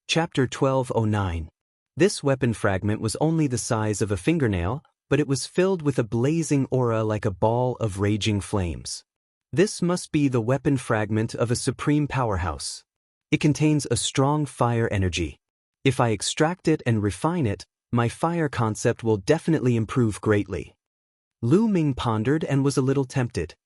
Chapter 1209. This weapon fragment was only the size of a fingernail, but it was filled with a blazing aura like a ball of raging flames. This must be the weapon fragment of a supreme powerhouse. It contains a strong fire energy. If I extract it and refine it, my fire concept will definitely improve greatly. Lu Ming pondered and was a little tempted.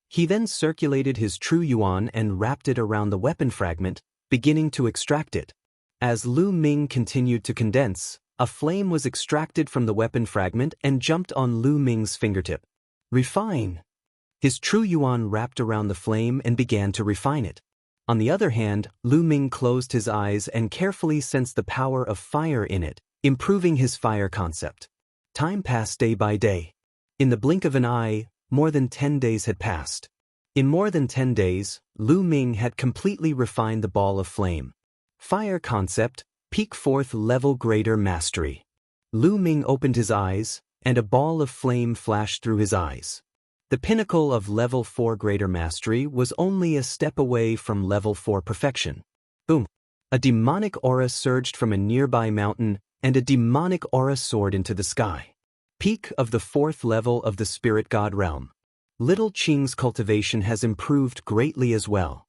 He then circulated his true yuan and wrapped it around the weapon fragment, beginning to extract it. As Lu Ming continued to condense, a flame was extracted from the weapon fragment and jumped on Lu Ming's fingertip. Refine. His true yuan wrapped around the flame and began to refine it. On the other hand, Lu Ming closed his eyes and carefully sensed the power of fire in it, improving his fire concept. Time passed day by day. In the blink of an eye, more than 10 days had passed. In more than 10 days, Lu Ming had completely refined the ball of flame. Fire concept, peak 4th level greater mastery. Lu Ming opened his eyes, and a ball of flame flashed through his eyes. The pinnacle of level 4 greater mastery was only a step away from level 4 perfection. Boom! A demonic aura surged from a nearby mountain, and a demonic aura soared into the sky. Peak of the 4th level of the spirit god realm. Little Qing's cultivation has improved greatly as well.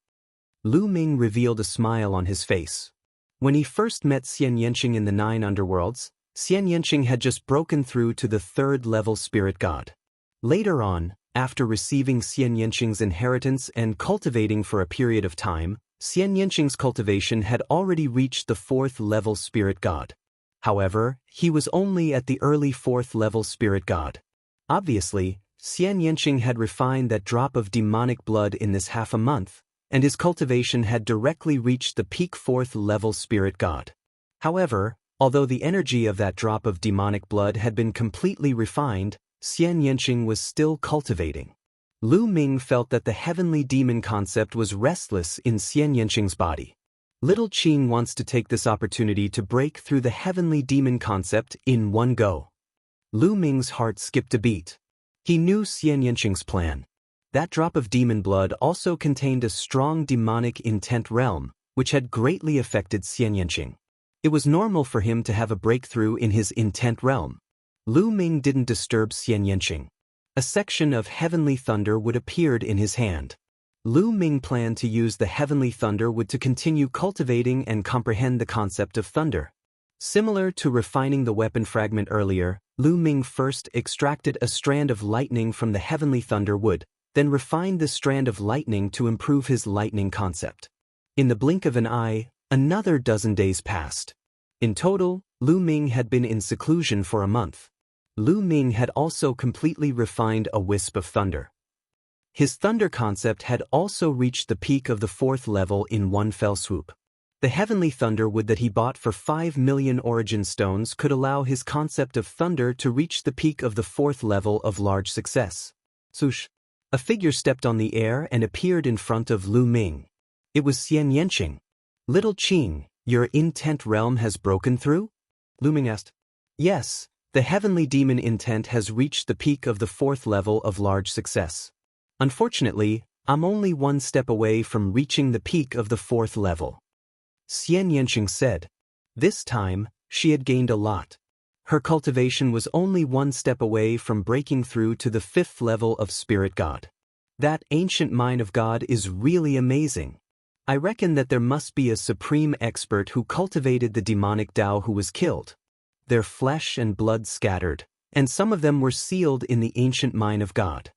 Lu Ming revealed a smile on his face. When he first met Xianxia in the 9 underworlds, Xianxia had just broken through to the 3rd level spirit god. Later on, after receiving Xianxia's inheritance and cultivating for a period of time, Xianxia's cultivation had already reached the 4th level spirit god. However, he was only at the early 4th level spirit god. Obviously, Xianxia had refined that drop of demonic blood in this half a month, and his cultivation had directly reached the peak 4th level spirit god. However, although the energy of that drop of demonic blood had been completely refined, Xianxia was still cultivating. Lu Ming felt that the heavenly demon concept was restless in Xianxia's body. Little Qing wants to take this opportunity to break through the heavenly demon concept in one go. Lu Ming's heart skipped a beat. He knew Xianxia's plan. That drop of demon blood also contained a strong demonic intent realm, which had greatly affected Xianxia. It was normal for him to have a breakthrough in his intent realm. Lu Ming didn't disturb Xianxia. A section of heavenly thunder wood appeared in his hand. Lu Ming planned to use the heavenly thunder wood to continue cultivating and comprehend the concept of thunder. Similar to refining the weapon fragment earlier, Lu Ming first extracted a strand of lightning from the heavenly thunder wood, then refined the strand of lightning to improve his lightning concept. In the blink of an eye, another dozen days passed. In total, Lu Ming had been in seclusion for a month. Lu Ming had also completely refined a wisp of thunder. His thunder concept had also reached the peak of the 4th level in one fell swoop. The heavenly thunder wood that he bought for 5 million origin stones could allow his concept of thunder to reach the peak of the 4th level of large success. Swoosh! A figure stepped on the air and appeared in front of Lu Ming. It was Xianxia. Little Qing, your intent realm has broken through? Lu Ming asked. Yes, the heavenly demon intent has reached the peak of the 4th level of large success. Unfortunately, I'm only one step away from reaching the peak of the 4th level. Xianxia said. This time, she had gained a lot. Her cultivation was only one step away from breaking through to the 5th level of Spirit God. That ancient mind of God is really amazing. I reckon that there must be a supreme expert who cultivated the demonic Dao who was killed. Their flesh and blood scattered, and some of them were sealed in the ancient mind of God.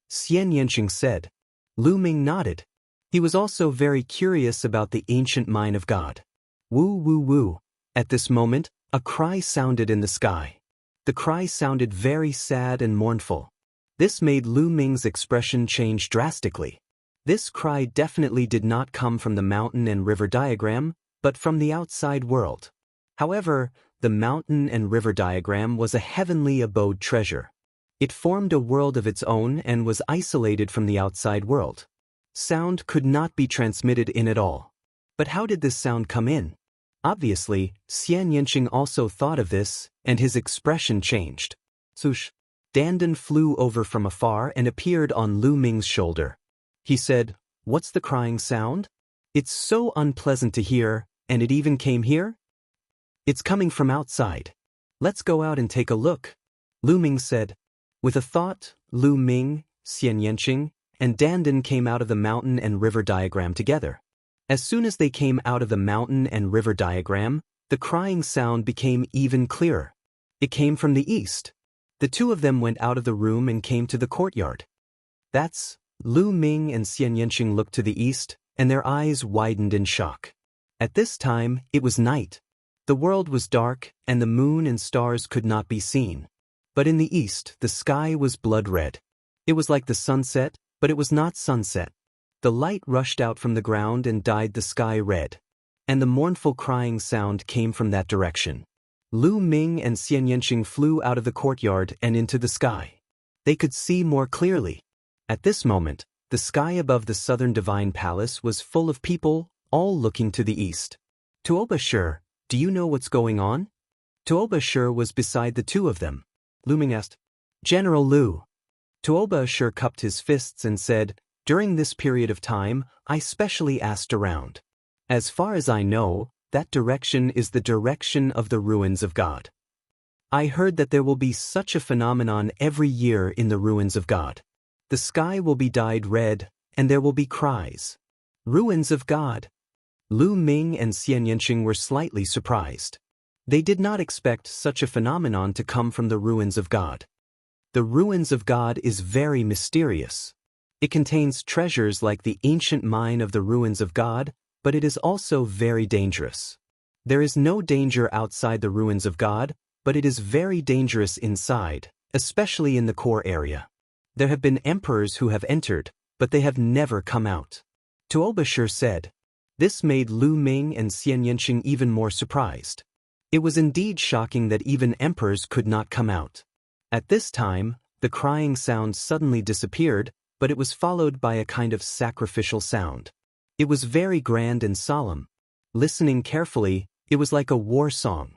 Xianxia said. Lu Ming nodded. He was also very curious about the ancient mind of God. Woo woo woo. At this moment, a cry sounded in the sky. The cry sounded very sad and mournful. This made Lu Ming's expression change drastically. This cry definitely did not come from the mountain and river diagram, but from the outside world. However, the mountain and river diagram was a heavenly abode treasure. It formed a world of its own and was isolated from the outside world. Sound could not be transmitted in at all. But how did this sound come in? Obviously, Xianxia also thought of this, and his expression changed. Swoosh! Dandan flew over from afar and appeared on Lu Ming's shoulder. He said, "What's the crying sound? It's so unpleasant to hear, And it even came here? It's coming from outside. Let's go out and take a look, Lu Ming said. With a thought, Lu Ming, Xianxia, and Dandan came out of the mountain and river diagram together. As soon as they came out of the mountain and river diagram, the crying sound became even clearer. It came from the east. The two of them went out of the room and came to the courtyard. That's, Lu Ming and Xianxia looked to the east, and their eyes widened in shock. At this time, it was night. The world was dark, and the moon and stars could not be seen. But in the east, the sky was blood red. It was like the sunset, but it was not sunset. The light rushed out from the ground and dyed the sky red. And the mournful crying sound came from that direction. Lu Ming and Xianxia flew out of the courtyard and into the sky. They could see more clearly. At this moment, the sky above the southern divine palace was full of people, all looking to the east. Tuoba Shi, do you know what's going on? Tuoba Shi was beside the two of them. Lu Ming asked. General Lu. Tuoba Shi cupped his fists and said, during this period of time, I specially asked around. As far as I know, that direction is the direction of the ruins of God. I heard that there will be such a phenomenon every year in the ruins of God. The sky will be dyed red, and there will be cries. Ruins of God. Lu Ming and Xianxia were slightly surprised. They did not expect such a phenomenon to come from the ruins of God. The ruins of God is very mysterious. It contains treasures like the ancient mine of the ruins of God, but it is also very dangerous. There is no danger outside the ruins of God, but it is very dangerous inside, especially in the core area. There have been emperors who have entered, but they have never come out. Tuoba Shi said. This made Lu Ming and Xianxia even more surprised. It was indeed shocking that even emperors could not come out. At this time, the crying sound suddenly disappeared, but it was followed by a kind of sacrificial sound. It was very grand and solemn. Listening carefully, it was like a war song.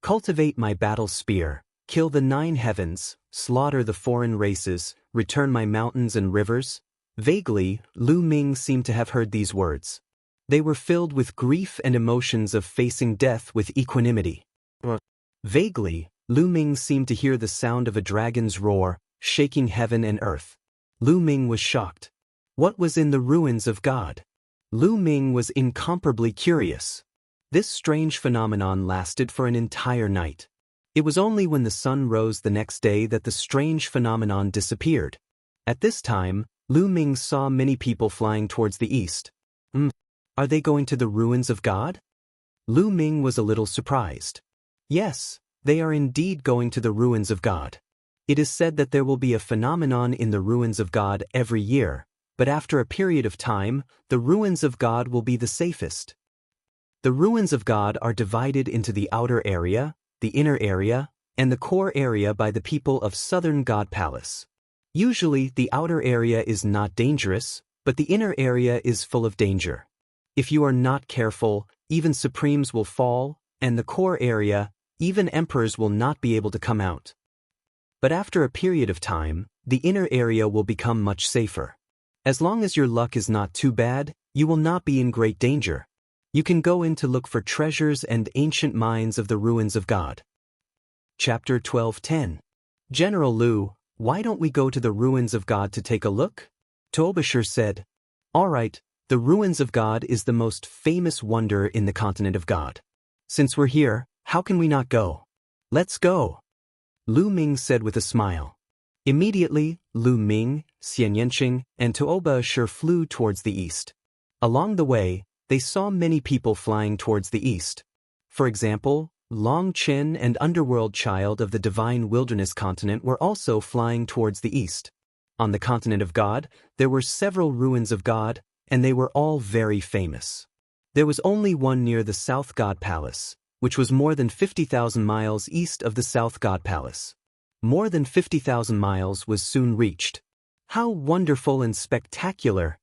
Cultivate my battle spear, kill the 9 heavens, slaughter the foreign races, return my mountains and rivers. Vaguely, Lu Ming seemed to have heard these words. They were filled with grief and emotions of facing death with equanimity. Vaguely, Lu Ming seemed to hear the sound of a dragon's roar, shaking heaven and earth. Lu Ming was shocked. What was in the ruins of God? Lu Ming was incomparably curious. This strange phenomenon lasted for an entire night. It was only when the sun rose the next day that the strange phenomenon disappeared. At this time, Lu Ming saw many people flying towards the east. Are they going to the ruins of God? Lu Ming was a little surprised. Yes, they are indeed going to the ruins of God. It is said that there will be a phenomenon in the ruins of God every year, but after a period of time, the ruins of God will be the safest. The ruins of God are divided into the outer area, the inner area, and the core area by the people of Southern God Palace. Usually, the outer area is not dangerous, but the inner area is full of danger. If you are not careful, even supremes will fall, and the core area, even emperors will not be able to come out. But after a period of time, the inner area will become much safer. As long as your luck is not too bad, you will not be in great danger. You can go in to look for treasures and ancient mines of the ruins of God. Chapter 12:10. General Lu, why don't we go to the ruins of God to take a look? Tuoba Shi said. All right, the ruins of God is the most famous wonder in the continent of God. Since we're here, how can we not go? Let's go. Lu Ming said with a smile. Immediately, Lu Ming, Xianxia, and Tuoba Shi flew towards the east. Along the way, they saw many people flying towards the east. For example, Longtime and Underworld Child of the Divine Wilderness continent were also flying towards the east. On the continent of God, there were several ruins of God, and they were all very famous. There was only one near the South God Palace, which was more than 50,000 miles east of the South God Palace. More than 50,000 miles was soon reached. How wonderful and spectacular!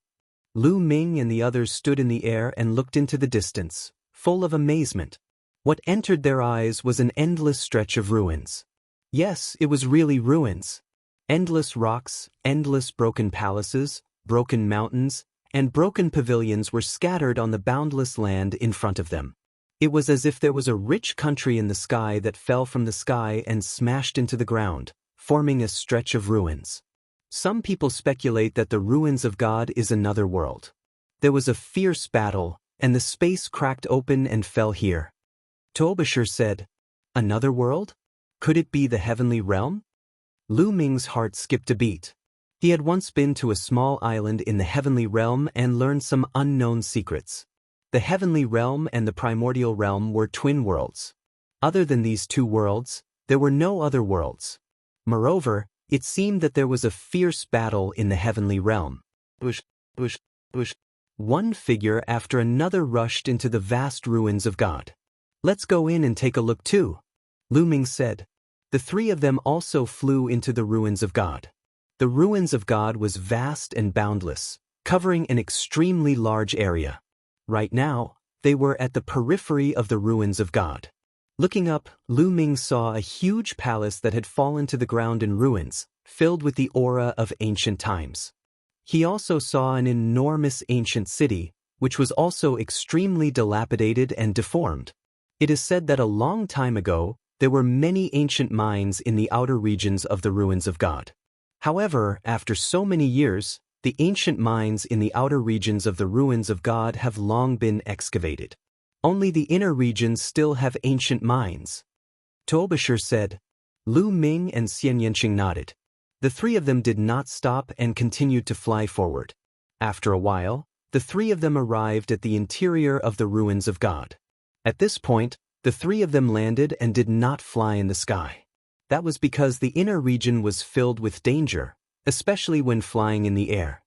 Lu Ming and the others stood in the air and looked into the distance, full of amazement. What entered their eyes was an endless stretch of ruins. Yes, it was really ruins. Endless rocks, endless broken palaces, broken mountains, and broken pavilions were scattered on the boundless land in front of them. It was as if there was a rich country in the sky that fell from the sky and smashed into the ground, forming a stretch of ruins. Some people speculate that the ruins of God is another world. There was a fierce battle, and the space cracked open and fell here. Tuobashir said, "Another world? Could it be the heavenly realm?" Lu Ming's heart skipped a beat. He had once been to a small island in the heavenly realm and learned some unknown secrets. The heavenly realm and the primordial realm were twin worlds. Other than these two worlds, there were no other worlds. Moreover, it seemed that there was a fierce battle in the heavenly realm. One figure after another rushed into the vast ruins of God. "Let's go in and take a look too," Lu Ming said. The three of them also flew into the ruins of God. The ruins of God was vast and boundless, covering an extremely large area. Right now, they were at the periphery of the ruins of God. Looking up, Lu Ming saw a huge palace that had fallen to the ground in ruins, filled with the aura of ancient times. He also saw an enormous ancient city, which was also extremely dilapidated and deformed. It is said that a long time ago, there were many ancient mines in the outer regions of the ruins of God. However, after so many years, the ancient mines in the outer regions of the ruins of God have long been excavated. Only the inner regions still have ancient mines. Tuobashir said. Lu Ming and Xianxia nodded. The three of them did not stop and continued to fly forward. After a while, the three of them arrived at the interior of the ruins of God. At this point, the three of them landed and did not fly in the sky. That was because the inner region was filled with danger, especially when flying in the air.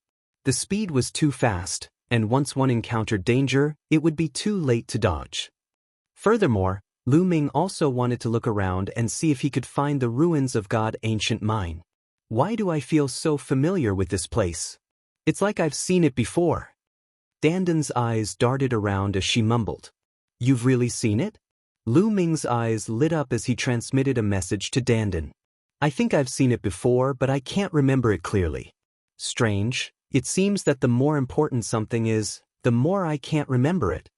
The speed was too fast, and once one encountered danger, it would be too late to dodge. Furthermore, Lu Ming also wanted to look around and see if he could find the ruins of God ancient mine. Why do I feel so familiar with this place? It's like I've seen it before. Danden's eyes darted around as she mumbled. You've really seen it? Lu Ming's eyes lit up as he transmitted a message to Danden. I think I've seen it before, but I can't remember it clearly. Strange, it seems that the more important something is, the more I can't remember it.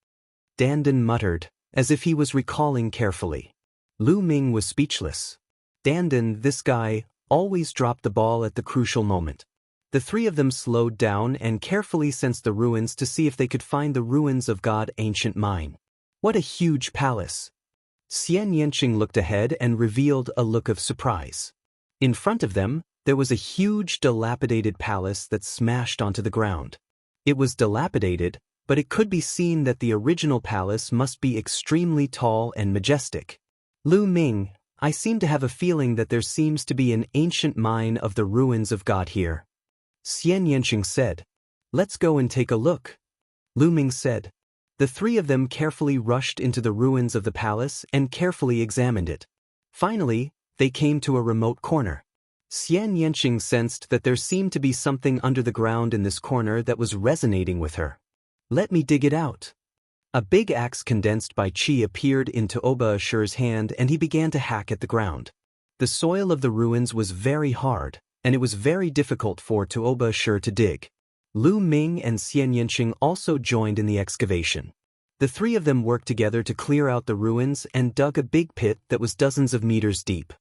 Danden muttered, as if he was recalling carefully. Lu Ming was speechless. Danden, this guy, always dropped the ball at the crucial moment. The three of them slowed down and carefully sensed the ruins to see if they could find the ruins of God ancient mine. What a huge palace! Xianxia looked ahead and revealed a look of surprise. In front of them, there was a huge dilapidated palace that smashed onto the ground. It was dilapidated, but it could be seen that the original palace must be extremely tall and majestic. Lu Ming, I seem to have a feeling that there seems to be an ancient mine of the ruins of God here. Xianxia said. Let's go and take a look. Lu Ming said. The three of them carefully rushed into the ruins of the palace and carefully examined it. Finally, they came to a remote corner. Xianxia sensed that there seemed to be something under the ground in this corner that was resonating with her. Let me dig it out. A big axe condensed by qi appeared into Tuobashir's hand and he began to hack at the ground. The soil of the ruins was very hard, and it was very difficult for Tuobashir to dig. Lu Ming and Xianxia also joined in the excavation. The three of them worked together to clear out the ruins and dug a big pit that was dozens of meters deep.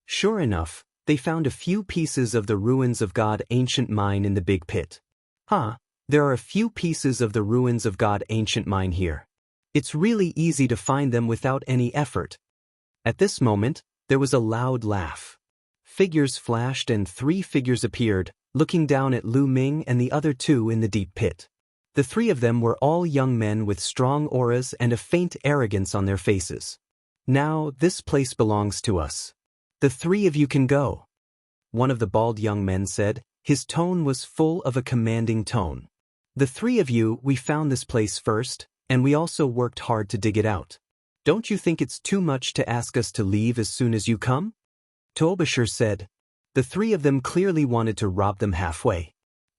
Sure enough, they found a few pieces of the ruins of God ancient mine in the big pit. There are a few pieces of the ruins of God ancient mine here. It's really easy to find them without any effort. At this moment, there was a loud laugh. Figures flashed and three figures appeared, looking down at Lu Ming and the other two in the deep pit. The three of them were all young men with strong auras and a faint arrogance on their faces. Now, this place belongs to us. The three of you can go. One of the bald young men said. His tone was full of a commanding tone. The three of you, we found this place first, and we also worked hard to dig it out. Don't you think it's too much to ask us to leave as soon as you come? Tuobashir said. The three of them clearly wanted to rob them halfway.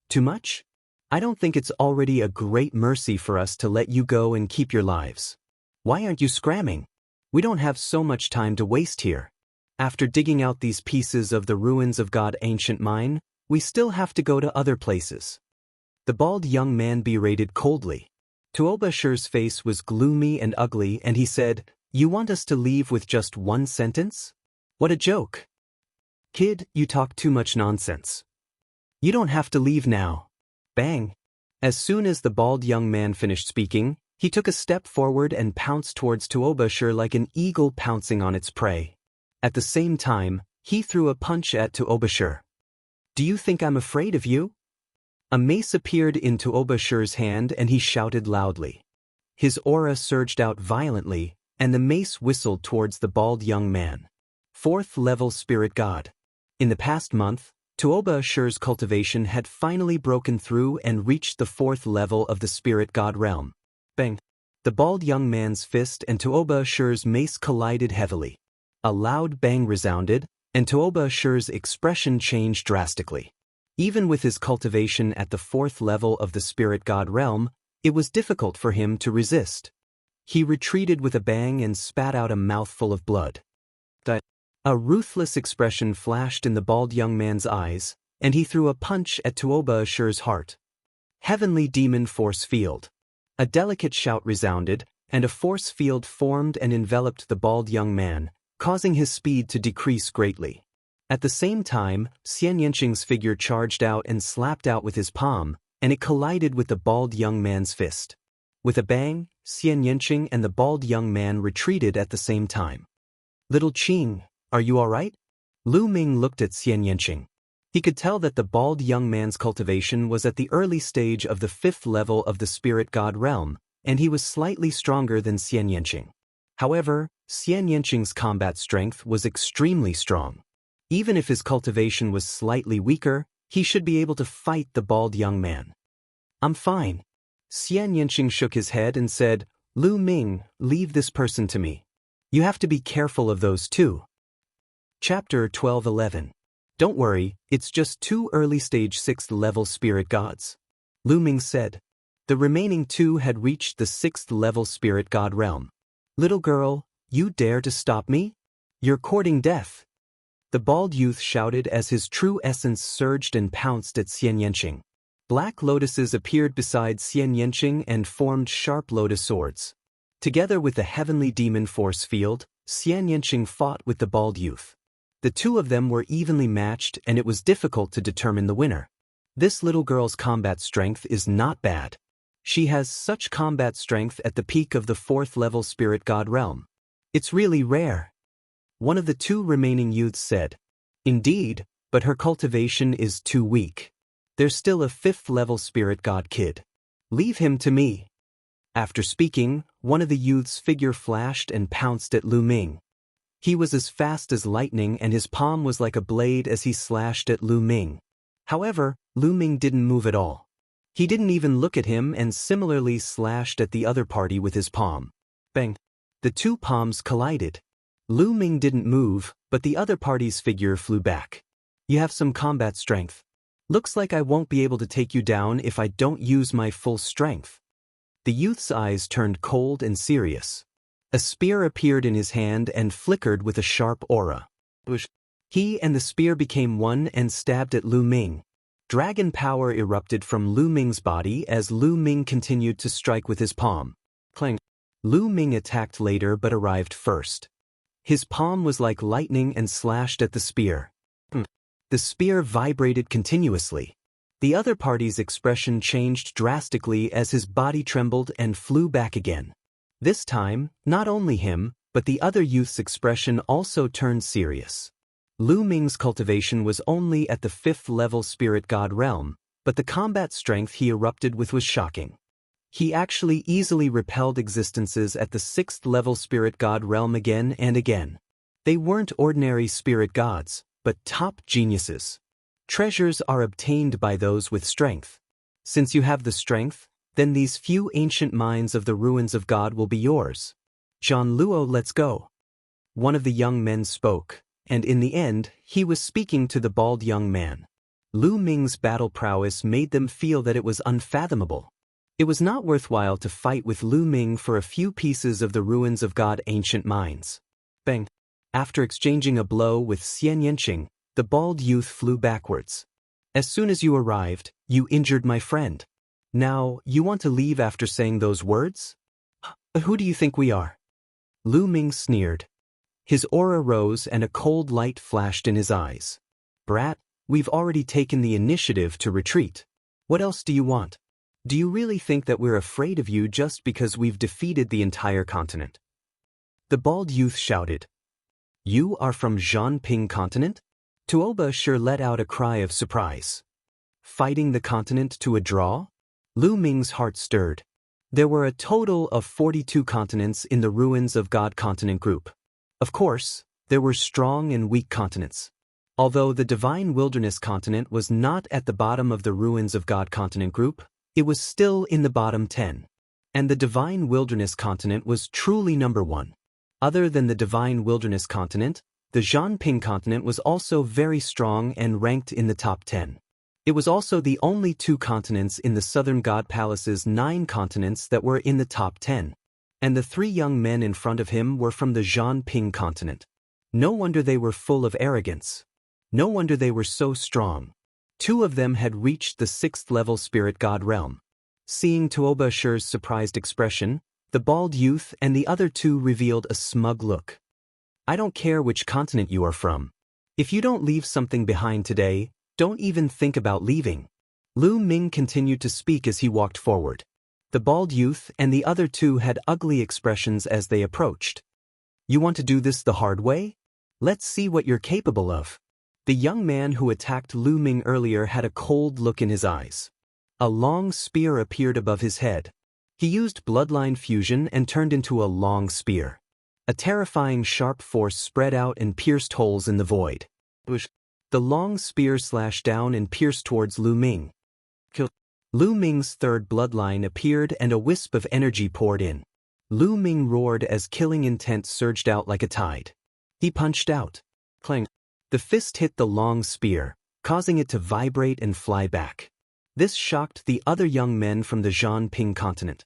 Too much? I don't think it's already a great mercy for us to let you go and keep your lives. Why aren't you scramming? We don't have so much time to waste here. After digging out these pieces of the ruins of God ancient mine, we still have to go to other places. The bald young man berated coldly. Tuobashir's face was gloomy and ugly, and he said, "You want us to leave with just one sentence? What a joke. Kid, you talk too much nonsense. You don't have to leave now." Bang! As soon as the bald young man finished speaking, he took a step forward and pounced towards Tuobashir like an eagle pouncing on its prey. At the same time, he threw a punch at Tuobashir. "Do you think I'm afraid of you?" A mace appeared in Tuobashir's hand and he shouted loudly. His aura surged out violently, and the mace whistled towards the bald young man. 4th level spirit god. In the past month, Tuobashir's cultivation had finally broken through and reached the 4th level of the spirit god realm. Bang! The bald young man's fist and Tuobashir's mace collided heavily. A loud bang resounded, and Tuobashir's expression changed drastically. Even with his cultivation at the 4th level of the spirit god realm, it was difficult for him to resist. He retreated with a bang and spat out a mouthful of blood. A ruthless expression flashed in the bald young man's eyes, and he threw a punch at Tuobashir's heart. Heavenly Demon Force Field. A delicate shout resounded, and a force field formed and enveloped the bald young man, causing his speed to decrease greatly. At the same time, Xianxia's figure charged out and slapped out with his palm, and it collided with the bald young man's fist. With a bang, Xianxia and the bald young man retreated at the same time. "Little Qing, are you all right?" Lu Ming looked at Xianxia. He could tell that the bald young man's cultivation was at the early stage of the 5th level of the spirit god realm, and he was slightly stronger than Xianxia. However, Xianxia's combat strength was extremely strong. Even if his cultivation was slightly weaker, he should be able to fight the bald young man. "I'm fine." Xianxia shook his head and said, "Lu Ming, leave this person to me. You have to be careful of those two." Chapter 12:11. "Don't worry, it's just 2 early-stage 6th level spirit gods," Lu Ming said. The remaining 2 had reached the 6th level spirit god realm. "Little girl, you dare to stop me? You're courting death." The bald youth shouted as his true essence surged and pounced at Xianxia. Black lotuses appeared beside Xianxia and formed sharp lotus swords. Together with the heavenly demon force field, Xianxia fought with the bald youth. The 2 of them were evenly matched, and it was difficult to determine the winner. This little girl's combat strength is not bad. She has such combat strength at the peak of the 4th level spirit god realm. It's really rare. One of the 2 remaining youths said. "Indeed, but her cultivation is too weak. There's still a 5th level spirit god kid. Leave him to me." After speaking, one of the youths' figure flashed and pounced at Lu Ming. He was as fast as lightning, and his palm was like a blade as he slashed at Lu Ming. However, Lu Ming didn't move at all. He didn't even look at him and similarly slashed at the other party with his palm. Bang! The 2 palms collided. Lu Ming didn't move, but the other party's figure flew back. "You have some combat strength. Looks like I won't be able to take you down if I don't use my full strength." The youth's eyes turned cold and serious. A spear appeared in his hand and flickered with a sharp aura. He and the spear became one and stabbed at Lu Ming. Dragon power erupted from Lu Ming's body as Lu Ming continued to strike with his palm. Clang! Lu Ming attacked later but arrived first. His palm was like lightning and slashed at the spear. The spear vibrated continuously. The other party's expression changed drastically as his body trembled and flew back again. This time, not only him, but the other youth's expression also turned serious. Lu Ming's cultivation was only at the 5th level spirit god realm, but the combat strength he erupted with was shocking. He actually easily repelled existences at the 6th level spirit god realm again and again. They weren't ordinary spirit gods, but top geniuses. Treasures are obtained by those with strength. Since you have the strength, then these few ancient mines of the ruins of God will be yours. "John Luo, let's go." One of the young men spoke, and in the end, he was speaking to the bald young man. Lu Ming's battle prowess made them feel that it was unfathomable. It was not worthwhile to fight with Lu Ming for a few pieces of the ruins of God ancient mines. Bang! After exchanging a blow with Xianxia, the bald youth flew backwards. "As soon as you arrived, you injured my friend. Now, you want to leave after saying those words? Who do you think we are? Lu Ming sneered. His aura rose and a cold light flashed in his eyes. Brat, we've already taken the initiative to retreat. What else do you want? Do you really think that we're afraid of you just because we've defeated the entire continent? The bald youth shouted. You are from Zhanping continent? Tuoba sure let out a cry of surprise. Fighting the continent to a draw? Lu Ming's heart stirred. There were a total of 42 continents in the ruins of God Continent Group. Of course, there were strong and weak continents. Although the Divine Wilderness Continent was not at the bottom of the ruins of God Continent Group, it was still in the bottom 10. And the Divine Wilderness Continent was truly number 1. Other than the Divine Wilderness Continent, the Zhanping Continent was also very strong and ranked in the top 10. It was also the only 2 continents in the Southern God Palace's 9 continents that were in the top 10. And the 3 young men in front of him were from the Zhanping continent. No wonder they were full of arrogance. No wonder they were so strong. 2 of them had reached the 6th level spirit god realm. Seeing Tuoba Shur's surprised expression, the bald youth and the other 2 revealed a smug look. I don't care which continent you are from. If you don't leave something behind today, don't even think about leaving. Lu Ming continued to speak as he walked forward. The bald youth and the other 2 had ugly expressions as they approached. You want to do this the hard way? Let's see what you're capable of. The young man who attacked Lu Ming earlier had a cold look in his eyes. A long spear appeared above his head. He used bloodline fusion and turned into a long spear. A terrifying sharp force spread out and pierced holes in the void. The long spear slashed down and pierced towards Lu Ming. Lu Ming's 3rd bloodline appeared and a wisp of energy poured in. Lu Ming roared as killing intent surged out like a tide. He punched out. Clang. The fist hit the long spear, causing it to vibrate and fly back. This shocked the other young men from the Zhanping continent.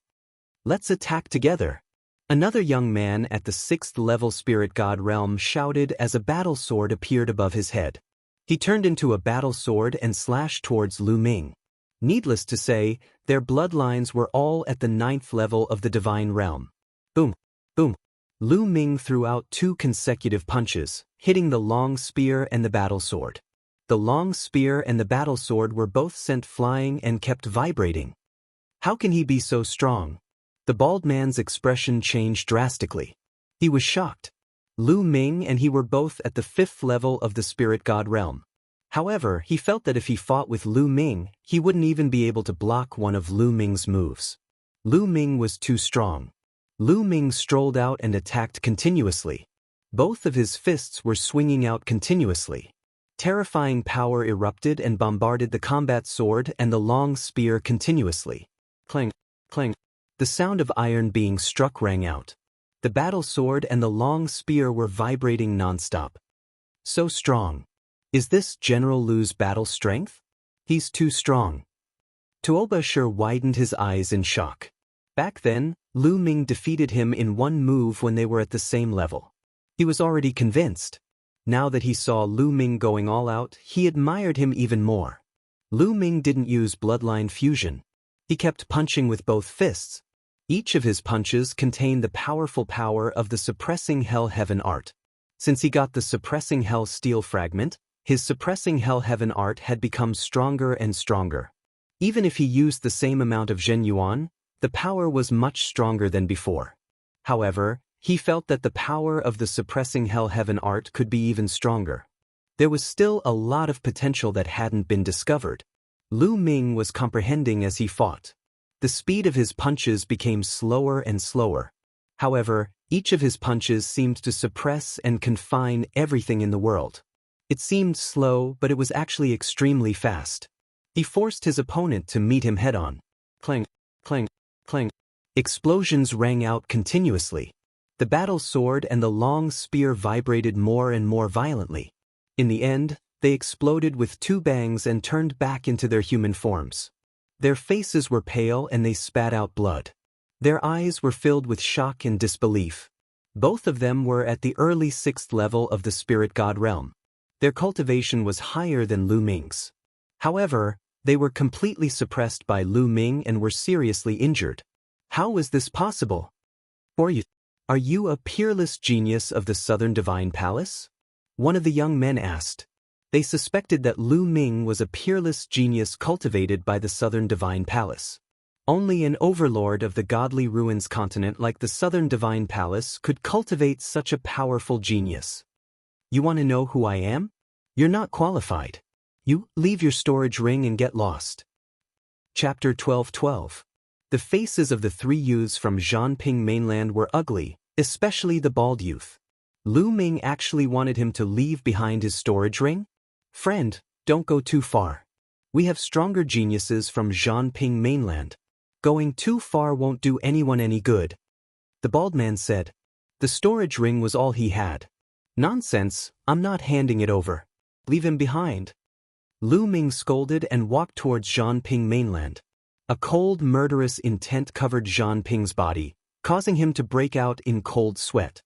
Let's attack together. Another young man at the 6th level spirit god realm shouted as a battle sword appeared above his head. He turned into a battle sword and slashed towards Lu Ming. Needless to say, their bloodlines were all at the 9th level of the divine realm. Boom, boom. Lu Ming threw out 2 consecutive punches, hitting the long spear and the battle sword. The long spear and the battle sword were both sent flying and kept vibrating. How can he be so strong? The bald man's expression changed drastically. He was shocked. Lu Ming and he were both at the 5th level of the spirit god realm. However, he felt that if he fought with Lu Ming, he wouldn't even be able to block one of Lu Ming's moves. Lu Ming was too strong. Lu Ming strolled out and attacked continuously. Both of his fists were swinging out continuously. Terrifying power erupted and bombarded the combat sword and the long spear continuously. Clang, clang. The sound of iron being struck rang out. The battle sword and the long spear were vibrating non-stop. So strong. Is this General Lu's battle strength? He's too strong. Tuoba Shur widened his eyes in shock. Back then, Lu Ming defeated him in one move when they were at the same level. He was already convinced. Now that he saw Lu Ming going all out, he admired him even more. Lu Ming didn't use bloodline fusion. He kept punching with both fists. Each of his punches contained the powerful power of the suppressing Hell Heaven art. Since he got the suppressing Hell Steel fragment, his suppressing Hell Heaven art had become stronger and stronger. Even if he used the same amount of Zhen Yuan, the power was much stronger than before. However, he felt that the power of the suppressing Hell Heaven art could be even stronger. There was still a lot of potential that hadn't been discovered. Lu Ming was comprehending as he fought. The speed of his punches became slower and slower. However, each of his punches seemed to suppress and confine everything in the world. It seemed slow, but it was actually extremely fast. He forced his opponent to meet him head-on. Clang, clang, clang. Explosions rang out continuously. The battle sword and the long spear vibrated more and more violently. In the end, they exploded with 2 bangs and turned back into their human forms. Their faces were pale and they spat out blood. Their eyes were filled with shock and disbelief. Both of them were at the early 6th level of the spirit god realm. Their cultivation was higher than Lu Ming's. However, They were completely suppressed by Lu Ming and were seriously injured. How was this possible? Are you a peerless genius of the Southern Divine Palace? One of the young men asked. They suspected that Lu Ming was a peerless genius cultivated by the Southern Divine Palace. Only an overlord of the godly ruins continent like the Southern Divine Palace could cultivate such a powerful genius. You want to know who I am? You're not qualified. You leave your storage ring and get lost. Chapter 12:12. The faces of the three youths from Zhanping mainland were ugly, especially the bald youth. Lu Ming actually wanted him to leave behind his storage ring? Friend, don't go too far. We have stronger geniuses from Zhanping mainland. Going too far won't do anyone any good. The bald man said. The storage ring was all he had. Nonsense, I'm not handing it over. Leave him behind. Lu Ming scolded and walked towards Zhanping mainland. A cold, murderous intent covered Zhanping's body, causing him to break out in cold sweat.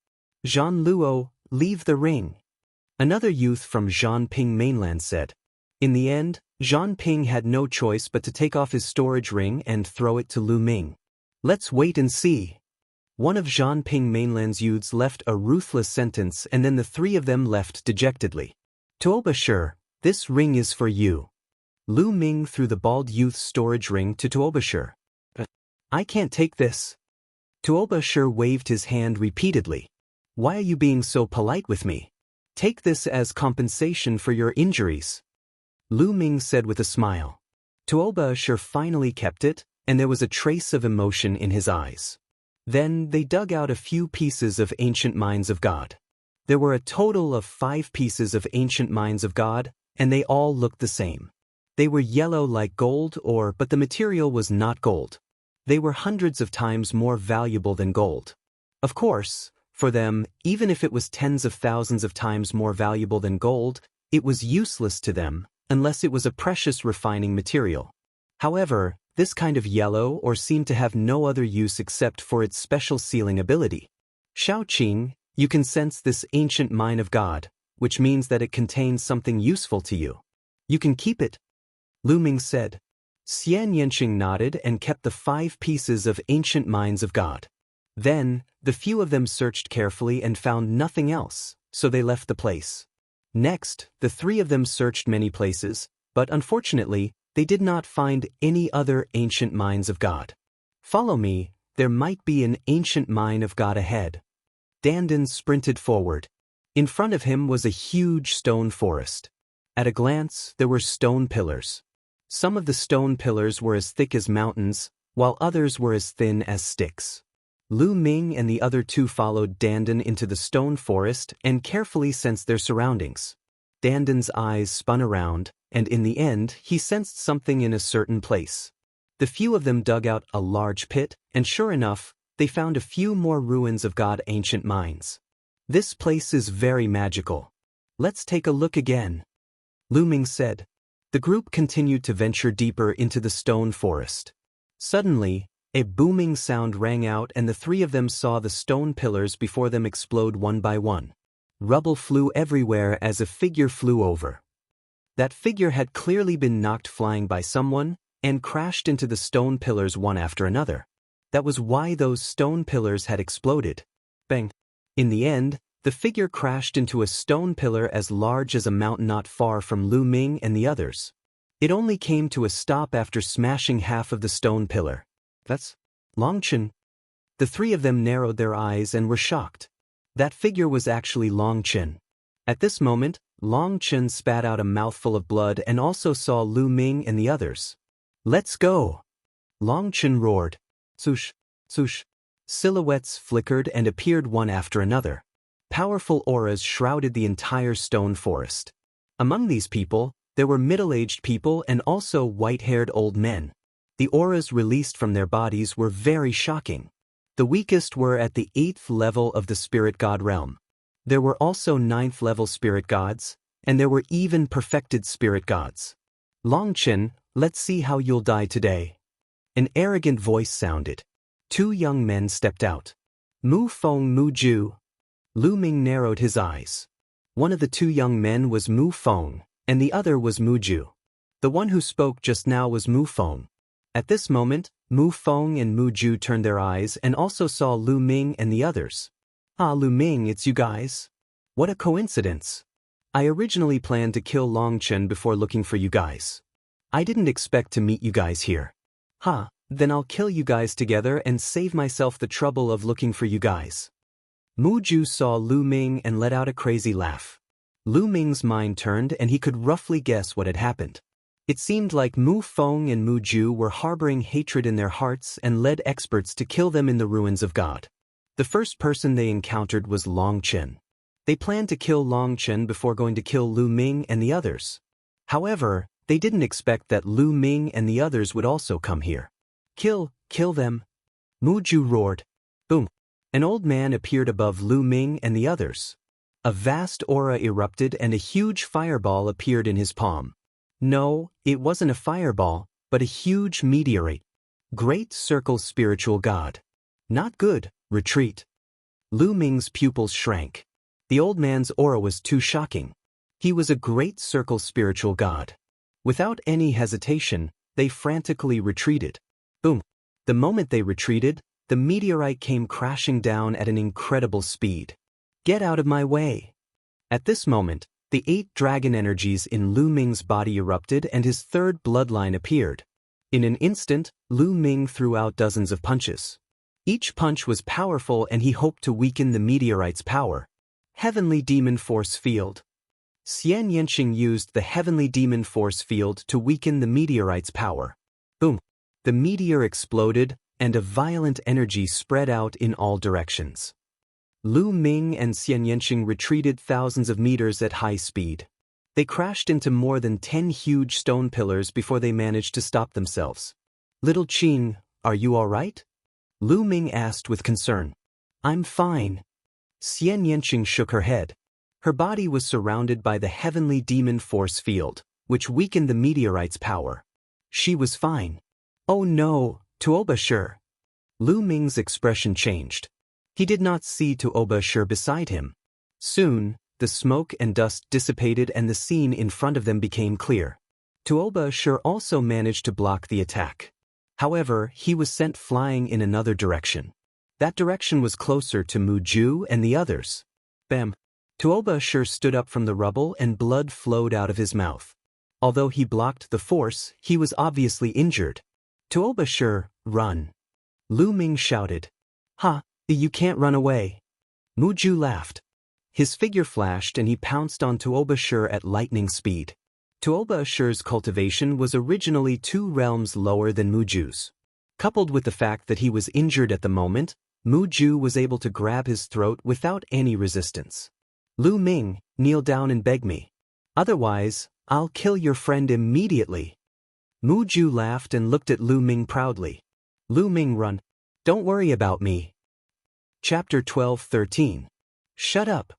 Zhan Luo, leave the ring. Another youth from Zhanping mainland said. In the end, Zhanping had no choice but to take off his storage ring and throw it to Lu Ming. Let's wait and see. One of Zhanping mainland's youths left a ruthless sentence and then the three of them left dejectedly. Tuoba Shi, this ring is for you. Lu Ming threw the bald youth's storage ring to Tuoba Shi. I can't take this. Tuoba Shi waved his hand repeatedly. Why are you being so polite with me? Take this as compensation for your injuries. Lu Ming said with a smile. Tuoba Shi finally kept it, and there was a trace of emotion in his eyes. Then they dug out a few pieces of ancient Minds of God. There were a total of 5 pieces of ancient Minds of God, and they all looked the same. They were yellow like gold but the material was not gold. They were hundreds of times more valuable than gold. Of course, for them, even if it was tens of thousands of times more valuable than gold, it was useless to them, unless it was a precious refining material. However, this kind of yellow seemed to have no other use except for its special sealing ability. Shaoqing, you can sense this ancient mine of God, which means that it contains something useful to you. You can keep it. Lu Ming said. Xianxia nodded and kept the 5 pieces of ancient Minds of God. Then, the few of them searched carefully and found nothing else, so they left the place. Next, the 3 of them searched many places, but unfortunately, they did not find any other ancient Minds of God. Follow me, there might be an ancient mine of God ahead. Dandan sprinted forward. In front of him was a huge stone forest. At a glance, there were stone pillars. Some of the stone pillars were as thick as mountains, while others were as thin as sticks. Lu Ming and the other 2 followed Dandan into the stone forest and carefully sensed their surroundings. Dandan's eyes spun around, and in the end, he sensed something in a certain place. The few of them dug out a large pit, and sure enough, they found a few more ruins of God ancient mines. This place is very magical. Let's take a look again. Lu Ming said. The group continued to venture deeper into the stone forest. Suddenly, a booming sound rang out and the 3 of them saw the stone pillars before them explode one by one. Rubble flew everywhere as a figure flew over. That figure had clearly been knocked flying by someone and crashed into the stone pillars one after another. That was why those stone pillars had exploded. Bang! In the end, the figure crashed into a stone pillar as large as a mountain not far from Lu Ming and the others. It only came to a stop after smashing half of the stone pillar. That's Longchen. The 3 of them narrowed their eyes and were shocked. That figure was actually Longchen. At this moment, Longchen spat out a mouthful of blood and also saw Lu Ming and the others. Let's go! Longchen roared. Swoosh, swoosh. Silhouettes flickered and appeared one after another. Powerful auras shrouded the entire stone forest. Among these people, there were middle-aged people and also white-haired old men. The auras released from their bodies were very shocking. The weakest were at the 8th level of the spirit god realm. There were also 9th level spirit gods, and there were even perfected spirit gods. Longchen, let's see how you'll die today. An arrogant voice sounded. 2 young men stepped out. Mu Feng Mu Ju. Lu Ming narrowed his eyes. One of the 2 young men was Mu Feng, and the other was Mu Ju. The one who spoke just now was Mu Feng. At this moment, Mu Feng and Mu Ju turned their eyes and also saw Lu Ming and the others. Ah, Lu Ming, it's you guys. What a coincidence. I originally planned to kill Longchen before looking for you guys. I didn't expect to meet you guys here. Ha, then I'll kill you guys together and save myself the trouble of looking for you guys. Mu Ju saw Lu Ming and let out a crazy laugh. Lu Ming's mind turned and he could roughly guess what had happened. It seemed like Mu Feng and Mu Ju were harboring hatred in their hearts and led experts to kill them in the ruins of God. The first person they encountered was Longchen. They planned to kill Longchen before going to kill Lu Ming and the others. However, they didn't expect that Lu Ming and the others would also come here. Kill them. Mu Ju roared. Boom. An old man appeared above Lu Ming and the others. A vast aura erupted and a huge fireball appeared in his palm. No, it wasn't a fireball, but a huge meteorite. Great Circle Spiritual God. Not good, retreat. Lu Ming's pupils shrank. The old man's aura was too shocking. He was a Great Circle Spiritual God. Without any hesitation, they frantically retreated. Boom. The moment they retreated, the meteorite came crashing down at an incredible speed. Get out of my way. At this moment, the 8 dragon energies in Lu Ming's body erupted and his third bloodline appeared. In an instant, Lu Ming threw out dozens of punches. Each punch was powerful and he hoped to weaken the meteorite's power. Heavenly Demon Force Field. Xianxia used the Heavenly Demon Force Field to weaken the meteorite's power. Boom. The meteor exploded and a violent energy spread out in all directions. Lu Ming and Xianxia retreated thousands of meters at high speed. They crashed into more than 10 huge stone pillars before they managed to stop themselves. Little Qing, are you all right? Lu Ming asked with concern. I'm fine. Xianxia shook her head. Her body was surrounded by the Heavenly Demon Force Field, which weakened the meteorite's power. She was fine. Oh no, Tuoba. Lu Ming's expression changed. He did not see Tuoba beside him. Soon, the smoke and dust dissipated and the scene in front of them became clear. Tuoba also managed to block the attack. However, he was sent flying in another direction. That direction was closer to Mu Ju and the others. Bam! Tuoba stood up from the rubble and blood flowed out of his mouth. Although he blocked the force, he was obviously injured. Tuoba, run! Lu Ming shouted. Ha! You can't run away. Mu Ju laughed. His figure flashed and he pounced on Tuoba at lightning speed. Tuoba cultivation was originally 2 realms lower than Mu Ju's. Coupled with the fact that he was injured at the moment, Mu Ju was able to grab his throat without any resistance. Lu Ming, kneel down and beg me. Otherwise, I'll kill your friend immediately. Mu Ju laughed and looked at Lu Ming proudly. Lu Ming, run. Don't worry about me. Chapter 12:13. Shut up.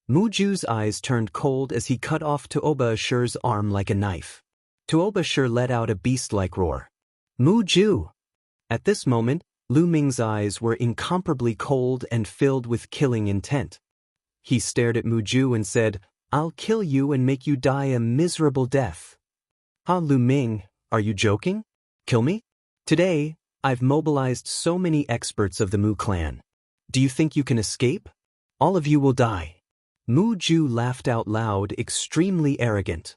Mu Ju's eyes turned cold as he cut off Tuoba arm like a knife. Tuoba let out a beast-like roar. Mu Ju! At this moment, Lu Ming's eyes were incomparably cold and filled with killing intent. He stared at Mu Ju and said, I'll kill you and make you die a miserable death. Ha, Lu Ming, are you joking? Kill me? Today, I've mobilized so many experts of the Mu clan. Do you think you can escape? All of you will die. Mu Ju laughed out loud, extremely arrogant.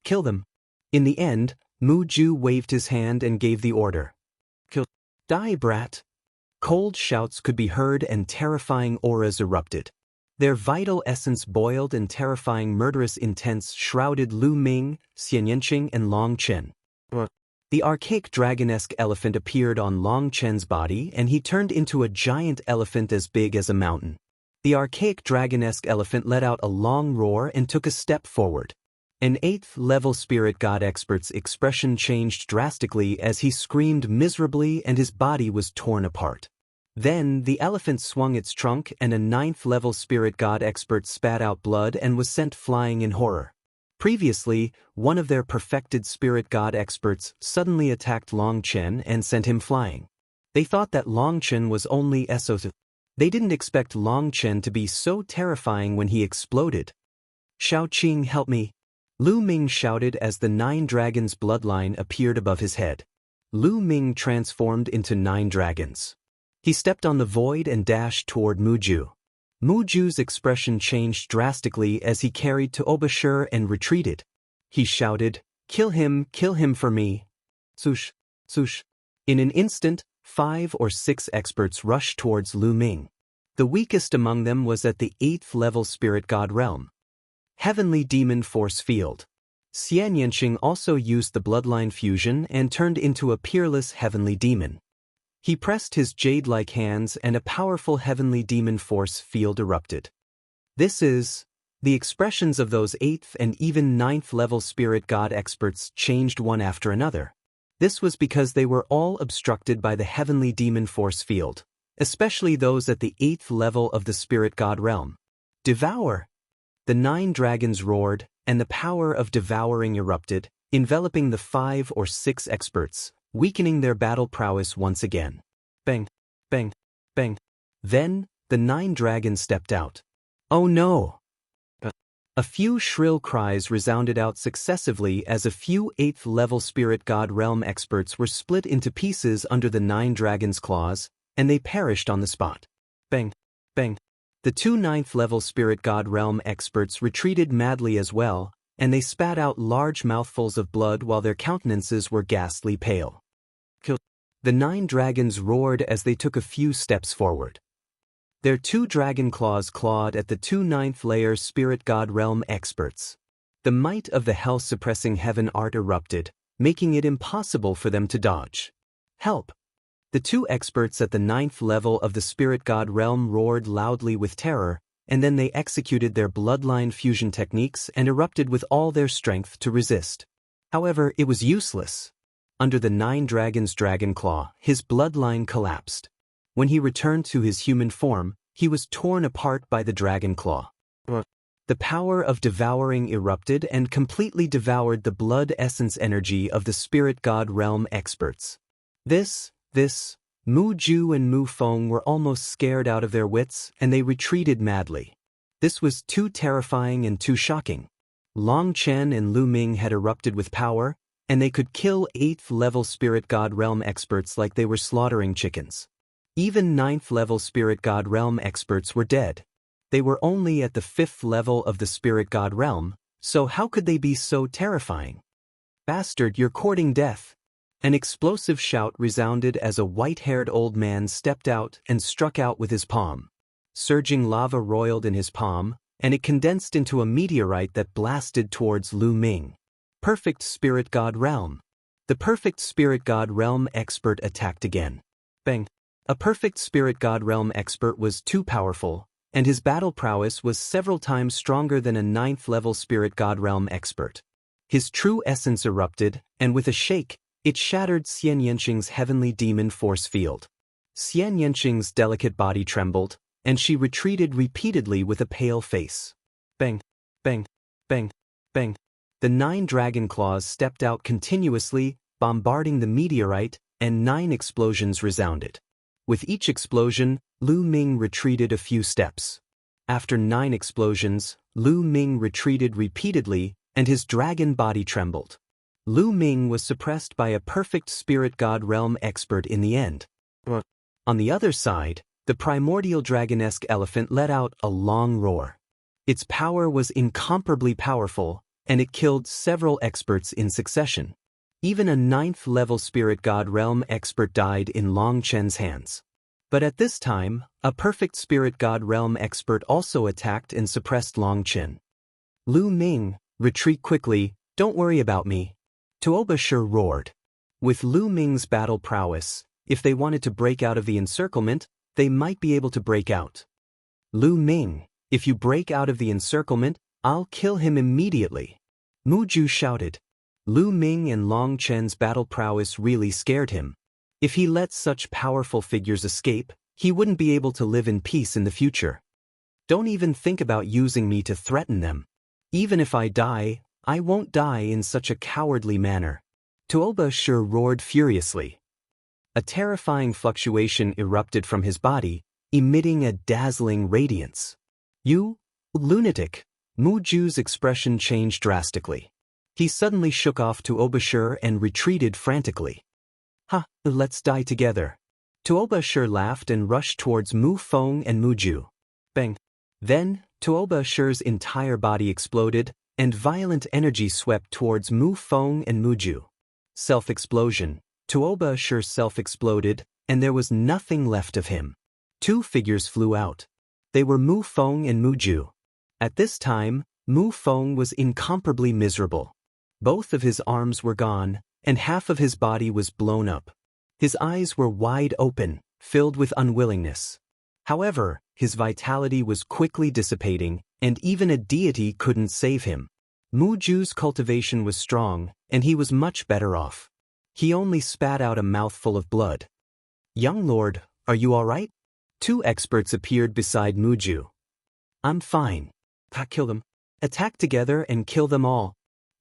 Kill them. In the end, Mu Ju waved his hand and gave the order. Kill. Die, brat. Cold shouts could be heard and terrifying auras erupted. Their vital essence boiled and terrifying murderous intents shrouded Lu Ming, Xianxia and Longchen. The archaic dragon-esque elephant appeared on Longchen's body and he turned into a giant elephant as big as a mountain. The archaic dragon-esque elephant let out a long roar and took a step forward. An 8th-level spirit god expert's expression changed drastically as he screamed miserably and his body was torn apart. Then, the elephant swung its trunk and a 9th-level spirit god expert spat out blood and was sent flying in horror. Previously, one of their perfected spirit god experts suddenly attacked Longchen and sent him flying. They thought that Longchen was only SO2. They didn't expect Longchen to be so terrifying when he exploded. Xiao Qing, help me. Lu Ming shouted as the 9 dragons' bloodline appeared above his head. Lu Ming transformed into 9 dragons. He stepped on the void and dashed toward Muju. Muju's expression changed drastically as he carried to Obashur and retreated. He shouted, kill him for me. Swoosh, swoosh. In an instant, 5 or 6 experts rushed towards Lu Ming. The weakest among them was at the 8th level spirit god realm. Heavenly Demon Force Field. Xianxia also used the bloodline fusion and turned into a peerless heavenly demon. He pressed his jade-like hands and a powerful heavenly demon force field erupted. The expressions of those 8th and even 9th level spirit god experts changed one after another. This was because they were all obstructed by the heavenly demon force field, especially those at the 8th level of the spirit god realm. Devour! The 9 dragons roared, and the power of devouring erupted, enveloping the 5 or 6 experts, weakening their battle prowess once again. Bang, bang, bang. Then, the 9 dragons stepped out. Oh no! A few shrill cries resounded out successively as a few 8th level spirit god realm experts were split into pieces under the 9 dragons' claws, and they perished on the spot. Bang, bang. The 2 9th level spirit god realm experts retreated madly as well, and they spat out large mouthfuls of blood while their countenances were ghastly pale. The 9 dragons roared as they took a few steps forward. Their 2 dragon claws clawed at the 2 9th layer spirit god realm experts. The might of the hell-suppressing heaven art erupted, making it impossible for them to dodge. Help! The 2 experts at the 9th level of the spirit god realm roared loudly with terror, and then they executed their bloodline fusion techniques and erupted with all their strength to resist. However, it was useless. Under the 9 dragons' dragon claw, his bloodline collapsed. When he returned to his human form, he was torn apart by the dragon claw. The power of devouring erupted and completely devoured the blood essence energy of the spirit god realm experts. Mu Ju and Mu Feng were almost scared out of their wits, and they retreated madly. This was too terrifying and too shocking. Long Chen and Lu Ming had erupted with power, and they could kill 8th level spirit god realm experts like they were slaughtering chickens. Even 9th level spirit god realm experts were dead. They were only at the 5th level of the spirit god realm, so how could they be so terrifying? Bastard, you're courting death. An explosive shout resounded as a white-haired old man stepped out and struck out with his palm. Surging lava roiled in his palm, and it condensed into a meteorite that blasted towards Lu Ming. Perfect spirit god realm. The perfect spirit god realm expert attacked again. Bang. A perfect spirit god realm expert was too powerful, and his battle prowess was several times stronger than a 9th level spirit god realm expert. His true essence erupted, and with a shake, it shattered Xianxing's heavenly demon force field. Xianxing's delicate body trembled, and she retreated repeatedly with a pale face. Bang, bang, bang, bang. The 9 dragon claws stepped out continuously, bombarding the meteorite, and 9 explosions resounded. With each explosion, Lu Ming retreated a few steps. After 9 explosions, Lu Ming retreated repeatedly, and his dragon body trembled. Lu Ming was suppressed by a perfect spirit god realm expert in the end. On the other side, the primordial dragonesque elephant let out a long roar. Its power was incomparably powerful, and it killed several experts in succession. Even a 9th level spirit god realm expert died in Long Chen's hands. But at this time, a perfect spirit god realm expert also attacked and suppressed Long Chen. Lu Ming, retreat quickly, don't worry about me. Tuobashur roared. With Lu Ming's battle prowess, if they wanted to break out of the encirclement, they might be able to break out. Lu Ming, if you break out of the encirclement, I'll kill him immediately. Mu Ju shouted. Lu Ming and Long Chen's battle prowess really scared him. If he let such powerful figures escape, he wouldn't be able to live in peace in the future. Don't even think about using me to threaten them. Even if I die, I won't die in such a cowardly manner. Tuobashur roared furiously. A terrifying fluctuation erupted from his body, emitting a dazzling radiance. You, lunatic! Mu Ju's expression changed drastically. He suddenly shook off Tuobashir and retreated frantically. Ha, let's die together. Tuobashir laughed and rushed towards Mu Feng and Muju. Bang. Then, Tuobashir's entire body exploded, and violent energy swept towards Mu Feng and Muju. Self-explosion. Tuobashir self-exploded, and there was nothing left of him. Two figures flew out. They were Mu Feng and Muju. At this time, Mu Feng was incomparably miserable. Both of his arms were gone, and half of his body was blown up. His eyes were wide open, filled with unwillingness. However, his vitality was quickly dissipating, and even a deity couldn't save him. Muju's cultivation was strong, and he was much better off. He only spat out a mouthful of blood. "Young lord, are you all right?" Two experts appeared beside Muju. "I'm fine." "Kill them. Attack together and kill them all."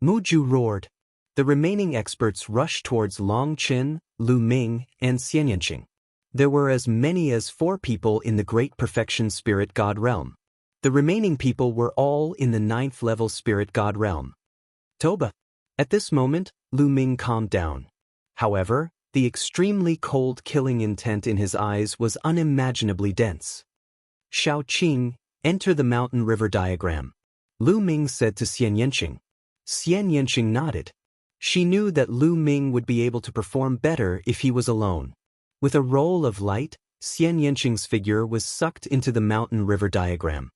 Muju roared. The remaining experts rushed towards Long Qin, Lu Ming, and Xianxia. There were as many as 4 people in the Great Perfection Spirit God realm. The remaining people were all in the 9th level Spirit God realm. Toba. At this moment, Lu Ming calmed down. However, the extremely cold killing intent in his eyes was unimaginably dense. "Shao Qing, enter the mountain river diagram," Lu Ming said to Xianxia. Xianxia nodded. She knew that Lu Ming would be able to perform better if he was alone. With a roll of light, Xianxia's figure was sucked into the mountain river diagram.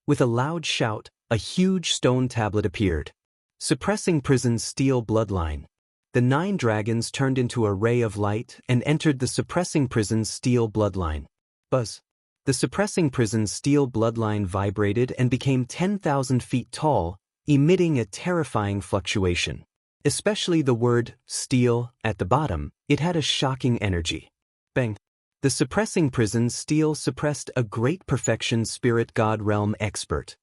With a loud shout, a huge stone tablet appeared. Suppressing prison's steel bloodline. The 9 dragons turned into a ray of light and entered the suppressing prison's steel bloodline. Buzz. The suppressing prison's steel bloodline vibrated and became 10,000 feet tall, emitting a terrifying fluctuation. Especially the word steel at the bottom, it had a shocking energy. Bang. The suppressing prison's steel suppressed a great perfection spirit god realm expert.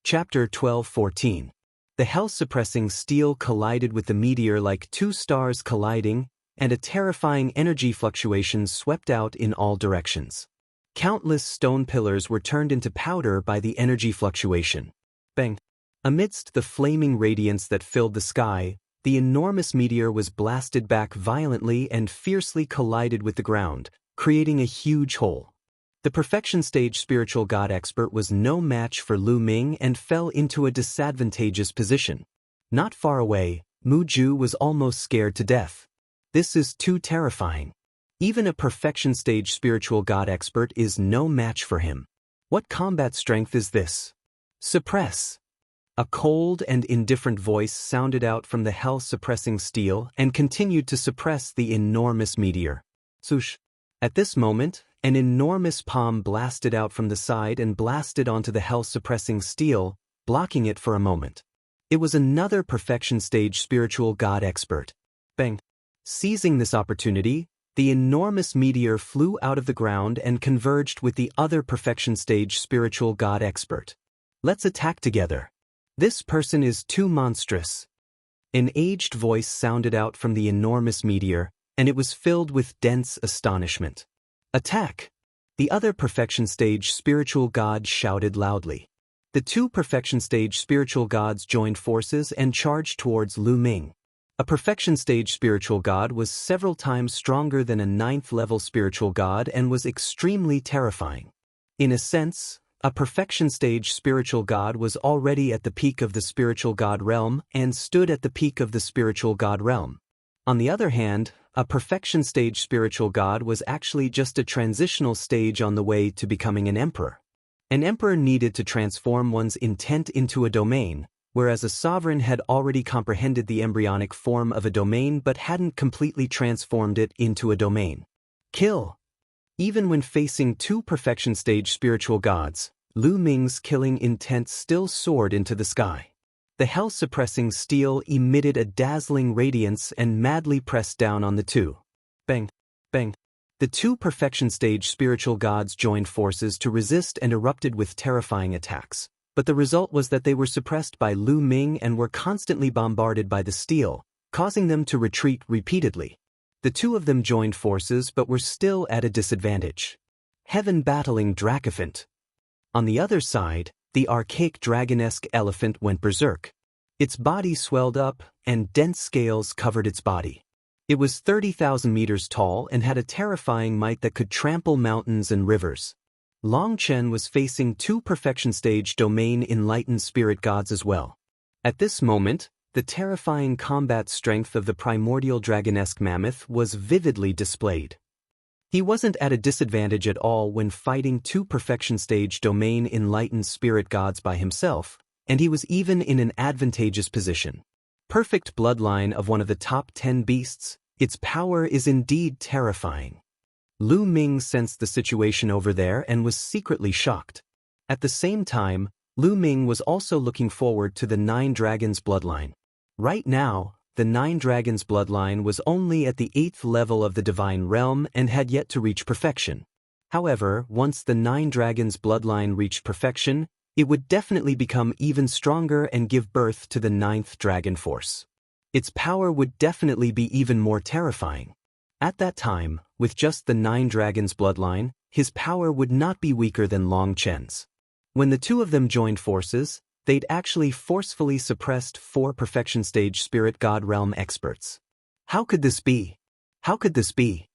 Chapter 12:14. The hell-suppressing steel collided with the meteor like 2 stars colliding, and a terrifying energy fluctuation swept out in all directions. Countless stone pillars were turned into powder by the energy fluctuation. Bang. Amidst the flaming radiance that filled the sky, the enormous meteor was blasted back violently and fiercely collided with the ground, creating a huge hole. The perfection stage spiritual god expert was no match for Lu Ming and fell into a disadvantageous position. Not far away, Muju was almost scared to death. This is too terrifying. Even a perfection stage spiritual god expert is no match for him. What combat strength is this? Suppress. A cold and indifferent voice sounded out from the hell-suppressing steel and continued to suppress the enormous meteor. Swoosh. At this moment, an enormous palm blasted out from the side and blasted onto the hell-suppressing steel, blocking it for a moment. It was another perfection stage spiritual god expert. Bang. Seizing this opportunity, the enormous meteor flew out of the ground and converged with the other perfection stage spiritual god expert. "Let's attack together. This person is too monstrous." An aged voice sounded out from the enormous meteor, and it was filled with dense astonishment. "Attack!" The other perfection stage spiritual god shouted loudly. The 2 perfection stage spiritual gods joined forces and charged towards Lu Ming. A perfection stage spiritual god was several times stronger than a 9th level spiritual god and was extremely terrifying. In a sense, a perfection stage spiritual god was already at the peak of the spiritual god realm and stood at the peak of the spiritual god realm. On the other hand, a perfection stage spiritual god was actually just a transitional stage on the way to becoming an emperor. An emperor needed to transform one's intent into a domain, whereas a sovereign had already comprehended the embryonic form of a domain but hadn't completely transformed it into a domain. Kill. Even when facing 2 perfection stage spiritual gods, Lu Ming's killing intent still soared into the sky. The hell-suppressing steel emitted a dazzling radiance and madly pressed down on the 2. Bang. Bang. The 2 perfection stage spiritual gods joined forces to resist and erupted with terrifying attacks, but the result was that they were suppressed by Lu Ming and were constantly bombarded by the steel, causing them to retreat repeatedly. The 2 of them joined forces but were still at a disadvantage. Heaven battling Dracophant. On the other side, the archaic dragon-esque elephant went berserk. Its body swelled up, and dense scales covered its body. It was 30,000 meters tall and had a terrifying might that could trample mountains and rivers. Longchen was facing two perfection stage domain enlightened spirit gods as well. At this moment, the terrifying combat strength of the primordial dragonesque mammoth was vividly displayed. He wasn't at a disadvantage at all when fighting two perfection stage domain enlightened spirit gods by himself, and he was even in an advantageous position. Perfect bloodline of one of the top 10 beasts, its power is indeed terrifying. Lu Ming sensed the situation over there and was secretly shocked. At the same time, Lu Ming was also looking forward to the Nine Dragons bloodline. Right now, the Nine Dragons bloodline was only at the 8th level of the divine realm and had yet to reach perfection. However, once the Nine Dragons bloodline reached perfection, it would definitely become even stronger and give birth to the 9th dragon force. Its power would definitely be even more terrifying. At that time, with just the Nine Dragons bloodline, his power would not be weaker than Long Chen's. When the two of them joined forces, they'd actually forcefully suppressed 4 perfection stage spirit god realm experts. How could this be? How could this be?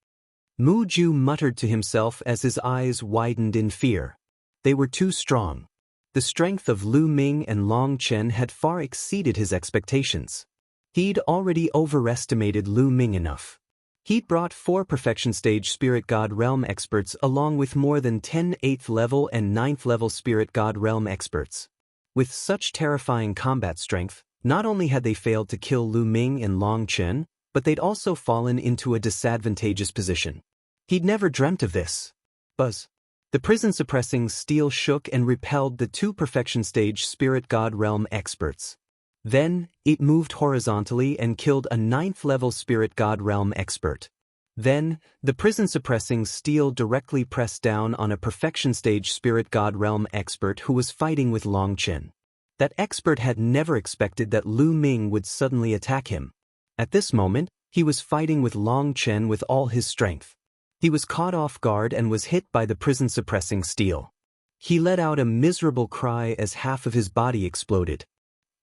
Mu Ju muttered to himself as his eyes widened in fear. They were too strong. The strength of Lu Ming and Long Chen had far exceeded his expectations. He'd already overestimated Lu Ming enough. He'd brought 4 perfection stage spirit god realm experts along with more than 10 8th level and 9th level spirit god realm experts. With such terrifying combat strength, not only had they failed to kill Lu Ming and Long Chen, but they'd also fallen into a disadvantageous position. He'd never dreamt of this. Buzz. The prison-suppressing steel shook and repelled the 2 perfection stage spirit god realm experts. Then, it moved horizontally and killed a 9th level spirit god realm expert. Then, the prison-suppressing steel directly pressed down on a perfection stage spirit god realm expert who was fighting with Long Chen. That expert had never expected that Lu Ming would suddenly attack him. At this moment, he was fighting with Long Chen with all his strength. He was caught off guard and was hit by the prison-suppressing steel. He let out a miserable cry as half of his body exploded.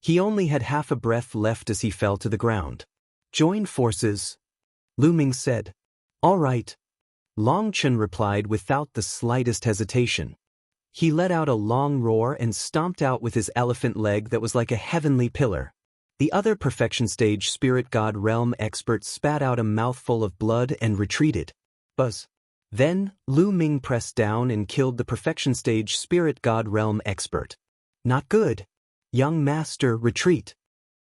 He only had half a breath left as he fell to the ground. Join forces, Lu Ming said. All right. Long Chen replied without the slightest hesitation. He let out a long roar and stomped out with his elephant leg that was like a heavenly pillar. The other perfection stage spirit god realm expert spat out a mouthful of blood and retreated. Buzz. Then, Lu Ming pressed down and killed the perfection stage spirit god realm expert. Not good. Young master, retreat.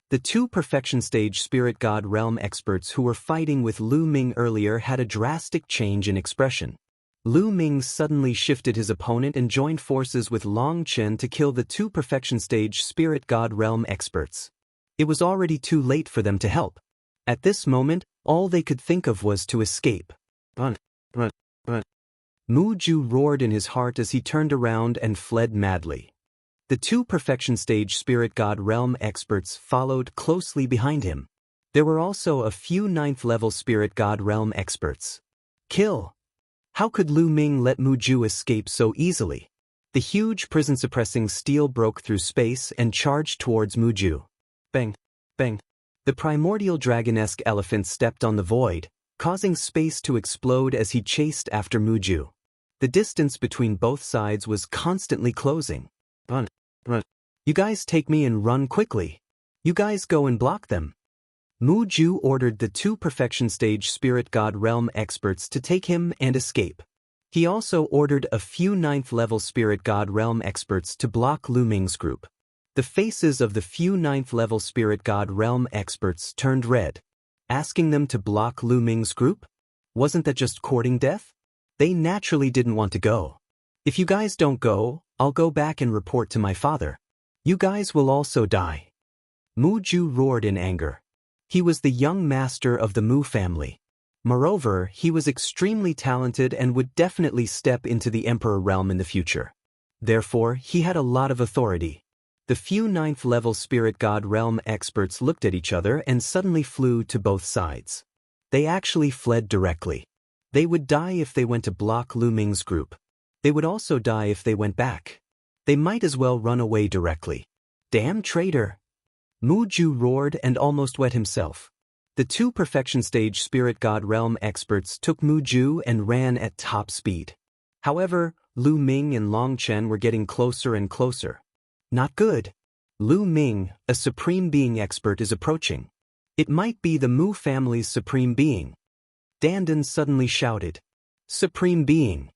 The 2 perfection stage spirit god realm experts who were fighting with Lu Ming earlier had a drastic change in expression. Lu Ming suddenly shifted his opponent and joined forces with Long Chen to kill the 2 perfection stage spirit god realm experts. It was already too late for them to help. At this moment, all they could think of was to escape. Run, run, run. Mu Ju roared in his heart as he turned around and fled madly. The 2 perfection stage spirit god realm experts followed closely behind him. There were also a few 9th level spirit god realm experts. Kill! How could Lu Ming let Mu Ju escape so easily? The huge prison-suppressing steel broke through space and charged towards Mu Ju. Bang! Bang! The primordial dragonesque elephant stepped on the void, causing space to explode as he chased after Mu Ju. The distance between both sides was constantly closing. Run, run. You guys take me and run quickly. You guys go and block them. Mu Ju ordered the 2 perfection stage spirit god realm experts to take him and escape. He also ordered a few 9th level spirit god realm experts to block Lu Ming's group. The faces of the few 9th level spirit god realm experts turned red. Asking them to block Lu Ming's group? Wasn't that just courting death? They naturally didn't want to go. If you guys don't go, I'll go back and report to my father. You guys will also die. Mu Ju roared in anger. He was the young master of the Mu family. Moreover, he was extremely talented and would definitely step into the emperor realm in the future. Therefore, he had a lot of authority. The few 9th level spirit god realm experts looked at each other and suddenly flew to both sides. They actually fled directly. They would die if they went to block Lu Ming's group. They would also die if they went back. They might as well run away directly. Damn traitor! Mu Ju roared and almost wet himself. The two perfection stage spirit god realm experts took Mu Ju and ran at top speed. However, Lu Ming and Long Chen were getting closer and closer. Not good. Lu Ming, a supreme being expert, is approaching. It might be the Mu family's supreme being. Dandan suddenly shouted. Supreme being.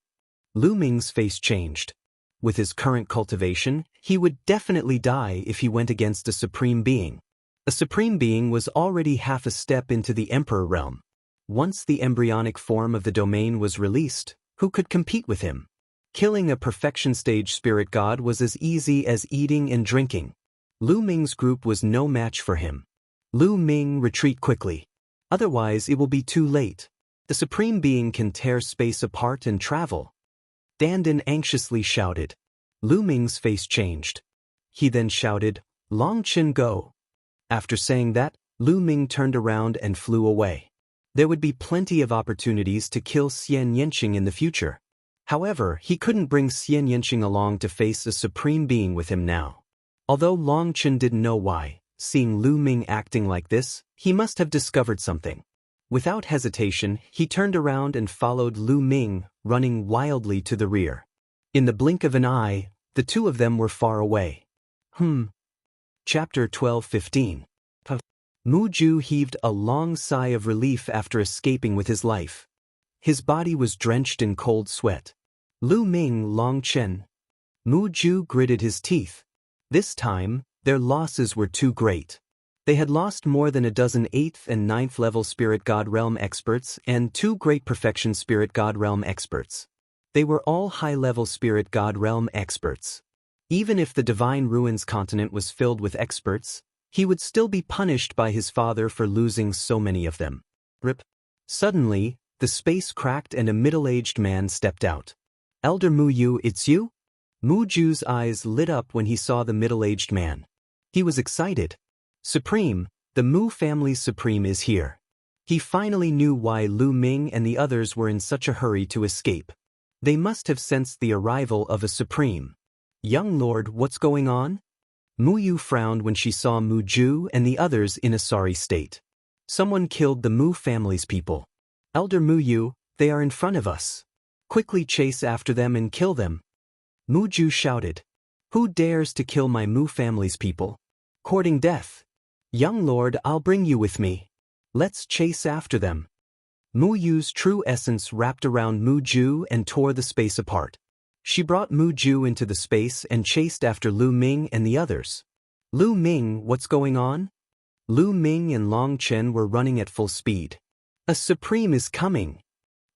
Lu Ming's face changed. With his current cultivation, he would definitely die if he went against a supreme being. A supreme being was already half a step into the emperor realm. Once the embryonic form of the domain was released, who could compete with him? Killing a perfection stage spirit god was as easy as eating and drinking. Lu Ming's group was no match for him. Lu Ming, retreat quickly. Otherwise it will be too late. The supreme being can tear space apart and travel. Dandan anxiously shouted. Lu Ming's face changed. He then shouted, Long Chen go. After saying that, Lu Ming turned around and flew away. There would be plenty of opportunities to kill Xianxia in the future. However, he couldn't bring Xianxia along to face a supreme being with him now. Although Long Chen didn't know why, seeing Lu Ming acting like this, he must have discovered something. Without hesitation, he turned around and followed Lu Ming, running wildly to the rear. In the blink of an eye, the two of them were far away. Chapter 12:15. Mu Ju heaved a long sigh of relief after escaping with his life. His body was drenched in cold sweat. Lu Ming, Long Chen. Mu Ju gritted his teeth. This time, their losses were too great. They had lost more than a dozen 8th and 9th level Spirit God Realm experts and 2 Great Perfection Spirit God Realm experts. They were all high-level Spirit God Realm experts. Even if the Divine Ruins continent was filled with experts, he would still be punished by his father for losing so many of them. Rip. Suddenly, the space cracked and a middle-aged man stepped out. Elder Mu Yu, it's you? Mu Ju's eyes lit up when he saw the middle-aged man. He was excited. Supreme, the Mu family's Supreme is here. He finally knew why Lu Ming and the others were in such a hurry to escape. They must have sensed the arrival of a Supreme. Young Lord, what's going on? Mu Yu frowned when she saw Mu Ju and the others in a sorry state. Someone killed the Mu family's people. Elder Mu Yu, they are in front of us. Quickly chase after them and kill them. Mu Ju shouted. Who dares to kill my Mu family's people? Courting death. Young Lord, I'll bring you with me. Let's chase after them. Mu Yu's true essence wrapped around Mu Ju and tore the space apart. She brought Mu Ju into the space and chased after Lu Ming and the others. Lu Ming, what's going on? Lu Ming and Long Chen were running at full speed. A Supreme is coming,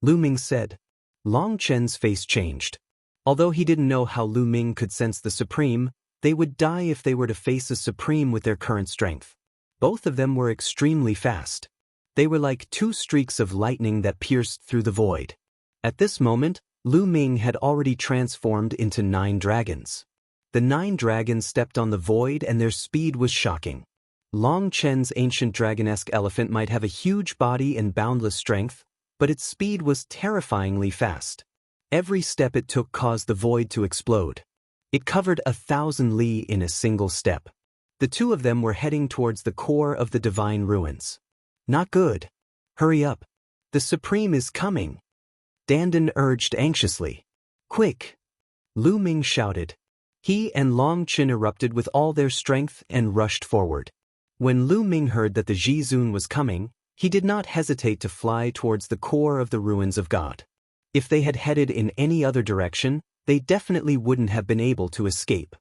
Lu Ming said. Long Chen's face changed. Although he didn't know how Lu Ming could sense the Supreme, they would die if they were to face a Supreme with their current strength. Both of them were extremely fast. They were like 2 streaks of lightning that pierced through the void. At this moment, Lu Ming had already transformed into 9 dragons. The 9 dragons stepped on the void and their speed was shocking. Long Chen's ancient dragonesque elephant might have a huge body and boundless strength, but its speed was terrifyingly fast. Every step it took caused the void to explode. It covered 1,000 li in a single step. The two of them were heading towards the core of the Divine Ruins. Not good. Hurry up. The Supreme is coming. Dandan urged anxiously. Quick. Lu Ming shouted. He and Long Chen erupted with all their strength and rushed forward. When Lu Ming heard that the Jizun was coming, he did not hesitate to fly towards the core of the ruins of God. If they had headed in any other direction, they definitely wouldn't have been able to escape.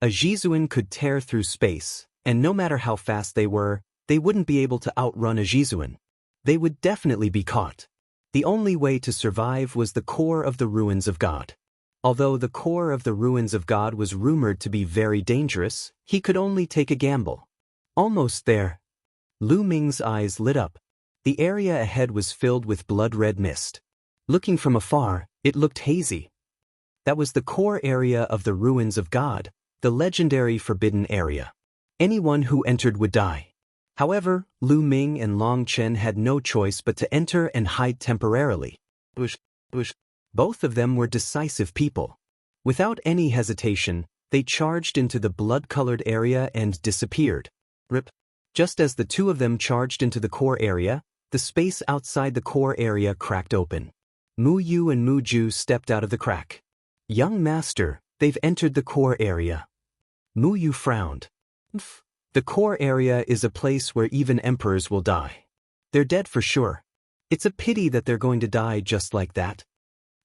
A Jizuan could tear through space, and no matter how fast they were, they wouldn't be able to outrun a Jizuan. They would definitely be caught. The only way to survive was the core of the ruins of God. Although the core of the ruins of God was rumored to be very dangerous, he could only take a gamble. Almost there. Lu Ming's eyes lit up. The area ahead was filled with blood-red mist. Looking from afar, it looked hazy. That was the core area of the ruins of God, the legendary forbidden area. Anyone who entered would die. However, Lu Ming and Long Chen had no choice but to enter and hide temporarily. Both of them were decisive people. Without any hesitation, They charged into the blood-colored area and disappeared. Rip. Just as the two of them charged into the core area, the space outside the core area cracked open. Mu Yu and Mu Ju stepped out of the crack. Young master, they've entered the core area. Mu Yu frowned. The core area is a place where even emperors will die. They're dead for sure. It's a pity that they're going to die just like that.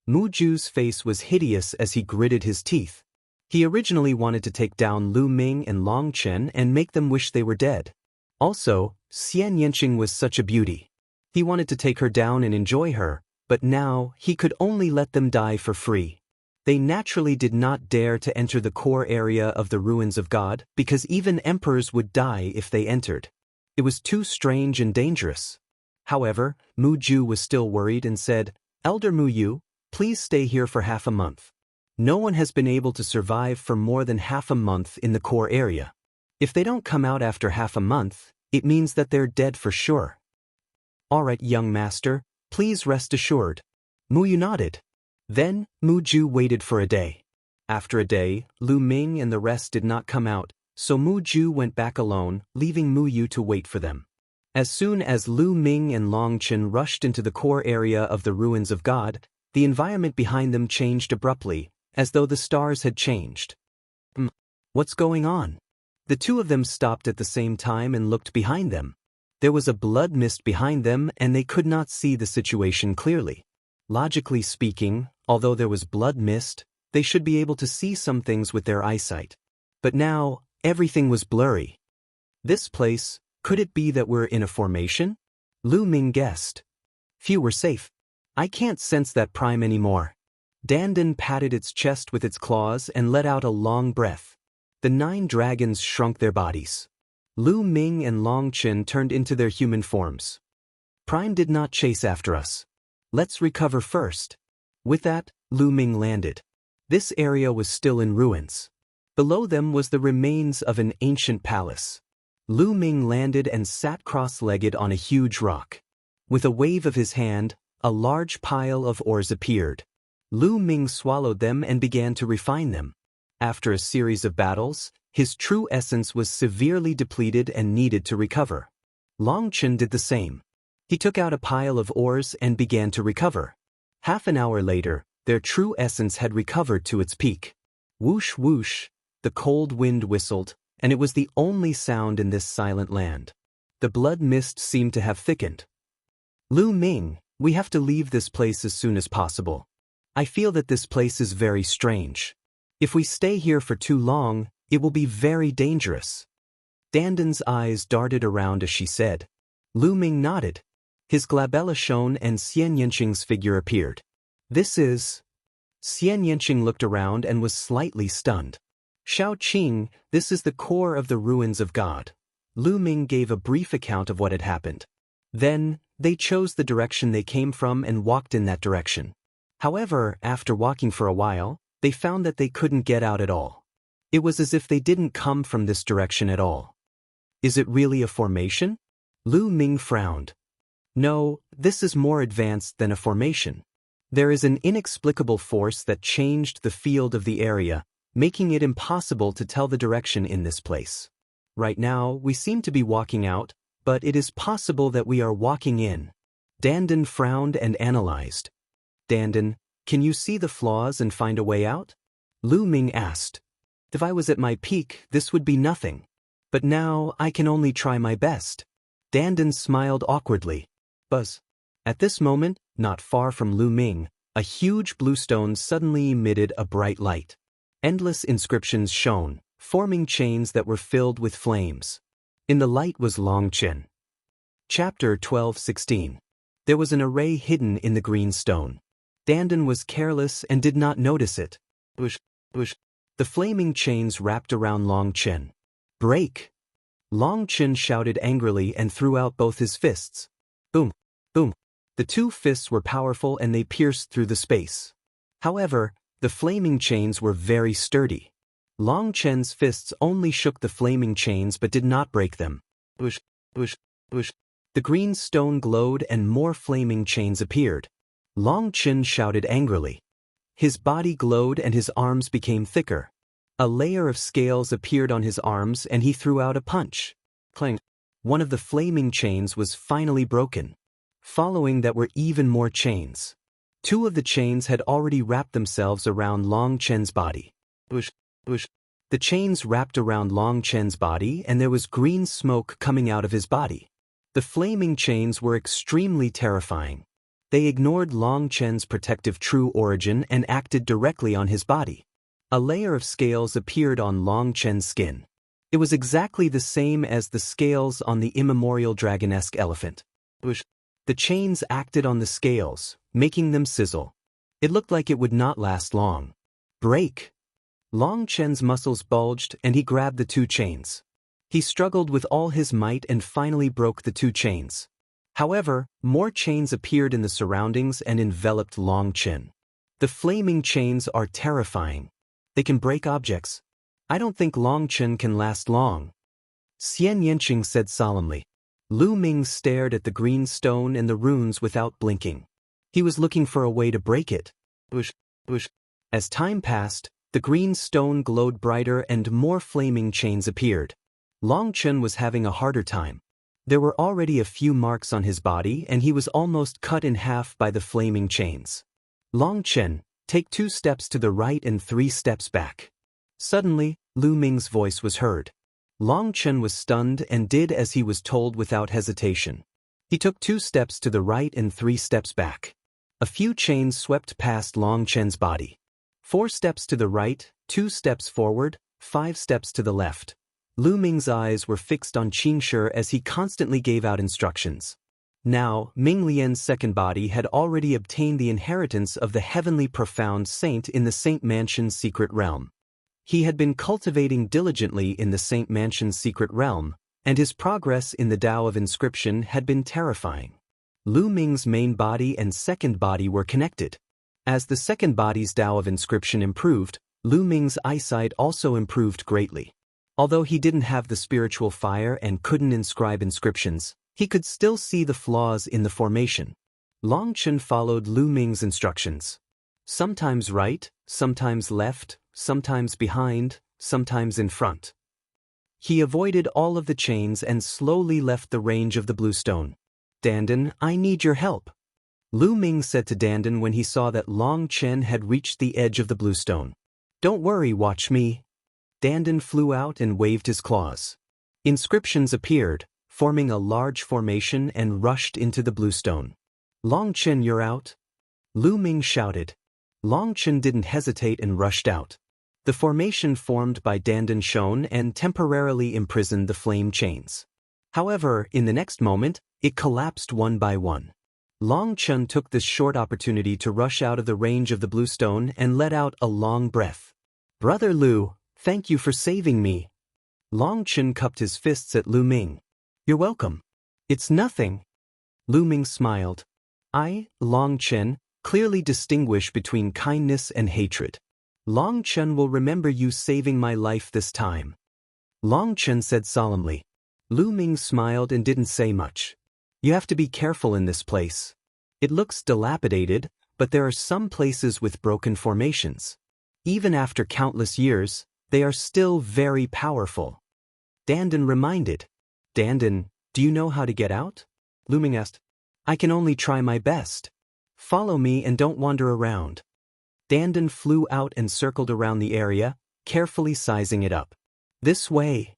Mu Ju's face was hideous as he gritted his teeth. He originally wanted to take down Lu Ming and Long Chen and make them wish they were dead. Also, Xianxia was such a beauty. He wanted to take her down and enjoy her, but now he could only let them die for free. They naturally did not dare to enter the core area of the ruins of God because even emperors would die if they entered. It was too strange and dangerous. However, Mu Ju was still worried and said, "Elder Mu Yu, please stay here for half a month. No one has been able to survive for more than half a month in the core area. If they don't come out after half a month, it means that they're dead for sure." "All right, young master, please rest assured." Mu Yu nodded. Then, Mu Ju waited for a day. After a day, Lu Ming and the rest did not come out, so Mu Ju went back alone, leaving Mu Yu to wait for them. As soon as Lu Ming and Long Chen rushed into the core area of the ruins of God, the environment behind them changed abruptly, as though the stars had changed. What's going on? The two of them stopped at the same time and looked behind them. There was a blood mist behind them and they could not see the situation clearly. Logically speaking, although there was blood mist, they should be able to see some things with their eyesight. But now, everything was blurry. This place, could it be that we're in a formation? Lu Ming guessed. Phew, we're safe. I can't sense that prime anymore. Dandan patted its chest with its claws and let out a long breath. The 9 dragons shrunk their bodies. Lu Ming and Long Chen turned into their human forms. Prime did not chase after us. Let's recover first. With that, Lu Ming landed. This area was still in ruins. Below them was the remains of an ancient palace. Lu Ming landed and sat cross-legged on a huge rock. With a wave of his hand, a large pile of ores appeared. Lu Ming swallowed them and began to refine them. After a series of battles, his true essence was severely depleted and needed to recover. Long Chen did the same. He took out a pile of ores and began to recover. Half an hour later, their true essence had recovered to its peak. Whoosh whoosh, the cold wind whistled, and it was the only sound in this silent land. The blood mist seemed to have thickened. Lu Ming, we have to leave this place as soon as possible. I feel that this place is very strange. If we stay here for too long, it will be very dangerous. Dandan's eyes darted around as she said. Lu Ming nodded. His glabella shone and Xianxia's figure appeared. This is... Xianxia looked around and was slightly stunned. Shao Qing, this is the core of the ruins of God. Lu Ming gave a brief account of what had happened. Then, they chose the direction they came from and walked in that direction. However, after walking for a while, they found that they couldn't get out at all. It was as if they didn't come from this direction at all. Is it really a formation? Lu Ming frowned. No, this is more advanced than a formation. There is an inexplicable force that changed the field of the area, making it impossible to tell the direction in this place. Right now, we seem to be walking out, but it is possible that we are walking in. Dandan frowned and analyzed. Dandan, can you see the flaws and find a way out? Lu Ming asked. If I was at my peak, this would be nothing. But now, I can only try my best. Dandan smiled awkwardly. Buzz. At this moment, not far from Lu Ming, a huge blue stone suddenly emitted a bright light. Endless inscriptions shone, forming chains that were filled with flames. In the light was Long Chen. Chapter 12:16. There was an array hidden in the green stone. Dandan was careless and did not notice it. Bush, bush. The flaming chains wrapped around Long Chen. Break! Long Chen shouted angrily and threw out both his fists. Boom, boom. The two fists were powerful and they pierced through the space. However, the flaming chains were very sturdy. Long Chen's fists only shook the flaming chains but did not break them. Bush, bush, bush. The green stone glowed and more flaming chains appeared. Long Chen shouted angrily. His body glowed and his arms became thicker. A layer of scales appeared on his arms and he threw out a punch. Clang. One of the flaming chains was finally broken. Following that were even more chains. 2 of the chains had already wrapped themselves around Long Chen's body. Whoosh, whoosh. The chains wrapped around Long Chen's body and there was green smoke coming out of his body. The flaming chains were extremely terrifying. They ignored Long Chen's protective true origin and acted directly on his body. A layer of scales appeared on Long Chen's skin. It was exactly the same as the scales on the immemorial dragonesque elephant. Whoosh. The chains acted on the scales, making them sizzle. It looked like it would not last long. Break! Long Chen's muscles bulged and he grabbed the 2 chains. He struggled with all his might and finally broke the 2 chains. However, more chains appeared in the surroundings and enveloped Long Chen. The flaming chains are terrifying. They can break objects. I don't think Long Chen can last long. Xianxia said solemnly. Lu Ming stared at the green stone and the runes without blinking. He was looking for a way to break it. Whoosh, whoosh. As time passed, the green stone glowed brighter and more flaming chains appeared. Long Chen was having a harder time. There were already a few marks on his body and he was almost cut in half by the flaming chains. Long Chen, take 2 steps to the right and 3 steps back. Suddenly, Lu Ming's voice was heard. Long Chen was stunned and did as he was told without hesitation. He took 2 steps to the right and 3 steps back. A few chains swept past Long Chen's body. 4 steps to the right, 2 steps forward, 5 steps to the left. Lu Ming's eyes were fixed on Qingshi as he constantly gave out instructions. Now, Ming Lian's second body had already obtained the inheritance of the heavenly profound saint in the Saint Mansion's secret realm. He had been cultivating diligently in the Saint Mansion's secret realm, and his progress in the Tao of inscription had been terrifying. Lu Ming's main body and second body were connected. As the second body's Tao of inscription improved, Lu Ming's eyesight also improved greatly. Although he didn't have the spiritual fire and couldn't inscribe inscriptions, he could still see the flaws in the formation. Long Chen followed Lu Ming's instructions. Sometimes right, sometimes left, sometimes behind, sometimes in front. He avoided all of the chains and slowly left the range of the blue stone. Dandan, I need your help. Lu Ming said to Dandan when he saw that Long Chen had reached the edge of the blue stone. Don't worry, watch me. Dandan flew out and waved his claws. Inscriptions appeared, forming a large formation and rushed into the blue stone. Long Chen, you're out? Lu Ming shouted. Long Chen didn't hesitate and rushed out. The formation formed by Dandan shone and temporarily imprisoned the flame chains. However, in the next moment, it collapsed one by one. Long Chen took this short opportunity to rush out of the range of the blue stone and let out a long breath. Brother Lu, thank you for saving me. Long Chen cupped his fists at Lu Ming. You're welcome. It's nothing. Lu Ming smiled. I, Long Chen, clearly distinguish between kindness and hatred. Long Chen will remember you saving my life this time. Long Chen said solemnly. Lu Ming smiled and didn't say much. You have to be careful in this place. It looks dilapidated, but there are some places with broken formations. Even after countless years, they are still very powerful. Dandan reminded. Dandan, do you know how to get out? Lu Ming asked. I can only try my best. Follow me and don't wander around. Dandan flew out and circled around the area, carefully sizing it up. This way.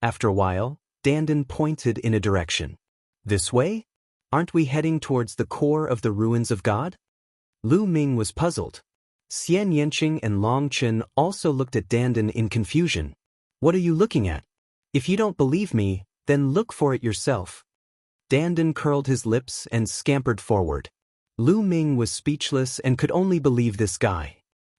After a while, Dandan pointed in a direction. This way? Aren't we heading towards the core of the ruins of God? Lu Ming was puzzled. Xianxia and Long Chen also looked at Dandan in confusion. What are you looking at? If you don't believe me, then look for it yourself. Dandan curled his lips and scampered forward. Lu Ming was speechless and could only believe this guy.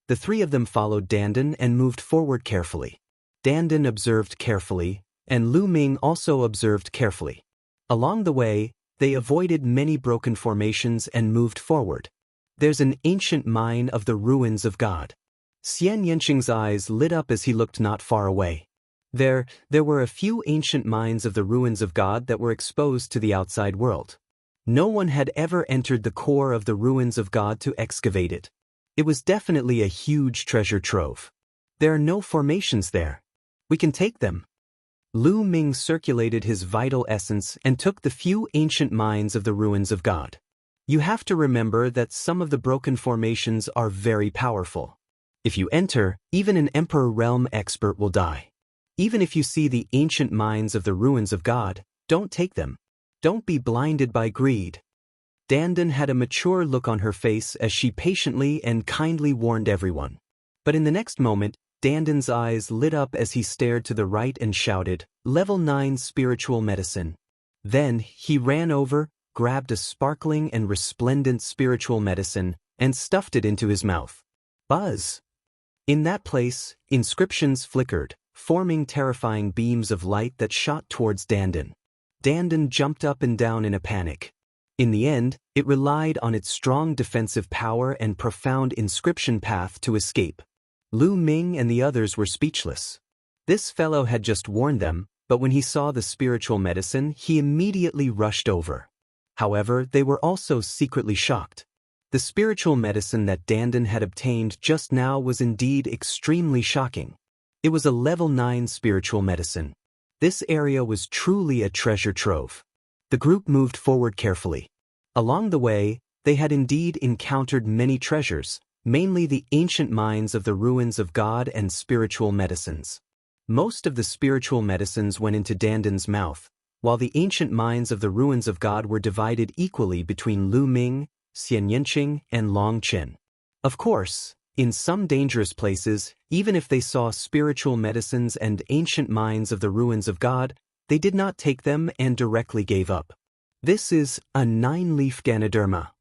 The 3 of them followed Dandan and moved forward carefully. Dandan observed carefully, and Lu Ming also observed carefully. Along the way, they avoided many broken formations and moved forward. There's an ancient mine of the ruins of God. Xianxia's eyes lit up as he looked not far away. There were a few ancient mines of the ruins of God that were exposed to the outside world. No one had ever entered the core of the ruins of God to excavate it. It was definitely a huge treasure trove. There are no formations there. We can take them. Lu Ming circulated his vital essence and took the few ancient minds of the ruins of God. You have to remember that some of the broken formations are very powerful. If you enter, even an Emperor Realm expert will die. Even if you see the ancient minds of the ruins of God, don't take them. Don't be blinded by greed. Dandan had a mature look on her face as she patiently and kindly warned everyone. But in the next moment, Dandan's eyes lit up as he stared to the right and shouted, "Level 9 spiritual medicine." Then, he ran over, grabbed a sparkling and resplendent spiritual medicine, and stuffed it into his mouth. Buzz! In that place, inscriptions flickered, forming terrifying beams of light that shot towards Dandan. Dandan jumped up and down in a panic. In the end, it relied on its strong defensive power and profound inscription path to escape. Lu Ming and the others were speechless. This fellow had just warned them, but when he saw the spiritual medicine, he immediately rushed over. However, they were also secretly shocked. The spiritual medicine that Dandan had obtained just now was indeed extremely shocking. It was a level 9 spiritual medicine. This area was truly a treasure trove. The group moved forward carefully. Along the way, they had indeed encountered many treasures, mainly the ancient minds of the ruins of God and spiritual medicines. Most of the spiritual medicines went into Dandan's mouth, while the ancient minds of the ruins of God were divided equally between Lu Ming, Xianxia, and Longchen. Of course, in some dangerous places, even if they saw spiritual medicines and ancient minds of the ruins of God, they did not take them and directly gave up. This is a 9-leaf Ganoderma.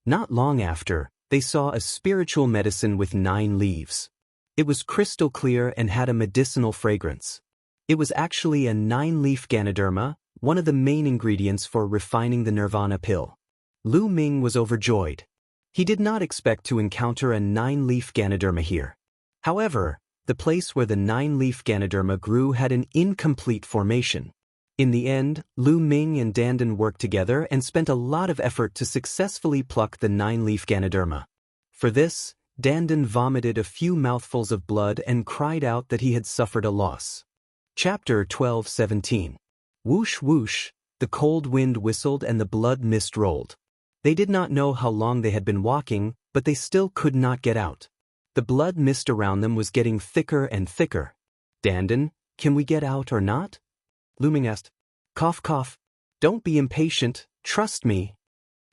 Not long after, they saw a spiritual medicine with 9 leaves. It was crystal clear and had a medicinal fragrance. It was actually a 9-leaf Ganoderma, one of the main ingredients for refining the Nirvana pill. Lu Ming was overjoyed. He did not expect to encounter a 9-leaf Ganoderma here. However, the place where the 9-leaf Ganoderma grew had an incomplete formation. In the end, Lu Ming and Dandan worked together and spent a lot of effort to successfully pluck the 9-leaf Ganoderma. For this, Dandan vomited a few mouthfuls of blood and cried out that he had suffered a loss. Chapter 12:17. Whoosh whoosh, the cold wind whistled and the blood mist rolled. They did not know how long they had been walking, but they still could not get out. The blood mist around them was getting thicker and thicker. "Dandan, can we get out or not?" Lu Ming asked. "Cough cough. Don't be impatient, trust me."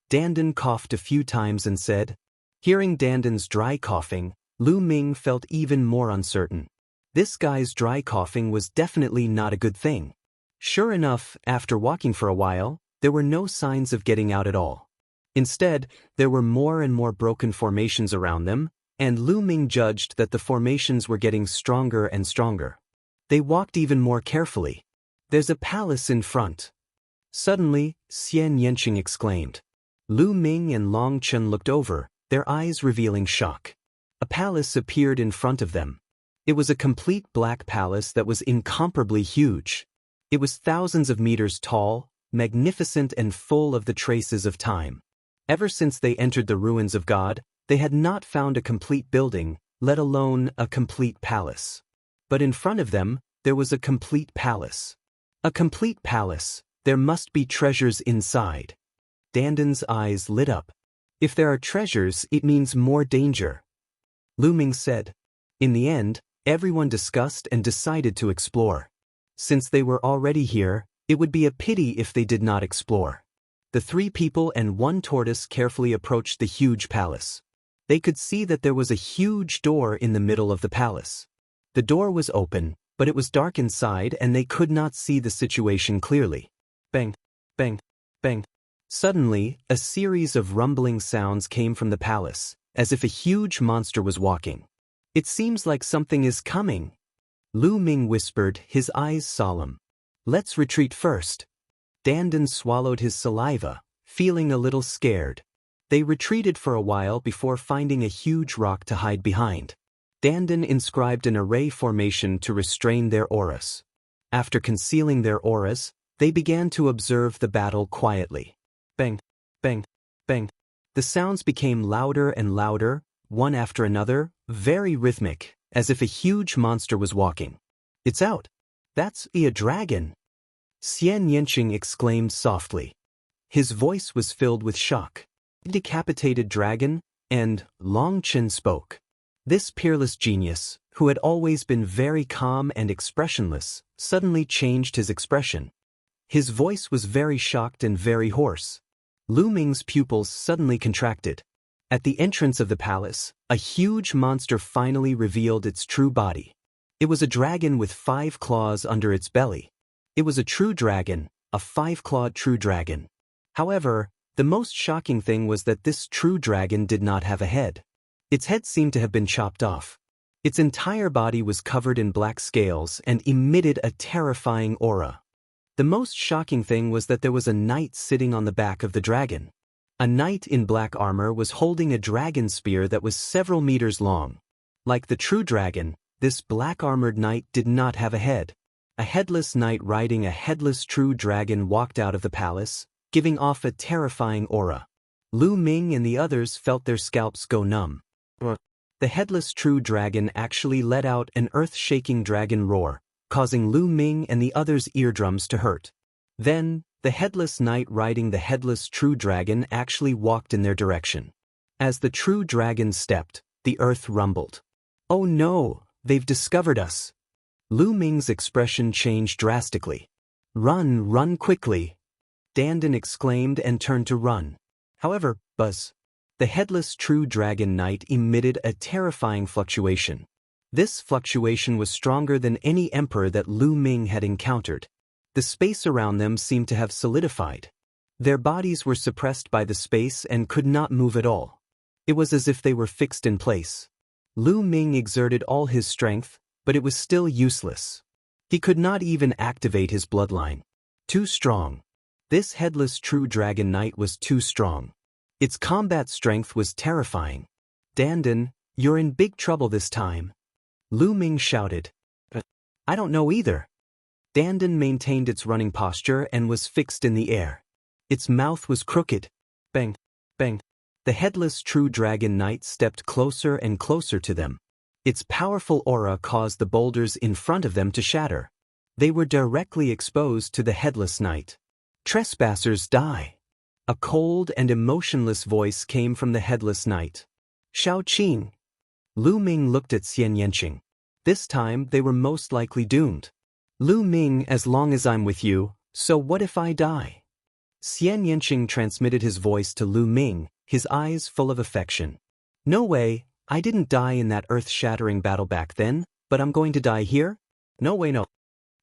Dandan coughed a few times and said. Hearing Dandan's dry coughing, Lu Ming felt even more uncertain. This guy's dry coughing was definitely not a good thing. Sure enough, after walking for a while, there were no signs of getting out at all. Instead, there were more and more broken formations around them, and Lu Ming judged that the formations were getting stronger and stronger. They walked even more carefully. "There's a palace in front." Suddenly, Xianxia exclaimed. Lu Ming and Longchen looked over, their eyes revealing shock. A palace appeared in front of them. It was a complete black palace that was incomparably huge. It was thousands of meters tall, magnificent and full of the traces of time. Ever since they entered the ruins of God, they had not found a complete building, let alone a complete palace. But in front of them, there was a complete palace. A complete palace, there must be treasures inside. Dandan's eyes lit up. If there are treasures, it means more danger. Lu Ming said. In the end, everyone discussed and decided to explore. Since they were already here, it would be a pity if they did not explore. The 3 people and 1 tortoise carefully approached the huge palace. They could see that there was a huge door in the middle of the palace. The door was open, but it was dark inside and they could not see the situation clearly. Bang, bang, bang. Suddenly, a series of rumbling sounds came from the palace, as if a huge monster was walking. "It seems like something is coming," Lu Ming whispered, his eyes solemn. "Let's retreat first." Dandan swallowed his saliva, feeling a little scared. They retreated for a while before finding a huge rock to hide behind. Dandan inscribed an array formation to restrain their auras. After concealing their auras, they began to observe the battle quietly. Bang, bang, bang. The sounds became louder and louder, one after another, very rhythmic. as if a huge monster was walking. "It's out. That's a dragon!" Xianxia exclaimed softly. His voice was filled with shock. "Decapitated dragon?" And Longchen spoke. This peerless genius, who had always been very calm and expressionless, suddenly changed his expression. His voice was very shocked and very hoarse. Lu Ming's pupils suddenly contracted. At the entrance of the palace, a huge monster finally revealed its true body. It was a dragon with 5 claws under its belly. It was a true dragon, a 5-clawed true dragon. However, the most shocking thing was that this true dragon did not have a head. Its head seemed to have been chopped off. Its entire body was covered in black scales and emitted a terrifying aura. The most shocking thing was that there was a knight sitting on the back of the dragon. A knight in black armor was holding a dragon spear that was several meters long. Like the true dragon, this black-armored knight did not have a head. A headless knight riding a headless true dragon walked out of the palace, giving off a terrifying aura. Lu Ming and the others felt their scalps go numb. The headless true dragon actually let out an earth-shaking dragon roar, causing Lu Ming and the others' eardrums to hurt. Then, the headless knight riding the headless true dragon actually walked in their direction. As the true dragon stepped, the earth rumbled. "Oh no, they've discovered us." Lu Ming's expression changed drastically. "Run, run quickly!" Dandan exclaimed and turned to run. However, Buzz, the headless true dragon knight emitted a terrifying fluctuation. This fluctuation was stronger than any emperor that Lu Ming had encountered. The space around them seemed to have solidified. Their bodies were suppressed by the space and could not move at all. It was as if they were fixed in place. Lu Ming exerted all his strength, but it was still useless. He could not even activate his bloodline. Too strong. This headless true dragon knight was too strong. Its combat strength was terrifying. "Dandan, you're in big trouble this time." Lu Ming shouted. "I don't know either." Dandan maintained its running posture and was fixed in the air. Its mouth was crooked. Bang, bang. The headless true dragon knight stepped closer and closer to them. Its powerful aura caused the boulders in front of them to shatter. They were directly exposed to the headless knight. "Trespassers die." A cold and emotionless voice came from the headless knight. "Shao Qing." Lu Ming looked at Xianxia. This time they were most likely doomed. "Lu Ming, as long as I'm with you, so what if I die?" Xianxia transmitted his voice to Lu Ming, his eyes full of affection. "No way, I didn't die in that earth-shattering battle back then, but I'm going to die here? No way no."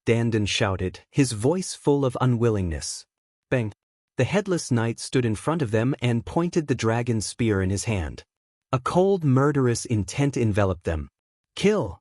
Dandan shouted, his voice full of unwillingness. Bang. The headless knight stood in front of them and pointed the dragon spear in his hand. A cold, murderous intent enveloped them. "Kill!"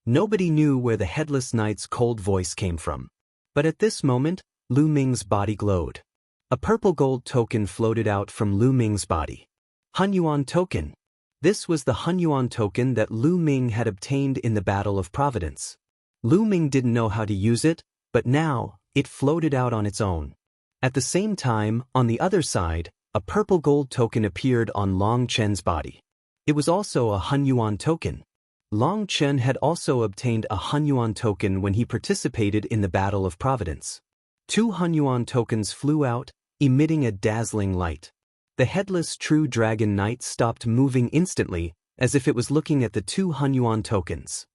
Nobody knew where the headless knight's cold voice came from. But at this moment, Lu Ming's body glowed. A purple gold token floated out from Lu Ming's body. Hunyuan token. This was the Hunyuan token that Lu Ming had obtained in the Battle of Providence. Lu Ming didn't know how to use it, but now, it floated out on its own. At the same time, on the other side, a purple gold token appeared on Long Chen's body. It was also a Hunyuan token. Long Chen had also obtained a Hunyuan token when he participated in the Battle of Providence. 2 Hunyuan tokens flew out, emitting a dazzling light. The headless true dragon knight stopped moving instantly, as if it was looking at the 2 Hunyuan tokens.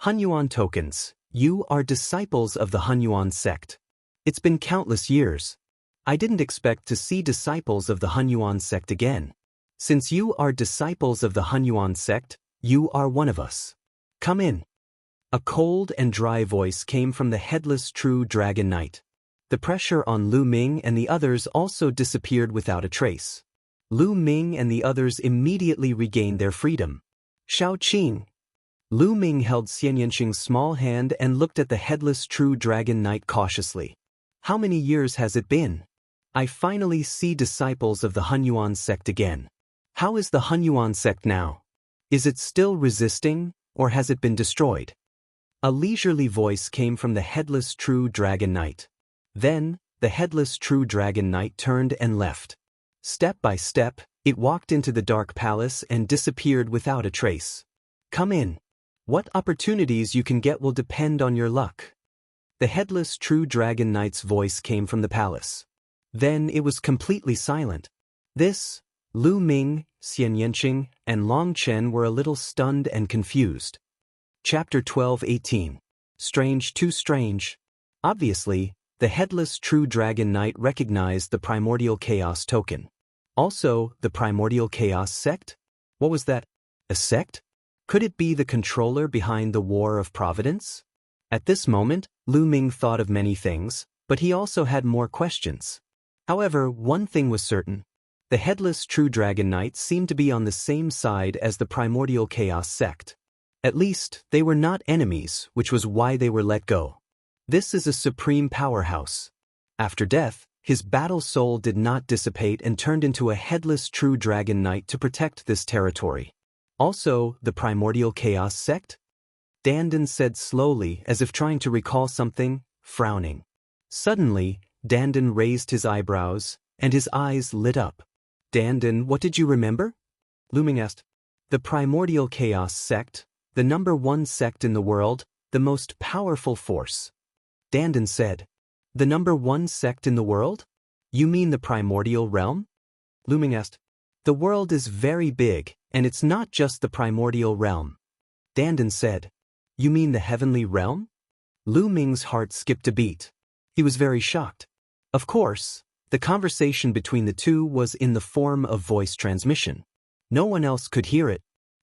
"Hunyuan tokens, you are disciples of the Hunyuan sect. It's been countless years. I didn't expect to see disciples of the Hunyuan sect again. Since you are disciples of the Hunyuan sect, you are one of us. Come in." A cold and dry voice came from the headless true dragon knight. The pressure on Lu Ming and the others also disappeared without a trace. Lu Ming and the others immediately regained their freedom. "Shao Qing." Lu Ming held Xianxing's small hand and looked at the headless true dragon knight cautiously. "How many years has it been? I finally see disciples of the Hunyuan sect again. How is the Hunyuan sect now? Is it still resisting, or has it been destroyed?" A leisurely voice came from the headless true dragon knight. Then, the headless true dragon knight turned and left. Step by step, it walked into the dark palace and disappeared without a trace. "Come in." What opportunities you can get will depend on your luck. The headless true dragon knight's voice came from the palace. Then it was completely silent. This, Lu Ming, Xianxia, and Long Chen were a little stunned and confused. Chapter 12:18. Strange too strange. Obviously, the headless true dragon knight recognized the primordial chaos token. Also, the primordial chaos sect? What was that? A sect? Could it be the controller behind the War of Providence? At this moment, Lu Ming thought of many things, but he also had more questions. However, one thing was certain. The headless true dragon knight seemed to be on the same side as the primordial chaos sect. At least, they were not enemies, which was why they were let go. This is a supreme powerhouse. After death, his battle soul did not dissipate and turned into a headless true dragon knight to protect this territory. Also, the primordial chaos sect? Dandan said slowly, as if trying to recall something, frowning. Suddenly, Dandan raised his eyebrows, and his eyes lit up. Dandan, what did you remember? Lu Ming asked. The primordial chaos sect, the #1 sect in the world, the most powerful force. Dandan said. The #1 sect in the world? You mean the primordial realm? Lu Ming asked. The world is very big, and it's not just the primordial realm. Dandan said. You mean the heavenly realm? Lu Ming's heart skipped a beat. He was very shocked. Of course, the conversation between the two was in the form of voice transmission. No one else could hear it.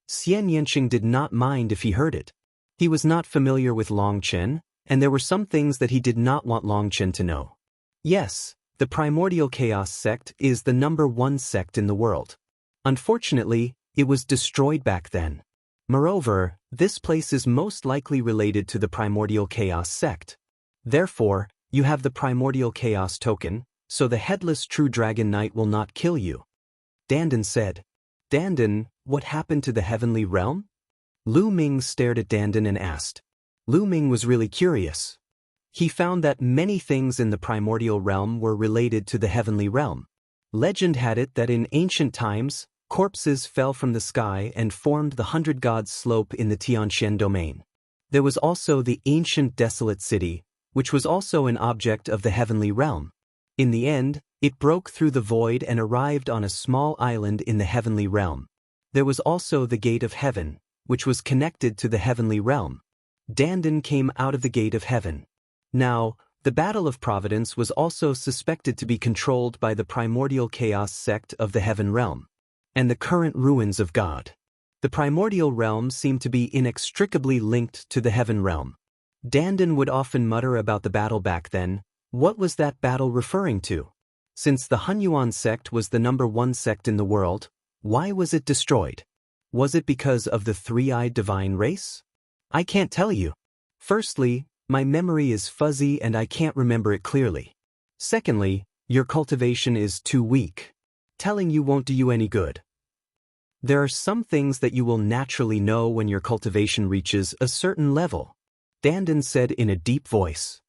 Xianxia did not mind if he heard it. He was not familiar with Long Chen, and there were some things that he did not want Long Chen to know. Yes, the primordial chaos sect is the #1 sect in the world. Unfortunately, it was destroyed back then. Moreover, this place is most likely related to the primordial chaos sect. Therefore, you have the primordial chaos token, so the headless true dragon knight will not kill you. Dandan said. Dandan, what happened to the heavenly realm? Lu Ming stared at Dandan and asked. Lu Ming was really curious. He found that many things in the primordial realm were related to the heavenly realm. Legend had it that in ancient times, corpses fell from the sky and formed the 100 Gods slope in the Tianxian domain. There was also the ancient desolate city, which was also an object of the heavenly realm. In the end, it broke through the void and arrived on a small island in the heavenly realm. There was also the Gate of Heaven, which was connected to the heavenly realm. Dandan came out of the Gate of Heaven. Now, the Battle of Providence was also suspected to be controlled by the primordial chaos sect of the heaven realm, and the current ruins of God. The primordial realm seemed to be inextricably linked to the heaven realm. Dandan would often mutter about the battle back then. What was that battle referring to? Since the Hunyuan sect was the #1 sect in the world, why was it destroyed? Was it because of the three-eyed divine race? I can't tell you. Firstly, my memory is fuzzy and I can't remember it clearly. Secondly, your cultivation is too weak. Telling you won't do you any good. There are some things that you will naturally know when your cultivation reaches a certain level, Dandan said in a deep voice.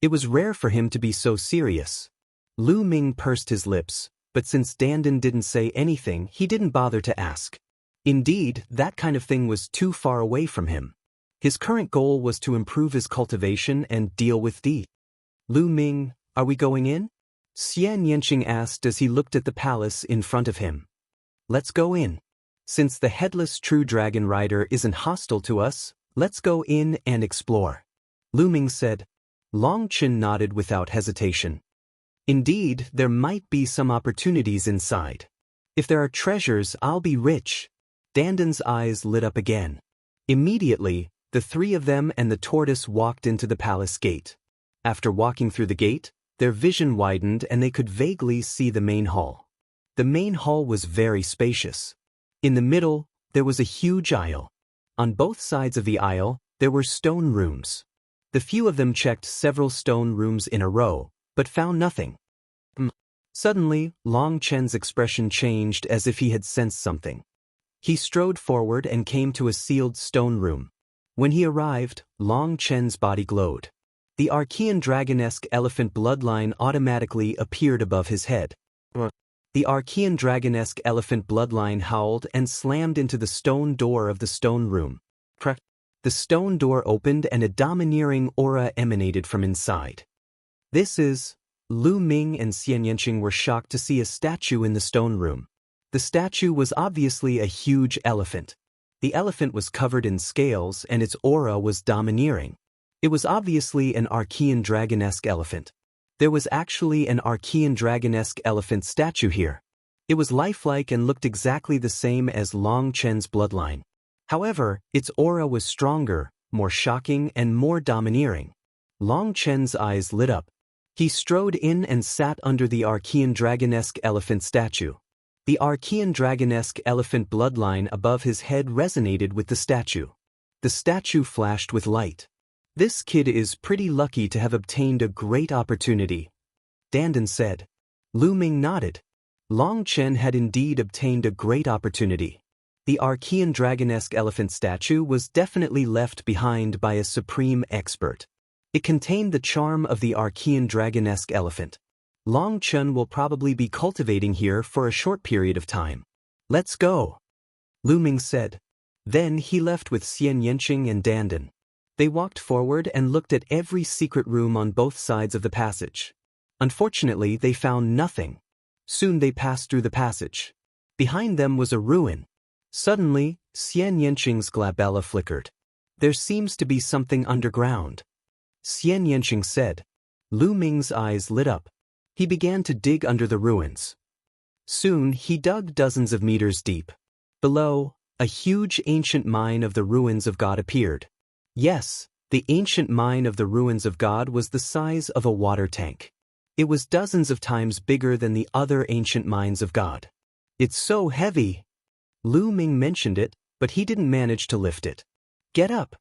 It was rare for him to be so serious. Lu Ming pursed his lips, but since Dandan didn't say anything, he didn't bother to ask. Indeed, that kind of thing was too far away from him. His current goal was to improve his cultivation and deal with D. Lu Ming, are we going in? Xianxia asked as he looked at the palace in front of him. Let's go in. Since the headless true dragon rider isn't hostile to us, let's go in and explore. Lu Ming said. Long Chen nodded without hesitation. Indeed, there might be some opportunities inside. If there are treasures, I'll be rich. Dandan's eyes lit up again. Immediately, the three of them and the tortoise walked into the palace gate. After walking through the gate, their vision widened and they could vaguely see the main hall. The main hall was very spacious. In the middle, there was a huge aisle. On both sides of the aisle, there were stone rooms. The few of them checked several stone rooms in a row, but found nothing. Suddenly, Long Chen's expression changed as if he had sensed something. He strode forward and came to a sealed stone room. When he arrived, Long Chen's body glowed. The Archean dragonesque elephant bloodline automatically appeared above his head. The Archean dragonesque elephant bloodline howled and slammed into the stone door of the stone room. The stone door opened and a domineering aura emanated from inside. "This is..." Lu Ming and Xianxia were shocked to see a statue in the stone room. The statue was obviously a huge elephant. The elephant was covered in scales and its aura was domineering. It was obviously an Archean dragon-esque elephant. There was actually an Archean dragon-esque elephant statue here. It was lifelike and looked exactly the same as Long Chen's bloodline. However, its aura was stronger, more shocking, and more domineering. Long Chen's eyes lit up. He strode in and sat under the Archean dragon-esque elephant statue. The Archean dragon-esque elephant bloodline above his head resonated with the statue. The statue flashed with light. "This kid is pretty lucky to have obtained a great opportunity," Dandan said. Lu Ming nodded. Long Chen had indeed obtained a great opportunity. The Archean dragon-esque elephant statue was definitely left behind by a supreme expert. It contained the charm of the Archean dragon-esque elephant. Long Chen will probably be cultivating here for a short period of time. "Let's go," Lu Ming said. Then he left with Xianxia and Dandan. They walked forward and looked at every secret room on both sides of the passage. Unfortunately, they found nothing. Soon they passed through the passage. Behind them was a ruin. Suddenly, Xianxia's glabella flickered. "There seems to be something underground," Xianxia said. Lu Ming's eyes lit up. He began to dig under the ruins. Soon he dug dozens of meters deep. Below, a huge ancient mine of the ruins of God appeared. Yes, the ancient mine of the ruins of God was the size of a water tank. It was dozens of times bigger than the other ancient mines of God. "It's so heavy." Lu Ming mentioned it, but he didn't manage to lift it. "Get up."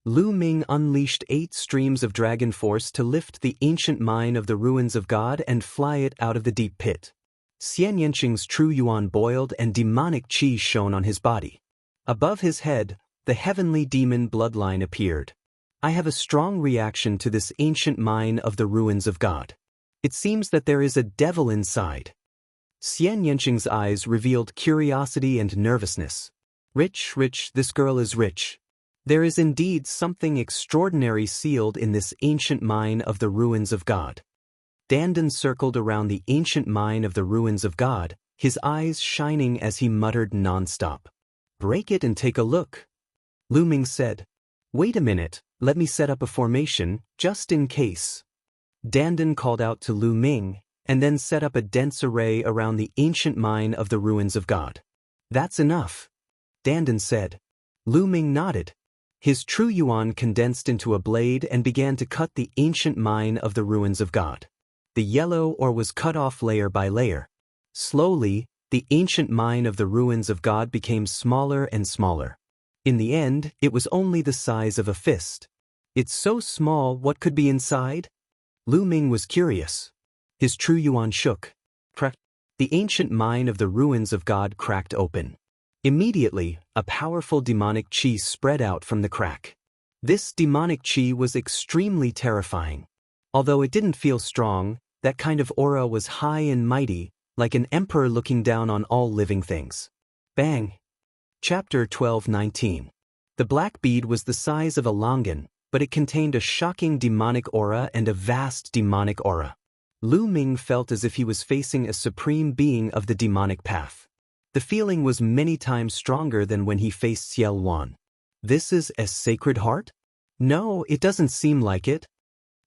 Lu Ming unleashed 8 streams of dragon force to lift the ancient mine of the ruins of God and fly it out of the deep pit. Xianxing's true yuan boiled and demonic qi shone on his body. Above his head, the heavenly demon bloodline appeared. "I have a strong reaction to this ancient mine of the ruins of God. It seems that there is a devil inside." Xianxing's eyes revealed curiosity and nervousness. "Rich, this girl is rich. There is indeed something extraordinary sealed in this ancient mine of the ruins of God." Dandan circled around the ancient mine of the ruins of God, his eyes shining as he muttered nonstop. "Break it and take a look," Lu Ming said. "Wait a minute, let me set up a formation, just in case." Dandan called out to Lu Ming, and then set up a dense array around the ancient mine of the ruins of God. "That's enough," Dandan said. Lu Ming nodded. His true yuan condensed into a blade and began to cut the ancient mine of the ruins of God. The yellow ore was cut off layer by layer. Slowly, the ancient mine of the ruins of God became smaller and smaller. In the end, it was only the size of a fist. "It's so small, what could be inside?" Lu Ming was curious. His true yuan shook. Crack. The ancient mine of the ruins of God cracked open. Immediately, a powerful demonic qi spread out from the crack. This demonic qi was extremely terrifying. Although it didn't feel strong, that kind of aura was high and mighty, like an emperor looking down on all living things. Bang! Chapter 12:19. The black bead was the size of a longan, but it contained a shocking demonic aura and a vast demonic aura. Lu Ming felt as if he was facing a supreme being of the demonic path. The feeling was many times stronger than when he faced Xiao Wan. "This is a sacred heart?" "No, it doesn't seem like it."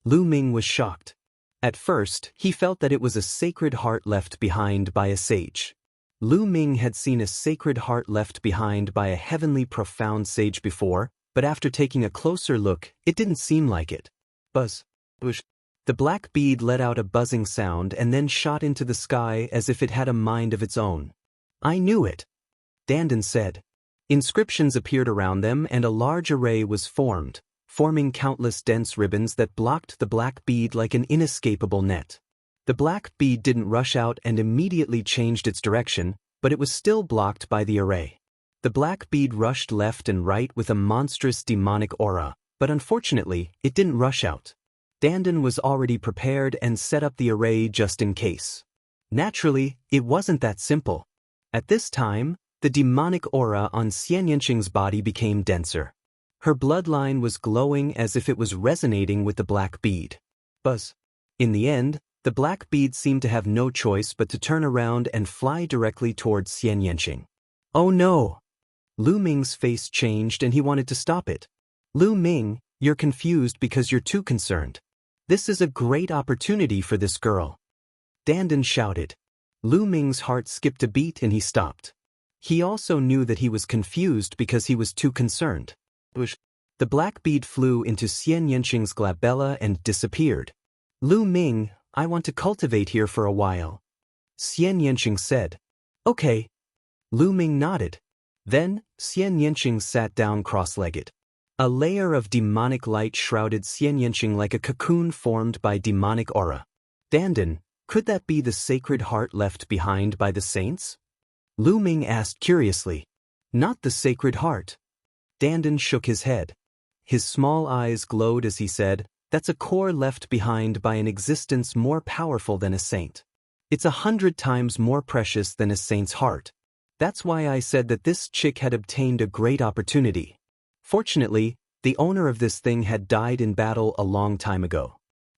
Lu Ming was shocked. At first, he felt that it was a sacred heart left behind by a sage. Lu Ming had seen a sacred heart left behind by a heavenly profound sage before, but after taking a closer look, it didn't seem like it. Buzz. Bush. The black bead let out a buzzing sound and then shot into the sky as if it had a mind of its own. "I knew it," Dandan said. Inscriptions appeared around them and a large array was formed, forming countless dense ribbons that blocked the black bead like an inescapable net. The black bead didn't rush out and immediately changed its direction, but it was still blocked by the array. The black bead rushed left and right with a monstrous demonic aura, but unfortunately, it didn't rush out. Dandan was already prepared and set up the array just in case. Naturally, it wasn't that simple. At this time, the demonic aura on Xianxing's body became denser. Her bloodline was glowing as if it was resonating with the black bead. Buzz. In the end, the black bead seemed to have no choice but to turn around and fly directly towards Xianxia. Oh no! Lu Ming's face changed and he wanted to stop it. Lu Ming, you're confused because you're too concerned. This is a great opportunity for this girl. Dandan shouted. Lu Ming's heart skipped a beat and he stopped. He also knew that he was confused because he was too concerned. The black bead flew into Xianxia's glabella and disappeared. Lu Ming, I want to cultivate here for a while. Xianxia said. Okay. Lu Ming nodded. Then, Xianxia sat down cross-legged. A layer of demonic light shrouded Xianxia like a cocoon formed by demonic aura. Dandan, could that be the sacred heart left behind by the saints? Lu Ming asked curiously. Not the sacred heart. Dandan shook his head. His small eyes glowed as he said, that's a core left behind by an existence more powerful than a saint. It's 100 times more precious than a saint's heart. That's why I said that this chick had obtained a great opportunity. Fortunately, the owner of this thing had died in battle a long time ago.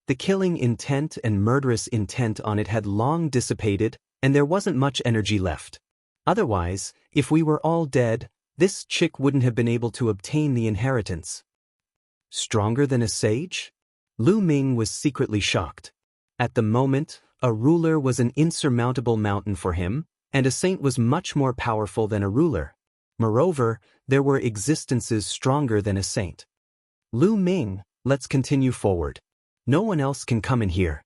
The killing intent and murderous intent on it had long dissipated, and there wasn't much energy left. Otherwise, if we were all dead, this chick wouldn't have been able to obtain the inheritance. Stronger than a sage? Lu Ming was secretly shocked. At the moment, a ruler was an insurmountable mountain for him, and a saint was much more powerful than a ruler. Moreover, there were existences stronger than a saint. Lu Ming, let's continue forward. No one else can come in here.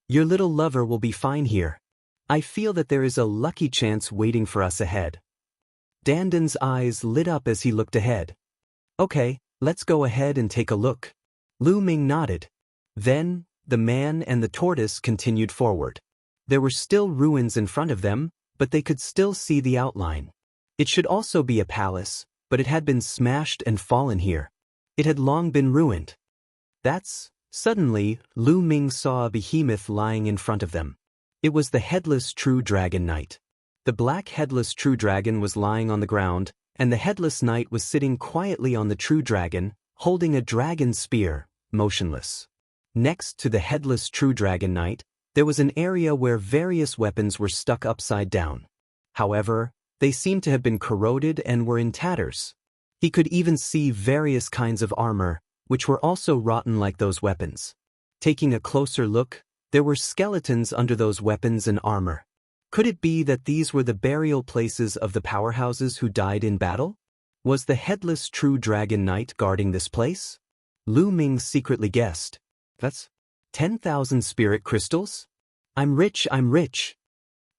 Your little lover will be fine here. I feel that there is a lucky chance waiting for us ahead. Dandan's eyes lit up as he looked ahead. Okay, let's go ahead and take a look. Lu Ming nodded. Then, the man and the tortoise continued forward. There were still ruins in front of them, but they could still see the outline. It should also be a palace, but it had been smashed and fallen here. It had long been ruined. Suddenly, Lu Ming saw a behemoth lying in front of them. It was the headless true dragon knight. The black headless true dragon was lying on the ground, and the headless knight was sitting quietly on the true dragon, holding a dragon spear, motionless. Next to the headless true dragon knight, there was an area where various weapons were stuck upside down. However, they seemed to have been corroded and were in tatters. He could even see various kinds of armor, which were also rotten like those weapons. Taking a closer look, there were skeletons under those weapons and armor. Could it be that these were the burial places of the powerhouses who died in battle? Was the headless true dragon knight guarding this place? Lu Ming secretly guessed. That's 10,000 spirit crystals? I'm rich, I'm rich.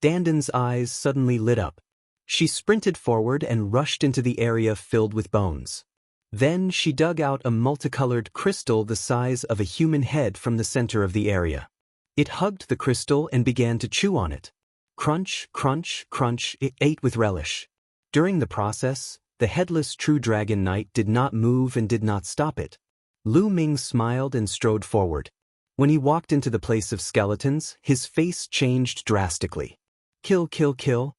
Dandan's eyes suddenly lit up. She sprinted forward and rushed into the area filled with bones. Then she dug out a multicolored crystal the size of a human head from the center of the area. It hugged the crystal and began to chew on it. Crunch, crunch, crunch, it ate with relish. During the process, the headless true dragon knight did not move and did not stop it. Lu Ming smiled and strode forward. When he walked into the place of skeletons, his face changed drastically. Kill, kill, kill.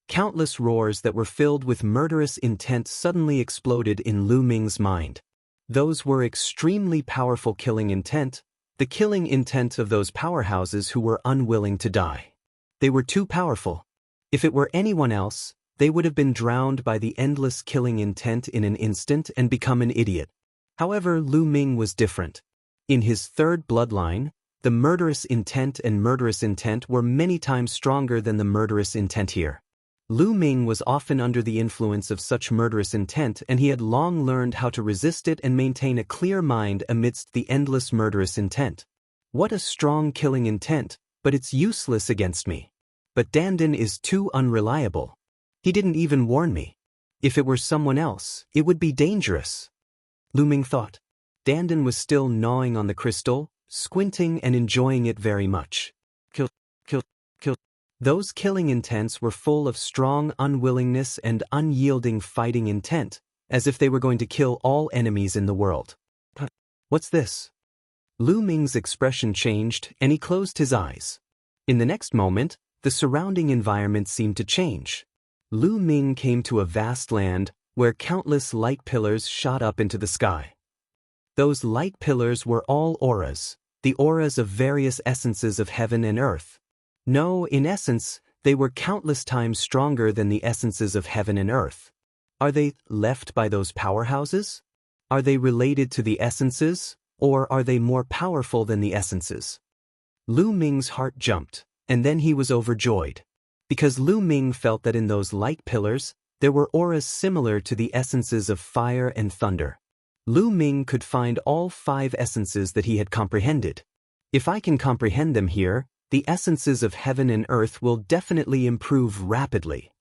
Countless roars that were filled with murderous intent suddenly exploded in Lu Ming's mind. Those were extremely powerful killing intent, the killing intent of those powerhouses who were unwilling to die. They were too powerful. If it were anyone else, they would have been drowned by the endless killing intent in an instant and become an idiot. However, Lu Ming was different. In his third bloodline, the murderous intent and murderous intent were many times stronger than the murderous intent here. Lu Ming was often under the influence of such murderous intent, and he had long learned how to resist it and maintain a clear mind amidst the endless murderous intent. What a strong killing intent, but it's useless against me. But Dandan is too unreliable. He didn't even warn me. If it were someone else, it would be dangerous. Lu Ming thought. Dandan was still gnawing on the crystal, squinting and enjoying it very much. Kill, kill, kill. Those killing intents were full of strong unwillingness and unyielding fighting intent, as if they were going to kill all enemies in the world. What's this? Lu Ming's expression changed, and he closed his eyes. In the next moment, the surrounding environment seemed to change. Lu Ming came to a vast land, where countless light pillars shot up into the sky. Those light pillars were all auras, the auras of various essences of heaven and earth. No, in essence, they were countless times stronger than the essences of heaven and earth. Are they left by those powerhouses? Are they related to the essences, or are they more powerful than the essences? Lu Ming's heart jumped, and then he was overjoyed. Because Lu Ming felt that in those light pillars, there were auras similar to the essences of fire and thunder. Lu Ming could find all 5 essences that he had comprehended. If I can comprehend them here, the essences of heaven and earth will definitely improve rapidly.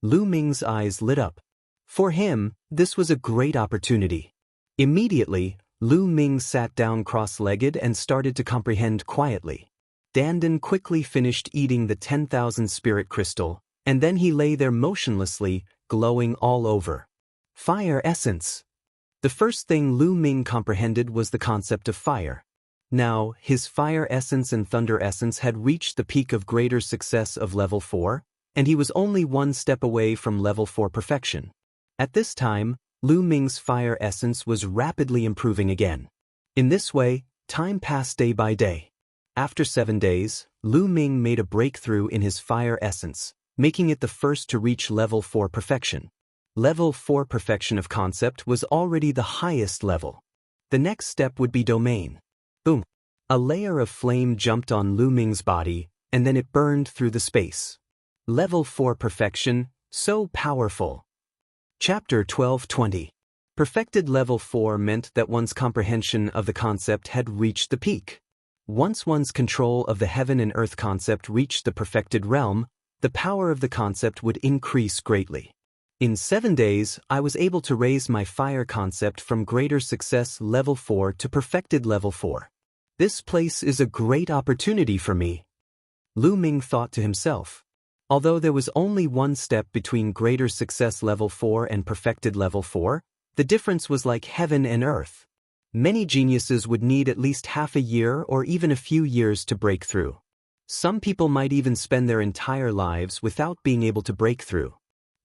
Lu Ming's eyes lit up. For him, this was a great opportunity. Immediately, Lu Ming sat down cross-legged and started to comprehend quietly. Dandan quickly finished eating the 10,000 spirit crystal, and then he lay there motionlessly, glowing all over. Fire essence. The first thing Lu Ming comprehended was the concept of fire. Now, his fire essence and thunder essence had reached the peak of greater success of level 4, and he was only 1 step away from level 4 perfection. At this time, Lu Ming's fire essence was rapidly improving again. In this way, time passed day by day. After 7 days, Lu Ming made a breakthrough in his fire essence, making it the first to reach level 4 perfection. Level 4 perfection of concept was already the highest level. The next step would be domain. Boom! A layer of flame jumped on Lu Ming's body, and then it burned through the space. Level 4 perfection, so powerful. Chapter 12:20. Perfected level 4 meant that one's comprehension of the concept had reached the peak. Once one's control of the heaven and earth concept reached the perfected realm, the power of the concept would increase greatly. In 7 days, I was able to raise my fire concept from greater success level 4 to perfected level 4. This place is a great opportunity for me. Lu Ming thought to himself. Although there was only 1 step between greater success level 4 and perfected level 4, the difference was like heaven and earth. Many geniuses would need at least half a year or even a few years to break through. Some people might even spend their entire lives without being able to break through.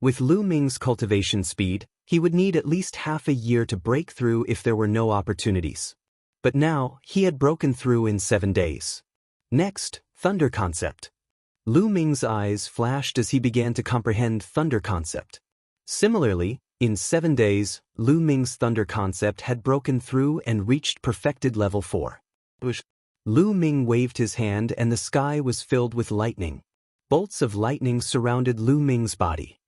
With Lu Ming's cultivation speed, he would need at least half a year to break through if there were no opportunities. But now, he had broken through in 7 days. Next, thunder concept. Lu Ming's eyes flashed as he began to comprehend thunder concept. Similarly, in 7 days, Lu Ming's thunder concept had broken through and reached perfected level 4. Lu Ming waved his hand and the sky was filled with lightning. Bolts of lightning surrounded Lu Ming's body.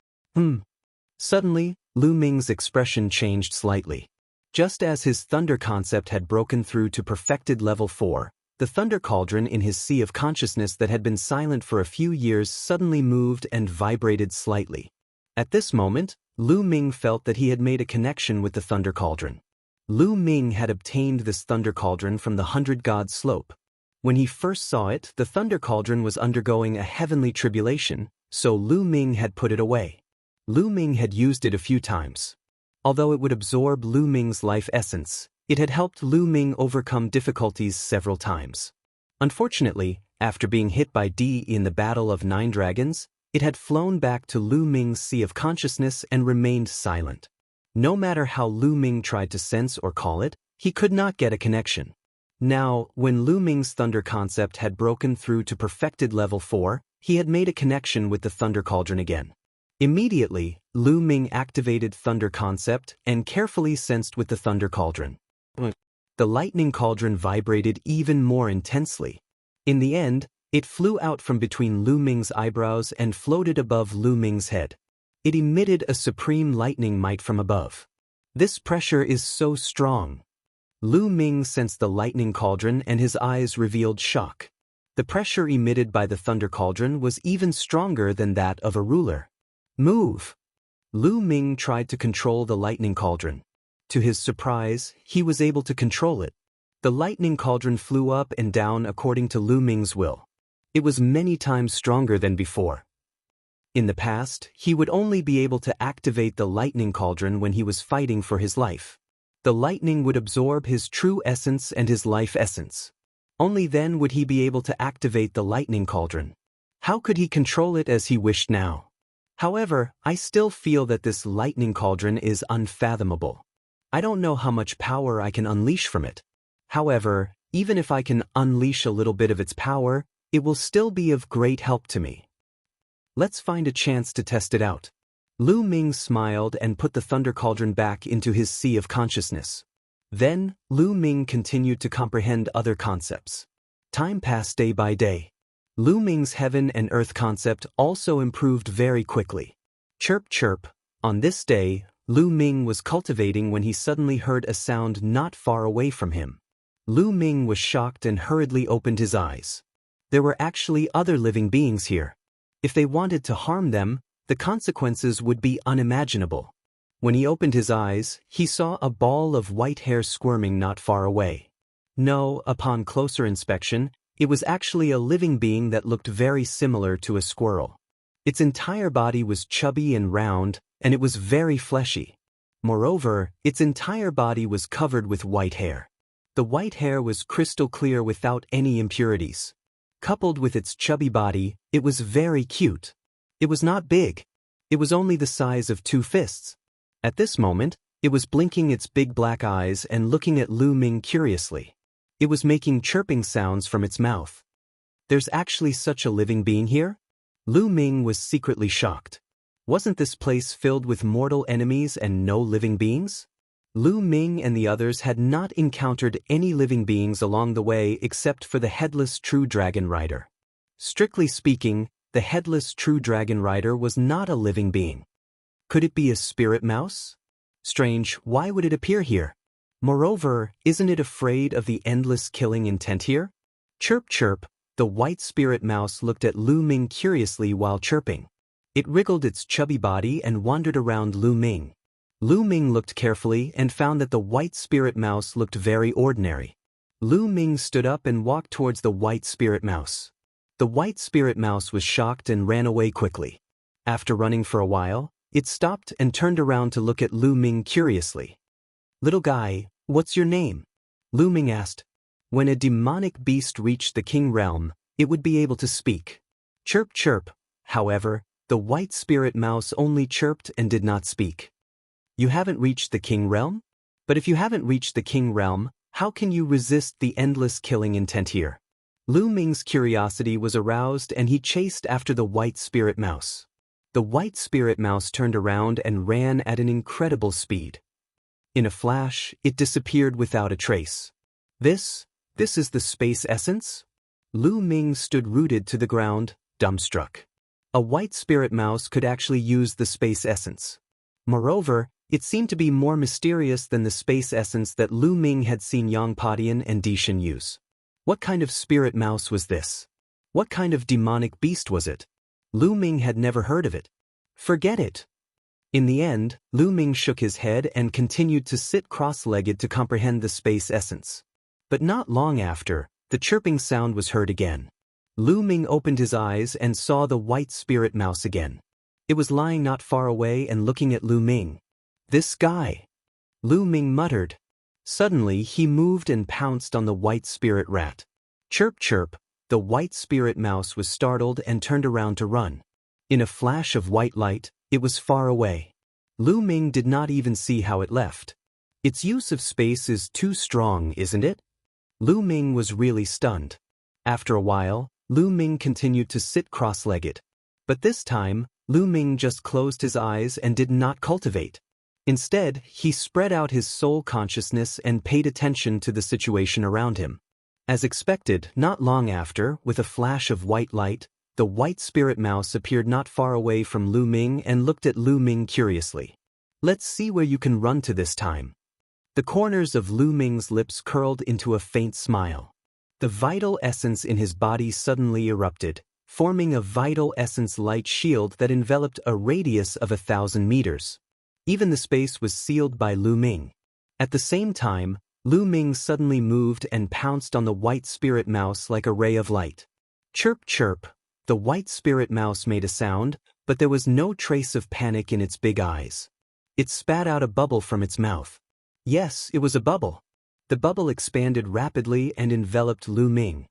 Suddenly, Lu Ming's expression changed slightly. Just as his thunder concept had broken through to perfected level 4, the thunder cauldron in his sea of consciousness that had been silent for a few years suddenly moved and vibrated slightly. At this moment, Lu Ming felt that he had made a connection with the thunder cauldron. Lu Ming had obtained this thunder cauldron from the 100 God slope. When he first saw it, the thunder cauldron was undergoing a heavenly tribulation, so Lu Ming had put it away. Lu Ming had used it a few times. Although it would absorb Lu Ming's life essence, it had helped Lu Ming overcome difficulties several times. Unfortunately, after being hit by D in the Battle of 9 Dragons, it had flown back to Lu Ming's sea of consciousness and remained silent. No matter how Lu Ming tried to sense or call it, he could not get a connection. Now, when Lu Ming's thunder concept had broken through to perfected level 4, he had made a connection with the thunder cauldron again. Immediately, Lu Ming activated thunder concept and carefully sensed with the thunder cauldron. The lightning cauldron vibrated even more intensely. In the end, it flew out from between Lu Ming's eyebrows and floated above Lu Ming's head. It emitted a supreme lightning might from above. This pressure is so strong. Lu Ming sensed the lightning cauldron and his eyes revealed shock. The pressure emitted by the thunder cauldron was even stronger than that of a ruler. Move! Lu Ming tried to control the lightning cauldron. To his surprise, he was able to control it. The lightning cauldron flew up and down according to Lu Ming's will. It was many times stronger than before. In the past, he would only be able to activate the lightning cauldron when he was fighting for his life. The lightning would absorb his true essence and his life essence. Only then would he be able to activate the lightning cauldron. How could he control it as he wished now? However, I still feel that this lightning cauldron is unfathomable. I don't know how much power I can unleash from it. However, even if I can unleash a little bit of its power, it will still be of great help to me. Let's find a chance to test it out. Lu Ming smiled and put the thunder cauldron back into his sea of consciousness. Then, Lu Ming continued to comprehend other concepts. Time passed day by day. Lu Ming's heaven and earth concept also improved very quickly. Chirp chirp. On this day, Lu Ming was cultivating when he suddenly heard a sound not far away from him. Lu Ming was shocked and hurriedly opened his eyes. There were actually other living beings here. If they wanted to harm them, the consequences would be unimaginable. When he opened his eyes, he saw a ball of white hair squirming not far away. No, upon closer inspection, it was actually a living being that looked very similar to a squirrel. Its entire body was chubby and round, and it was very fleshy. Moreover, its entire body was covered with white hair. The white hair was crystal clear without any impurities. Coupled with its chubby body, it was very cute. It was not big. It was only the size of 2 fists. At this moment, it was blinking its big black eyes and looking at Lu Ming curiously. It was making chirping sounds from its mouth. There's actually such a living being here? Lu Ming was secretly shocked. Wasn't this place filled with mortal enemies and no living beings? Lu Ming and the others had not encountered any living beings along the way except for the headless true dragon rider. Strictly speaking, the headless true dragon rider was not a living being. Could it be a spirit mouse? Strange, why would it appear here? Moreover, isn't it afraid of the endless killing intent here? Chirp chirp, the white spirit mouse looked at Lu Ming curiously while chirping. It wriggled its chubby body and wandered around Lu Ming. Lu Ming looked carefully and found that the white spirit mouse looked very ordinary. Lu Ming stood up and walked towards the white spirit mouse. The white spirit mouse was shocked and ran away quickly. After running for a while, it stopped and turned around to look at Lu Ming curiously. "Little guy, what's your name?" Lu Ming asked. When a demonic beast reached the king realm, it would be able to speak. Chirp chirp. However, the white spirit mouse only chirped and did not speak. You haven't reached the king realm? But if you haven't reached the king realm, how can you resist the endless killing intent here? Lu Ming's curiosity was aroused and he chased after the white spirit mouse. The white spirit mouse turned around and ran at an incredible speed. In a flash, it disappeared without a trace. This is the space essence? Lu Ming stood rooted to the ground, dumbstruck. A white spirit mouse could actually use the space essence. Moreover, it seemed to be more mysterious than the space essence that Lu Ming had seen Yang Padian and Dishan use. What kind of spirit mouse was this? What kind of demonic beast was it? Lu Ming had never heard of it. Forget it. In the end, Lu Ming shook his head and continued to sit cross-legged to comprehend the space essence. But not long after, the chirping sound was heard again. Lu Ming opened his eyes and saw the white spirit mouse again. It was lying not far away and looking at Lu Ming. "This guy," Lu Ming muttered. Suddenly he moved and pounced on the white spirit rat. Chirp chirp, the white spirit mouse was startled and turned around to run. In a flash of white light, it was far away. Lu Ming did not even see how it left. Its use of space is too strong, isn't it? Lu Ming was really stunned. After a while, Lu Ming continued to sit cross-legged. But this time, Lu Ming just closed his eyes and did not cultivate. Instead, he spread out his soul consciousness and paid attention to the situation around him. As expected, not long after, with a flash of white light, the white spirit mouse appeared not far away from Lu Ming and looked at Lu Ming curiously. "Let's see where you can run to this time." The corners of Lu Ming's lips curled into a faint smile. The vital essence in his body suddenly erupted, forming a vital essence light shield that enveloped a radius of 1,000 meters. Even the space was sealed by Lu Ming. At the same time, Lu Ming suddenly moved and pounced on the white spirit mouse like a ray of light. Chirp chirp, the white spirit mouse made a sound, but there was no trace of panic in its big eyes. It spat out a bubble from its mouth. Yes, it was a bubble. The bubble expanded rapidly and enveloped Lu Ming.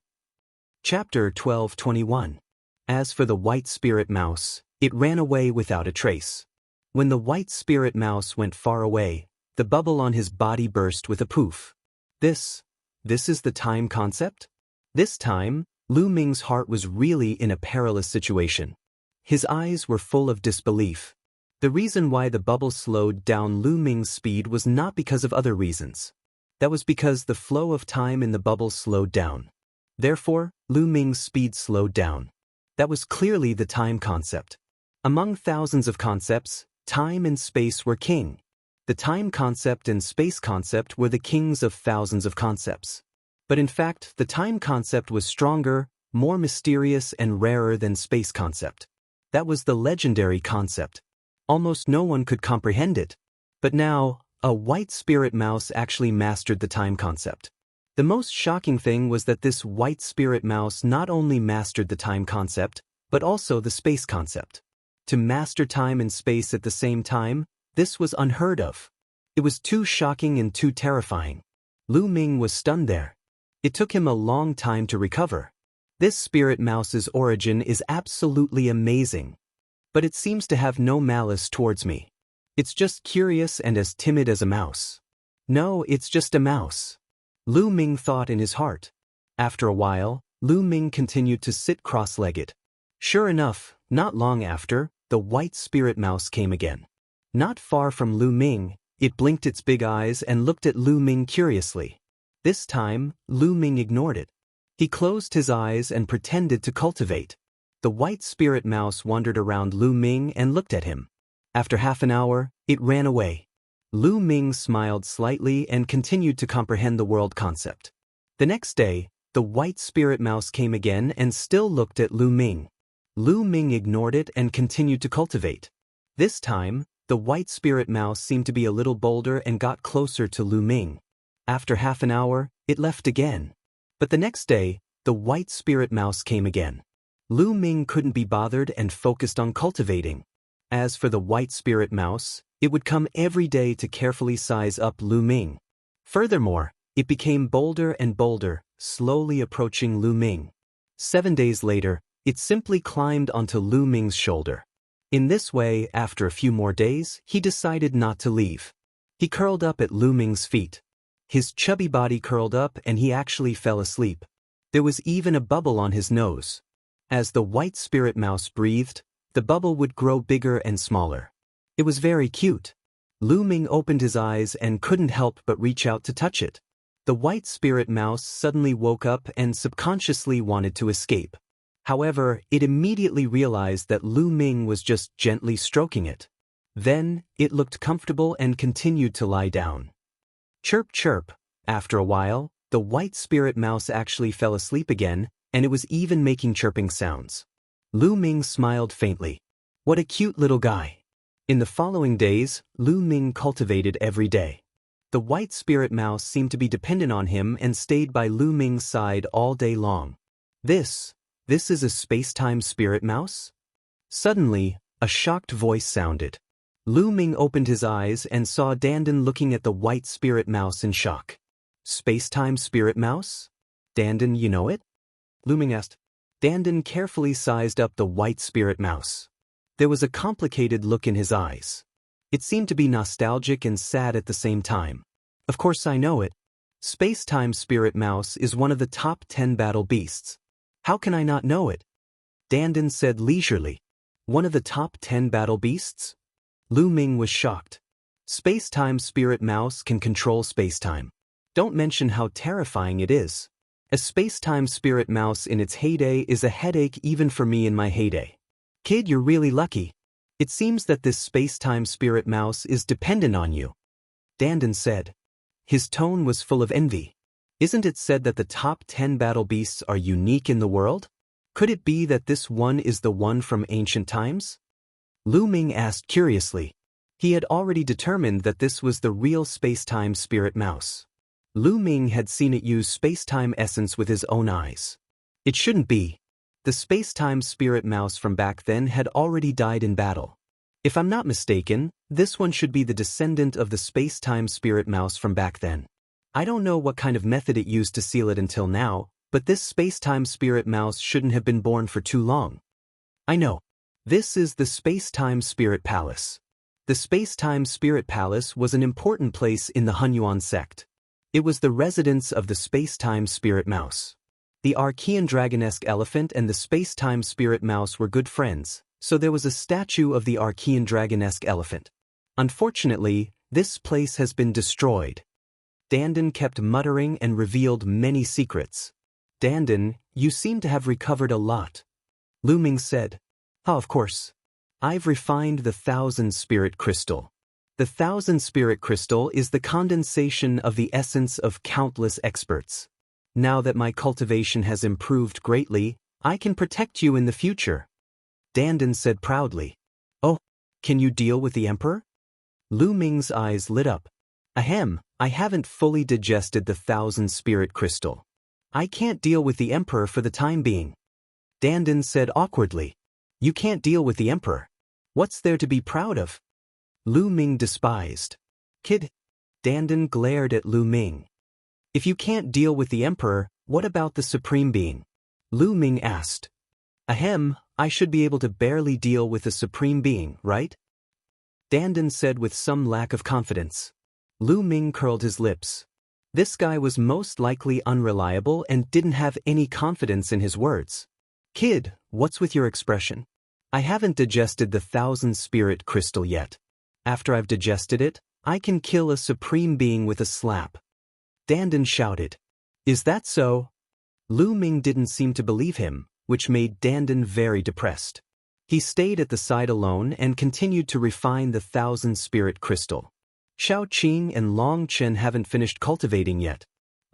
Chapter 12:21. As for the white spirit mouse, It ran away without a trace. When the white spirit mouse went far away, the bubble on his body burst with a poof. This is the time concept? This time, Lu Ming's heart was really in a perilous situation. His eyes were full of disbelief. The reason why the bubble slowed down Lu Ming's speed was not because of other reasons. That was because the flow of time in the bubble slowed down. Therefore, Lu Ming's speed slowed down. That was clearly the time concept. Among thousands of concepts, time and space were king. The time concept and space concept were the kings of thousands of concepts. But in fact, the time concept was stronger, more mysterious and rarer than space concept. That was the legendary concept. Almost no one could comprehend it. But now, a white spirit mouse actually mastered the time concept. The most shocking thing was that this white spirit mouse not only mastered the time concept, but also the space concept. To master time and space at the same time, this was unheard of. It was too shocking and too terrifying. Lu Ming was stunned there. It took him a long time to recover. This spirit mouse's origin is absolutely amazing. But it seems to have no malice towards me. It's just curious and as timid as a mouse. No, it's just a mouse. Lu Ming thought in his heart. After a while, Lu Ming continued to sit cross-legged. Sure enough, not long after, the white spirit mouse came again. Not far from Lu Ming, it blinked its big eyes and looked at Lu Ming curiously. This time, Lu Ming ignored it. He closed his eyes and pretended to cultivate. The white spirit mouse wandered around Lu Ming and looked at him. After half an hour, it ran away. Lu Ming smiled slightly and continued to comprehend the world concept. The next day, the white spirit mouse came again and still looked at Lu Ming. Lu Ming ignored it and continued to cultivate. This time, the white spirit mouse seemed to be a little bolder and got closer to Lu Ming. After half an hour, it left again. But the next day, the white spirit mouse came again. Lu Ming couldn't be bothered and focused on cultivating. As for the white spirit mouse, it would come every day to carefully size up Lu Ming. Furthermore, it became bolder and bolder, slowly approaching Lu Ming. 7 days later, it simply climbed onto Lu Ming's shoulder. In this way, after a few more days, he decided not to leave. He curled up at Lu Ming's feet. His chubby body curled up and he actually fell asleep. There was even a bubble on his nose. As the white spirit mouse breathed, the bubble would grow bigger and smaller. It was very cute. Lu Ming opened his eyes and couldn't help but reach out to touch it. The white spirit mouse suddenly woke up and subconsciously wanted to escape. However, it immediately realized that Lu Ming was just gently stroking it. Then, it looked comfortable and continued to lie down. Chirp chirp. After a while, the white spirit mouse actually fell asleep again, and it was even making chirping sounds. Lu Ming smiled faintly. What a cute little guy. In the following days, Lu Ming cultivated every day. The white spirit mouse seemed to be dependent on him and stayed by Lu Ming's side all day long. This is a space-time spirit mouse? Suddenly, a shocked voice sounded. Lu Ming opened his eyes and saw Dandan looking at the white spirit mouse in shock. Space-time spirit mouse? Dandan, you know it? Lu Ming asked. Dandan carefully sized up the white spirit mouse. There was a complicated look in his eyes. It seemed to be nostalgic and sad at the same time. Of course I know it. Space-time spirit mouse is one of the top 10 battle beasts. How can I not know it? Dandan said leisurely. One of the top 10 battle beasts? Lu Ming was shocked. Space-time spirit mouse can control space-time. Don't mention how terrifying it is. A space-time spirit mouse in its heyday is a headache even for me in my heyday. Kid, you're really lucky. It seems that this space-time spirit mouse is dependent on you. Dandan said. His tone was full of envy. Isn't it said that the top 10 battle beasts are unique in the world? Could it be that this one is the one from ancient times? Lu Ming asked curiously. He had already determined that this was the real space-time spirit mouse. Lu Ming had seen it use space-time essence with his own eyes. It shouldn't be. The space-time spirit mouse from back then had already died in battle. If I'm not mistaken, this one should be the descendant of the space-time spirit mouse from back then. I don't know what kind of method it used to seal it until now, but this space-time spirit mouse shouldn't have been born for too long. I know. This is the Space-Time Spirit Palace. The Space-Time Spirit Palace was an important place in the Hunyuan sect. It was the residence of the Space-Time Spirit Mouse. The Archean Dragonesque Elephant and the Space-Time Spirit Mouse were good friends, so there was a statue of the Archean Dragonesque Elephant. Unfortunately, this place has been destroyed. Dandan kept muttering and revealed many secrets. Dandan, you seem to have recovered a lot. Lu Ming said. Oh, of course. I've refined the 1000 Spirit Crystal. The 1000 Spirit Crystal is the condensation of the essence of countless experts. Now that my cultivation has improved greatly, I can protect you in the future. Dandan said proudly. Oh, can you deal with the Emperor? Lu Ming's eyes lit up. Ahem, I haven't fully digested the 1000 Spirit Crystal. I can't deal with the Emperor for the time being. Dandan said awkwardly. You can't deal with the Emperor. What's there to be proud of? Lu Ming despised. Kid. Dandan glared at Lu Ming. If you can't deal with the Emperor, what about the Supreme Being? Lu Ming asked. Ahem, I should be able to barely deal with the Supreme Being, right? Dandan said with some lack of confidence. Lu Ming curled his lips. This guy was most likely unreliable and didn't have any confidence in his words. Kid, what's with your expression? I haven't digested the 1000 Spirit Crystal yet. After I've digested it, I can kill a Supreme Being with a slap. Dandan shouted. Is that so? Lu Ming didn't seem to believe him, which made Dandan very depressed. He stayed at the side alone and continued to refine the 1000 Spirit Crystal. Xiao Qing and Long Chen haven't finished cultivating yet.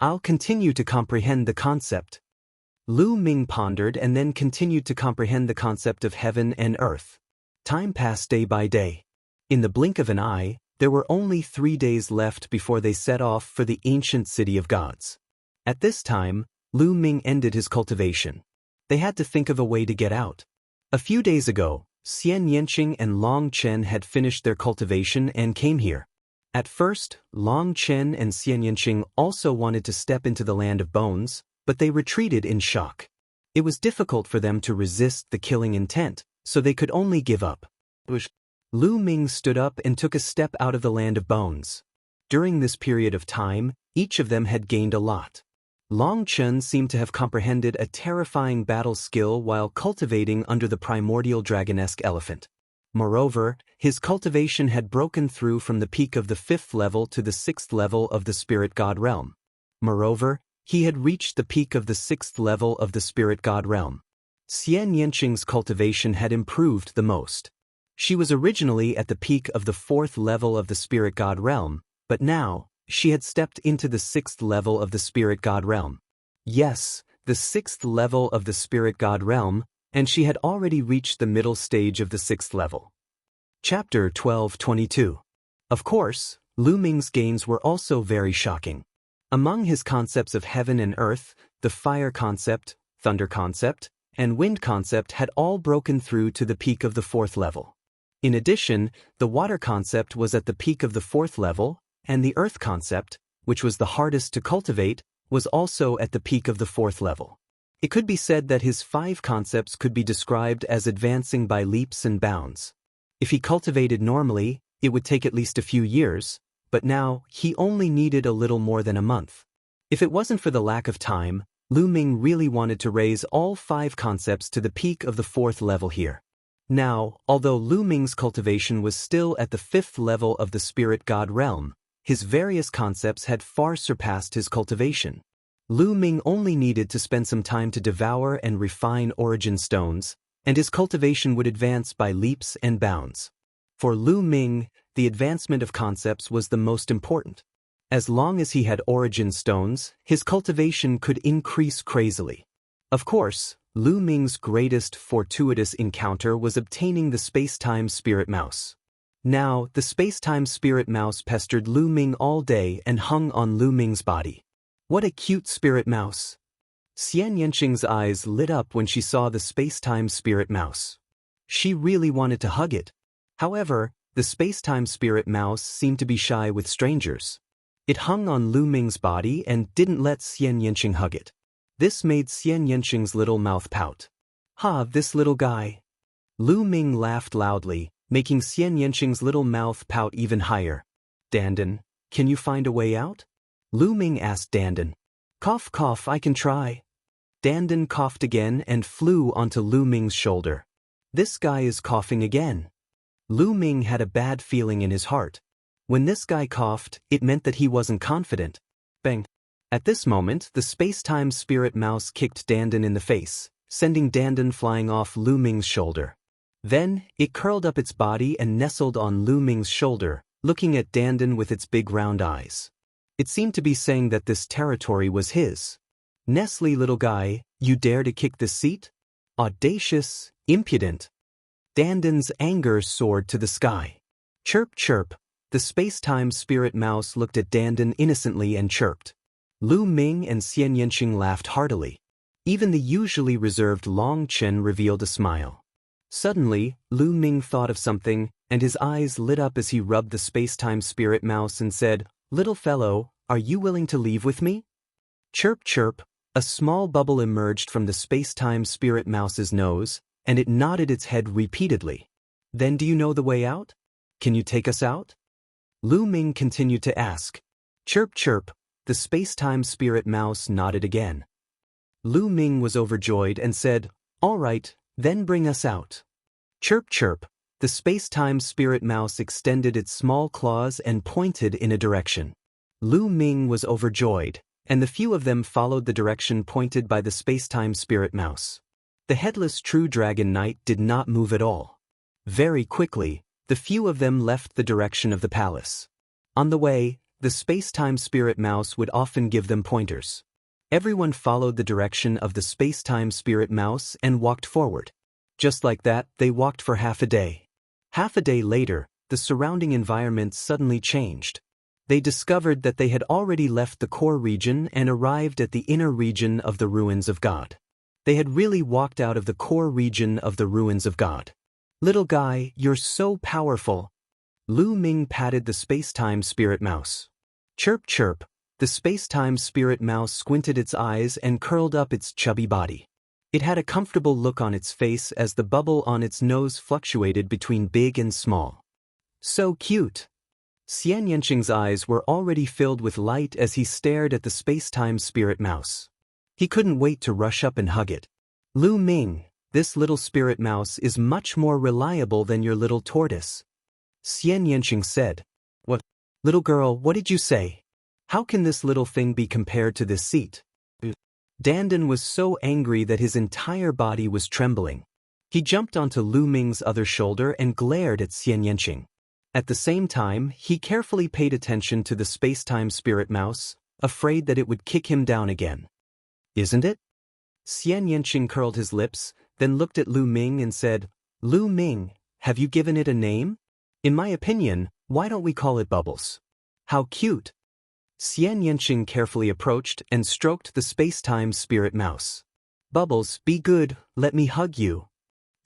I'll continue to comprehend the concept. Lu Ming pondered and then continued to comprehend the concept of heaven and earth. Time passed day by day. In the blink of an eye, there were only 3 days left before they set off for the ancient city of gods. At this time, Lu Ming ended his cultivation. They had to think of a way to get out. A few days ago, Xianxia and Long Chen had finished their cultivation and came here. At first, Long Chen and Xianxia also wanted to step into the land of bones, but they retreated in shock. It was difficult for them to resist the killing intent, so they could only give up. Lu Ming stood up and took a step out of the land of bones. During this period of time, each of them had gained a lot. Long Chen seemed to have comprehended a terrifying battle skill while cultivating under the primordial dragonesque elephant. Moreover, his cultivation had broken through from the peak of the 5th level to the 6th level of the spirit god realm. Moreover, he had reached the peak of the 6th level of the spirit god realm. Xianxia's cultivation had improved the most. She was originally at the peak of the 4th level of the spirit god realm, but now, she had stepped into the 6th level of the spirit god realm. Yes, the 6th level of the spirit god realm, and she had already reached the middle stage of the 6th level. Chapter 12:22. Of course, Lu Ming's gains were also very shocking. Among his concepts of heaven and earth, the fire concept, thunder concept, and wind concept had all broken through to the peak of the 4th level. In addition, the water concept was at the peak of the 4th level, and the earth concept, which was the hardest to cultivate, was also at the peak of the 4th level. It could be said that his 5 concepts could be described as advancing by leaps and bounds. If he cultivated normally, it would take at least a few years, but now he only needed a little more than a month. If it wasn't for the lack of time, Lu Ming really wanted to raise all 5 concepts to the peak of the 4th level here. Now, although Lu Ming's cultivation was still at the 5th level of the spirit god realm, his various concepts had far surpassed his cultivation. Lu Ming only needed to spend some time to devour and refine origin stones, and his cultivation would advance by leaps and bounds. For Lu Ming, the advancement of concepts was the most important. As long as he had origin stones, his cultivation could increase crazily. Of course, Lu Ming's greatest fortuitous encounter was obtaining the space-time spirit mouse. Now, the space-time spirit mouse pestered Lu Ming all day and hung on Lu Ming's body. What a cute spirit mouse! Xianxia's eyes lit up when she saw the space-time spirit mouse. She really wanted to hug it. However, the space-time spirit mouse seemed to be shy with strangers. It hung on Lu Ming's body and didn't let Xianxia hug it. This made Xianxia's little mouth pout. Ha, this little guy. Lu Ming laughed loudly, making Xianxia's little mouth pout even higher. Dandan, can you find a way out? Lu Ming asked Dandan. Cough cough, I can try. Dandan coughed again and flew onto Lu Ming's shoulder. This guy is coughing again. Lu Ming had a bad feeling in his heart. When this guy coughed, it meant that he wasn't confident. Bang! At this moment, the space-time spirit mouse kicked Dandan in the face, sending Dandan flying off Lu Ming's shoulder. Then, it curled up its body and nestled on Lu Ming's shoulder, looking at Dandan with its big round eyes. It seemed to be saying that this territory was his. Nestle, little guy, you dare to kick this seat? Audacious, impudent. Dandan's anger soared to the sky. Chirp chirp, the space-time spirit mouse looked at Dandan innocently and chirped. Lu Ming and Xianxia laughed heartily. Even the usually reserved Long Chen revealed a smile. Suddenly, Lu Ming thought of something, and his eyes lit up as he rubbed the space-time spirit mouse and said, Little fellow, are you willing to leave with me? Chirp chirp, a small bubble emerged from the space-time spirit mouse's nose, and it nodded its head repeatedly. Then do you know the way out? Can you take us out? Lu Ming continued to ask. Chirp chirp, the space-time spirit mouse nodded again. Lu Ming was overjoyed and said, All right, then bring us out. Chirp chirp, the space-time spirit mouse extended its small claws and pointed in a direction. Lu Ming was overjoyed, and the few of them followed the direction pointed by the space-time spirit mouse. The headless true dragon knight did not move at all. Very quickly, the few of them left the direction of the palace. On the way, the space-time spirit mouse would often give them pointers. Everyone followed the direction of the space-time spirit mouse and walked forward. Just like that, they walked for half a day. Half a day later, the surrounding environment suddenly changed. They discovered that they had already left the core region and arrived at the inner region of the ruins of God. They had really walked out of the core region of the ruins of God. Little guy, you're so powerful. Lu Ming patted the space-time spirit mouse. Chirp chirp, the space-time spirit mouse squinted its eyes and curled up its chubby body. It had a comfortable look on its face as the bubble on its nose fluctuated between big and small. So cute. Xianxia's eyes were already filled with light as he stared at the space-time spirit mouse. He couldn't wait to rush up and hug it. Lu Ming, this little spirit mouse is much more reliable than your little tortoise. Xianxia said. What? Little girl, what did you say? How can this little thing be compared to this seat? Dandan was so angry that his entire body was trembling. He jumped onto Lu Ming's other shoulder and glared at Xianxia. At the same time, he carefully paid attention to the space-time spirit mouse, afraid that it would kick him down again. Isn't it? Xianxia curled his lips, then looked at Lu Ming and said, Lu Ming, have you given it a name? In my opinion, why don't we call it Bubbles? How cute! Xianxia carefully approached and stroked the space-time spirit mouse. Bubbles, be good, let me hug you.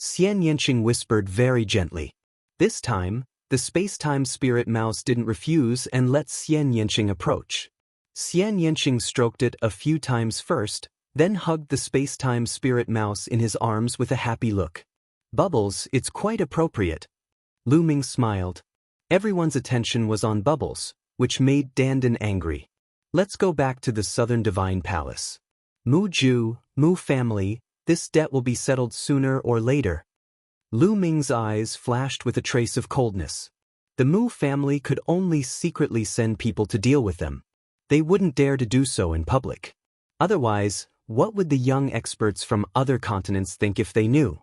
Xianxia whispered very gently. This time, the space-time spirit mouse didn't refuse and let Xianxia approach. Xianxia stroked it a few times first, then hugged the space-time spirit mouse in his arms with a happy look. Bubbles, it's quite appropriate. Lu Ming smiled. Everyone's attention was on Bubbles, which made Dandan angry. Let's go back to the Southern Divine Palace. Mu Ju, Mu family, this debt will be settled sooner or later. Lu Ming's eyes flashed with a trace of coldness. The Mu family could only secretly send people to deal with them. They wouldn't dare to do so in public. Otherwise, what would the young experts from other continents think if they knew?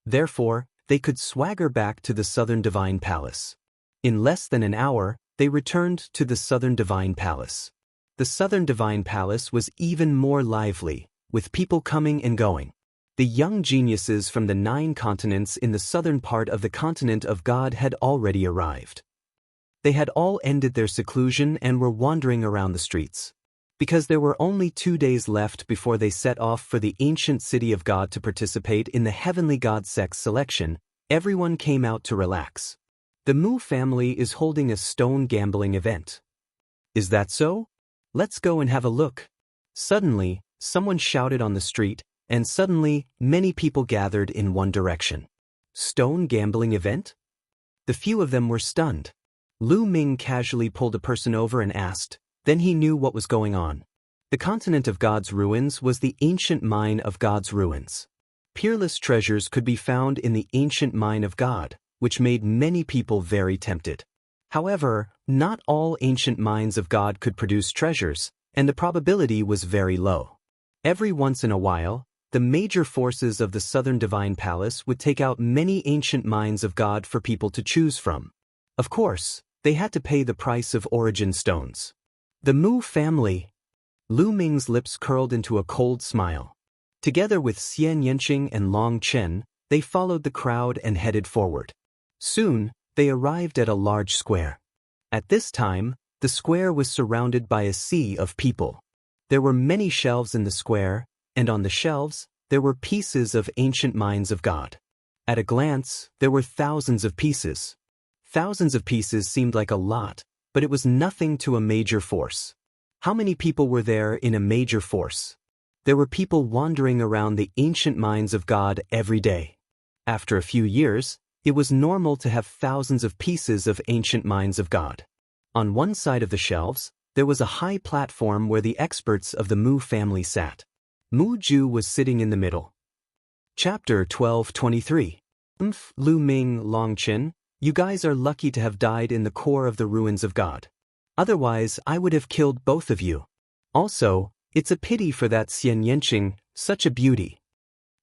Therefore, they could swagger back to the Southern Divine Palace. In less than an hour, they returned to the Southern Divine Palace. The Southern Divine Palace was even more lively, with people coming and going. The young geniuses from the 9 continents in the southern part of the continent of God had already arrived. They had all ended their seclusion and were wandering around the streets. Because there were only 2 days left before they set off for the ancient city of God to participate in the heavenly God sex selection, everyone came out to relax. The Mu family is holding a stone gambling event. Is that so? Let's go and have a look. Suddenly, someone shouted on the street, and suddenly, many people gathered in one direction. Stone gambling event? The few of them were stunned. Lu Ming casually pulled a person over and asked, then he knew what was going on. The continent of God's ruins was the ancient mine of God's ruins. Peerless treasures could be found in the ancient mine of God, which made many people very tempted. However, not all ancient mines of God could produce treasures, and the probability was very low. Every once in a while, the major forces of the Southern Divine Palace would take out many ancient mines of God for people to choose from. Of course, they had to pay the price of origin stones. The Mu family. Lu Ming's lips curled into a cold smile. Together with Xianxia and Long Chen, they followed the crowd and headed forward. Soon, they arrived at a large square. At this time, the square was surrounded by a sea of people. There were many shelves in the square, and on the shelves, there were pieces of ancient mines of God. At a glance, there were thousands of pieces. Thousands of pieces seemed like a lot, but it was nothing to a major force. How many people were there in a major force? There were people wandering around the ancient mines of God every day. After a few years, it was normal to have thousands of pieces of ancient mines of God. On one side of the shelves, there was a high platform where the experts of the Mu family sat. Mu Ju was sitting in the middle. Chapter 12:23. Lu Ming, Long Chen, you guys are lucky to have died in the core of the ruins of God. Otherwise, I would have killed both of you. Also, it's a pity for that Xianxia, such a beauty.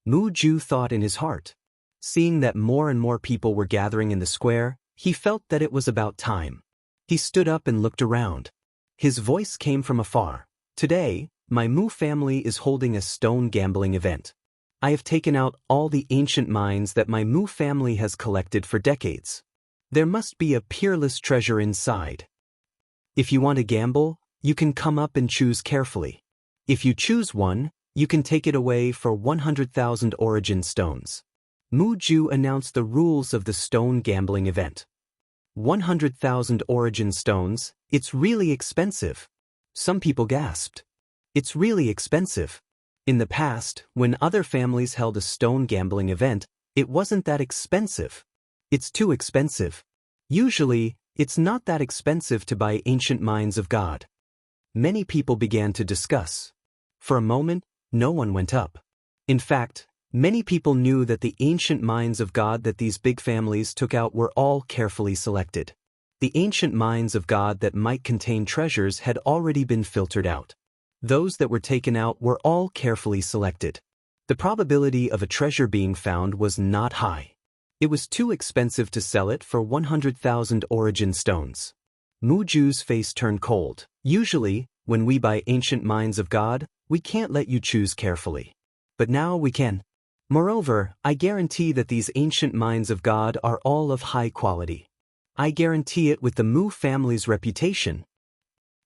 Mu Ju thought in his heart. Seeing that more and more people were gathering in the square, he felt that it was about time. He stood up and looked around. His voice came from afar. Today, my Mu family is holding a stone gambling event. I have taken out all the ancient mines that my Mu family has collected for decades. There must be a peerless treasure inside. If you want to gamble, you can come up and choose carefully. If you choose one, you can take it away for 100,000 origin stones. Mu Ju announced the rules of the stone gambling event. 100,000 origin stones, it's really expensive. Some people gasped. It's really expensive. In the past, when other families held a stone gambling event, it wasn't that expensive. It's too expensive. Usually, it's not that expensive to buy ancient mines of God. Many people began to discuss. For a moment, no one went up. In fact, many people knew that the ancient mines of God that these big families took out were all carefully selected. The ancient mines of God that might contain treasures had already been filtered out. Those that were taken out were all carefully selected. The probability of a treasure being found was not high. It was too expensive to sell it for 100,000 origin stones. Mu Ju's face turned cold. Usually, when we buy ancient mines of God, we can't let you choose carefully. But now we can. Moreover, I guarantee that these ancient mines of God are all of high quality. I guarantee it with the Mu family's reputation.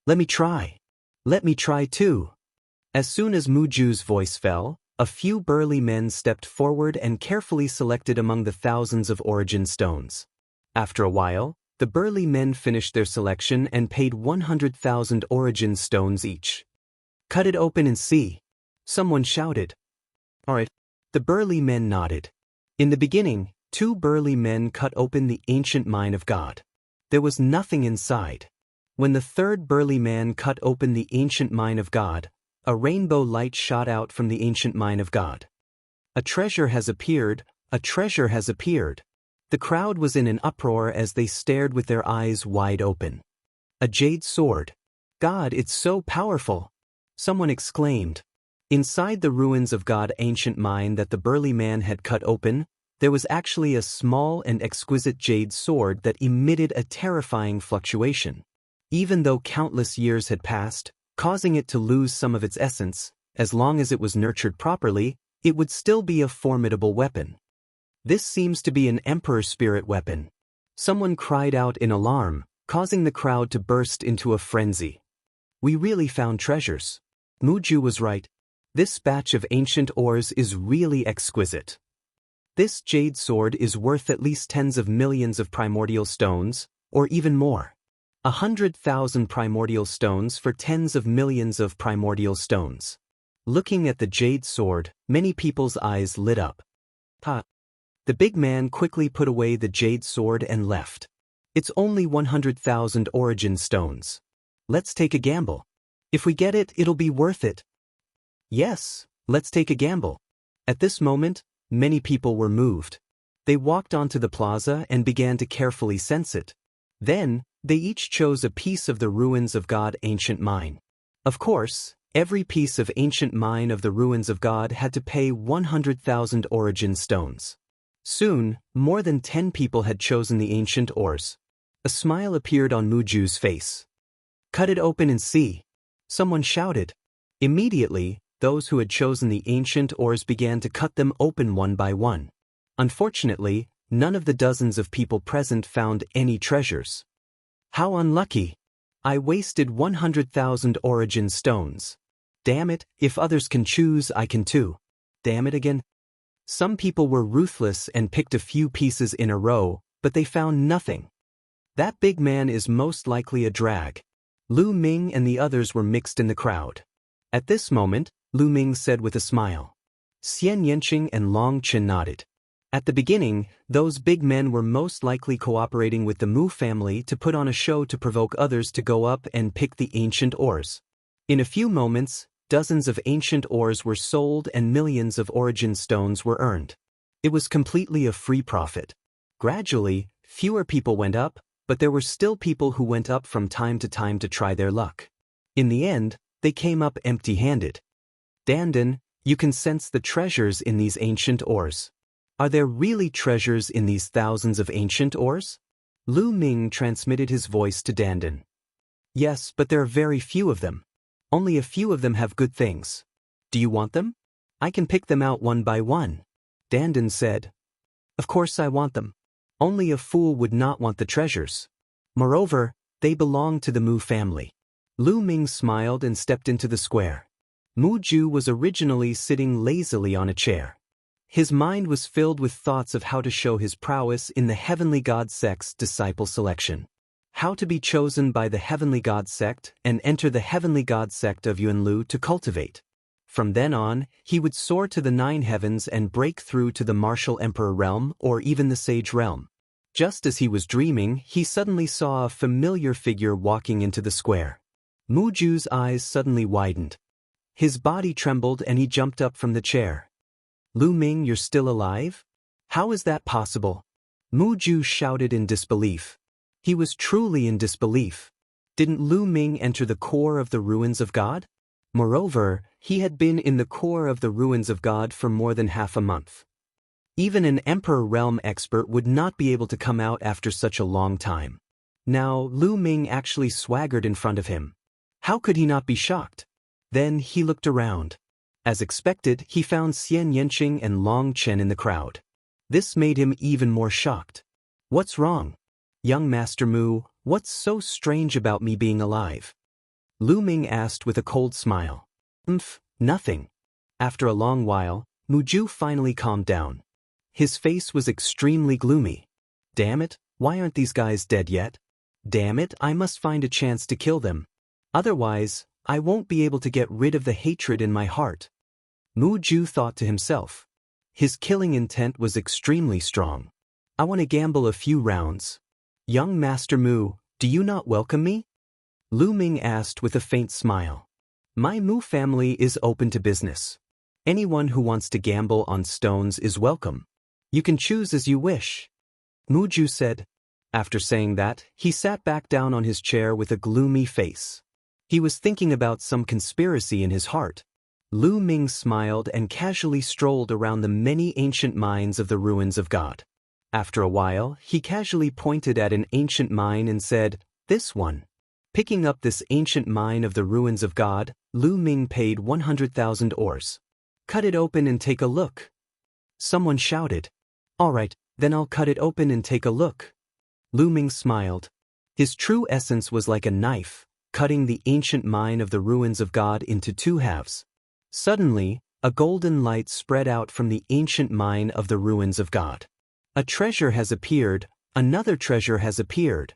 Let me try. Let me try too. As soon as Mu Ju's voice fell, a few burly men stepped forward and carefully selected among the thousands of origin stones. After a while, the burly men finished their selection and paid 100,000 origin stones each. Cut it open and see. Someone shouted. All right. The burly men nodded. In the beginning, 2 burly men cut open the ancient mine of God. There was nothing inside. When the 3rd burly man cut open the ancient mine of God, a rainbow light shot out from the ancient mine of God. A treasure has appeared, a treasure has appeared. The crowd was in an uproar as they stared with their eyes wide open. A jade sword. God, it's so powerful! Someone exclaimed. Inside the ruins of God's ancient mine that the burly man had cut open, there was actually a small and exquisite jade sword that emitted a terrifying fluctuation. Even though countless years had passed, causing it to lose some of its essence, as long as it was nurtured properly, it would still be a formidable weapon. This seems to be an emperor spirit weapon. Someone cried out in alarm, causing the crowd to burst into a frenzy. We really found treasures. Mu Ju was right. This batch of ancient ores is really exquisite. This jade sword is worth at least tens of millions of primordial stones, or even more. 100,000 primordial stones for tens of millions of primordial stones. Looking at the jade sword, many people's eyes lit up. Ha! The big man quickly put away the jade sword and left. It's only 100,000 origin stones. Let's take a gamble. If we get it, it'll be worth it. Yes, let's take a gamble. At this moment, many people were moved. They walked onto the plaza and began to carefully sense it. Then, they each chose a piece of the ruins of God ancient mine. Of course, every piece of ancient mine of the ruins of God had to pay 100,000 origin stones. Soon, more than 10 people had chosen the ancient ores. A smile appeared on Muju's face. Cut it open and see. Someone shouted. Immediately, those who had chosen the ancient ores began to cut them open one by one. Unfortunately, none of the dozens of people present found any treasures. How unlucky! I wasted 100,000 origin stones. Damn it, if others can choose, I can too. Damn it again. Some people were ruthless and picked a few pieces in a row, but they found nothing. That big man is most likely a drag. Lu Ming and the others were mixed in the crowd. At this moment, Lu Ming said with a smile. Xianxia and Longtime nodded. At the beginning, those big men were most likely cooperating with the Mu family to put on a show to provoke others to go up and pick the ancient ores. In a few moments, dozens of ancient ores were sold and millions of origin stones were earned. It was completely a free profit. Gradually, fewer people went up, but there were still people who went up from time to time to try their luck. In the end, they came up empty-handed. Dandan, you can sense the treasures in these ancient ores. Are there really treasures in these thousands of ancient ores? Lu Ming transmitted his voice to Dandan. Yes, but there are very few of them. Only a few of them have good things. Do you want them? I can pick them out one by one. Dandan said. Of course I want them. Only a fool would not want the treasures. Moreover, they belong to the Mu family. Lu Ming smiled and stepped into the square. Mu Ju was originally sitting lazily on a chair. His mind was filled with thoughts of how to show his prowess in the Heavenly God Sect's disciple selection. How to be chosen by the Heavenly God Sect and enter the Heavenly God Sect of Yuanlu to cultivate. From then on, he would soar to the 9 heavens and break through to the Martial Emperor realm or even the Sage realm. Just as he was dreaming, he suddenly saw a familiar figure walking into the square. Mu Ju's eyes suddenly widened. His body trembled and he jumped up from the chair. Lu Ming, you're still alive? How is that possible? Mu Ju shouted in disbelief. He was truly in disbelief. Didn't Lu Ming enter the core of the ruins of God? Moreover, he had been in the core of the ruins of God for more than half a month. Even an Emperor realm expert would not be able to come out after such a long time. Now, Lu Ming actually swaggered in front of him. How could he not be shocked? Then he looked around. As expected, he found Xianxia and Long Chen in the crowd. This made him even more shocked. What's wrong? Young Master Mu, what's so strange about me being alive? Lu Ming asked with a cold smile. Nothing. After a long while, Mu Ju finally calmed down. His face was extremely gloomy. Damn it, why aren't these guys dead yet? Damn it, I must find a chance to kill them. Otherwise, I won't be able to get rid of the hatred in my heart. Mu Ju thought to himself. His killing intent was extremely strong. I want to gamble a few rounds. Young Master Mu, do you not welcome me? Lu Ming asked with a faint smile. My Mu family is open to business. Anyone who wants to gamble on stones is welcome. You can choose as you wish. Mu Ju said. After saying that, he sat back down on his chair with a gloomy face. He was thinking about some conspiracy in his heart. Lu Ming smiled and casually strolled around the many ancient mines of the ruins of God. After a while, he casually pointed at an ancient mine and said, "This one." Picking up this ancient mine of the ruins of God, Lu Ming paid 100,000 ores. Cut it open and take a look. Someone shouted. All right, then I'll cut it open and take a look. Lu Ming smiled. His true essence was like a knife, cutting the ancient mine of the ruins of God into 2 halves. Suddenly, a golden light spread out from the ancient mine of the ruins of God. A treasure has appeared, another treasure has appeared.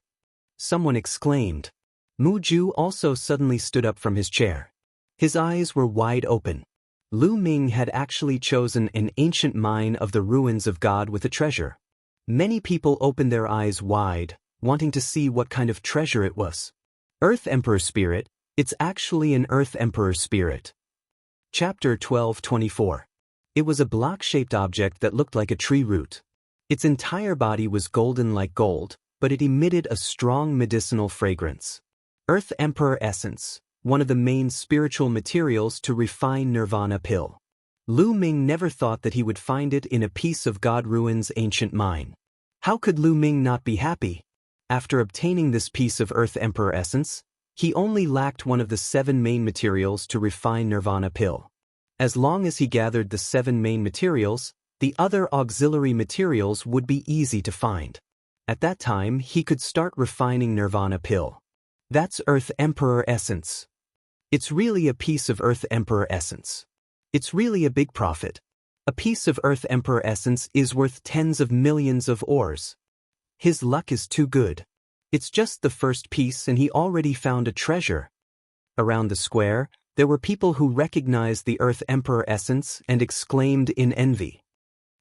Someone exclaimed. Mu Ju also suddenly stood up from his chair. His eyes were wide open. Lu Ming had actually chosen an ancient mine of the ruins of God with a treasure. Many people opened their eyes wide, wanting to see what kind of treasure it was. Earth Emperor Spirit, it's actually an Earth Emperor Spirit. Chapter 12:24. It was a block-shaped object that looked like a tree root. Its entire body was golden like gold, but it emitted a strong medicinal fragrance. Earth Emperor Essence, one of the main spiritual materials to refine Nirvana pill. Lu Ming never thought that he would find it in a piece of God Ruin's ancient mine. How could Lu Ming not be happy? After obtaining this piece of Earth Emperor Essence, he only lacked one of the 7 main materials to refine Nirvana pill. As long as he gathered the 7 main materials, the other auxiliary materials would be easy to find. At that time, he could start refining Nirvana pill. That's Earth Emperor Essence. It's really a piece of Earth Emperor Essence. It's really a big profit. A piece of Earth Emperor Essence is worth tens of millions of ores. His luck is too good. It's just the first piece and he already found a treasure. Around the square, there were people who recognized the Earth Emperor Essence and exclaimed in envy.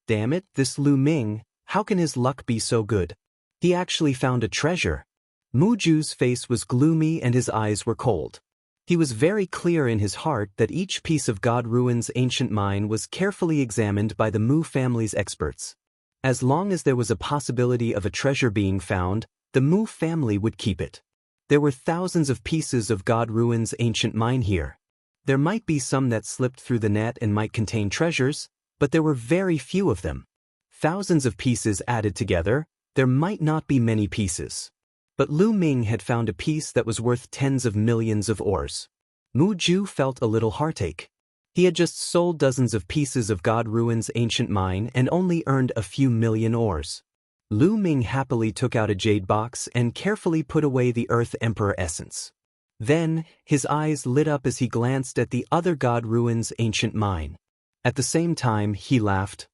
Damn it, this Lu Ming, how can his luck be so good? He actually found a treasure. Muju's face was gloomy and his eyes were cold. He was very clear in his heart that each piece of God Ruin's ancient mine was carefully examined by the Mu family's experts. As long as there was a possibility of a treasure being found, the Mu family would keep it. There were thousands of pieces of God Ruin's ancient mine here. There might be some that slipped through the net and might contain treasures, but there were very few of them. Thousands of pieces added together, there might not be many pieces. But Lu Ming had found a piece that was worth tens of millions of ores. Mu Ju felt a little heartache. He had just sold dozens of pieces of God Ruin's ancient mine and only earned a few million ores. Lu Ming happily took out a jade box and carefully put away the Earth Emperor Essence. Then, his eyes lit up as he glanced at the other God Ruin's ancient mine. At the same time, he laughed.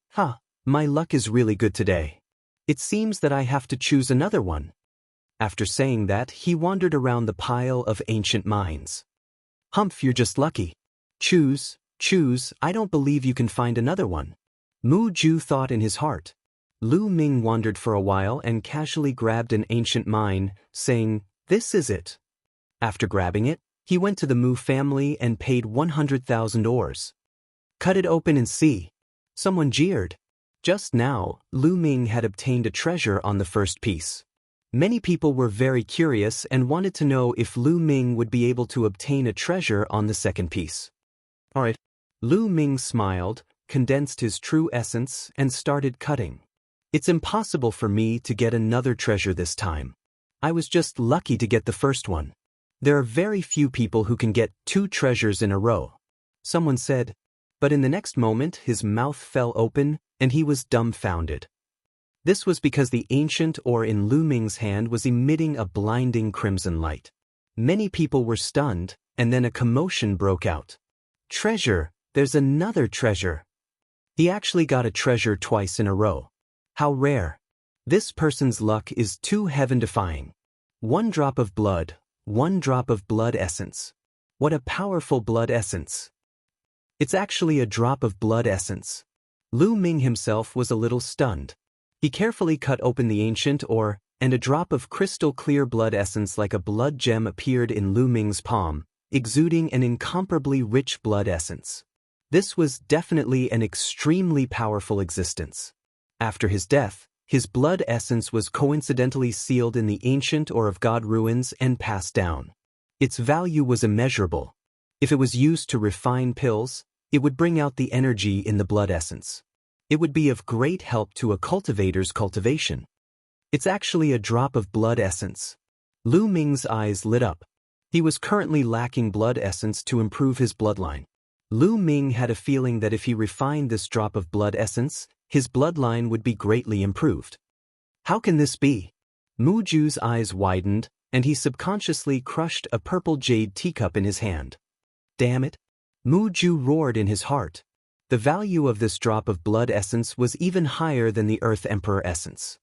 My luck is really good today. It seems that I have to choose another one. After saying that, he wandered around the pile of ancient mines. Humph, you're just lucky. Choose, I don't believe you can find another one. Mu Ju thought in his heart. Lu Ming wandered for a while and casually grabbed an ancient mine, saying, "This is it." After grabbing it, he went to the Mu family and paid 100,000 ores. "Cut it open and see." Someone jeered. Just now, Lu Ming had obtained a treasure on the first piece. Many people were very curious and wanted to know if Lu Ming would be able to obtain a treasure on the second piece. Alright. Lu Ming smiled, condensed his true essence, and started cutting. It's impossible for me to get another treasure this time. I was just lucky to get the first one. There are very few people who can get 2 treasures in a row. Someone said, but in the next moment his mouth fell open and he was dumbfounded. This was because the ancient ore in Lu Ming's hand was emitting a blinding crimson light. Many people were stunned, and then a commotion broke out. Treasure! There's another treasure! He actually got a treasure twice in a row. How rare! This person's luck is too heaven-defying. 1 drop of blood, 1 drop of blood essence. What a powerful blood essence! It's actually a drop of blood essence. Lu Ming himself was a little stunned. He carefully cut open the ancient ore, and a drop of crystal-clear blood essence like a blood gem appeared in Lu Ming's palm, exuding an incomparably rich blood essence. This was definitely an extremely powerful existence. After his death, his blood essence was coincidentally sealed in the ancient ore of God Ruins and passed down. Its value was immeasurable. If it was used to refine pills, it would bring out the energy in the blood essence. It would be of great help to a cultivator's cultivation. It's actually a drop of blood essence. Lu Ming's eyes lit up. He was currently lacking blood essence to improve his bloodline. Lu Ming had a feeling that if he refined this drop of blood essence, his bloodline would be greatly improved. How can this be? Mu Ju's eyes widened, and he subconsciously crushed a purple jade teacup in his hand. Damn it! Mu Ju roared in his heart. The value of this drop of blood essence was even higher than the Earth Emperor essence.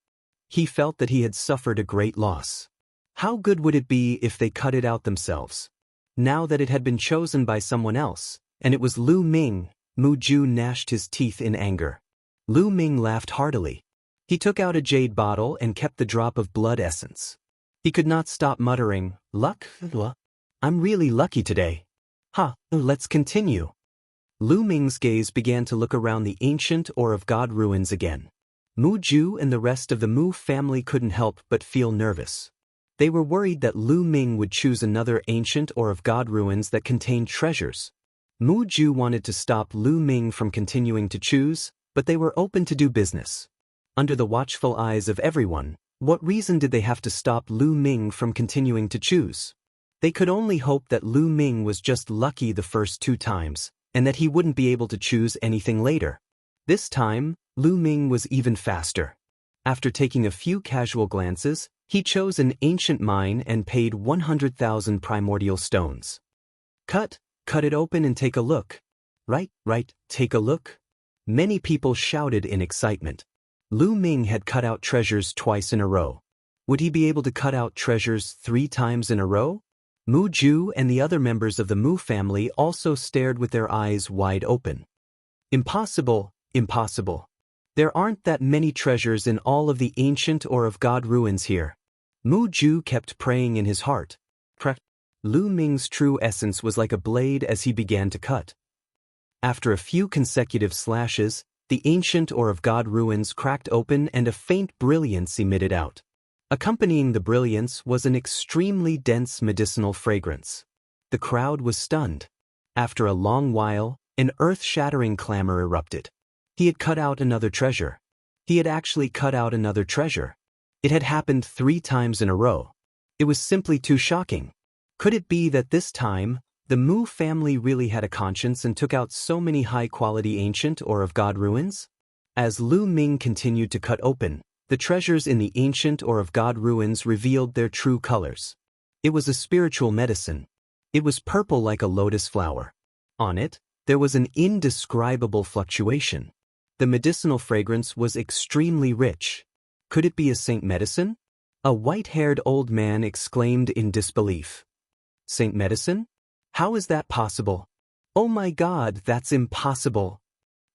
He felt that he had suffered a great loss. How good would it be if they cut it out themselves? Now that it had been chosen by someone else, and it was Lu Ming, Mu Ju gnashed his teeth in anger. Lu Ming laughed heartily. He took out a jade bottle and kept the drop of blood essence. He could not stop muttering, "Luck? I'm really lucky today. Let's continue." Lu Ming's gaze began to look around the ancient or of God ruins again. Mu Ju and the rest of the Mu family couldn't help but feel nervous. They were worried that Lu Ming would choose another ancient or of God ruins that contained treasures. Mu Ju wanted to stop Lu Ming from continuing to choose, but they were open to do business. Under the watchful eyes of everyone, what reason did they have to stop Lu Ming from continuing to choose? They could only hope that Lu Ming was just lucky the first 2 times, and that he wouldn't be able to choose anything later. This time, Lu Ming was even faster. After taking a few casual glances, he chose an ancient mine and paid 100,000 primordial stones. Cut it open and take a look. Right, take a look. Many people shouted in excitement. Lu Ming had cut out treasures twice in a row. Would he be able to cut out treasures 3 times in a row? Mu Ju and the other members of the Mu family also stared with their eyes wide open. Impossible. There aren't that many treasures in all of the ancient or of God ruins here. Mu Ju kept praying in his heart. Lu Ming's true essence was like a blade as he began to cut. After a few consecutive slashes, the ancient or of God ruins cracked open and a faint brilliance emitted out. Accompanying the brilliance was an extremely dense medicinal fragrance. The crowd was stunned. After a long while, an earth-shattering clamor erupted. He had cut out another treasure. He had actually cut out another treasure. It had happened 3 times in a row. It was simply too shocking. Could it be that this time, the Mu family really had a conscience and took out so many high-quality ancient or of God ruins? As Lu Ming continued to cut open, the treasures in the ancient or of God ruins revealed their true colors. It was a spiritual medicine. It was purple like a lotus flower. On it, there was an indescribable fluctuation. The medicinal fragrance was extremely rich. Could it be a saint medicine? A white-haired old man exclaimed in disbelief. Saint medicine? How is that possible? Oh my God, that's impossible.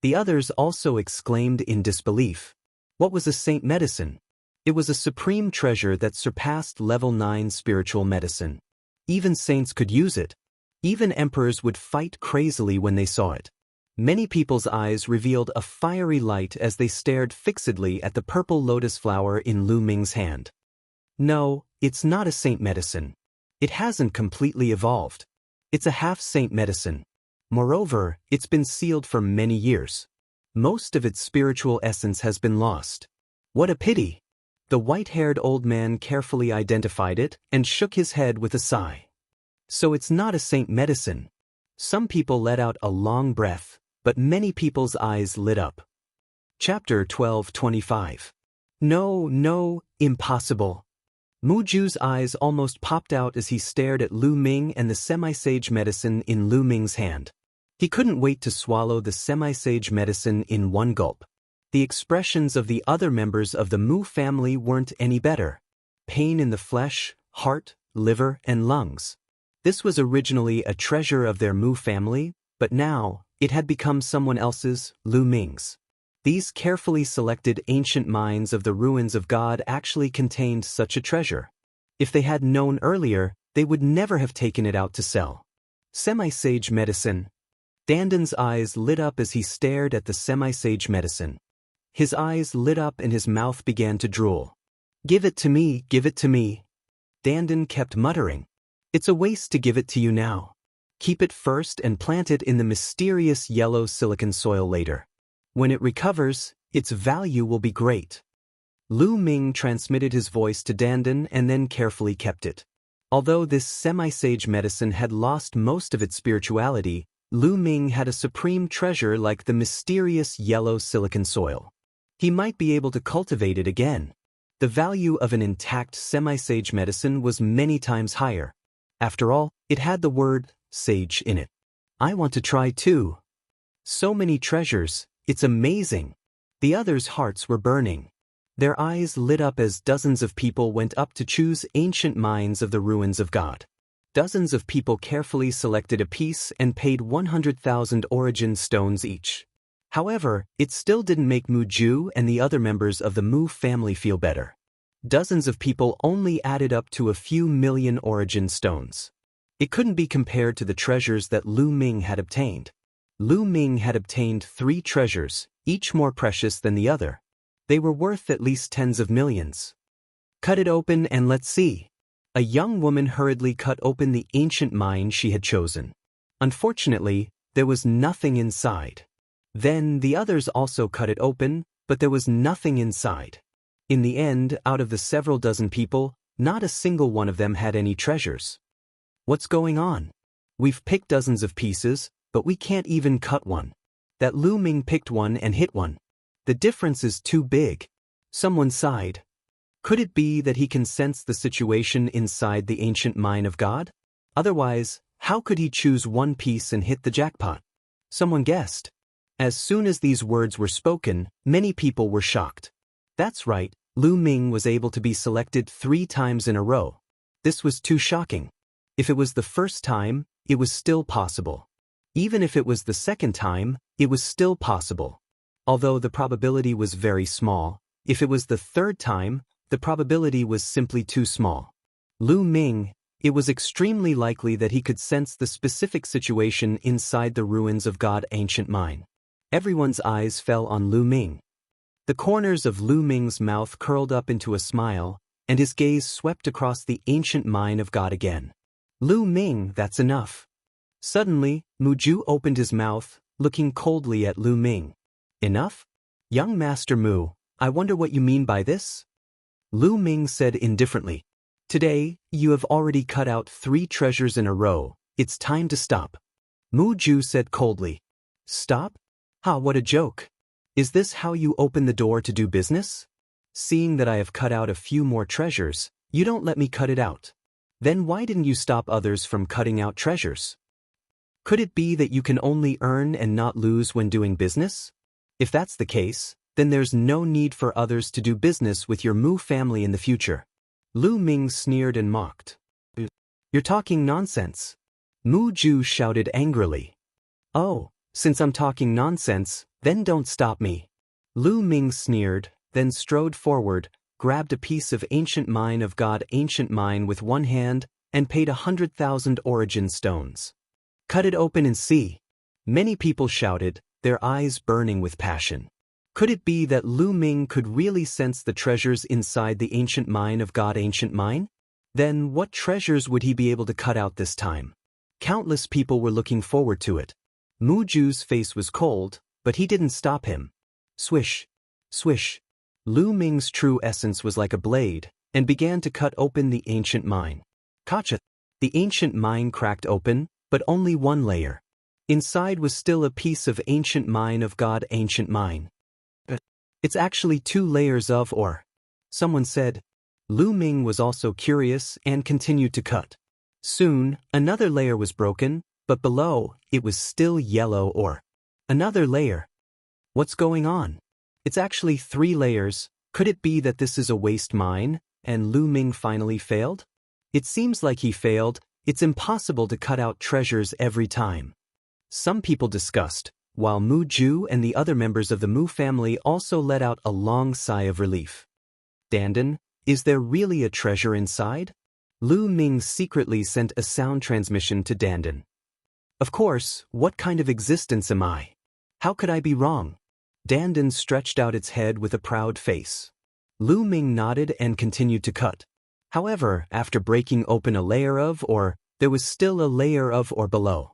The others also exclaimed in disbelief. What was a saint medicine? It was a supreme treasure that surpassed level 9 spiritual medicine. Even saints could use it. Even emperors would fight crazily when they saw it. Many people's eyes revealed a fiery light as they stared fixedly at the purple lotus flower in Lu Ming's hand. No, it's not a saint medicine. It hasn't completely evolved. It's a half-saint medicine. Moreover, it's been sealed for many years. Most of its spiritual essence has been lost. What a pity! The white-haired old man carefully identified it and shook his head with a sigh. So it's not a saint medicine. Some people let out a long breath, but many people's eyes lit up. Chapter 12:25. No, impossible. Mu Ju's eyes almost popped out as he stared at Lu Ming and the semi-sage medicine in Lu Ming's hand. He couldn't wait to swallow the semi-sage medicine in one gulp. The expressions of the other members of the Mu family weren't any better. Pain in the flesh, heart, liver, and lungs. This was originally a treasure of their Mu family, but now, it had become someone else's, Lu Ming's. These carefully selected ancient mines of the ruins of God actually contained such a treasure. If they had known earlier, they would never have taken it out to sell. Semi-sage medicine. Danden's eyes lit up as he stared at the semi-sage medicine. His eyes lit up and his mouth began to drool. Give it to me, give it to me. Danden kept muttering. It's a waste to give it to you now. Keep it first and plant it in the mysterious yellow silicon soil later. When it recovers, its value will be great. Lu Ming transmitted his voice to Danden and then carefully kept it. Although this semi-sage medicine had lost most of its spirituality, Lu Ming had a supreme treasure like the mysterious yellow silicon soil. He might be able to cultivate it again. The value of an intact semi-sage medicine was many times higher. After all, it had the word sage in it. I want to try too. So many treasures. It's amazing. The others' hearts were burning. Their eyes lit up as dozens of people went up to choose ancient mines of the ruins of God. Dozens of people carefully selected a piece and paid 100,000 origin stones each. However, it still didn't make Mu Ju and the other members of the Mu family feel better. Dozens of people only added up to a few million origin stones. It couldn't be compared to the treasures that Lu Ming had obtained. Lu Ming had obtained 3 treasures, each more precious than the other. They were worth at least tens of millions. Cut it open and let's see. A young woman hurriedly cut open the ancient mine she had chosen. Unfortunately, there was nothing inside. Then the others also cut it open, but there was nothing inside. In the end, out of the several dozen people, not a single one of them had any treasures. What's going on? We've picked dozens of pieces, but we can't even cut one. That Lu Ming picked one and hit one. The difference is too big. Someone sighed. Could it be that he can sense the situation inside the ancient mine of God? Otherwise, how could he choose one piece and hit the jackpot? Someone guessed. As soon as these words were spoken, many people were shocked. That's right, Lu Ming was able to be selected 3 times in a row. This was too shocking. If it was the first time, it was still possible. Even if it was the second time, it was still possible. Although the probability was very small, if it was the third time, the probability was simply too small. Lu Ming, it was extremely likely that he could sense the specific situation inside the ruins of God ancient mine. Everyone's eyes fell on Lu Ming. The corners of Lu Ming's mouth curled up into a smile, and his gaze swept across the ancient mine of God again. Lu Ming, that's enough. Suddenly, Mu Ju opened his mouth, looking coldly at Lu Ming. Enough? Young Master Mu, I wonder what you mean by this? Lu Ming said indifferently. Today, you have already cut out 3 treasures in a row. It's time to stop. Mu Ju said coldly. Stop? Ha, what a joke. Is this how you open the door to do business? Seeing that I have cut out a few more treasures, you don't let me cut it out. Then why didn't you stop others from cutting out treasures? Could it be that you can only earn and not lose when doing business? If that's the case, then there's no need for others to do business with your Mu family in the future. Lu Ming sneered and mocked. You're talking nonsense. Mu Ju shouted angrily. Oh, since I'm talking nonsense, then don't stop me. Lu Ming sneered, then strode forward, grabbed a piece of ancient mine of God ancient mine with one hand, and paid 100,000 origin stones. Cut it open and see. Many people shouted, their eyes burning with passion. Could it be that Lu Ming could really sense the treasures inside the ancient mine of God ancient mine? Then what treasures would he be able to cut out this time? Countless people were looking forward to it. Mu Ju's face was cold, but he didn't stop him. Swish, swish. Lu Ming's true essence was like a blade, and began to cut open the ancient mine. Gotcha! The ancient mine cracked open, but only one layer. Inside was still a piece of ancient mine of God ancient mine. It's actually 2 layers of ore. Someone said. Lu Ming was also curious and continued to cut. Soon, another layer was broken, but below, it was still yellow ore. Another layer. What's going on? It's actually 3 layers. Could it be that this is a waste mine, and Lu Ming finally failed? It seems like he failed. It's impossible to cut out treasures every time. Some people discussed, while Mu Ju and the other members of the Mu family also let out a long sigh of relief. Dandan, is there really a treasure inside? Lu Ming secretly sent a sound transmission to Dandan. Of course, what kind of existence am I? How could I be wrong? Dandan stretched out its head with a proud face. Lu Ming nodded and continued to cut. However, after breaking open a layer of ore, there was still a layer of ore below.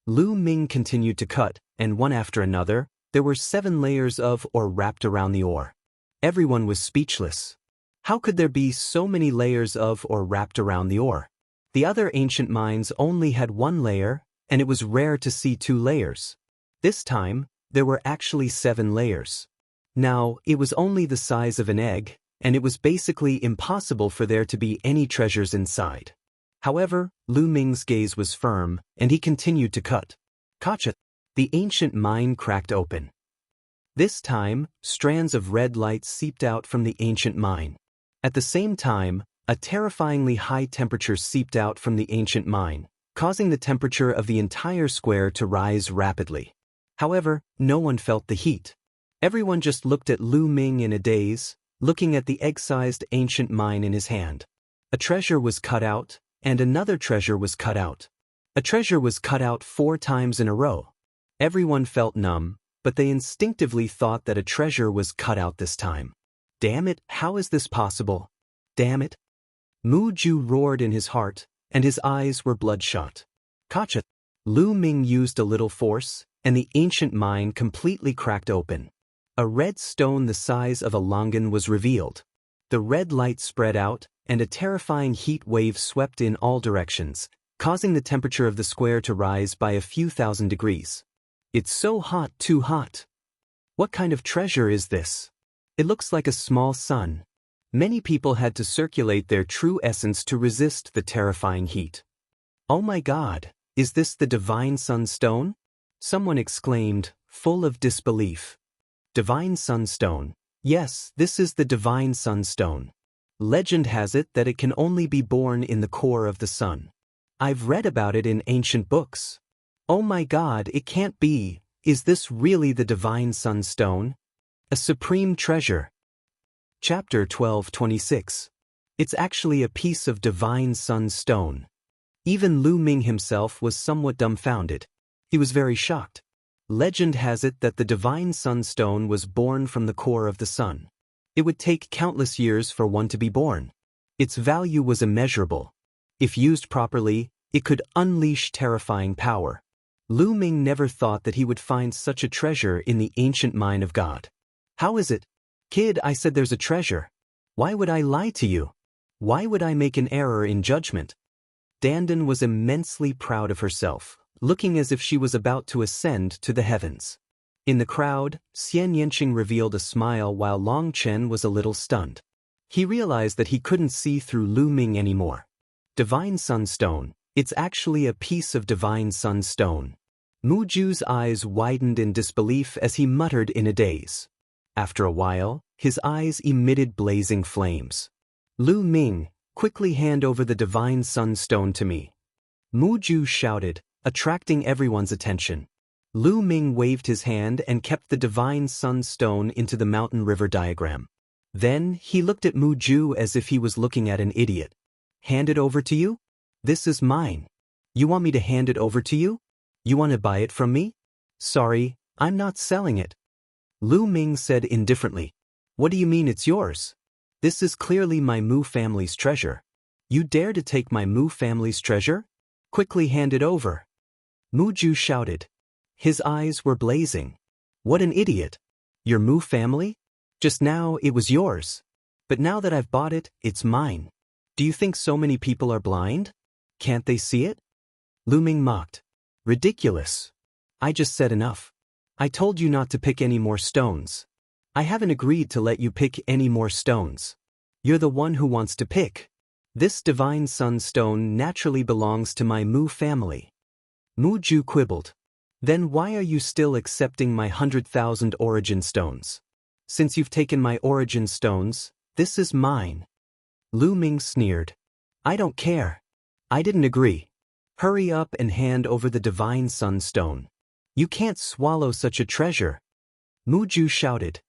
Lu Ming continued to cut, and one after another, there were 7 layers of ore wrapped around the ore. Everyone was speechless. How could there be so many layers of ore wrapped around the ore? The other ancient mines only had 1 layer, and it was rare to see 2 layers. This time, there were actually 7 layers. Now, it was only the size of an egg, and it was basically impossible for there to be any treasures inside. However, Lu Ming's gaze was firm, and he continued to cut. Gotcha! The ancient mine cracked open. This time, strands of red light seeped out from the ancient mine. At the same time, A terrifyingly high temperature seeped out from the ancient mine, causing the temperature of the entire square to rise rapidly. However, no one felt the heat. Everyone just looked at Lu Ming in a daze, looking at the egg-sized ancient mine in his hand. A treasure was cut out, and another treasure was cut out. A treasure was cut out 4 times in a row. Everyone felt numb, but they instinctively thought that a treasure was cut out this time. Damn it, how is this possible? Damn it. Mu Ju roared in his heart, and his eyes were bloodshot. Gotcha. Lu Ming used a little force, and the ancient mine completely cracked open. A red stone the size of a longan was revealed. The red light spread out, and a terrifying heat wave swept in all directions, causing the temperature of the square to rise by a few thousand degrees. It's so hot, too hot. What kind of treasure is this? It looks like a small sun. Many people had to circulate their true essence to resist the terrifying heat. Oh my God, is this the Divine Sunstone? Someone exclaimed, full of disbelief. Divine Sunstone. Yes, this is the Divine Sunstone. Legend has it that it can only be born in the core of the sun. I've read about it in ancient books. Oh my God, it can't be. Is this really the Divine Sunstone? A supreme treasure. Chapter 12:26. It's actually a piece of Divine Sunstone. Even Lu Ming himself was somewhat dumbfounded. He was very shocked. Legend has it that the Divine Sunstone was born from the core of the sun. It would take countless years for one to be born. Its value was immeasurable. If used properly, it could unleash terrifying power. Lu Ming never thought that he would find such a treasure in the ancient mine of God. How is it? Kid, I said there's a treasure. Why would I lie to you? Why would I make an error in judgment? Dandan was immensely proud of herself, looking as if she was about to ascend to the heavens. In the crowd, Xianxia revealed a smile while Long Chen was a little stunned. He realized that he couldn't see through Lu Ming anymore. Divine Sunstone. It's actually a piece of Divine Sunstone. Mu Ju's eyes widened in disbelief as he muttered in a daze. After a while, his eyes emitted blazing flames. Lu Ming, quickly hand over the Divine Sunstone to me. Mu Ju shouted, attracting everyone's attention. Lu Ming waved his hand and kept the Divine Sunstone into the mountain river diagram. Then, he looked at Mu Ju as if he was looking at an idiot. Hand it over to you? This is mine. You want me to hand it over to you? You want to buy it from me? Sorry, I'm not selling it. Lu Ming said indifferently. What do you mean it's yours? This is clearly my Mu family's treasure. You dare to take my Mu family's treasure? Quickly hand it over. Mu Ju shouted. His eyes were blazing. What an idiot. Your Mu family? Just now it was yours. But now that I've bought it, it's mine. Do you think so many people are blind? Can't they see it? Lu Ming mocked. Ridiculous. I just said enough. I told you not to pick any more stones. I haven't agreed to let you pick any more stones. You're the one who wants to pick. This Divine Sunstone naturally belongs to my Mu family. Mu Ju quibbled. Then why are you still accepting my 100,000 origin stones? Since you've taken my origin stones, this is mine. Lu Ming sneered. I don't care. I didn't agree. Hurry up and hand over the Divine Sunstone. You can't swallow such a treasure. Mu Ju shouted.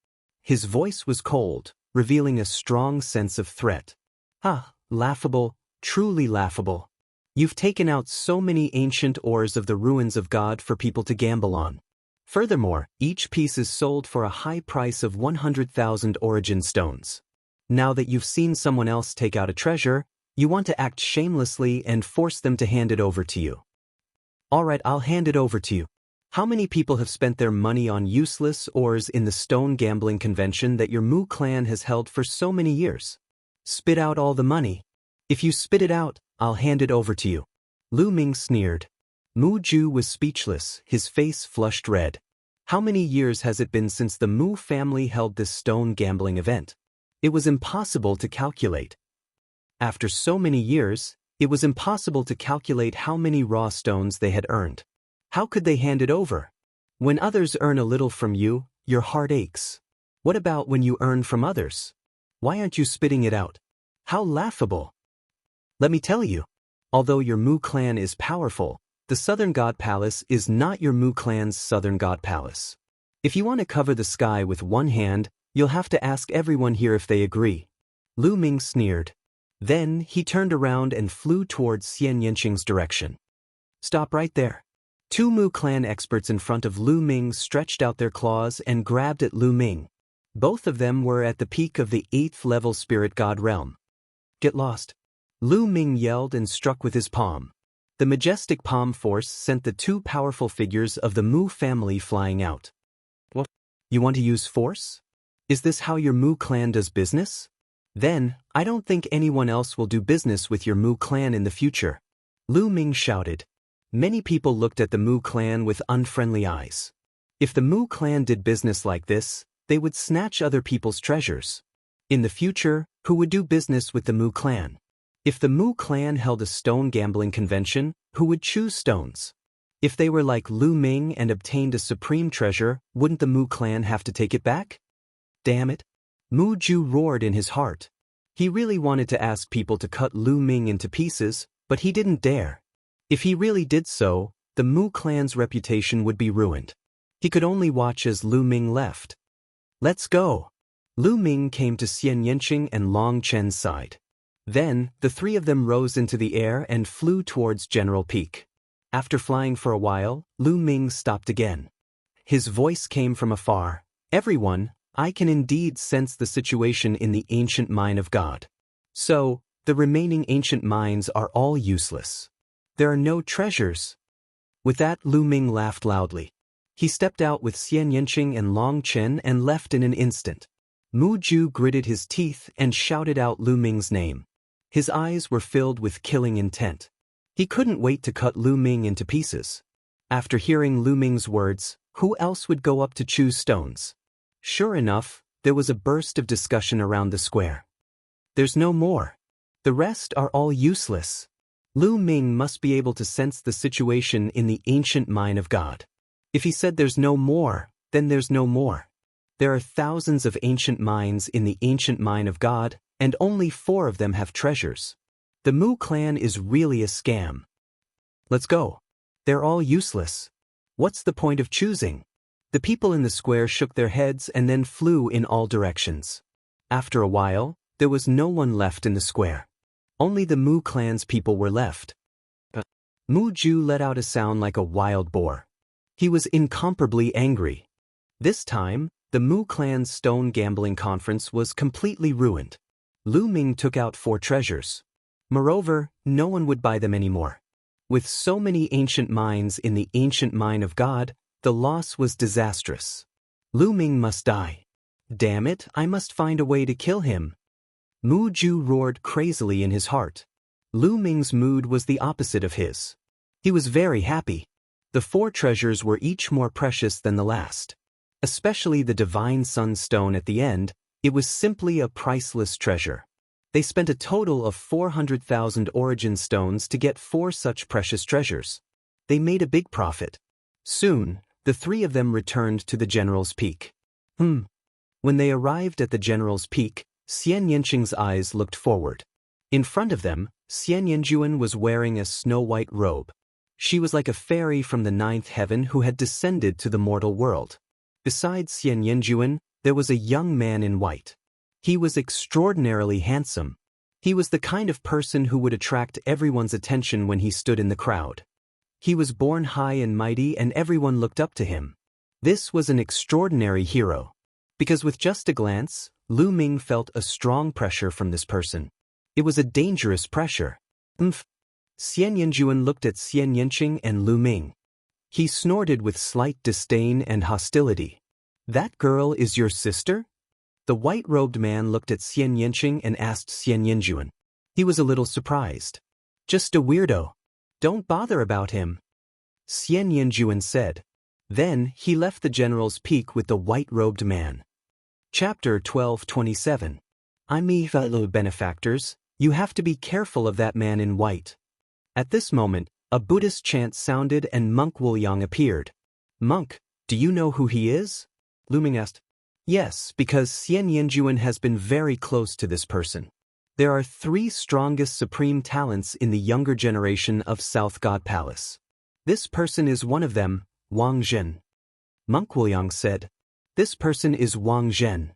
His voice was cold, revealing a strong sense of threat. Ha, laughable, truly laughable. You've taken out so many ancient ores of the ruins of God for people to gamble on. Furthermore, each piece is sold for a high price of 100,000 origin stones. Now that you've seen someone else take out a treasure, you want to act shamelessly and force them to hand it over to you. Alright, I'll hand it over to you. How many people have spent their money on useless ores in the stone gambling convention that your Mu clan has held for so many years? Spit out all the money. If you spit it out, I'll hand it over to you. Lu Ming sneered. Mu Ju was speechless, his face flushed red. How many years has it been since the Mu family held this stone gambling event? It was impossible to calculate. After so many years, it was impossible to calculate how many raw stones they had earned. How could they hand it over? When others earn a little from you, your heart aches. What about when you earn from others? Why aren't you spitting it out? How laughable! Let me tell you, although your Mu clan is powerful, the Southern God Palace is not your Mu clan's Southern God Palace. If you want to cover the sky with one hand, you'll have to ask everyone here if they agree. Lu Ming sneered. Then he turned around and flew towards Xianxia's direction. Stop right there. Two Mu clan experts in front of Lu Ming stretched out their claws and grabbed at Lu Ming. Both of them were at the peak of the 8th level spirit god realm. Get lost. Lu Ming yelled and struck with his palm. The majestic palm force sent the two powerful figures of the Mu family flying out. What? You want to use force? Is this how your Mu clan does business? Then, I don't think anyone else will do business with your Mu clan in the future. Lu Ming shouted. Many people looked at the Mu clan with unfriendly eyes. If the Mu clan did business like this, they would snatch other people's treasures. In the future, who would do business with the Mu clan? If the Mu clan held a stone gambling convention, who would choose stones? If they were like Lu Ming and obtained a supreme treasure, wouldn't the Mu clan have to take it back? Damn it! Mu Ju roared in his heart. He really wanted to ask people to cut Lu Ming into pieces, but he didn't dare. If he really did so, the Mu clan's reputation would be ruined. He could only watch as Lu Ming left. Let's go! Lu Ming came to Xianxia and Long Chen's side. Then, the three of them rose into the air and flew towards General Peak. After flying for a while, Lu Ming stopped again. His voice came from afar. Everyone, I can indeed sense the situation in the ancient mine of God. So, the remaining ancient mines are all useless. There are no treasures. With that, Lu Ming laughed loudly. He stepped out with Xianxia and Long Chen and left in an instant. Mu Ju gritted his teeth and shouted out Lu Ming's name. His eyes were filled with killing intent. He couldn't wait to cut Lu Ming into pieces. After hearing Lu Ming's words, who else would go up to choose stones? Sure enough, there was a burst of discussion around the square. There's no more. The rest are all useless. Lu Ming must be able to sense the situation in the ancient mine of God. If he said there's no more, then there's no more. There are thousands of ancient mines in the ancient mine of God, and only 4 of them have treasures. The Mu clan is really a scam. Let's go. They're all useless. What's the point of choosing? The people in the square shook their heads and then flew in all directions. After a while, there was no one left in the square. Only the Mu clan's people were left. Mu Ju let out a sound like a wild boar. He was incomparably angry. This time, the Mu clan's stone gambling conference was completely ruined. Lu Ming took out 4 treasures. Moreover, no one would buy them anymore. With so many ancient mines in the ancient mine of God, the loss was disastrous. Lu Ming must die. Damn it, I must find a way to kill him. Mu Ju roared crazily in his heart. Lu Ming's mood was the opposite of his. He was very happy. The 4 treasures were each more precious than the last. Especially the Divine Sunstone at the end, it was simply a priceless treasure. They spent a total of 400,000 origin stones to get 4 such precious treasures. They made a big profit. Soon, the 3 of them returned to the General's Peak. When they arrived at the General's Peak, Xianxia's eyes looked forward. In front of them, Xianxia was wearing a snow-white robe. She was like a fairy from the 9th heaven who had descended to the mortal world. Besides Xianxia, there was a young man in white. He was extraordinarily handsome. He was the kind of person who would attract everyone's attention when he stood in the crowd. He was born high and mighty and everyone looked up to him. This was an extraordinary hero. Because with just a glance, Lu Ming felt a strong pressure from this person. It was a dangerous pressure. Xianxia looked at Xianxia and Lu Ming. He snorted with slight disdain and hostility. That girl is your sister? The white-robed man looked at Xianxia and asked Xianxia. He was a little surprised. Just a weirdo. Don't bother about him. Xianxia said. Then he left the General's Peak with the white-robed man. Chapter 12:27. Ami fellow benefactors, you have to be careful of that man in white. At this moment, a Buddhist chant sounded and Monk Wuliang appeared. Monk, do you know who he is? Lu Ming asked. Yes, because Xianxia has been very close to this person. There are 3 strongest supreme talents in the younger generation of South God Palace. This person is one of them, Wang Zhen. Monk Wuliang said. This person is Wang Zhen.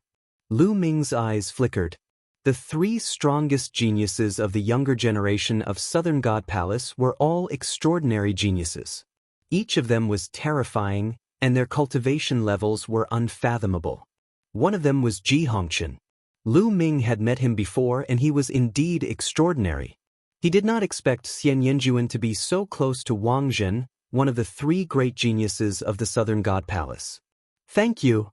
Lu Ming's eyes flickered. The 3 strongest geniuses of the younger generation of Southern God Palace were all extraordinary geniuses. Each of them was terrifying, and their cultivation levels were unfathomable. One of them was Ji Hongqian. Lu Ming had met him before and he was indeed extraordinary. He did not expect Xian Yanjuan to be so close to Wang Zhen, one of the 3 great geniuses of the Southern God Palace. Thank you.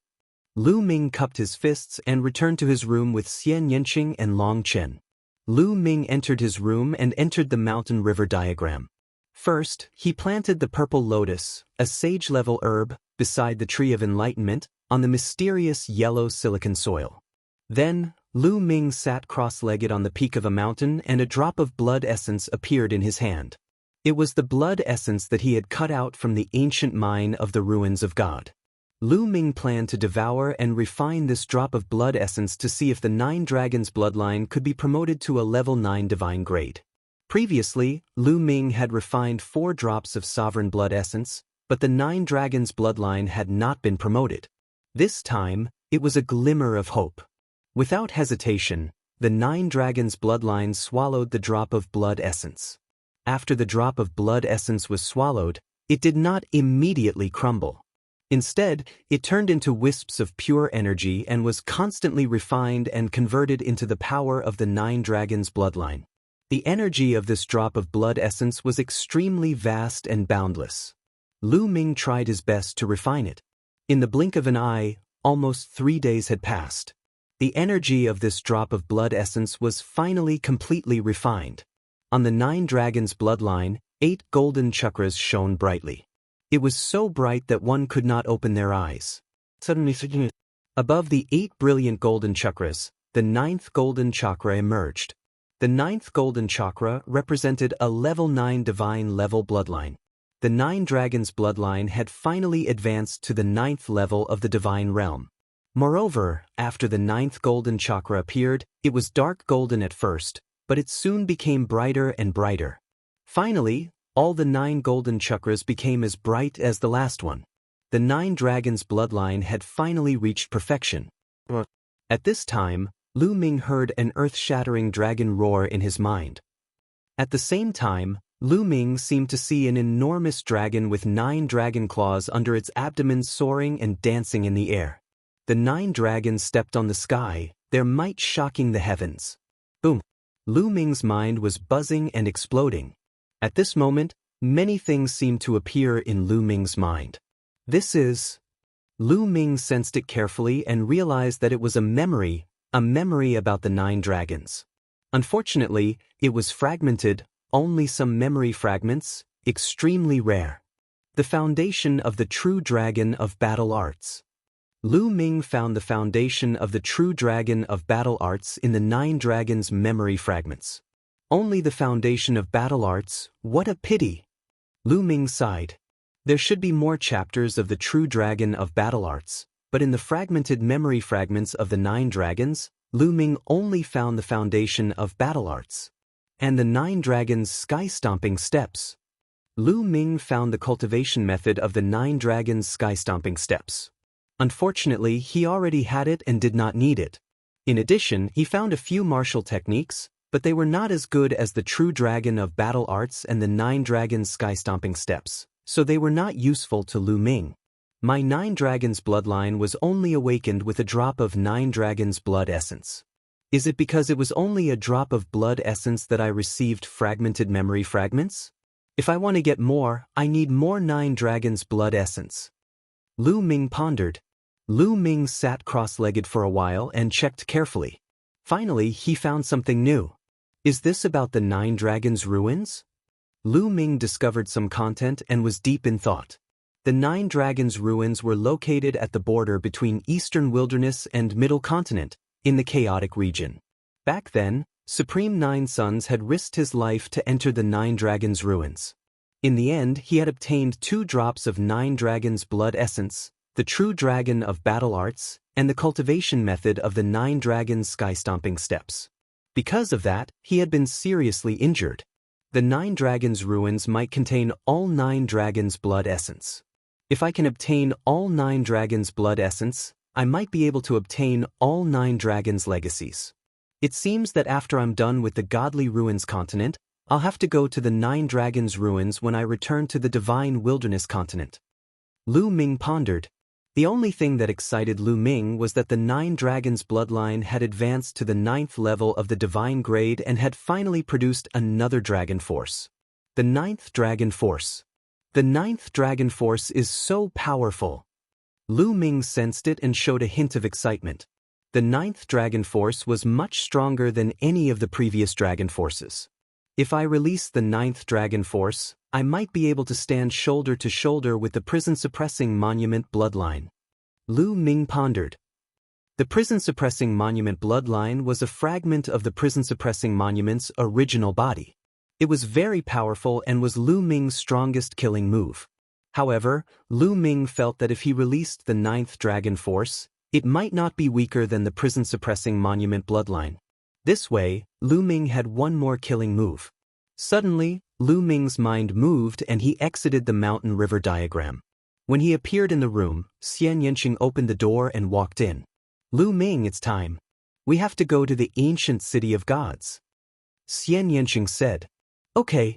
Lu Ming cupped his fists and returned to his room with Xian Yanqing and Long Chen. Lu Ming entered his room and entered the mountain river diagram. First, he planted the purple lotus, a sage-level herb, beside the tree of enlightenment, on the mysterious yellow silicon soil. Then, Lu Ming sat cross-legged on the peak of a mountain and a drop of blood essence appeared in his hand. It was the blood essence that he had cut out from the ancient mine of the ruins of God. Lu Ming planned to devour and refine this drop of blood essence to see if the 9 Dragons bloodline could be promoted to a level 9 divine grade. Previously, Lu Ming had refined 4 drops of sovereign blood essence, but the 9 Dragons bloodline had not been promoted. This time, it was a glimmer of hope. Without hesitation, the 9 Dragons bloodline swallowed the drop of blood essence. After the drop of blood essence was swallowed, it did not immediately crumble. Instead, it turned into wisps of pure energy and was constantly refined and converted into the power of the 9 Dragons bloodline. The energy of this drop of blood essence was extremely vast and boundless. Lu Ming tried his best to refine it. In the blink of an eye, almost 3 days had passed. The energy of this drop of blood essence was finally completely refined. On the 9 Dragons bloodline, 8 golden chakras shone brightly. It was so bright that one could not open their eyes. Suddenly, above the 8 brilliant golden chakras, the 9th golden chakra emerged. The 9th golden chakra represented a level 9 divine level bloodline. The 9 Dragons bloodline had finally advanced to the 9th level of the divine realm. Moreover, after the 9th golden chakra appeared, it was dark golden at first, but it soon became brighter and brighter. Finally, all the 9 golden chakras became as bright as the last one. The 9 Dragons bloodline had finally reached perfection. At this time, Lu Ming heard an earth-shattering dragon roar in his mind. At the same time, Lu Ming seemed to see an enormous dragon with 9 dragon claws under its abdomen soaring and dancing in the air. The 9 dragons stepped on the sky, their might shocking the heavens. Boom! Lu Ming's mind was buzzing and exploding. At this moment, many things seemed to appear in Lu Ming's mind. This is... Lu Ming sensed it carefully and realized that it was a memory about the 9 dragons. Unfortunately, it was fragmented, only some memory fragments, extremely rare. The foundation of the true dragon of battle arts. Lu Ming found the foundation of the true dragon of battle arts in the 9 dragons' memory fragments. Only the foundation of battle arts, what a pity! Lu Ming sighed. There should be more chapters of the true dragon of battle arts, but in the fragmented memory fragments of the 9 dragons, Lu Ming only found the foundation of battle arts. And the 9 dragons' sky-stomping steps. Lu Ming found the cultivation method of the 9 dragons' sky-stomping steps. Unfortunately, he already had it and did not need it. In addition, he found a few martial techniques, but they were not as good as the true dragon of battle arts and the 9 dragons' sky-stomping steps, so they were not useful to Lu Ming. My 9 dragons bloodline was only awakened with a drop of 9 dragons blood essence. Is it because it was only a drop of blood essence that I received fragmented memory fragments? If I want to get more, I need more 9 dragons blood essence. Lu Ming pondered. Lu Ming sat cross-legged for a while and checked carefully. Finally, he found something new. Is this about the 9 dragons' ruins? Lu Ming discovered some content and was deep in thought. The 9 dragons' ruins were located at the border between Eastern Wilderness and Middle Continent, in the chaotic region. Back then, Supreme 9 Sons had risked his life to enter the 9 dragons' ruins. In the end, he had obtained 2 drops of 9 dragons' blood essence, the true dragon of battle arts, and the cultivation method of the 9 dragons' sky-stomping steps. Because of that, he had been seriously injured. The 9 Dragons ruins might contain all 9 dragons' blood essence. If I can obtain all 9 dragons' blood essence, I might be able to obtain all 9 dragons' legacies. It seems that after I'm done with the Godly Ruins continent, I'll have to go to the 9 Dragons ruins when I return to the Divine Wilderness continent. Lu Ming pondered. The only thing that excited Lu Ming was that the 9 Dragons bloodline had advanced to the 9th level of the Divine grade and had finally produced another Dragon Force. The 9th Dragon Force. The 9th Dragon Force is so powerful. Lu Ming sensed it and showed a hint of excitement. The 9th Dragon Force was much stronger than any of the previous Dragon Forces. If I release the 9th Dragon Force, I might be able to stand shoulder to shoulder with the prison-suppressing monument bloodline. Lu Ming pondered. The prison-suppressing monument bloodline was a fragment of the prison-suppressing monument's original body. It was very powerful and was Lu Ming's strongest killing move. However, Lu Ming felt that if he released the 9th Dragon Force, it might not be weaker than the prison-suppressing monument bloodline. This way, Lu Ming had one more killing move. Suddenly, Lu Ming's mind moved and he exited the mountain river diagram. When he appeared in the room, Xianxia opened the door and walked in. Lu Ming, it's time. We have to go to the ancient city of gods. Xianxia said. Okay.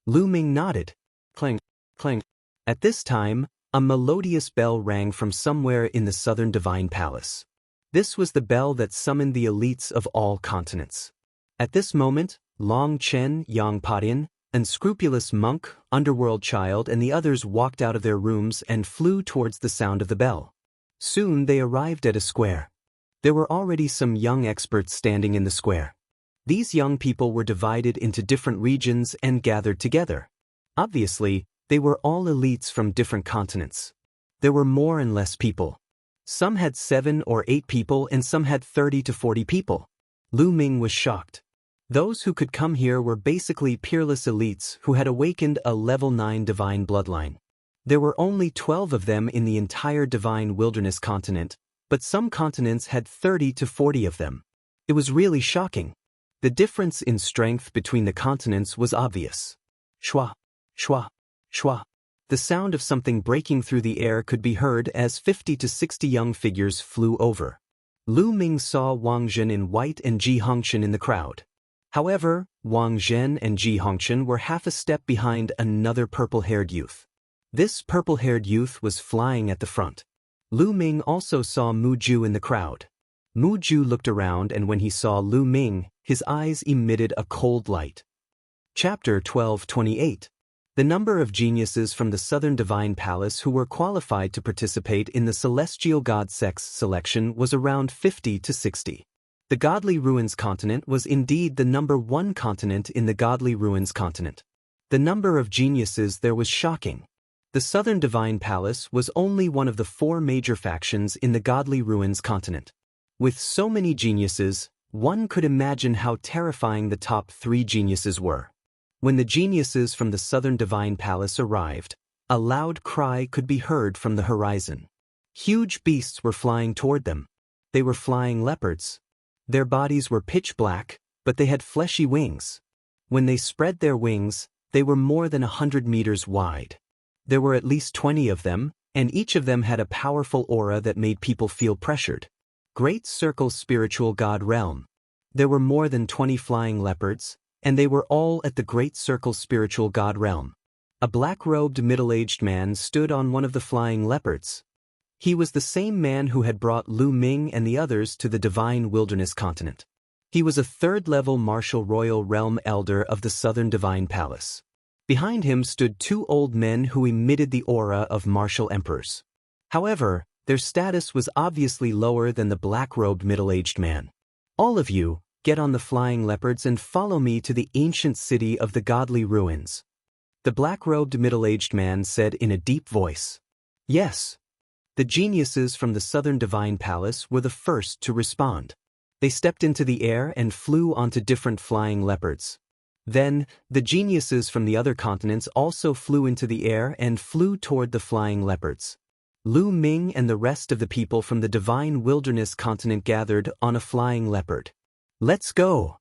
Lu Ming nodded. Clang, clang. At this time, a melodious bell rang from somewhere in the southern divine palace. This was the bell that summoned the elites of all continents. At this moment, Long Chen, Yang Patin, unscrupulous monk, underworld child and the others walked out of their rooms and flew towards the sound of the bell. Soon they arrived at a square. There were already some young experts standing in the square. These young people were divided into different regions and gathered together. Obviously, they were all elites from different continents. There were more and less people. Some had 7 or 8 people and some had 30 to 40 people. Lu Ming was shocked. Those who could come here were basically peerless elites who had awakened a level 9 divine bloodline. There were only 12 of them in the entire Divine Wilderness continent, but some continents had 30 to 40 of them. It was really shocking. The difference in strength between the continents was obvious. Shwa, shwa, shwa. The sound of something breaking through the air could be heard as 50 to 60 young figures flew over. Lu Ming saw Wang Zhen in white and Ji Hongqian in the crowd. However, Wang Zhen and Ji Hongqian were half a step behind another purple-haired youth. This purple-haired youth was flying at the front. Lu Ming also saw Mu Ju in the crowd. Mu Ju looked around and when he saw Lu Ming, his eyes emitted a cold light. Chapter 12:28. The number of geniuses from the Southern Divine Palace who were qualified to participate in the Celestial God Sex selection was around 50 to 60. The Godly Ruins continent was indeed the number 1 continent in the Godly Ruins continent. The number of geniuses there was shocking. The Southern Divine Palace was only one of the 4 major factions in the Godly Ruins continent. With so many geniuses, one could imagine how terrifying the top 3 geniuses were. When the geniuses from the Southern Divine Palace arrived, a loud cry could be heard from the horizon. Huge beasts were flying toward them. They were flying leopards. Their bodies were pitch black, but they had fleshy wings. When they spread their wings, they were more than 100 meters wide. There were at least 20 of them, and each of them had a powerful aura that made people feel pressured. Great Circle Spiritual God Realm. There were more than 20 flying leopards, and they were all at the Great Circle Spiritual God Realm. A black-robed middle-aged man stood on one of the flying leopards. He was the same man who had brought Lu Ming and the others to the Divine Wilderness continent. He was a 3rd-level Martial Royal Realm Elder of the Southern Divine Palace. Behind him stood 2 old men who emitted the aura of martial emperors. However, their status was obviously lower than the black-robed middle-aged man. All of you, get on the flying leopards and follow me to the ancient city of the Godly Ruins. The black-robed middle-aged man said in a deep voice. Yes. The geniuses from the Southern Divine Palace were the first to respond. They stepped into the air and flew onto different flying leopards. Then, the geniuses from the other continents also flew into the air and flew toward the flying leopards. Lu Ming and the rest of the people from the Divine Wilderness continent gathered on a flying leopard. Let's go!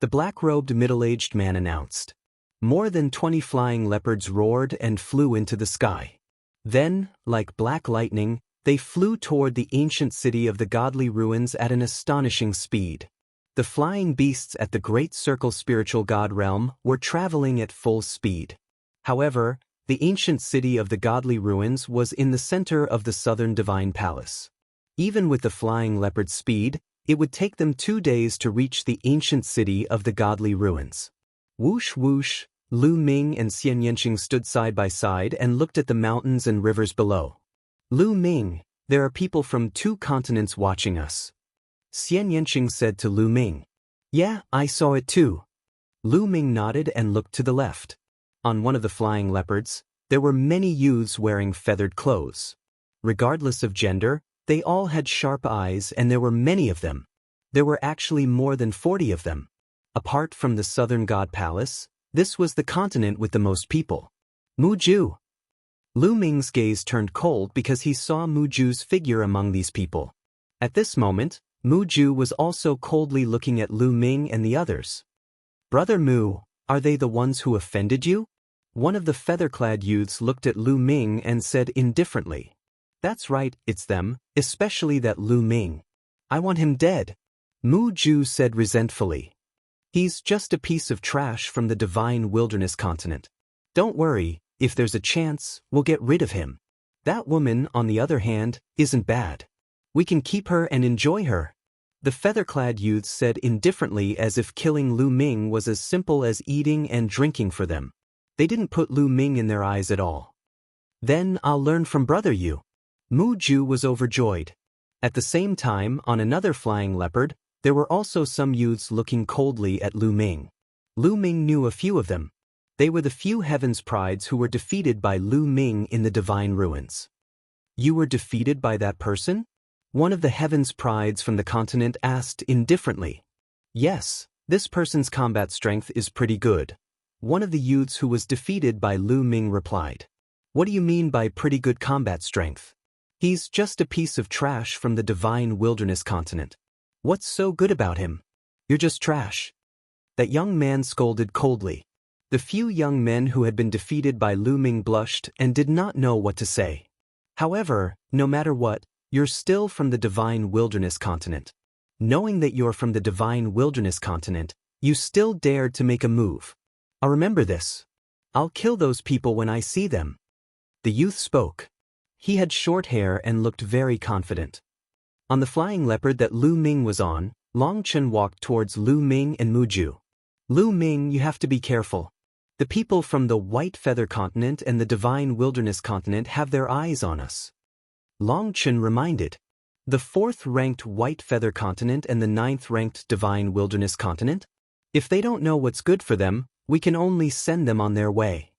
The black-robed middle-aged man announced. More than 20 flying leopards roared and flew into the sky. Then, like black lightning, they flew toward the ancient city of the godly ruins at an astonishing speed. The flying beasts at the Great Circle spiritual god realm were traveling at full speed. However, the ancient city of the godly ruins was in the center of the southern divine palace. Even with the flying leopard speed, it would take them 2 days to reach the ancient city of the godly ruins. Whoosh whoosh, Lu Ming and Xianxia stood side by side and looked at the mountains and rivers below. Lu Ming, there are people from 2 continents watching us. Xianxia said to Lu Ming. Yeah, I saw it too. Lu Ming nodded and looked to the left. On one of the flying leopards, there were many youths wearing feathered clothes. Regardless of gender, they all had sharp eyes and there were many of them. There were actually more than 40 of them. Apart from the southern god palace, this was the continent with the most people. Muju. Lu Ming's gaze turned cold because he saw Muju's figure among these people. At this moment, Muju was also coldly looking at Lu Ming and the others. Brother Mu, are they the ones who offended you? One of the feather-clad youths looked at Lu Ming and said indifferently. That's right, it's them, especially that Lu Ming. I want him dead. Muju said resentfully. He's just a piece of trash from the divine wilderness continent. Don't worry, if there's a chance, we'll get rid of him. That woman, on the other hand, isn't bad. We can keep her and enjoy her. The feather-clad youths said indifferently as if killing Lu Ming was as simple as eating and drinking for them. They didn't put Lu Ming in their eyes at all. Then I'll learn from Brother Yu. Muju was overjoyed. At the same time, on another flying leopard, there were also some youths looking coldly at Lu Ming. Lu Ming knew a few of them. They were the few Heaven's Prides who were defeated by Lu Ming in the divine ruins. You were defeated by that person? One of the Heaven's Prides from the continent asked indifferently. Yes, this person's combat strength is pretty good. One of the youths who was defeated by Lu Ming replied. What do you mean by pretty good combat strength? He's just a piece of trash from the divine wilderness continent. What's so good about him? You're just trash. That young man scolded coldly. The few young men who had been defeated by Lu Ming blushed and did not know what to say. However, no matter what, you're still from the divine wilderness continent. Knowing that you're from the divine wilderness continent, you still dared to make a move. I'll remember this. I'll kill those people when I see them. The youth spoke. He had short hair and looked very confident. On the flying leopard that Lu Ming was on, Longchen walked towards Lu Ming and Muju. Lu Ming, you have to be careful. The people from the White Feather Continent and the Divine Wilderness Continent have their eyes on us. Longchen reminded. The 4th-ranked White Feather Continent and the 9th-ranked Divine Wilderness Continent? If they don't know what's good for them, we can only send them on their way.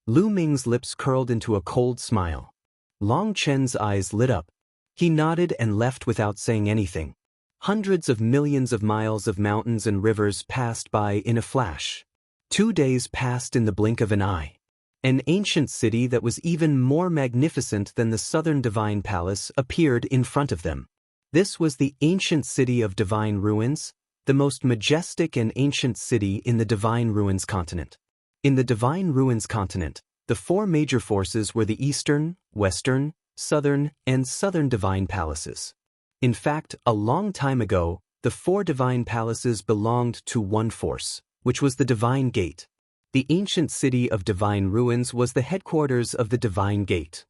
Lu Ming's lips curled into a cold smile. Longchen's eyes lit up. He nodded and left without saying anything. Hundreds of millions of miles of mountains and rivers passed by in a flash. 2 days passed in the blink of an eye. An ancient city that was even more magnificent than the southern divine palace appeared in front of them. This was the ancient city of divine ruins, the most majestic and ancient city in the divine ruins continent. In the divine ruins continent, the 4 major forces were the eastern, western, southern, and southern divine palaces. In fact, a long time ago, the 4 divine palaces belonged to one force, which was the Divine Gate. The ancient city of divine ruins was the headquarters of the Divine Gate.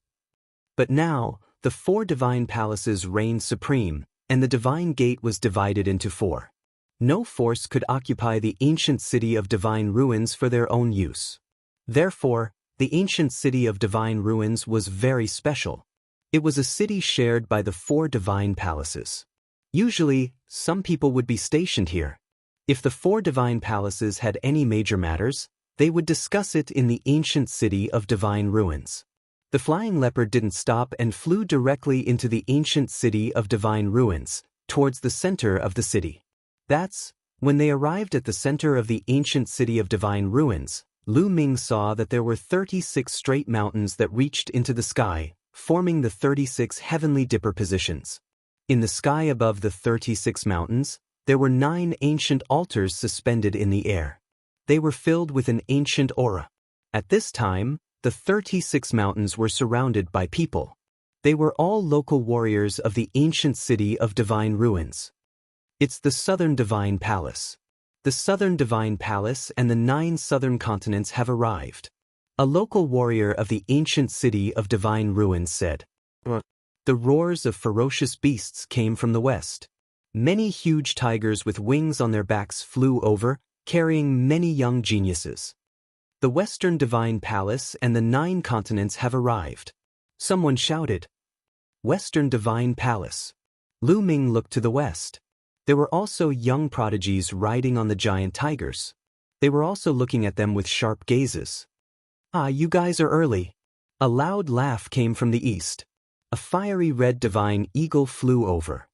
But now, the 4 divine palaces reigned supreme, and the Divine Gate was divided into 4. No force could occupy the ancient city of divine ruins for their own use. Therefore, the ancient city of divine ruins was very special. It was a city shared by the 4 divine palaces. Usually, some people would be stationed here. If the 4 divine palaces had any major matters, they would discuss it in the ancient city of divine ruins. The flying leopard didn't stop and flew directly into the ancient city of divine ruins, towards the center of the city. When they arrived at the center of the ancient city of divine ruins, Lu Ming saw that there were 36 straight mountains that reached into the sky, forming the 36 heavenly dipper positions. In the sky above the 36 mountains, There were 9 ancient altars suspended in the air. They were filled with an ancient aura. At this time, the 36 mountains were surrounded by people. They were all local warriors of the ancient city of divine ruins. It's the Southern Divine Palace. The Southern Divine Palace and the 9 southern continents have arrived. A local warrior of the ancient city of divine ruins said. The roars of ferocious beasts came from the west. Many huge tigers with wings on their backs flew over, carrying many young geniuses. The Western Divine Palace and the 9 continents have arrived. Someone shouted. Western Divine Palace. Lu Ming looked to the west. There were also young prodigies riding on the giant tigers. They were also looking at them with sharp gazes. Ah, you guys are early. A loud laugh came from the east. A fiery red divine eagle flew over.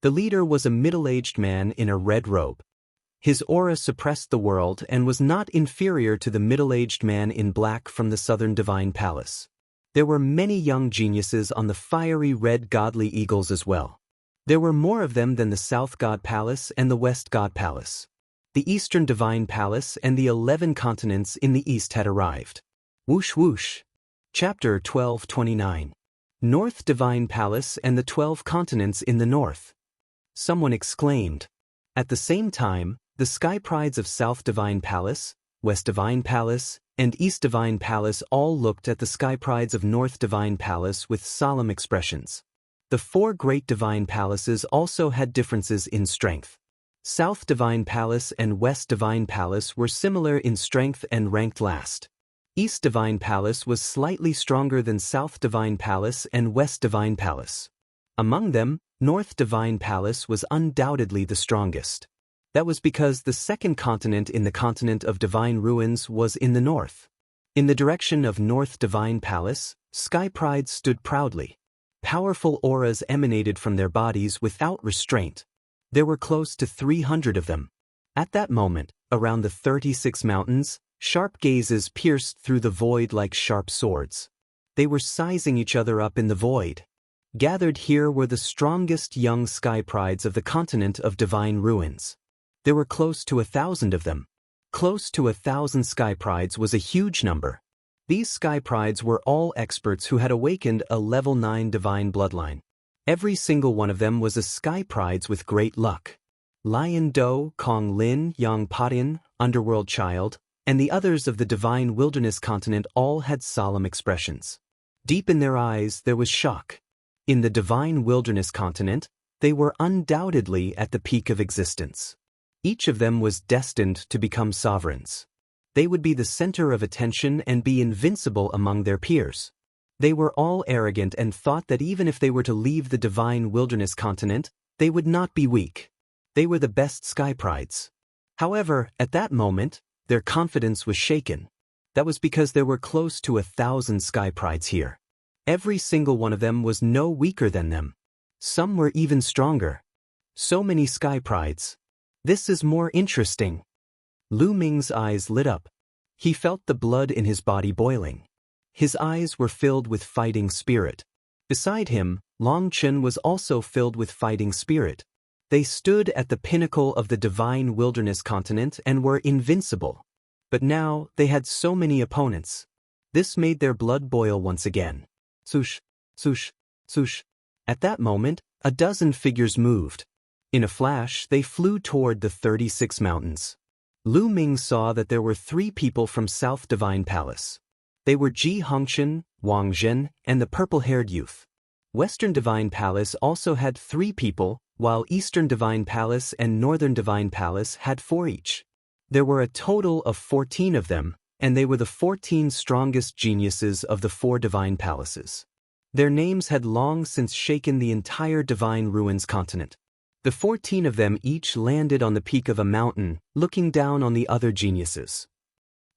The leader was a middle-aged man in a red robe. His aura suppressed the world and was not inferior to the middle-aged man in black from the Southern Divine Palace. There were many young geniuses on the fiery red godly eagles as well. There were more of them than the South God Palace and the West God Palace. The Eastern Divine Palace and the 11 continents in the east had arrived. Whoosh whoosh. Chapter 1229. North Divine Palace and the 12 continents in the north. Someone exclaimed. At the same time, the sky prides of South Divine Palace, West Divine Palace, and East Divine Palace all looked at the sky prides of North Divine Palace with solemn expressions. The 4 great divine palaces also had differences in strength. South Divine Palace and West Divine Palace were similar in strength and ranked last. East Divine Palace was slightly stronger than South Divine Palace and West Divine Palace. Among them, North Divine Palace was undoubtedly the strongest. That was because the second continent in the continent of divine ruins was in the north. In the direction of North Divine Palace, sky prides stood proudly. Powerful auras emanated from their bodies without restraint. There were close to 300 of them. At that moment, around the 36 mountains, sharp gazes pierced through the void like sharp swords. They were sizing each other up in the void. Gathered here were the strongest young sky prides of the continent of divine ruins. There were close to 1,000 of them. Close to 1,000 sky prides was a huge number. These sky prides were all experts who had awakened a level 9 divine bloodline. Every single one of them was a sky prides with great luck. Lion Do, Kong Lin, Yang Patin, Underworld Child, and the others of the divine wilderness continent all had solemn expressions. Deep in their eyes there was shock. In the divine wilderness continent, they were undoubtedly at the peak of existence. Each of them was destined to become sovereigns. They would be the center of attention and be invincible among their peers. They were all arrogant and thought that even if they were to leave the divine wilderness continent, they would not be weak. They were the best sky prides. However, at that moment, their confidence was shaken. That was because there were close to 1,000 sky prides here. Every single one of them was no weaker than them. Some were even stronger. So many sky prides. This is more interesting. Lu Ming's eyes lit up. He felt the blood in his body boiling. His eyes were filled with fighting spirit. Beside him, Long Chen was also filled with fighting spirit. They stood at the pinnacle of the divine wilderness continent and were invincible. But now, they had so many opponents. This made their blood boil once again. Swoosh, swoosh, swoosh. At that moment, a dozen figures moved. In a flash, they flew toward the 36 mountains. Lu Ming saw that there were 3 people from South Divine Palace. They were Ji Hongchen, Wang Zhen, and the purple-haired youth. Western Divine Palace also had 3 people, while Eastern Divine Palace and Northern Divine Palace had 4 each. There were a total of 14 of them, and they were the 14 strongest geniuses of the 4 divine palaces. Their names had long since shaken the entire divine ruins continent. The 14 of them each landed on the peak of a mountain, looking down on the other geniuses.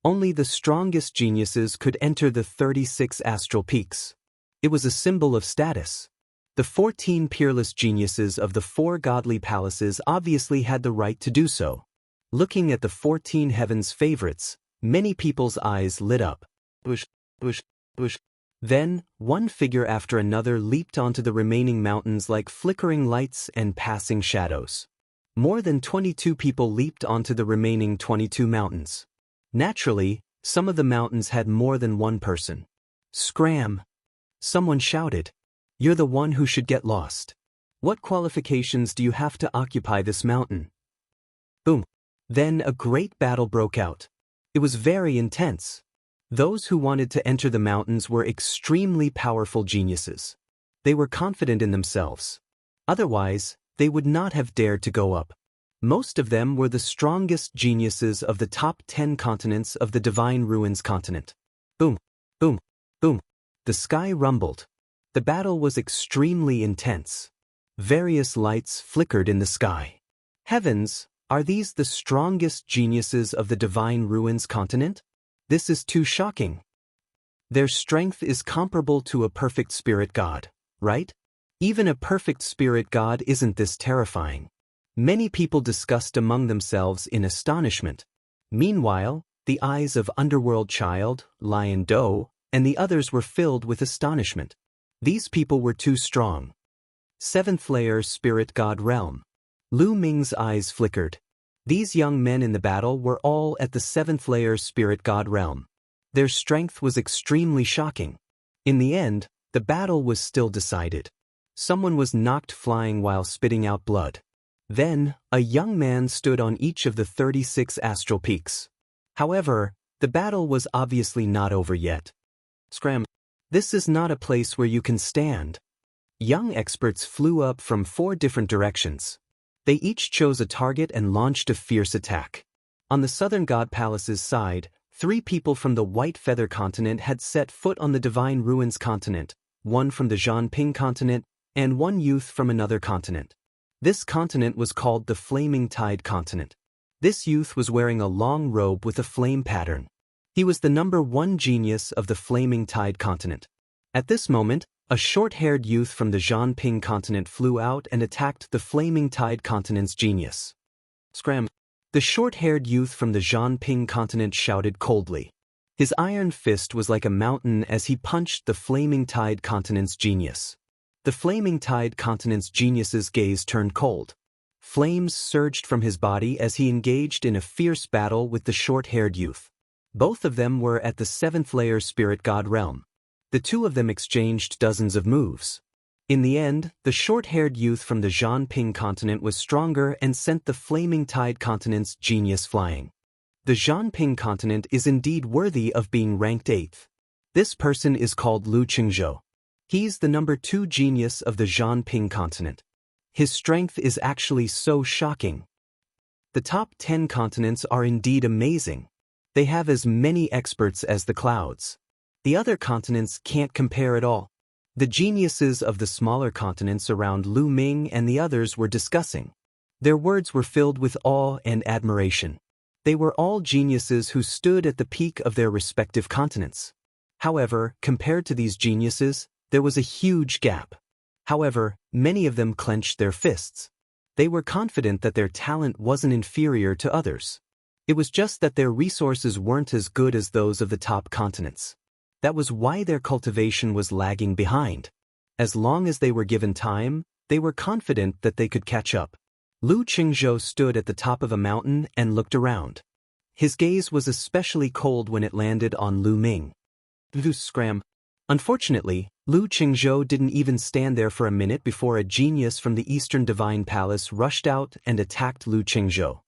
Only the strongest geniuses could enter the 36 astral peaks. It was a symbol of status. The 14 peerless geniuses of the 4 godly palaces obviously had the right to do so. Looking at the 14 heavens favorites, many people's eyes lit up. Bush, bush, bush. Then, one figure after another leaped onto the remaining mountains like flickering lights and passing shadows. More than 22 people leaped onto the remaining 22 mountains. Naturally, some of the mountains had more than one person. Scram! Someone shouted. You're the one who should get lost. What qualifications do you have to occupy this mountain? Boom! Then a great battle broke out. It was very intense. Those who wanted to enter the mountains were extremely powerful geniuses. They were confident in themselves. Otherwise, they would not have dared to go up. Most of them were the strongest geniuses of the top 10 continents of the Divine Ruins continent. Boom, boom, boom. The sky rumbled. The battle was extremely intense. Various lights flickered in the sky. Heavens, are these the strongest geniuses of the Divine Ruins continent? This is too shocking. Their strength is comparable to a perfect spirit god, right? Even a perfect spirit god isn't this terrifying. Many people discussed among themselves in astonishment. Meanwhile, the eyes of Underworld Child, Lion Do, and the others were filled with astonishment. These people were too strong. Seventh layer spirit god realm. Lu Ming's eyes flickered. These young men in the battle were all at the 7th layer spirit god realm. Their strength was extremely shocking. In the end, the battle was still decided. Someone was knocked flying while spitting out blood. Then, a young man stood on each of the 36 astral peaks. However, the battle was obviously not over yet. Scram! This is not a place where you can stand. Young experts flew up from 4 different directions. They each chose a target and launched a fierce attack. On the Southern God Palace's side, 3 people from the White Feather continent had set foot on the Divine Ruins continent, 1 from the Zhanping continent, and 1 youth from another continent. This continent was called the Flaming Tide continent. This youth was wearing a long robe with a flame pattern. He was the number 1 genius of the Flaming Tide continent. At this moment, a short-haired youth from the Zhanping continent flew out and attacked the Flaming Tide continent's genius. Scram! The short-haired youth from the Zhanping continent shouted coldly. His iron fist was like a mountain as he punched the Flaming Tide continent's genius. The Flaming Tide continent's genius's gaze turned cold. Flames surged from his body as he engaged in a fierce battle with the short-haired youth. Both of them were at the 7th layer spirit god realm. The 2 of them exchanged dozens of moves. In the end, the short-haired youth from the Zhanping continent was stronger and sent the Flaming Tide continent's genius flying. The Zhanping continent is indeed worthy of being ranked 8th. This person is called Lu Qingzhou. He's the number 2 genius of the Zhanping continent. His strength is actually so shocking. The top 10 continents are indeed amazing. They have as many experts as the clouds. The other continents can't compare at all. The geniuses of the smaller continents around Lu Ming and the others were discussing. Their words were filled with awe and admiration. They were all geniuses who stood at the peak of their respective continents. However, compared to these geniuses, there was a huge gap. However, many of them clenched their fists. They were confident that their talent wasn't inferior to others. It was just that their resources weren't as good as those of the top continents. That was why their cultivation was lagging behind. As long as they were given time, they were confident that they could catch up. Lu Qingzhou stood at the top of a mountain and looked around. His gaze was especially cold when it landed on Lu Ming. Scram! Unfortunately, Lu Qingzhou didn't even stand there for a minute before a genius from the Eastern Divine Palace rushed out and attacked Lu Qingzhou.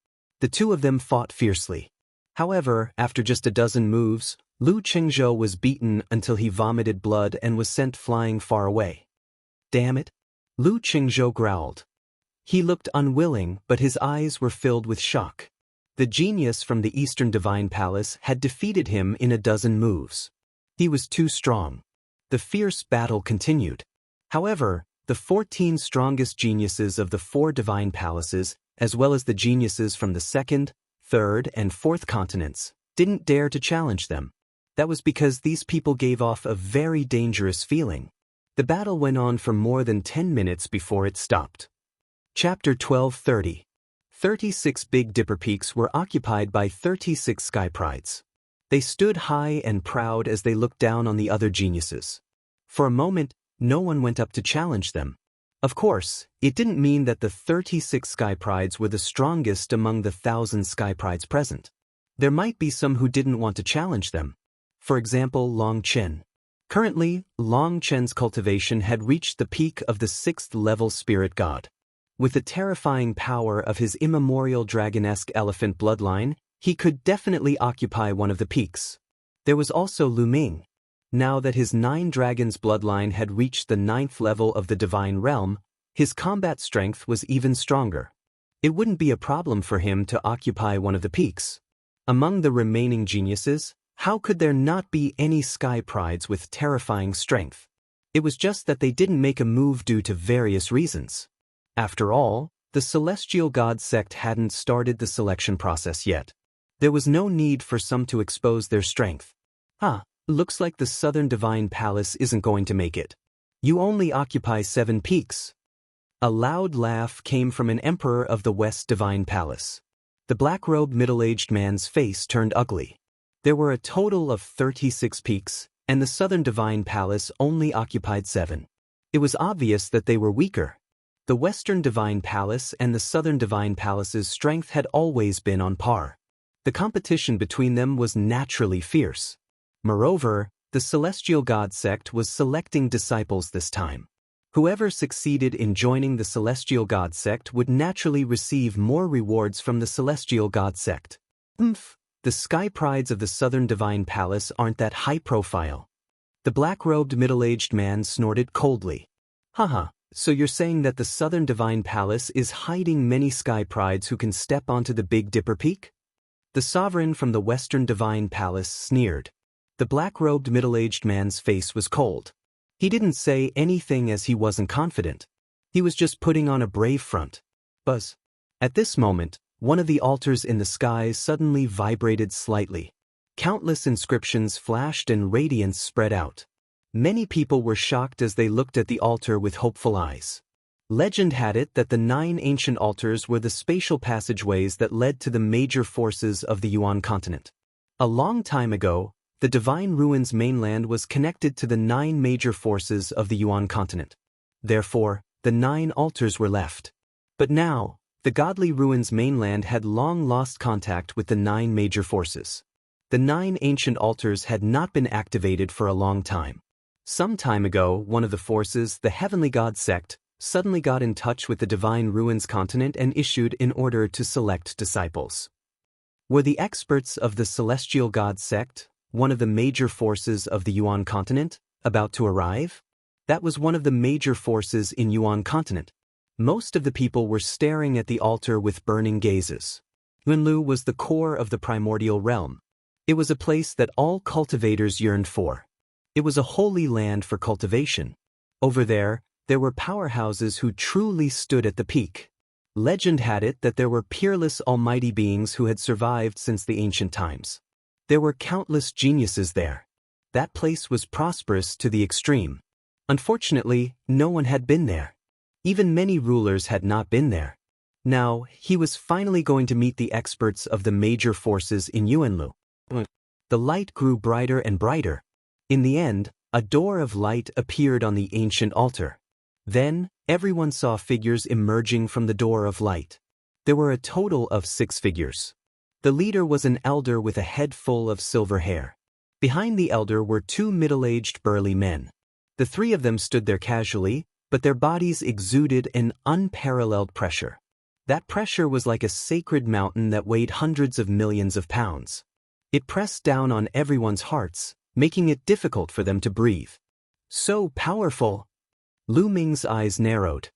The 2 of them fought fiercely. However, after just a dozen moves, Lu Qingzhou was beaten until he vomited blood and was sent flying far away. Damn it! Lu Qingzhou growled. He looked unwilling, but his eyes were filled with shock. The genius from the Eastern Divine Palace had defeated him in a dozen moves. He was too strong. The fierce battle continued. However, the 14 strongest geniuses of the 4 Divine Palaces, as well as the geniuses from the 2nd, 3rd, and 4th continents, didn't dare to challenge them. That was because these people gave off a very dangerous feeling. The battle went on for more than 10 minutes before it stopped. Chapter 1230. 36 Big Dipper Peaks were occupied by 36 Sky Prides. They stood high and proud as they looked down on the other geniuses. For a moment, no one went up to challenge them. Of course, it didn't mean that the 36 Sky Prides were the strongest among the 1,000 Sky Prides present. There might be some who didn't want to challenge them. For example, Long Chen. Currently, Long Chen's cultivation had reached the peak of the 6th level spirit god. With the terrifying power of his immemorial dragon-esque elephant bloodline, he could definitely occupy one of the peaks. There was also Lu Ming. Now that his 9 dragons bloodline had reached the 9th level of the divine realm, his combat strength was even stronger. It wouldn't be a problem for him to occupy one of the peaks. Among the remaining geniuses, how could there not be any Sky Prides with terrifying strength? It was just that they didn't make a move due to various reasons. After all, the Celestial God sect hadn't started the selection process yet. There was no need for some to expose their strength. Looks like the Southern Divine Palace isn't going to make it. You only occupy 7 peaks. A loud laugh came from an emperor of the West Divine Palace. The black-robed middle-aged man's face turned ugly. There were a total of 36 peaks, and the Southern Divine Palace only occupied 7. It was obvious that they were weaker. The Western Divine Palace and the Southern Divine Palace's strength had always been on par. The competition between them was naturally fierce. Moreover, the Celestial God sect was selecting disciples this time. Whoever succeeded in joining the Celestial God sect would naturally receive more rewards from the Celestial God sect. The Sky Prides of the Southern Divine Palace aren't that high profile. The black-robed middle-aged man snorted coldly. So you're saying that the Southern Divine Palace is hiding many Sky Prides who can step onto the Big Dipper Peak? The sovereign from the Western Divine Palace sneered. The black-robed middle-aged man's face was cold. He didn't say anything as he wasn't confident. He was just putting on a brave front. Buzz. At this moment, one of the altars in the skies suddenly vibrated slightly. Countless inscriptions flashed and radiance spread out. Many people were shocked as they looked at the altar with hopeful eyes. Legend had it that the 9 ancient altars were the spatial passageways that led to the major forces of the Yuan continent. A long time ago, the Divine Ruins mainland was connected to the 9 major forces of the Yuan continent. Therefore, the 9 altars were left. But now, the Godly Ruins mainland had long lost contact with the 9 major forces. The 9 ancient altars had not been activated for a long time. Some time ago, one of the forces, the Heavenly God sect, suddenly got in touch with the Divine Ruins continent and issued an order to select disciples. Were the experts of the Celestial God sect, one of the major forces of the Yuan continent, about to arrive? That was one of the major forces in Yuan continent. Most of the people were staring at the altar with burning gazes. Yunlu was the core of the primordial realm. It was a place that all cultivators yearned for. It was a holy land for cultivation. Over there were powerhouses who truly stood at the peak. Legend had it that there were peerless almighty beings who had survived since the ancient times. There were countless geniuses there. That place was prosperous to the extreme. Unfortunately, no one had been there. Even many rulers had not been there. Now, he was finally going to meet the experts of the major forces in Yuanlu. The light grew brighter and brighter. In the end, a door of light appeared on the ancient altar. Then, everyone saw figures emerging from the door of light. There were a total of 6 figures. The leader was an elder with a head full of silver hair. Behind the elder were 2 middle-aged burly men. The 3 of them stood there casually, but their bodies exuded an unparalleled pressure. That pressure was like a sacred mountain that weighed hundreds of millions of pounds. It pressed down on everyone's hearts, making it difficult for them to breathe. So powerful! Lu Ming's eyes narrowed.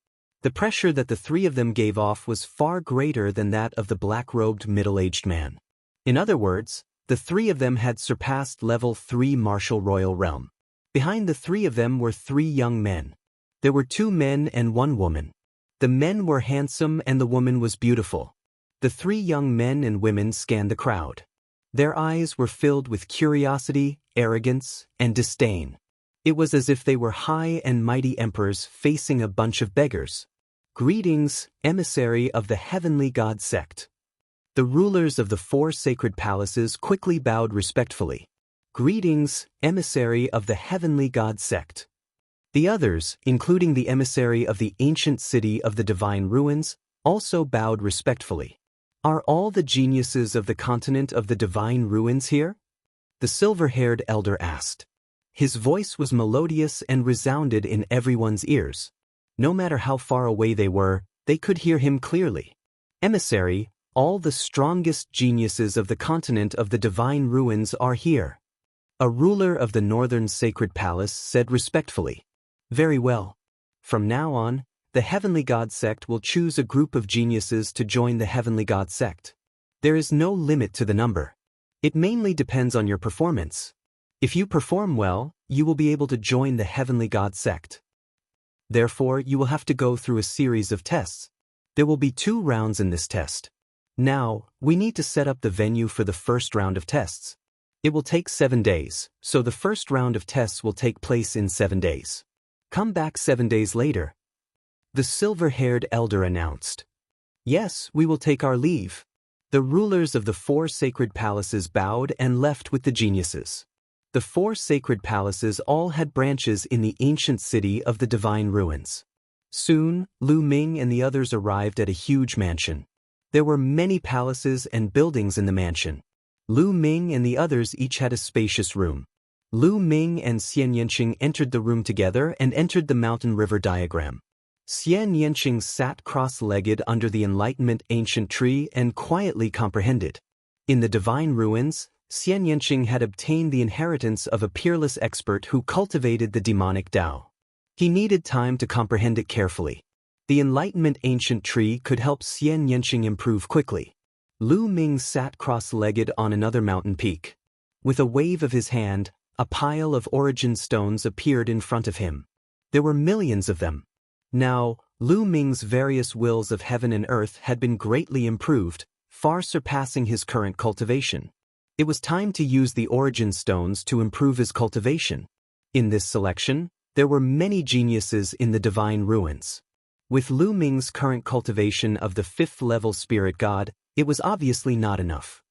The pressure that the 3 of them gave off was far greater than that of the black-robed middle-aged man. In other words, the 3 of them had surpassed level 3 martial royal realm. Behind the 3 of them were 3 young men. There were 2 men and 1 woman. The men were handsome and the woman was beautiful. The 3 young men and women scanned the crowd. Their eyes were filled with curiosity, arrogance, and disdain. It was as if they were high and mighty emperors facing a bunch of beggars. Greetings, emissary of the Heavenly God sect. The rulers of the 4 sacred palaces quickly bowed respectfully. Greetings, emissary of the Heavenly God sect. The others, including the emissary of the ancient city of the divine ruins, also bowed respectfully. Are all the geniuses of the continent of the divine ruins here? The silver-haired elder asked. His voice was melodious and resounded in everyone's ears. No matter how far away they were, they could hear him clearly. Emissary, all the strongest geniuses of the continent of the divine ruins are here. A ruler of the northern sacred palace said respectfully. Very well. From now on, the Heavenly God sect will choose a group of geniuses to join the Heavenly God sect. There is no limit to the number. It mainly depends on your performance. If you perform well, you will be able to join the Heavenly God sect. Therefore, you will have to go through a series of tests. There will be 2 rounds in this test. Now, we need to set up the venue for the first round of tests. It will take 7 days, so the first round of tests will take place in 7 days. Come back 7 days later. The silver-haired elder announced. Yes, we will take our leave. The rulers of the 4 sacred palaces bowed and left with the geniuses. The 4 sacred palaces all had branches in the ancient city of the divine ruins. Soon, Lu Ming and the others arrived at a huge mansion. There were many palaces and buildings in the mansion. Lu Ming and the others each had a spacious room. Lu Ming and Xianxia entered the room together and entered the mountain river diagram. Xianxia sat cross-legged under the enlightenment ancient tree and quietly comprehended. In the divine ruins, Xianxia had obtained the inheritance of a peerless expert who cultivated the demonic Tao. He needed time to comprehend it carefully. The enlightenment ancient tree could help Xianxia improve quickly. Lu Ming sat cross-legged on another mountain peak. With a wave of his hand, a pile of origin stones appeared in front of him. There were millions of them. Now, Lu Ming's various wills of heaven and earth had been greatly improved, far surpassing his current cultivation. It was time to use the origin stones to improve his cultivation. In this selection, there were many geniuses in the divine ruins. With Lu Ming's current cultivation of the 5th level spirit god, it was obviously not enough.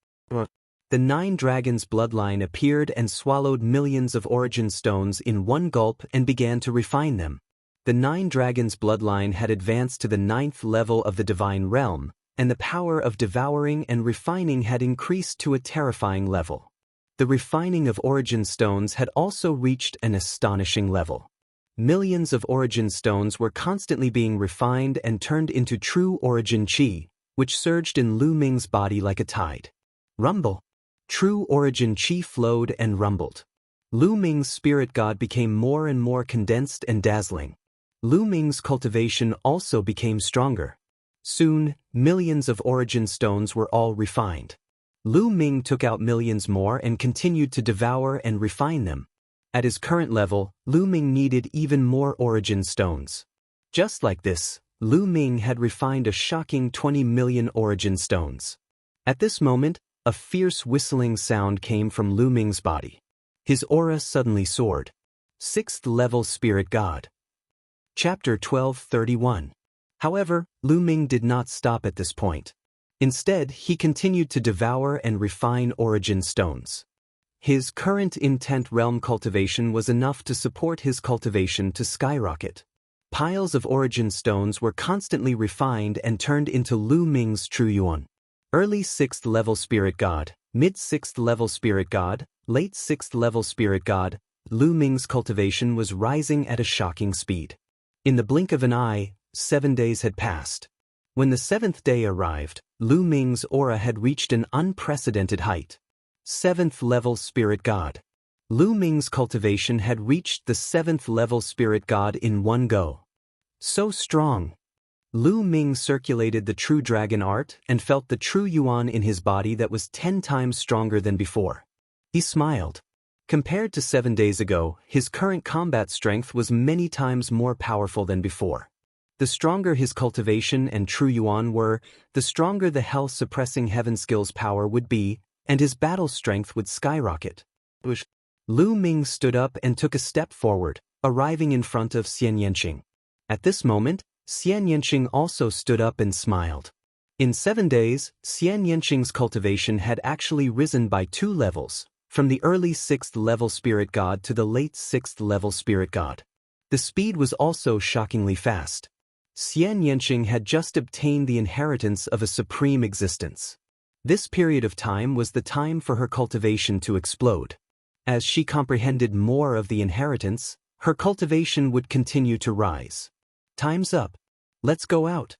The 9 dragons bloodline appeared and swallowed millions of origin stones in one gulp and began to refine them. The 9 dragons bloodline had advanced to the 9th level of the divine realm, and the power of devouring and refining had increased to a terrifying level. The refining of origin stones had also reached an astonishing level. Millions of origin stones were constantly being refined and turned into true origin chi, which surged in Lu Ming's body like a tide. Rumble. True origin chi flowed and rumbled. Lu Ming's spirit god became more and more condensed and dazzling. Lu Ming's cultivation also became stronger. Soon, millions of origin stones were all refined. Lu Ming took out millions more and continued to devour and refine them. At his current level, Lu Ming needed even more origin stones. Just like this, Lu Ming had refined a shocking 20 million origin stones. At this moment, a fierce whistling sound came from Lu Ming's body. His aura suddenly soared. 6th level spirit god. Chapter 1231. However, Lu Ming did not stop at this point. Instead, he continued to devour and refine origin stones. His current intent realm cultivation was enough to support his cultivation to skyrocket. Piles of origin stones were constantly refined and turned into Lu Ming's true yuan. Early 6th level spirit god, mid 6th level spirit god, late 6th level spirit god, Lu Ming's cultivation was rising at a shocking speed. In the blink of an eye, 7 days had passed. When the 7th day arrived, Lu Ming's aura had reached an unprecedented height. 7th level spirit god. Lu Ming's cultivation had reached the 7th level spirit god in one go. So strong. Lu Ming circulated the true dragon art and felt the true yuan in his body that was 10 times stronger than before. He smiled. Compared to 7 days ago, his current combat strength was many times more powerful than before. The stronger his cultivation and true yuan were, the stronger the hell-suppressing heaven skills power would be, and his battle strength would skyrocket. Lu Ming stood up and took a step forward, arriving in front of Xianxia. At this moment, Xianxia also stood up and smiled. In 7 days, Xianxia's cultivation had actually risen by 2 levels, from the early 6th level spirit god to the late 6th level spirit god. The speed was also shockingly fast. Xianxia had just obtained the inheritance of a supreme existence. This period of time was the time for her cultivation to explode. As she comprehended more of the inheritance, her cultivation would continue to rise. Time's up. Let's go out.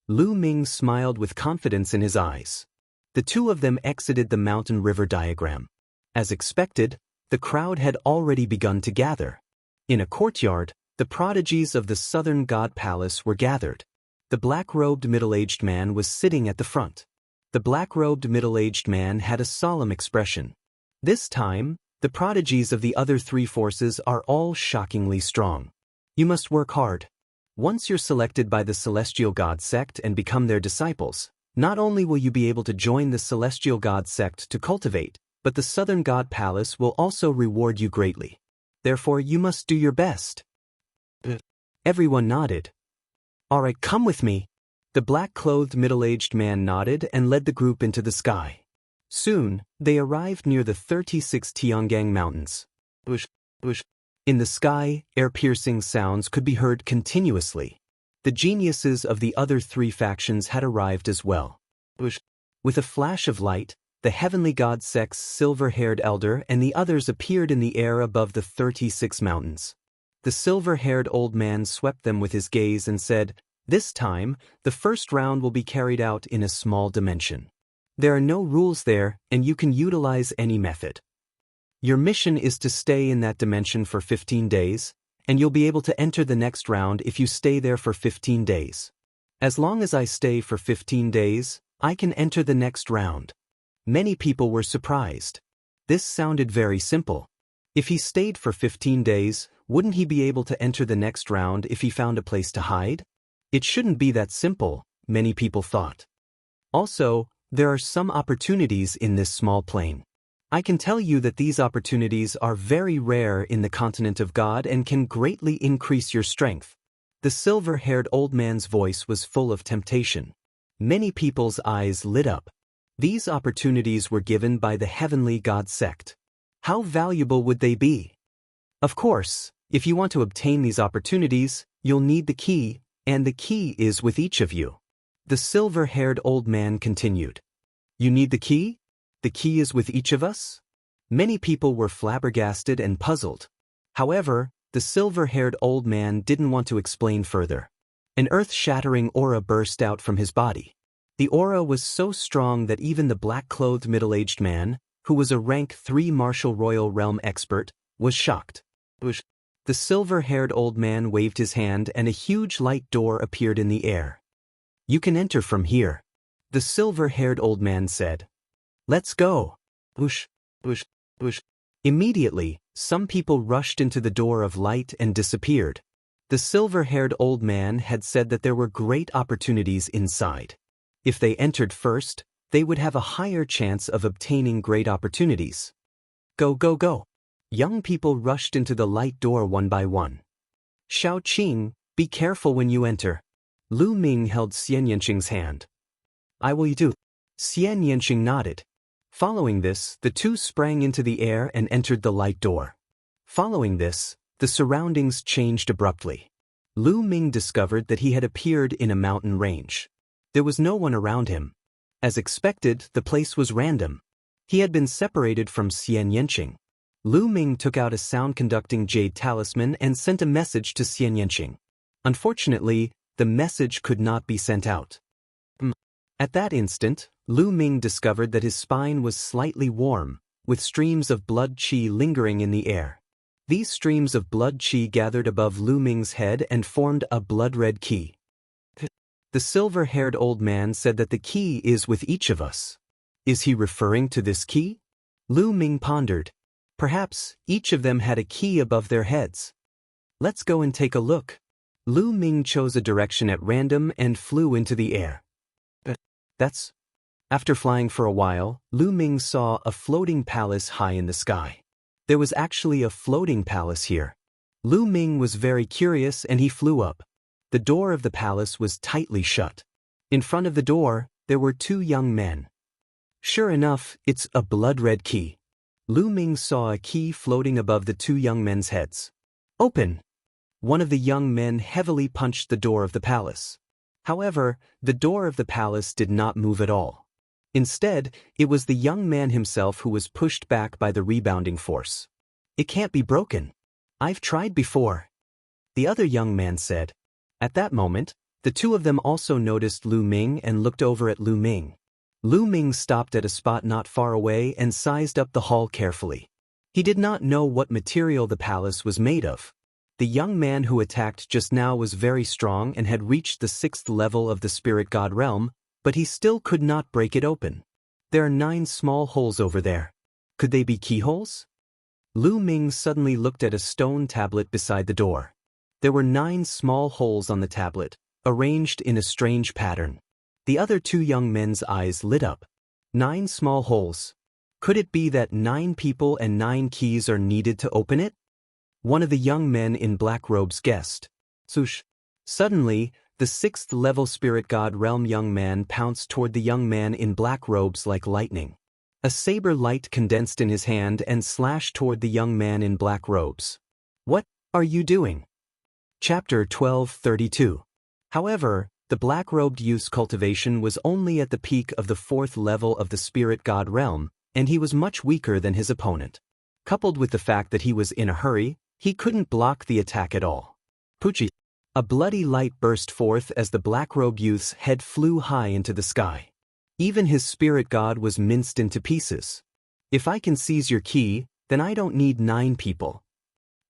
Lu Ming smiled with confidence in his eyes. The two of them exited the mountain river diagram. As expected, the crowd had already begun to gather. In a courtyard, the prodigies of the southern god palace were gathered. The black-robed middle-aged man was sitting at the front. The black-robed middle-aged man had a solemn expression. This time, the prodigies of the other three forces are all shockingly strong. You must work hard. Once you're selected by the Celestial God sect and become their disciples, not only will you be able to join the Celestial God sect to cultivate, but the Southern God Palace will also reward you greatly. Therefore, you must do your best. Everyone nodded. All right, come with me. The black-clothed middle-aged man nodded and led the group into the sky. Soon, they arrived near the 36 Tiangang Mountains. In the sky, air-piercing sounds could be heard continuously. The geniuses of the other three factions had arrived as well. With a flash of light, the heavenly god sect's silver-haired elder and the others appeared in the air above the 36 mountains. The silver-haired old man swept them with his gaze and said, "This time, the first round will be carried out in a small dimension. There are no rules there, and you can utilize any method. Your mission is to stay in that dimension for 15 days, and you'll be able to enter the next round if you stay there for 15 days. As long as I stay for 15 days, I can enter the next round." Many people were surprised. This sounded very simple. If he stayed for 15 days, wouldn't he be able to enter the next round if he found a place to hide? It shouldn't be that simple, many people thought. Also, there are some opportunities in this small plane. I can tell you that these opportunities are very rare in the continent of God and can greatly increase your strength. The silver-haired old man's voice was full of temptation. Many people's eyes lit up. These opportunities were given by the heavenly God sect. How valuable would they be? Of course, if you want to obtain these opportunities, you'll need the key, and the key is with each of you. The silver-haired old man continued. You need the key? The key is with each of us? Many people were flabbergasted and puzzled. However, the silver-haired old man didn't want to explain further. An earth-shattering aura burst out from his body. The aura was so strong that even the black-clothed middle-aged man, who was a rank 3 martial royal realm expert, was shocked. The silver-haired old man waved his hand and a huge light door appeared in the air. You can enter from here. The silver-haired old man said. Let's go. Whoosh, whoosh, whoosh. Immediately, some people rushed into the door of light and disappeared. The silver-haired old man had said that there were great opportunities inside. If they entered first, they would have a higher chance of obtaining great opportunities. Go, go, go. Young people rushed into the light door one by one. Xiao Qing, be careful when you enter. Lu Ming held Xianxia's hand. I will do. Xianxia nodded. Following this, the two sprang into the air and entered the light door. Following this, the surroundings changed abruptly. Lu Ming discovered that he had appeared in a mountain range. There was no one around him. As expected, the place was random. He had been separated from Xianxia. Lu Ming took out a sound-conducting jade talisman and sent a message to Xianxia. Unfortunately, the message could not be sent out. At that instant, Lu Ming discovered that his spine was slightly warm, with streams of blood qi lingering in the air. These streams of blood qi gathered above Lu Ming's head and formed a blood-red key. The silver-haired old man said that the key is with each of us. Is he referring to this key? Lu Ming pondered. Perhaps each of them had a key above their heads. Let's go and take a look. Lu Ming chose a direction at random and flew into the air. After flying for a while, Lu Ming saw a floating palace high in the sky. There was actually a floating palace here. Lu Ming was very curious and he flew up. The door of the palace was tightly shut. In front of the door, there were two young men. Sure enough, it's a blood-red key. Lu Ming saw a key floating above the two young men's heads. Open! One of the young men heavily punched the door of the palace. However, the door of the palace did not move at all. Instead, it was the young man himself who was pushed back by the rebounding force. It can't be broken. I've tried before, the other young man said. At that moment, the two of them also noticed Lu Ming and looked over at Lu Ming. Lu Ming stopped at a spot not far away and sized up the hall carefully. He did not know what material the palace was made of. The young man who attacked just now was very strong and had reached the 6th level of the spirit god realm, but he still could not break it open. There are 9 small holes over there. Could they be keyholes? Lu Ming suddenly looked at a stone tablet beside the door. There were 9 small holes on the tablet, arranged in a strange pattern. The other two young men's eyes lit up. 9 small holes. Could it be that 9 people and 9 keys are needed to open it? One of the young men in black robes guessed. Swoosh. Suddenly, the 6th level spirit god realm young man pounced toward the young man in black robes like lightning. A saber light condensed in his hand and slashed toward the young man in black robes. What are you doing? Chapter 1232. However, the black-robed youth's cultivation was only at the peak of the 4th level of the spirit god realm, and he was much weaker than his opponent. Coupled with the fact that he was in a hurry, he couldn't block the attack at all. Poochie! A bloody light burst forth as the black-robed youth's head flew high into the sky. Even his spirit god was minced into pieces. If I can seize your key, then I don't need 9 people.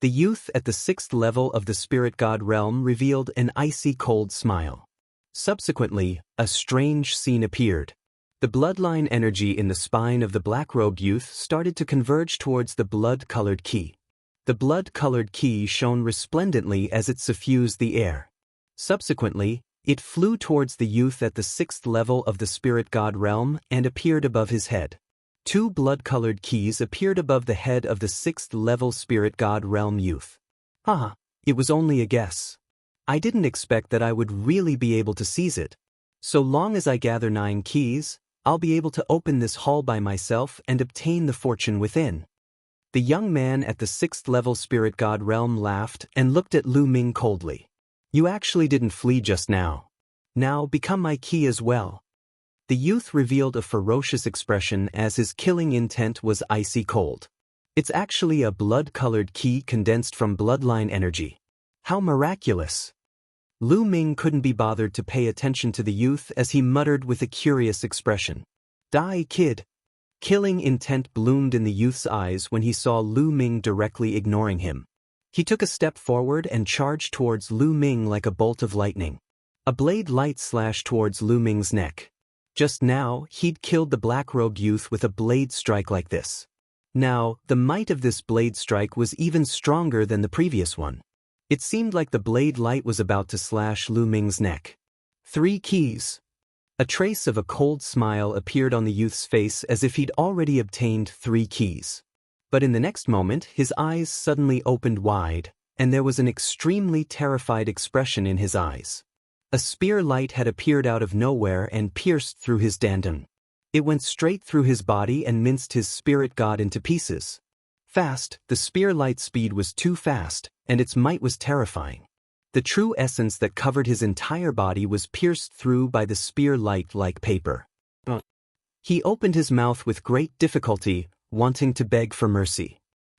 The youth at the 6th level of the spirit god realm revealed an icy cold smile. Subsequently, a strange scene appeared. The bloodline energy in the spine of the black-robed youth started to converge towards the blood-colored key. The blood-colored key shone resplendently as it suffused the air. Subsequently, it flew towards the youth at the 6th level of the spirit god realm and appeared above his head. 2 blood-colored keys appeared above the head of the 6th level spirit god realm youth. Haha, it was only a guess. I didn't expect that I would really be able to seize it. So long as I gather 9 keys, I'll be able to open this hall by myself and obtain the fortune within. The young man at the 6th level spirit god realm laughed and looked at Lu Ming coldly. You actually didn't flee just now. Now become my key as well. The youth revealed a ferocious expression as his killing intent was icy cold. It's actually a blood-colored key condensed from bloodline energy. How miraculous! Lu Ming couldn't be bothered to pay attention to the youth as he muttered with a curious expression. Die, kid! Killing intent bloomed in the youth's eyes when he saw Lu Ming directly ignoring him. He took a step forward and charged towards Lu Ming like a bolt of lightning. A blade light slashed towards Lu Ming's neck. Just now, he'd killed the black-robed youth with a blade strike like this. Now, the might of this blade strike was even stronger than the previous one. It seemed like the blade light was about to slash Lu Ming's neck. 3 keys. A trace of a cold smile appeared on the youth's face as if he'd already obtained 3 keys. But in the next moment, his eyes suddenly opened wide, and there was an extremely terrified expression in his eyes. A spear light had appeared out of nowhere and pierced through his dandun. It went straight through his body and minced his spirit god into pieces. Fast, the spear light's speed was too fast, and its might was terrifying. The true essence that covered his entire body was pierced through by the spear light like paper. He opened his mouth with great difficulty, wanting to beg for mercy.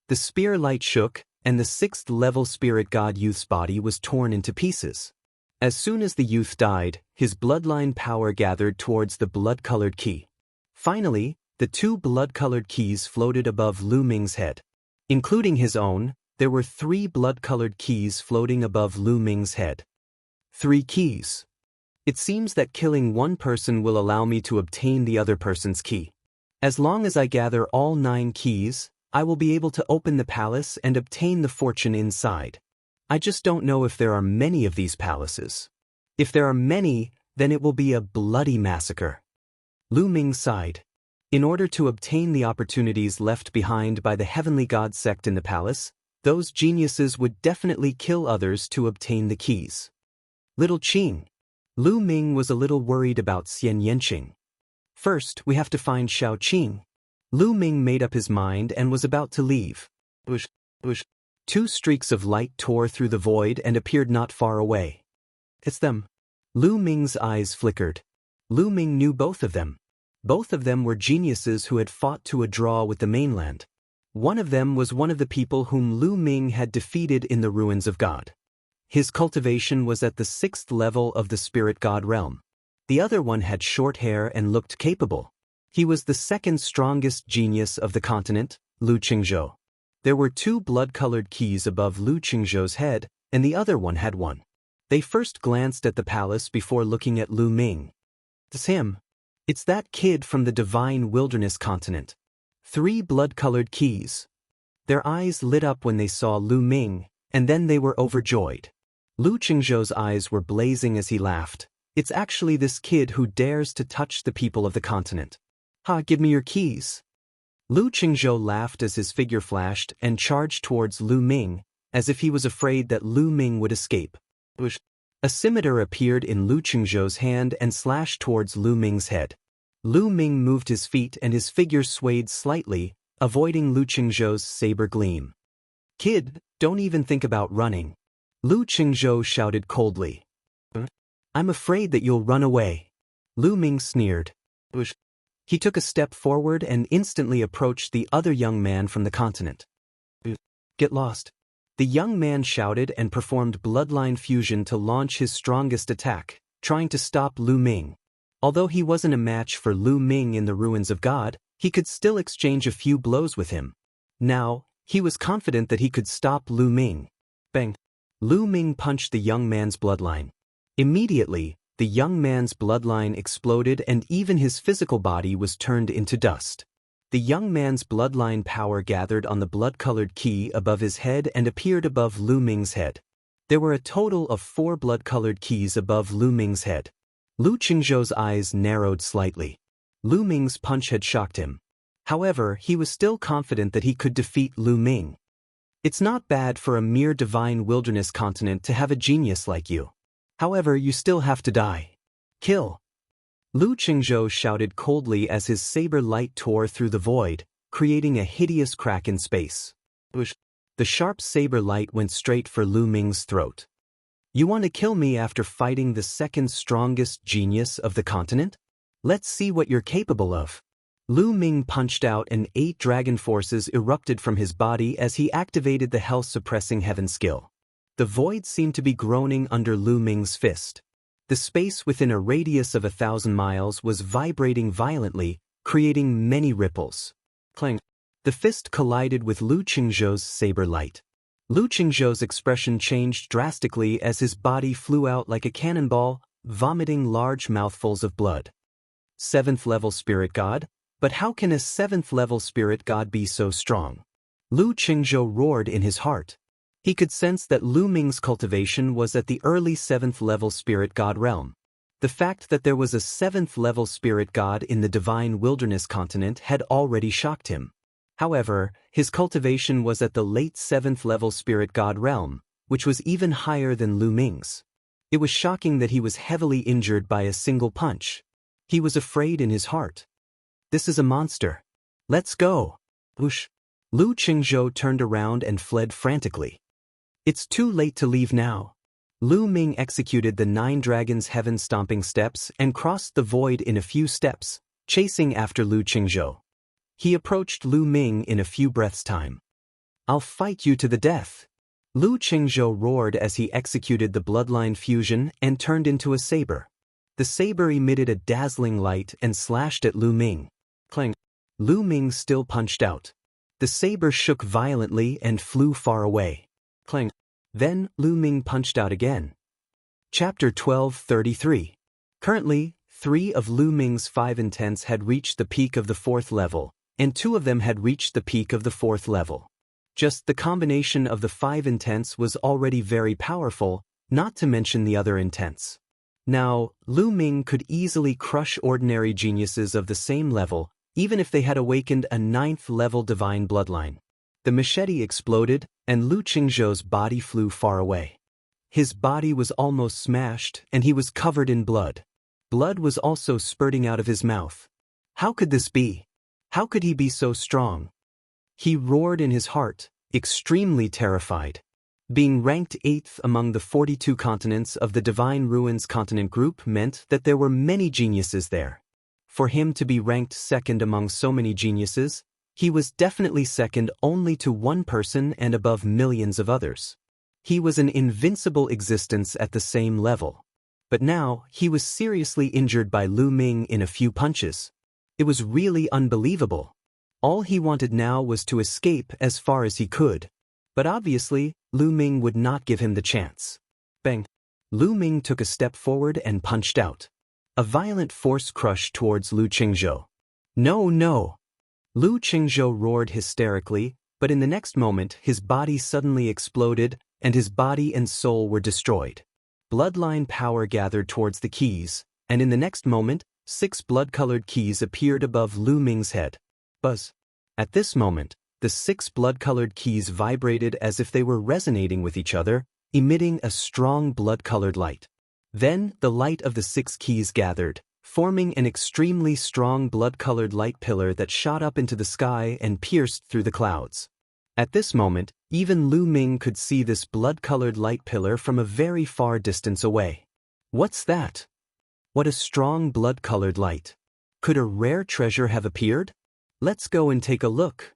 The spear light shook, and the 6th level spirit god youth's body was torn into pieces. As soon as the youth died, his bloodline power gathered towards the blood-colored key. Finally, the 2 blood-colored keys floated above Lu Ming's head. Including his own, there were 3 blood-colored keys floating above Lu Ming's head. 3 keys. It seems that killing one person will allow me to obtain the other person's key. As long as I gather all 9 keys, I will be able to open the palace and obtain the fortune inside. I just don't know if there are many of these palaces. If there are many, then it will be a bloody massacre. Lu Ming sighed. In order to obtain the opportunities left behind by the heavenly god sect in the palace, those geniuses would definitely kill others to obtain the keys. Little Qing. Lu Ming was a little worried about Xianxia. First, we have to find Xiao Qing. Lu Ming made up his mind and was about to leave. Two streaks of light tore through the void and appeared not far away. It's them. Lu Ming's eyes flickered. Lu Ming knew both of them. Both of them were geniuses who had fought to a draw with the mainland. One of them was one of the people whom Lu Ming had defeated in the ruins of God. His cultivation was at the 6th level of the spirit god realm. The other one had short hair and looked capable. He was the second strongest genius of the continent, Lu Qingzhou. There were 2 blood-colored keys above Lu Qingzhou's head, and the other one had one. They first glanced at the palace before looking at Lu Ming. It's him. It's that kid from the divine wilderness continent. 3 blood-colored keys. Their eyes lit up when they saw Lu Ming, and then they were overjoyed. Lu Qingzhou's eyes were blazing as he laughed. It's actually this kid who dares to touch the people of the continent. Ha, give me your keys. Lu Qingzhou laughed as his figure flashed and charged towards Lu Ming, as if he was afraid that Lu Ming would escape. A scimitar appeared in Lu Qingzhou's hand and slashed towards Lu Ming's head. Lu Ming moved his feet and his figure swayed slightly, avoiding Lu Qingzhou's saber gleam. Kid, don't even think about running. Lu Qingzhou shouted coldly. I'm afraid that you'll run away. Lu Ming sneered. He took a step forward and instantly approached the other young man from the continent. Get lost. The young man shouted and performed bloodline fusion to launch his strongest attack, trying to stop Lu Ming. Although he wasn't a match for Lu Ming in the ruins of God, he could still exchange a few blows with him. Now, he was confident that he could stop Lu Ming. Bang! Lu Ming punched the young man's bloodline. Immediately, the young man's bloodline exploded and even his physical body was turned into dust. The young man's bloodline power gathered on the blood-colored key above his head and appeared above Lu Ming's head. There were a total of 4 blood-colored keys above Lu Ming's head. Lu Qingzhou's eyes narrowed slightly. Lu Ming's punch had shocked him. However, he was still confident that he could defeat Lu Ming. It's not bad for a mere divine wilderness continent to have a genius like you. However, you still have to die. Kill. Lu Qingzhou shouted coldly as his saber light tore through the void, creating a hideous crack in space. The sharp saber light went straight for Lu Ming's throat. You want to kill me after fighting the second strongest genius of the continent? Let's see what you're capable of. Lu Ming punched out and 8 dragon forces erupted from his body as he activated the hell-suppressing heaven skill. The void seemed to be groaning under Lu Ming's fist. The space within a radius of 1,000 miles was vibrating violently, creating many ripples. Clang! The fist collided with Lu Qingzhou's saber light. Lu Qingzhou's expression changed drastically as his body flew out like a cannonball, vomiting large mouthfuls of blood. 7th level spirit god? But how can a 7th level spirit god be so strong? Lu Qingzhou roared in his heart. He could sense that Lu Ming's cultivation was at the early 7th level spirit god realm. The fact that there was a 7th level spirit god in the divine wilderness continent had already shocked him. However, his cultivation was at the late 7th level spirit god realm, which was even higher than Lu Ming's. It was shocking that he was heavily injured by a single punch. He was afraid in his heart. This is a monster. Let's go. Whoosh. Lu Qingzhou turned around and fled frantically. It's too late to leave now. Lu Ming executed the 9 dragons' heaven-stomping steps and crossed the void in a few steps, chasing after Lu Qingzhou. He approached Lu Ming in a few breaths' time. I'll fight you to the death. Lu Qingzhou roared as he executed the bloodline fusion and turned into a saber. The saber emitted a dazzling light and slashed at Lu Ming. Clang! Lu Ming still punched out. The saber shook violently and flew far away. Clang! Then, Lu Ming punched out again. Chapter 12:33. Currently, 3 of Lu Ming's 5 intents had reached the peak of the 4th level, and 2 of them had reached the peak of the 4th level. Just the combination of the 5 intents was already very powerful, not to mention the other intents. Now, Lu Ming could easily crush ordinary geniuses of the same level, even if they had awakened a 9th level divine bloodline. The machete exploded, and Lu Qingzhou's body flew far away. His body was almost smashed, and he was covered in blood. Blood was also spurting out of his mouth. How could this be? How could he be so strong? He roared in his heart, extremely terrified. Being ranked 8th among the 42 continents of the Divine Ruins continent group meant that there were many geniuses there. For him to be ranked 2nd among so many geniuses, he was definitely second only to one person and above millions of others. He was an invincible existence at the same level. But now, he was seriously injured by Lu Ming in a few punches. It was really unbelievable. All he wanted now was to escape as far as he could. But obviously, Lu Ming would not give him the chance. Bang! Lu Ming took a step forward and punched out. A violent force crushed towards Lu Qingzhou. No, no! Lu Qingzhou roared hysterically, but in the next moment his body suddenly exploded and his body and soul were destroyed. Bloodline power gathered towards the keys, and in the next moment, 6 blood-colored keys appeared above Lu Ming's head. Buzz! At this moment, the 6 blood-colored keys vibrated as if they were resonating with each other, emitting a strong blood-colored light. Then, the light of the 6 keys gathered, forming an extremely strong blood-colored light pillar that shot up into the sky and pierced through the clouds. At this moment, even Lu Ming could see this blood-colored light pillar from a very far distance away. What's that? What a strong blood-colored light. Could a rare treasure have appeared? Let's go and take a look.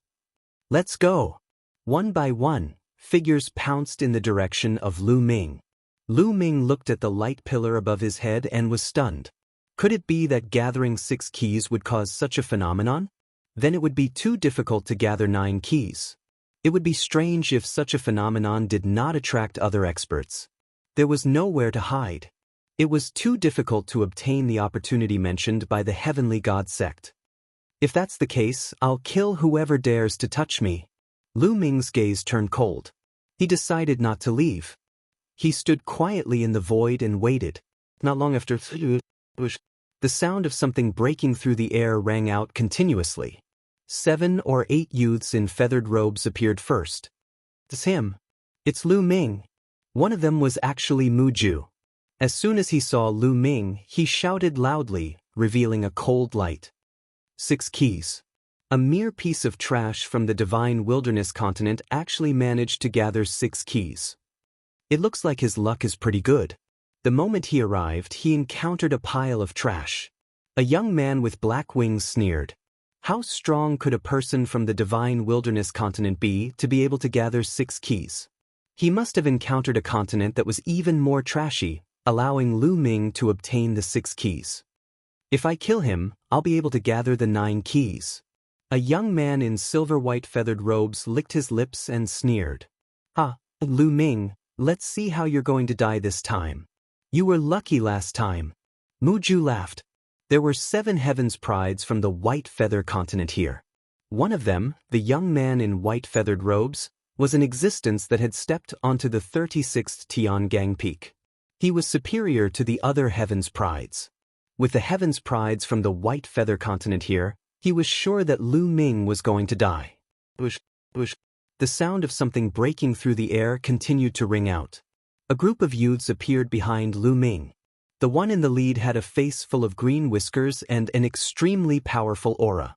Let's go. One by one, figures pounced in the direction of Lu Ming. Lu Ming looked at the light pillar above his head and was stunned. Could it be that gathering 6 keys would cause such a phenomenon? Then it would be too difficult to gather 9 keys. It would be strange if such a phenomenon did not attract other experts. There was nowhere to hide. It was too difficult to obtain the opportunity mentioned by the Heavenly God sect. If that's the case, I'll kill whoever dares to touch me. Lu Ming's gaze turned cold. He decided not to leave. He stood quietly in the void and waited. Not long after, the sound of something breaking through the air rang out continuously. 7 or 8 youths in feathered robes appeared first. It's him. It's Lu Ming. One of them was actually Muju. As soon as he saw Lu Ming, he shouted loudly, revealing a cold light. 6 keys. A mere piece of trash from the Divine Wilderness continent actually managed to gather 6 keys. It looks like his luck is pretty good. The moment he arrived, he encountered a pile of trash. A young man with black wings sneered. How strong could a person from the Divine Wilderness continent be to be able to gather 6 keys? He must have encountered a continent that was even more trashy, allowing Lu Ming to obtain the 6 keys. If I kill him, I'll be able to gather the 9 keys. A young man in silver-white feathered robes licked his lips and sneered. Lu Ming, let's see how you're going to die this time. You were lucky last time. Muju laughed. There were 7 heavens prides from the white feather continent here. One of them, the young man in white feathered robes, was an existence that had stepped onto the 36th Tiangang Peak. He was superior to the other heavens prides. With the heavens prides from the white feather continent here, he was sure that Lu Ming was going to die. Whoosh, whoosh. The sound of something breaking through the air continued to ring out. A group of youths appeared behind Lu Ming. The one in the lead had a face full of green whiskers and an extremely powerful aura.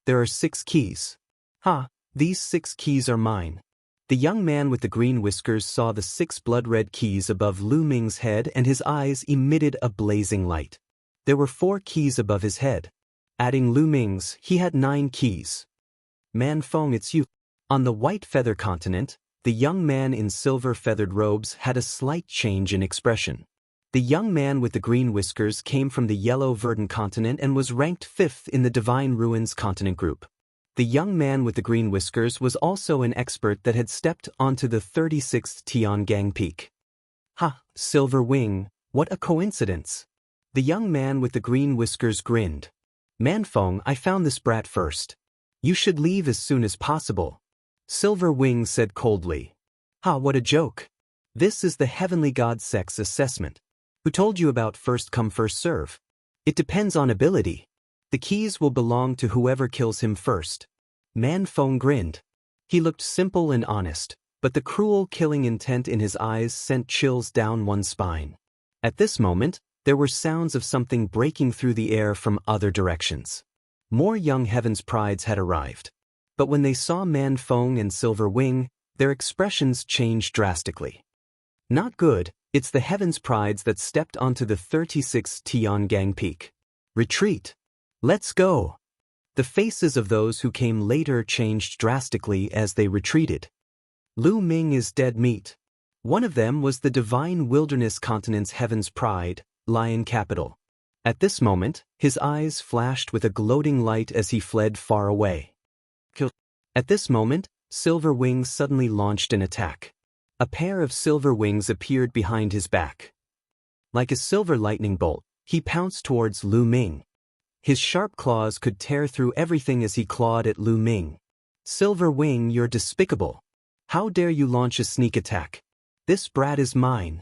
There are 6 keys. These 6 keys are mine. The young man with the green whiskers saw the 6 blood-red keys above Lu Ming's head and his eyes emitted a blazing light. There were 4 keys above his head. Adding Lu Ming's, he had 9 keys. Man Feng, it's you. On the white feather continent, the young man in silver feathered robes had a slight change in expression. The young man with the green whiskers came from the yellow verdant continent and was ranked 5th in the Divine Ruins continent group. The young man with the green whiskers was also an expert that had stepped onto the 36th Tiangang Peak. Silver Wing, what a coincidence. The young man with the green whiskers grinned. Manfeng, I found this brat first. You should leave as soon as possible. Silver Wing said coldly. What a joke. This is the Heavenly God sect's assessment. Who told you about first come first serve? It depends on ability. The keys will belong to whoever kills him first. Manfeng grinned. He looked simple and honest, but the cruel killing intent in his eyes sent chills down one's spine. At this moment, there were sounds of something breaking through the air from other directions. More young heavens prides had arrived. But when they saw Man Feng and Silver Wing, their expressions changed drastically. Not good, it's the Heaven's Prides that stepped onto the 36 Tiangang Peak. Retreat. Let's go. The faces of those who came later changed drastically as they retreated. Lu Ming is dead meat. One of them was the Divine Wilderness Continent's Heaven's Pride, Lion Capital. At this moment, his eyes flashed with a gloating light as he fled far away. At this moment, Silver Wing suddenly launched an attack. A pair of silver wings appeared behind his back. Like a silver lightning bolt, he pounced towards Lu Ming. His sharp claws could tear through everything as he clawed at Lu Ming. Silver Wing, you're despicable. How dare you launch a sneak attack? This brat is mine.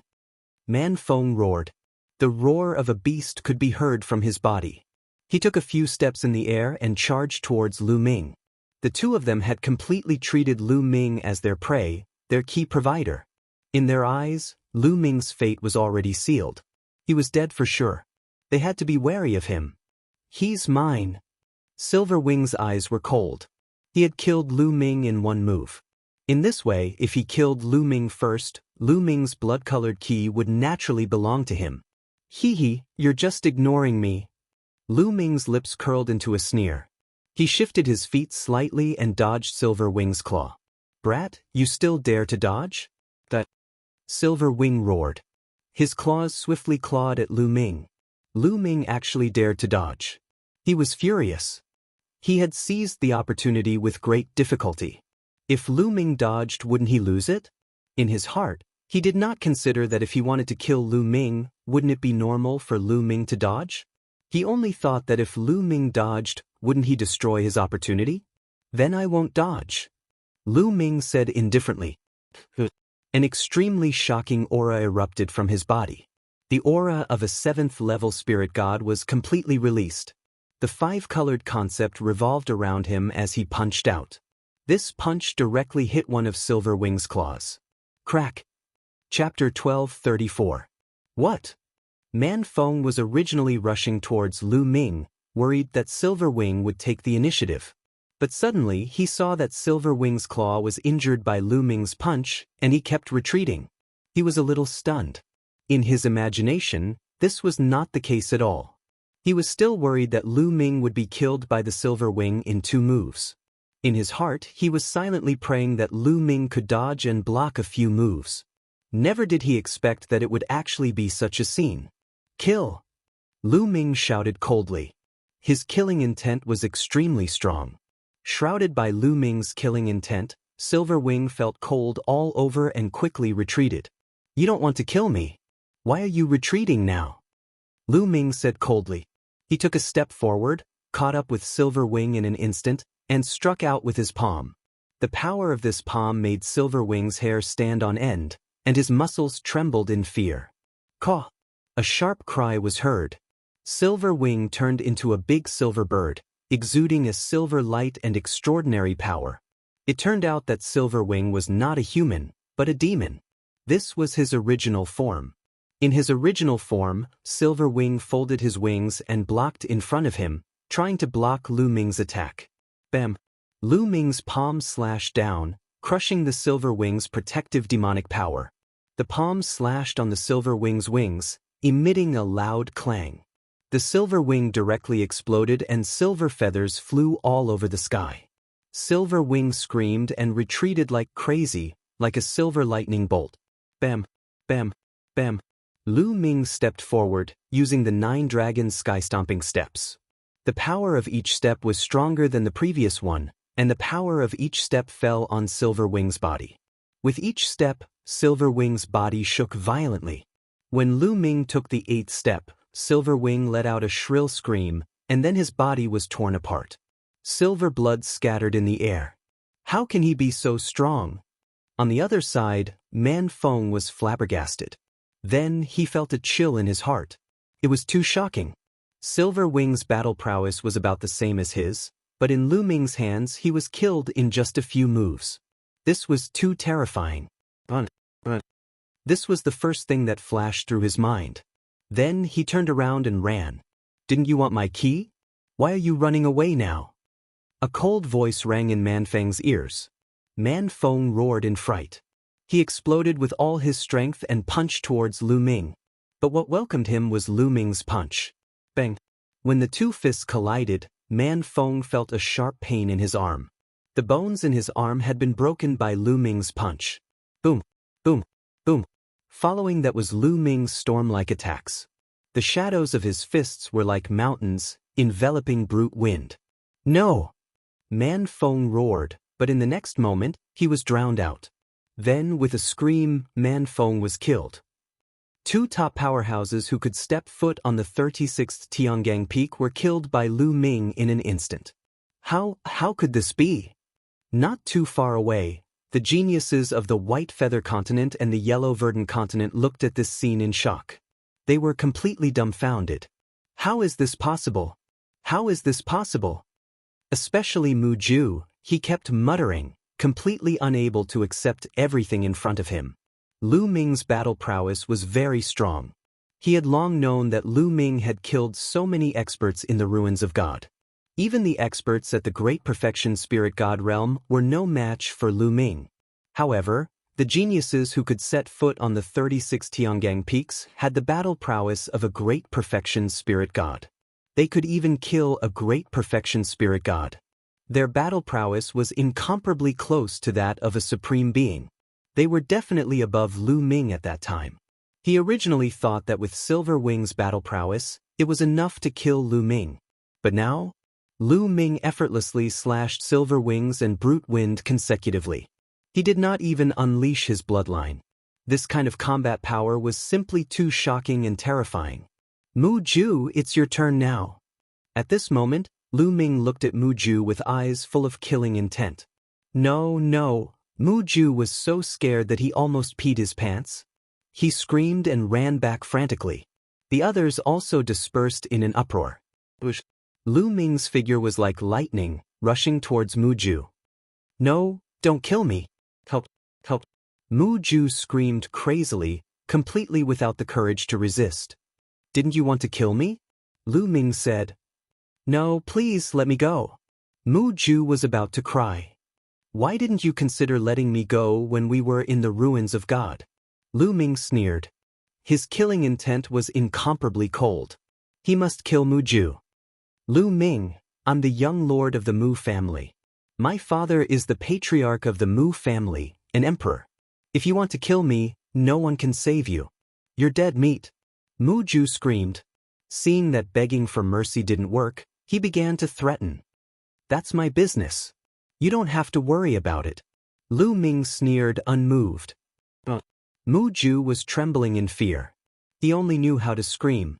Man Feng roared. The roar of a beast could be heard from his body. He took a few steps in the air and charged towards Lu Ming. The two of them had completely treated Lu Ming as their prey, their key provider. In their eyes, Lu Ming's fate was already sealed. He was dead for sure. They had to be wary of him. He's mine. Silver Wing's eyes were cold. He had killed Lu Ming in one move. In this way, if he killed Lu Ming first, Lu Ming's blood-colored key would naturally belong to him. Hee, you're just ignoring me. Lu Ming's lips curled into a sneer. He shifted his feet slightly and dodged Silver Wing's claw. Brat, you still dare to dodge? That. Silver Wing roared. His claws swiftly clawed at Lu Ming. Lu Ming actually dared to dodge. He was furious. He had seized the opportunity with great difficulty. If Lu Ming dodged, wouldn't he lose it? In his heart, he did not consider that if he wanted to kill Lu Ming, wouldn't it be normal for Lu Ming to dodge? He only thought that if Lu Ming dodged, wouldn't he destroy his opportunity? Then I won't dodge. Lu Ming said indifferently. An extremely shocking aura erupted from his body. The aura of a 7th-level spirit god was completely released. The 5-colored concept revolved around him as he punched out. This punch directly hit one of Silver Wing's claws. Crack. Chapter 1234. What? Man Feng was originally rushing towards Lu Ming, worried that Silver Wing would take the initiative. But suddenly he saw that Silver Wing's claw was injured by Lu Ming's punch, and he kept retreating. He was a little stunned. In his imagination, this was not the case at all. He was still worried that Lu Ming would be killed by the Silver Wing in 2 moves. In his heart, he was silently praying that Lu Ming could dodge and block a few moves. Never did he expect that it would actually be such a scene. Kill! Lu Ming shouted coldly. His killing intent was extremely strong. Shrouded by Lu Ming's killing intent, Silver Wing felt cold all over and quickly retreated. You don't want to kill me. Why are you retreating now? Lu Ming said coldly. He took a step forward, caught up with Silver Wing in an instant, and struck out with his palm. The power of this palm made Silver Wing's hair stand on end, and his muscles trembled in fear. Caw! A sharp cry was heard. Silver Wing turned into a big silver bird, exuding a silver light and extraordinary power. It turned out that Silver Wing was not a human, but a demon. This was his original form. In his original form, Silver Wing folded his wings and blocked in front of him, trying to block Lu Ming's attack. Bam! Lu Ming's palm slashed down, crushing the Silver Wing's protective demonic power. The palm slashed on the Silver Wing's wings, emitting a loud clang. The Silver Wing directly exploded and silver feathers flew all over the sky. Silver Wing screamed and retreated like crazy, like a silver lightning bolt. Bam! Bam! Bam! Lu Ming stepped forward, using the 9 dragon sky-stomping steps. The power of each step was stronger than the previous one, and the power of each step fell on Silver Wing's body. With each step, Silver Wing's body shook violently. When Lu Ming took the 8th step, Silver Wing let out a shrill scream, and then his body was torn apart. Silver blood scattered in the air. How can he be so strong? On the other side, Man Feng was flabbergasted. Then he felt a chill in his heart. It was too shocking. Silver Wing's battle prowess was about the same as his, but in Lu Ming's hands he was killed in just a few moves. This was too terrifying. This was the first thing that flashed through his mind. Then he turned around and ran. Didn't you want my key? Why are you running away now? A cold voice rang in Manfang's ears. Manfeng roared in fright. He exploded with all his strength and punched towards Lu Ming. But what welcomed him was Lu Ming's punch. Bang! When the two fists collided, Manfeng felt a sharp pain in his arm. The bones in his arm had been broken by Lu Ming's punch. Boom! Boom! Boom! Following that was Lu Ming's storm-like attacks. The shadows of his fists were like mountains, enveloping brute wind. No! Manfeng roared, but in the next moment, he was drowned out. Then, with a scream, Manfeng was killed. Two top powerhouses who could step foot on the 36th Tiangang Peak were killed by Lu Ming in an instant. How could this be? Not too far away, the geniuses of the White Feather Continent and the Yellow Verdant Continent looked at this scene in shock. They were completely dumbfounded. How is this possible? How is this possible? Especially Mu Ju, he kept muttering, completely unable to accept everything in front of him. Lu Ming's battle prowess was very strong. He had long known that Lu Ming had killed so many experts in the ruins of God. Even the experts at the Great Perfection Spirit God realm were no match for Lu Ming. However, the geniuses who could set foot on the 36 Tiangang peaks had the battle prowess of a Great Perfection Spirit God. They could even kill a Great Perfection Spirit God. Their battle prowess was incomparably close to that of a supreme being. They were definitely above Lu Ming at that time. He originally thought that with Silver Wing's battle prowess, it was enough to kill Lu Ming. But now, Lu Ming effortlessly slashed Silver Wings and Brute Wind consecutively. He did not even unleash his bloodline. This kind of combat power was simply too shocking and terrifying. Mu Ju, it's your turn now. At this moment, Lu Ming looked at Mu Ju with eyes full of killing intent. No. Mu Ju was so scared that he almost peed his pants. He screamed and ran back frantically. The others also dispersed in an uproar. Lu Ming's figure was like lightning, rushing towards Mu Ju. No, don't kill me. Help. Mu Ju screamed crazily, completely without the courage to resist. Didn't you want to kill me? Lu Ming said. No, please let me go. Mu Ju was about to cry. Why didn't you consider letting me go when we were in the ruins of God? Lu Ming sneered. His killing intent was incomparably cold. He must kill Mu Ju. Lu Ming, I'm the young lord of the Mu family. My father is the patriarch of the Mu family, an emperor. If you want to kill me, no one can save you. You're dead meat. Mu Ju screamed. Seeing that begging for mercy didn't work, he began to threaten. That's my business. You don't have to worry about it. Lu Ming sneered unmoved. But Mu Ju was trembling in fear. He only knew how to scream.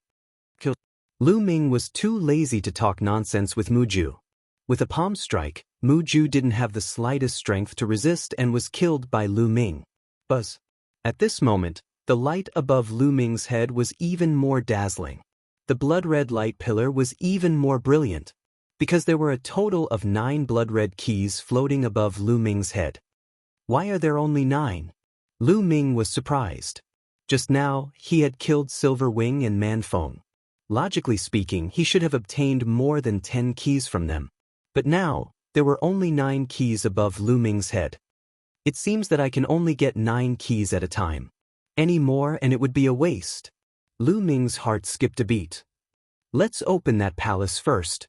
Kill. Lu Ming was too lazy to talk nonsense with Mu Ju. With a palm strike, Mu Ju didn't have the slightest strength to resist and was killed by Lu Ming. Buzz. At this moment, the light above Lu Ming's head was even more dazzling. The blood-red light pillar was even more brilliant, because there were a total of 9 blood-red keys floating above Lu Ming's head. Why are there only 9? Lu Ming was surprised. Just now, he had killed Silver Wing and Manfeng. Logically speaking, he should have obtained more than 10 keys from them. But now, there were only 9 keys above Lu Ming's head. It seems that I can only get 9 keys at a time. Any more and it would be a waste. Lu Ming's heart skipped a beat. Let's open that palace first.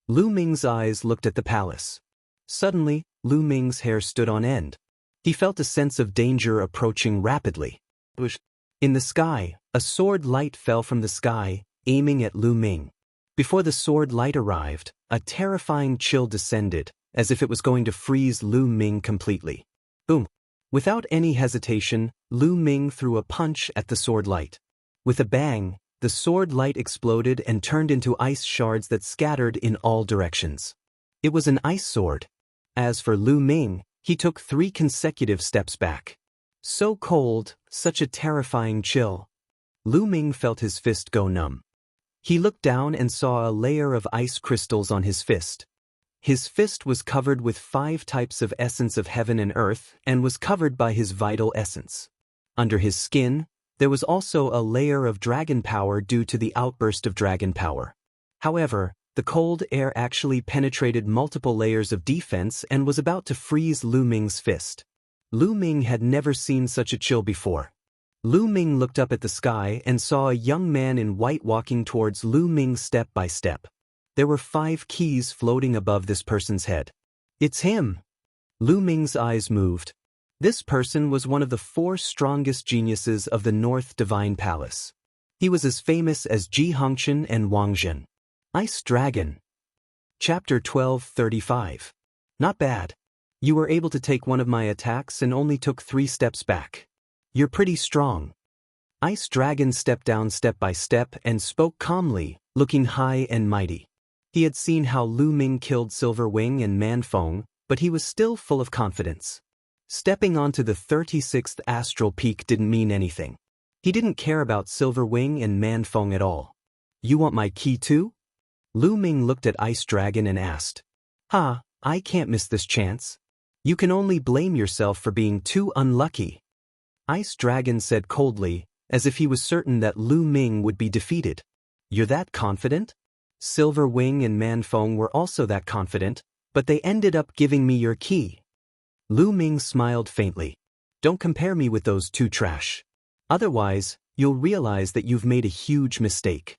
Lu Ming's eyes looked at the palace. Suddenly, Lu Ming's hair stood on end. He felt a sense of danger approaching rapidly. In the sky, a sword light fell from the sky, aiming at Lu Ming. Before the sword light arrived, a terrifying chill descended, as if it was going to freeze Lu Ming completely. Boom! Without any hesitation, Lu Ming threw a punch at the sword light. With a bang, the sword light exploded and turned into ice shards that scattered in all directions. It was an ice sword. As for Lu Ming, he took 3 consecutive steps back. So cold, such a terrifying chill. Lu Ming felt his fist go numb. He looked down and saw a layer of ice crystals on his fist. His fist was covered with 5 types of essence of heaven and earth and was covered by his vital essence. Under his skin, there was also a layer of dragon power due to the outburst of dragon power. However, The cold air actually penetrated multiple layers of defense and was about to freeze Lu Ming's fist. Lu Ming had never seen such a chill before. Lu Ming looked up at the sky and saw a young man in white walking towards Lu Ming step by step. There were 5 keys floating above this person's head. It's him! Lu Ming's eyes moved. This person was one of the 4 strongest geniuses of the North Divine Palace. He was as famous as Ji Hongqian and Wang Lin. Ice Dragon. Chapter 12:35. Not bad. You were able to take one of my attacks and only took 3 steps back. You're pretty strong. Ice Dragon stepped down step by step and spoke calmly, looking high and mighty. He had seen how Lu Ming killed Silver Wing and Man Feng, but he was still full of confidence. Stepping onto the 36th astral peak didn't mean anything. He didn't care about Silver Wing and Man Feng at all. You want my key too? Lu Ming looked at Ice Dragon and asked. I can't miss this chance. You can only blame yourself for being too unlucky. Ice Dragon said coldly, as if he was certain that Lu Ming would be defeated. You're that confident? Silver Wing and Man Feng were also that confident, but they ended up giving me your key. Lu Ming smiled faintly. Don't compare me with those 2 trash. Otherwise, you'll realize that you've made a huge mistake.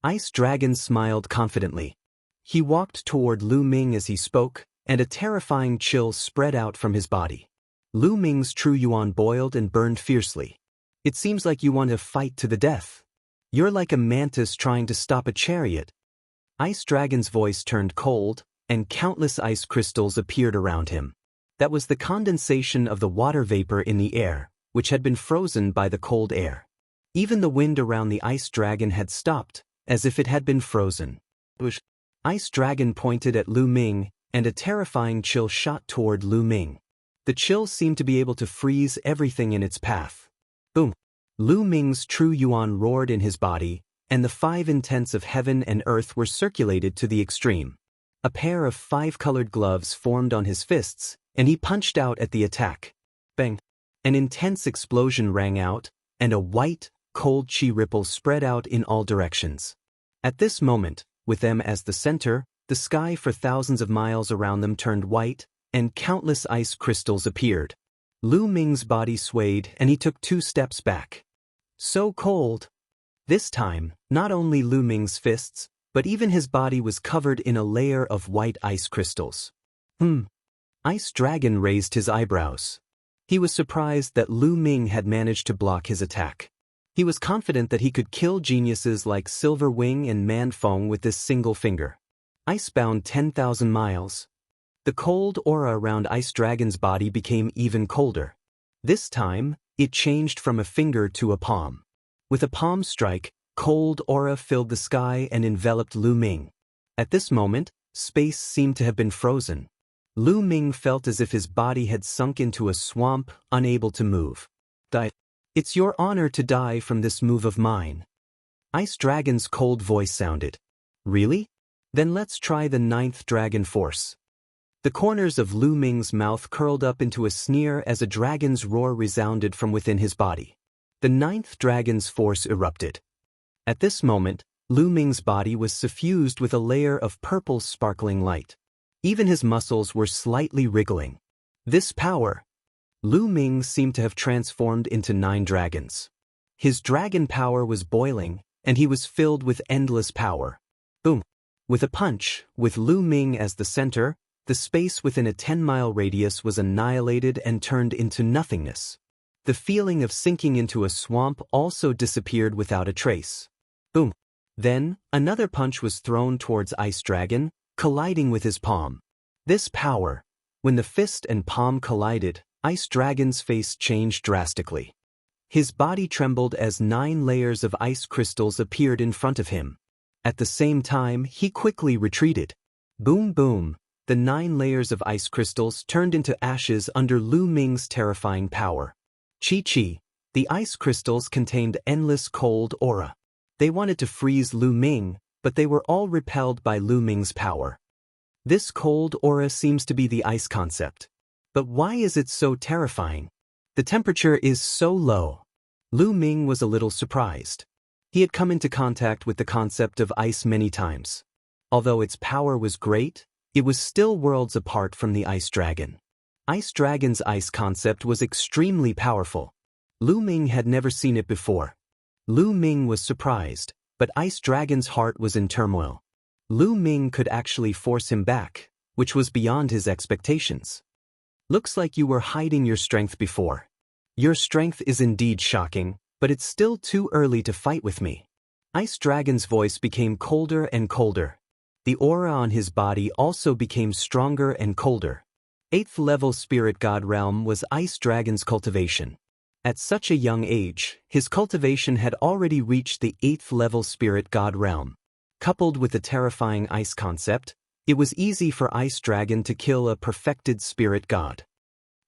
Ice Dragon smiled confidently. He walked toward Lu Ming as he spoke, and a terrifying chill spread out from his body. Lu Ming's true yuan boiled and burned fiercely. It seems like you want to fight to the death. You're like a mantis trying to stop a chariot. Ice Dragon's voice turned cold, and countless ice crystals appeared around him. That was the condensation of the water vapor in the air, which had been frozen by the cold air. Even the wind around the Ice Dragon had stopped, as if it had been frozen. Ice Dragon pointed at Lu Ming, and a terrifying chill shot toward Lu Ming. The chill seemed to be able to freeze everything in its path. Boom! Lu Ming's true yuan roared in his body, and the 5 intents of heaven and earth were circulated to the extreme. A pair of 5-colored gloves formed on his fists, and he punched out at the attack. Bang! An intense explosion rang out, and a white, cold chi ripple spread out in all directions. At this moment, with them as the center, the sky for thousands of miles around them turned white, and countless ice crystals appeared. Lu Ming's body swayed and he took 2 steps back. So cold! This time, not only Lu Ming's fists, but even his body was covered in a layer of white ice crystals. Ice Dragon raised his eyebrows. He was surprised that Lu Ming had managed to block his attack. He was confident that he could kill geniuses like Silver Wing and Man Feng with this single finger. Icebound 10,000 miles. The cold aura around Ice Dragon's body became even colder. This time, it changed from a finger to a palm. With a palm strike, cold aura filled the sky and enveloped Lu Ming. At this moment, space seemed to have been frozen. Lu Ming felt as if his body had sunk into a swamp, unable to move. It's your honor to die from this move of mine. Ice Dragon's cold voice sounded. Really? Then let's try the 9th dragon force. The corners of Lu Ming's mouth curled up into a sneer as a dragon's roar resounded from within his body. The 9th dragon's force erupted. At this moment, Lu Ming's body was suffused with a layer of purple sparkling light. Even his muscles were slightly wriggling. This power! Lu Ming seemed to have transformed into 9 dragons. His dragon power was boiling, and he was filled with endless power. Boom! With a punch, with Lu Ming as the center, the space within a 10-mile radius was annihilated and turned into nothingness. The feeling of sinking into a swamp also disappeared without a trace. Boom! Then, another punch was thrown towards Ice Dragon, colliding with his palm. This power! When the fist and palm collided, Ice Dragon's face changed drastically. His body trembled as 9 layers of ice crystals appeared in front of him. At the same time, he quickly retreated. Boom boom! The 9 layers of ice crystals turned into ashes under Lu Ming's terrifying power. Chi-chi! The ice crystals contained endless cold aura. They wanted to freeze Lu Ming, but they were all repelled by Lu Ming's power. This cold aura seems to be the ice concept. But why is it so terrifying? The temperature is so low. Lu Ming was a little surprised. He had come into contact with the concept of ice many times. Although its power was great, it was still worlds apart from the Ice Dragon. Ice Dragon's ice concept was extremely powerful. Lu Ming had never seen it before. Lu Ming was surprised, but Ice Dragon's heart was in turmoil. Lu Ming could actually force him back, which was beyond his expectations. Looks like you were hiding your strength before. Your strength is indeed shocking, but it's still too early to fight with me. Ice Dragon's voice became colder and colder. The aura on his body also became stronger and colder. 8th level Spirit God Realm was Ice Dragon's cultivation. At such a young age, his cultivation had already reached the 8th level Spirit God Realm. Coupled with the terrifying ice concept, it was easy for Ice Dragon to kill a perfected spirit god.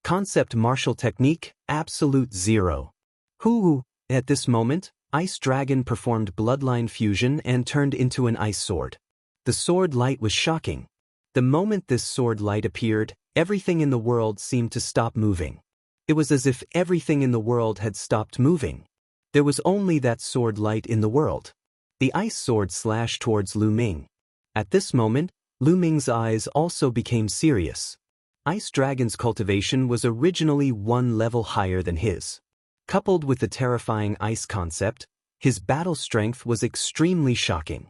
Concept martial technique, absolute 0. At this moment, Ice Dragon performed bloodline fusion and turned into an ice sword. The sword light was shocking. The moment this sword light appeared, everything in the world seemed to stop moving. It was as if everything in the world had stopped moving. There was only that sword light in the world. The ice sword slashed towards Lu Ming. At this moment, Lu Ming's eyes also became serious. Ice Dragon's cultivation was originally 1 level higher than his. Coupled with the terrifying ice concept, his battle strength was extremely shocking.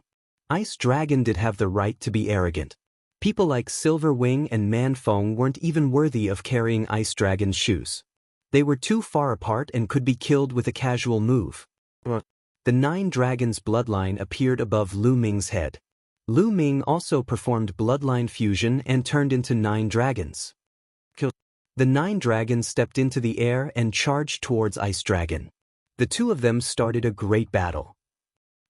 Ice Dragon did have the right to be arrogant. People like Silver Wing and Manfeng weren't even worthy of carrying Ice Dragon's shoes. They were too far apart and could be killed with a casual move. The 9 Dragons bloodline appeared above Lu Ming's head. Lu Ming also performed bloodline fusion and turned into 9 dragons. The 9 dragons stepped into the air and charged towards Ice Dragon. The two of them started a great battle.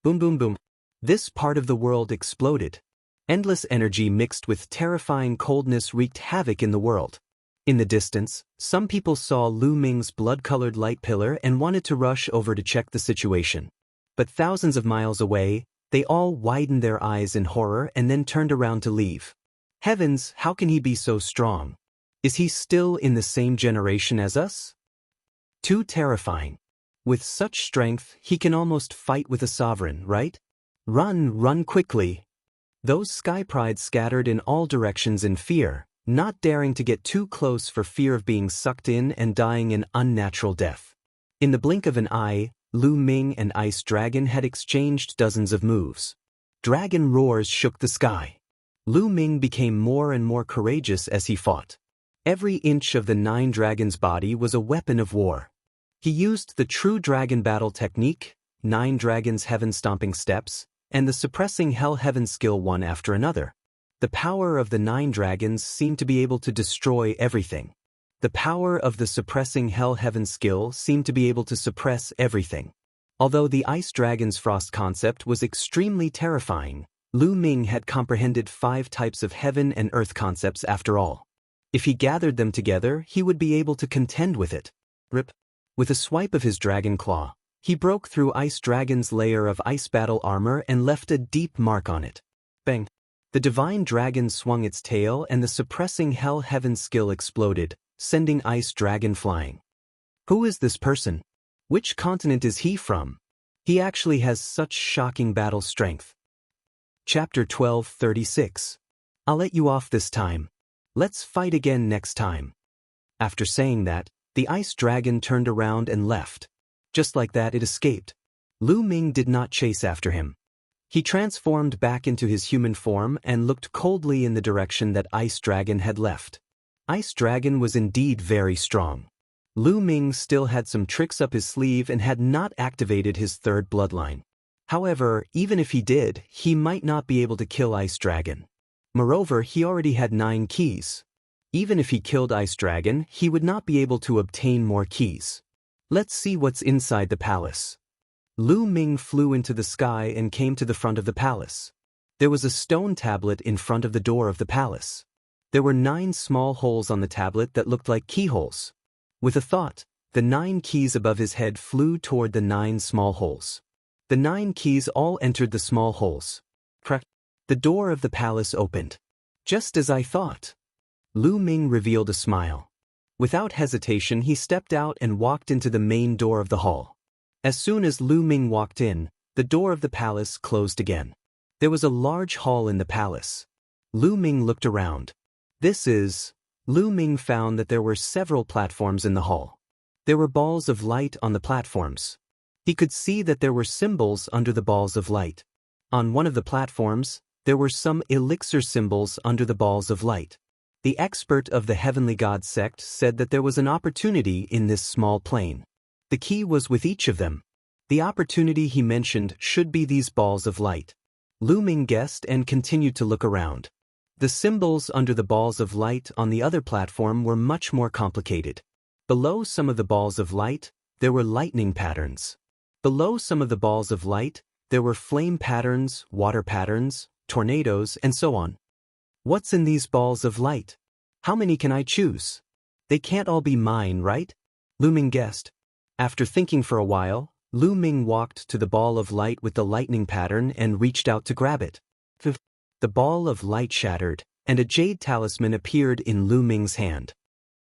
Boom boom boom. This part of the world exploded. Endless energy mixed with terrifying coldness wreaked havoc in the world. In the distance, some people saw Lu Ming's blood-colored light pillar and wanted to rush over to check the situation. But thousands of miles away, they all widened their eyes in horror and then turned around to leave. Heavens, how can he be so strong? Is he still in the same generation as us? Too terrifying. With such strength, he can almost fight with a sovereign, right? Run quickly. Those sky prides scattered in all directions in fear, not daring to get too close for fear of being sucked in and dying an unnatural death. In the blink of an eye, Lu Ming and Ice Dragon had exchanged dozens of moves. Dragon roars shook the sky. Lu Ming became more and more courageous as he fought. Every inch of the 9 dragons' body was a weapon of war. He used the true dragon battle technique, 9 dragons heaven-stomping steps, and the suppressing hell-heaven skill one after another. The power of the 9 dragons seemed to be able to destroy everything. The power of the suppressing hell-heaven skill seemed to be able to suppress everything. Although the Ice Dragon's frost concept was extremely terrifying, Lu Ming had comprehended 5 types of heaven and earth concepts after all. If he gathered them together, he would be able to contend with it. Rip. With a swipe of his dragon claw, he broke through Ice Dragon's layer of ice battle armor and left a deep mark on it. Bang! The divine dragon swung its tail and the suppressing hell-heaven skill exploded, sending Ice Dragon flying. Who is this person? Which continent is he from? He actually has such shocking battle strength. Chapter 1236. I'll let you off this time. Let's fight again next time. After saying that, the Ice Dragon turned around and left. Just like that, it escaped. Lu Ming did not chase after him. He transformed back into his human form and looked coldly in the direction that Ice Dragon had left. Ice Dragon was indeed very strong. Lu Ming still had some tricks up his sleeve and had not activated his 3rd bloodline. However, even if he did, he might not be able to kill Ice Dragon. Moreover, he already had 9 keys. Even if he killed Ice Dragon, he would not be able to obtain more keys. Let's see what's inside the palace. Lu Ming flew into the sky and came to the front of the palace. There was a stone tablet in front of the door of the palace. There were 9 small holes on the tablet that looked like keyholes. With a thought, the 9 keys above his head flew toward the 9 small holes. The 9 keys all entered the small holes. Crack! The door of the palace opened. Just as I thought. Lu Ming revealed a smile. Without hesitation, he stepped out and walked into the main door of the hall. As soon as Lu Ming walked in, the door of the palace closed again. There was a large hall in the palace. Lu Ming looked around. Lu Ming found that there were several platforms in the hall. There were balls of light on the platforms. He could see that there were symbols under the balls of light. On one of the platforms, there were some elixir symbols under the balls of light. The expert of the Heavenly God sect said that there was an opportunity in this small plane. The key was with each of them. The opportunity he mentioned should be these balls of light. Lu Ming guessed and continued to look around. The symbols under the balls of light on the other platform were much more complicated. Below some of the balls of light, there were lightning patterns. Below some of the balls of light, there were flame patterns, water patterns, tornadoes, and so on. What's in these balls of light? How many can I choose? They can't all be mine, right? Lu Ming guessed. After thinking for a while, Lu Ming walked to the ball of light with the lightning pattern and reached out to grab it. The ball of light shattered, and a jade talisman appeared in Lu Ming's hand.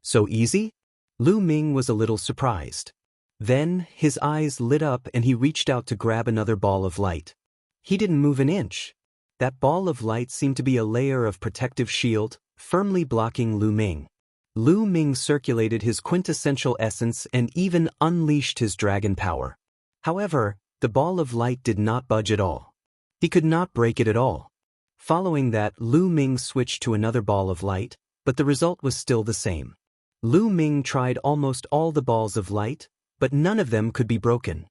So easy? Lu Ming was a little surprised. Then, his eyes lit up and he reached out to grab another ball of light. He didn't move an inch. That ball of light seemed to be a layer of protective shield, firmly blocking Lu Ming. Lu Ming circulated his quintessential essence and even unleashed his dragon power. However, the ball of light did not budge at all. He could not break it at all. Following that, Lu Ming switched to another ball of light, but the result was still the same. Lu Ming tried almost all the balls of light, but none of them could be broken.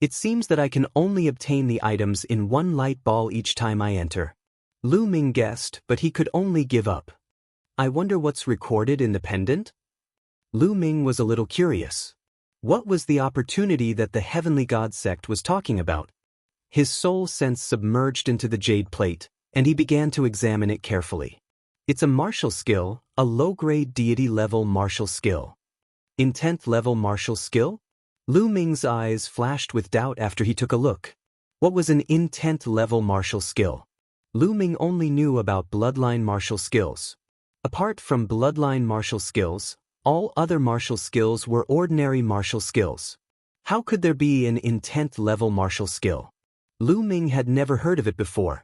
It seems that I can only obtain the items in one light ball each time I enter. Lu Ming guessed, but he could only give up. I wonder what's recorded in the pendant? Lu Ming was a little curious. What was the opportunity that the Heavenly God sect was talking about? His soul sense submerged into the jade plate, and he began to examine it carefully. It's a martial skill, a low-grade deity-level martial skill. In 10th level martial skill? Lu Ming's eyes flashed with doubt after he took a look. What was an in 10th level martial skill? Lu Ming only knew about bloodline martial skills. Apart from bloodline martial skills, all other martial skills were ordinary martial skills. How could there be an in 10th level martial skill? Lu Ming had never heard of it before.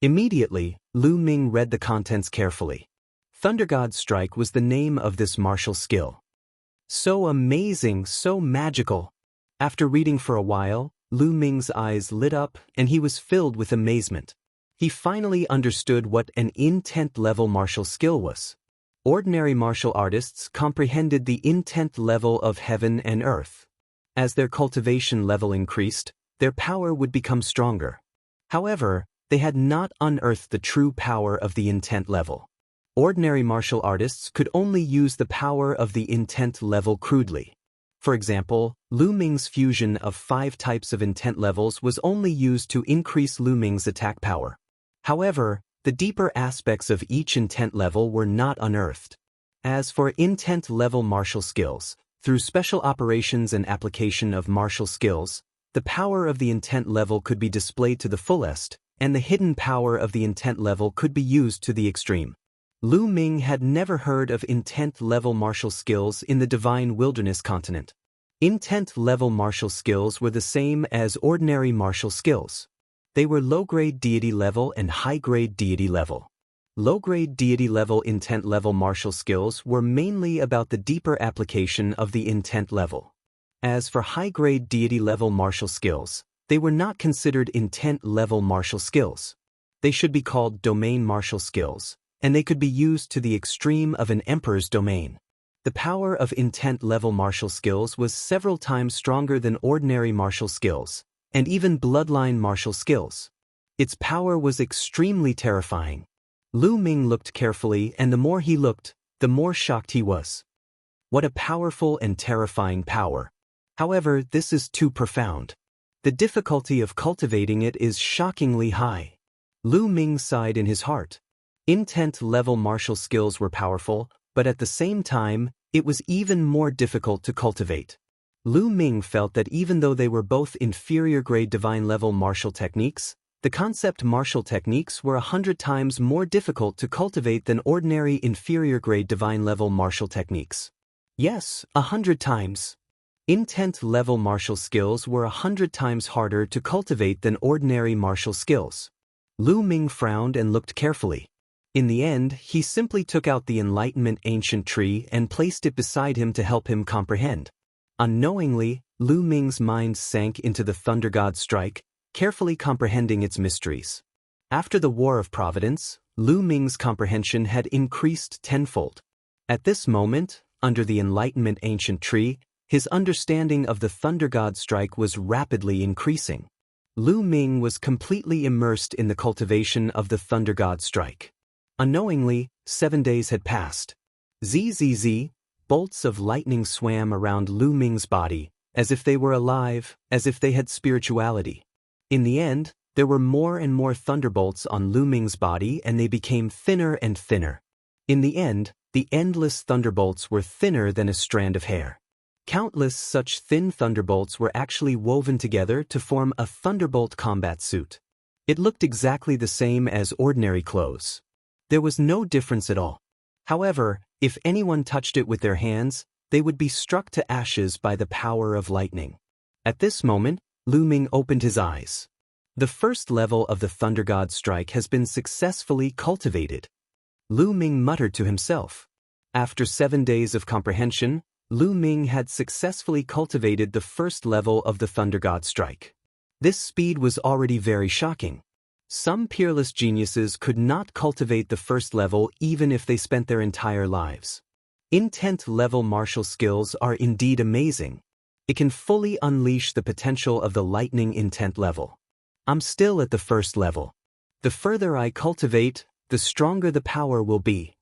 Immediately, Lu Ming read the contents carefully. Thunder God Strike was the name of this martial skill. So amazing, so magical. After reading for a while, Lu Ming's eyes lit up and he was filled with amazement. He finally understood what an in 10th level martial skill was. Ordinary martial artists comprehended the in 10th level of heaven and earth. As their cultivation level increased, their power would become stronger. However, they had not unearthed the true power of the in 10th level. Ordinary martial artists could only use the power of the in 10th level crudely. For example, Lu Ming's fusion of 5 types of intent levels was only used to increase Lu Ming's attack power. However, the deeper aspects of each intent level were not unearthed. As for intent level martial skills, through special operations and application of martial skills, the power of the intent level could be displayed to the fullest, and the hidden power of the intent level could be used to the extreme. Lu Ming had never heard of intent level martial skills in the Divine Wilderness continent. Intent level martial skills were the same as ordinary martial skills. They were low-grade deity level and high-grade deity level. Low-grade deity level intent level martial skills were mainly about the deeper application of the intent level. As for high-grade deity level martial skills, they were not considered intent level martial skills. They should be called domain martial skills, and they could be used to the extreme of an emperor's domain. The power of intent level martial skills was several times stronger than ordinary martial skills, and even bloodline martial skills. Its power was extremely terrifying. Lu Ming looked carefully, and the more he looked, the more shocked he was. What a powerful and terrifying power. However, this is too profound. The difficulty of cultivating it is shockingly high. Lu Ming sighed in his heart. Intent level martial skills were powerful, but at the same time, it was even more difficult to cultivate. Lu Ming felt that even though they were both inferior grade divine level martial techniques, the concept martial techniques were 100 times more difficult to cultivate than ordinary inferior grade divine level martial techniques. Yes, 100 times. Intent level martial skills were 100 times harder to cultivate than ordinary martial skills. Lu Ming frowned and looked carefully. In the end, he simply took out the Enlightenment ancient tree and placed it beside him to help him comprehend. Unknowingly, Lu Ming's mind sank into the Thunder God's strike, carefully comprehending its mysteries. After the War of Providence, Lu Ming's comprehension had increased tenfold. At this moment, under the Enlightenment ancient tree, his understanding of the Thunder God's strike was rapidly increasing. Lu Ming was completely immersed in the cultivation of the Thunder God's strike. Unknowingly, 7 days had passed. Zzz, bolts of lightning swam around Lu Ming's body, as if they were alive, as if they had spirituality. In the end, there were more and more thunderbolts on Lu Ming's body and they became thinner and thinner. In the end, the endless thunderbolts were thinner than a strand of hair. Countless such thin thunderbolts were actually woven together to form a thunderbolt combat suit. It looked exactly the same as ordinary clothes. There was no difference at all. However, if anyone touched it with their hands, they would be struck to ashes by the power of lightning. At this moment, Lu Ming opened his eyes. The first level of the Thunder God's strike has been successfully cultivated. Lu Ming muttered to himself. After 7 days of comprehension, Lu Ming had successfully cultivated the first level of the Thunder God's strike. This speed was already very shocking. Some peerless geniuses could not cultivate the first level even if they spent their entire lives. Intent level martial skills are indeed amazing. It can fully unleash the potential of the lightning intent level. I'm still at the first level. The further I cultivate, the stronger the power will be.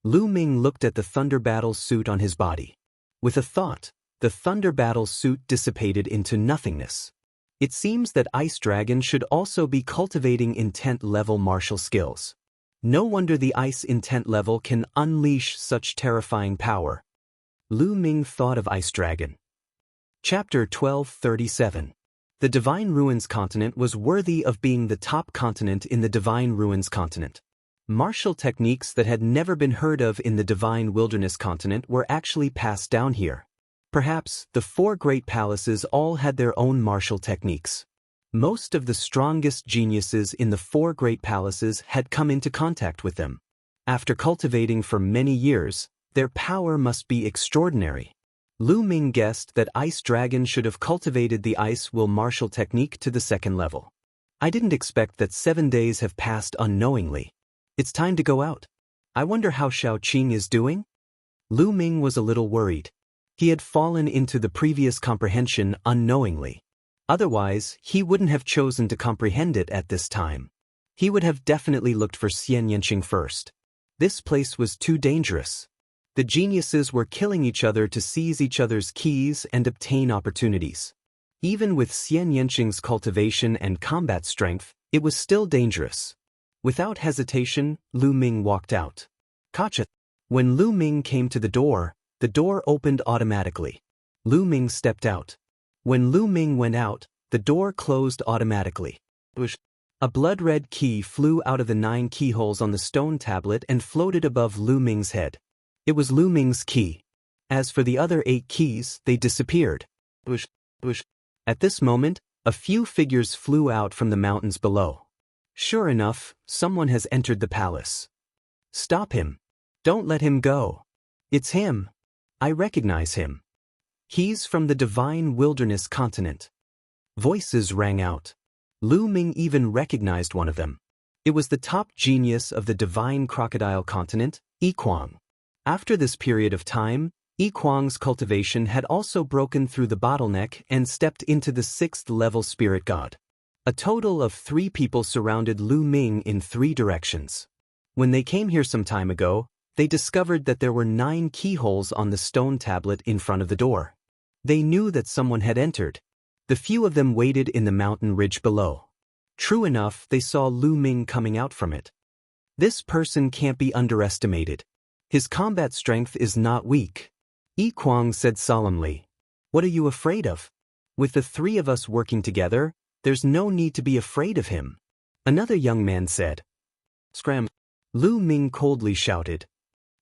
Lu Ming looked at the Thunder Battle suit on his body. With a thought, the Thunder Battle suit dissipated into nothingness. It seems that Ice Dragon should also be cultivating intent level martial skills. No wonder the Ice intent level can unleash such terrifying power. Lu Ming thought of Ice Dragon. Chapter 1237. The Divine Ruins continent was worthy of being the top continent in the Divine Ruins continent. Martial techniques that had never been heard of in the Divine Wilderness continent were actually passed down here. Perhaps the 4 great palaces all had their own martial techniques. Most of the strongest geniuses in the 4 great palaces had come into contact with them. After cultivating for many years, their power must be extraordinary. Lu Ming guessed that Ice Dragon should have cultivated the Ice Will martial technique to the 2nd level. I didn't expect that 7 days have passed unknowingly. It's time to go out. I wonder how Xiao Qing is doing? Lu Ming was a little worried. He had fallen into the previous comprehension unknowingly. Otherwise, he wouldn't have chosen to comprehend it at this time. He would have definitely looked for Xianxia first. This place was too dangerous. The geniuses were killing each other to seize each other's keys and obtain opportunities. Even with Xianxia's cultivation and combat strength, it was still dangerous. Without hesitation, Lu Ming walked out. Gotcha. When Lu Ming came to the door opened automatically. Lu Ming stepped out. When Lu Ming went out, the door closed automatically. A blood-red key flew out of the 9 keyholes on the stone tablet and floated above Lu Ming's head. It was Lu Ming's key. As for the other 8 keys, they disappeared. At this moment, a few figures flew out from the mountains below. Sure enough, someone has entered the palace. Stop him. Don't let him go. It's him. I recognize him. He's from the Divine Wilderness continent. Voices rang out. Lu Ming even recognized one of them. It was the top genius of the Divine Crocodile continent, Yiquang. After this period of time, Yiquang's cultivation had also broken through the bottleneck and stepped into the 6th level spirit god. A total of 3 people surrounded Lu Ming in 3 directions. When they came here some time ago, they discovered that there were 9 keyholes on the stone tablet in front of the door. They knew that someone had entered. The few of them waited in the mountain ridge below. True enough, they saw Lu Ming coming out from it. This person can't be underestimated. His combat strength is not weak. Yiquang said solemnly. What are you afraid of? With the 3 of us working together, there's no need to be afraid of him. Another young man said. Scram. Lu Ming coldly shouted.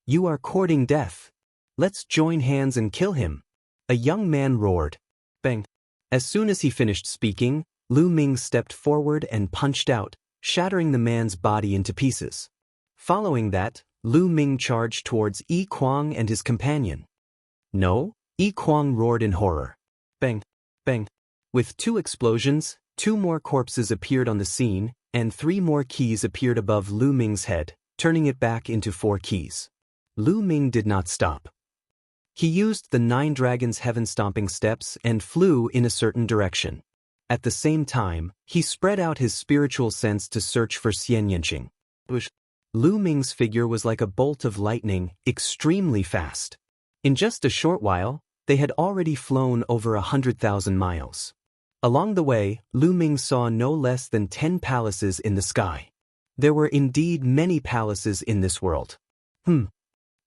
You are courting death. Let's join hands and kill him. A young man roared. Bang. As soon as he finished speaking, Lu Ming stepped forward and punched out, shattering the man's body into pieces. Following that, Lu Ming charged towards Yi Kuang and his companion. No, Yi Kuang roared in horror. Bang, bang. With 2 explosions, 2 more corpses appeared on the scene, and 3 more keys appeared above Lu Ming's head, turning it back into 4 keys. Lu Ming did not stop. He used the 9 dragons' heaven-stomping steps and flew in a certain direction. At the same time, he spread out his spiritual sense to search for Xianxia. Lu Ming's figure was like a bolt of lightning, extremely fast. In just a short while, they had already flown over 100,000 miles. Along the way, Lu Ming saw no less than 10 palaces in the sky. There were indeed many palaces in this world.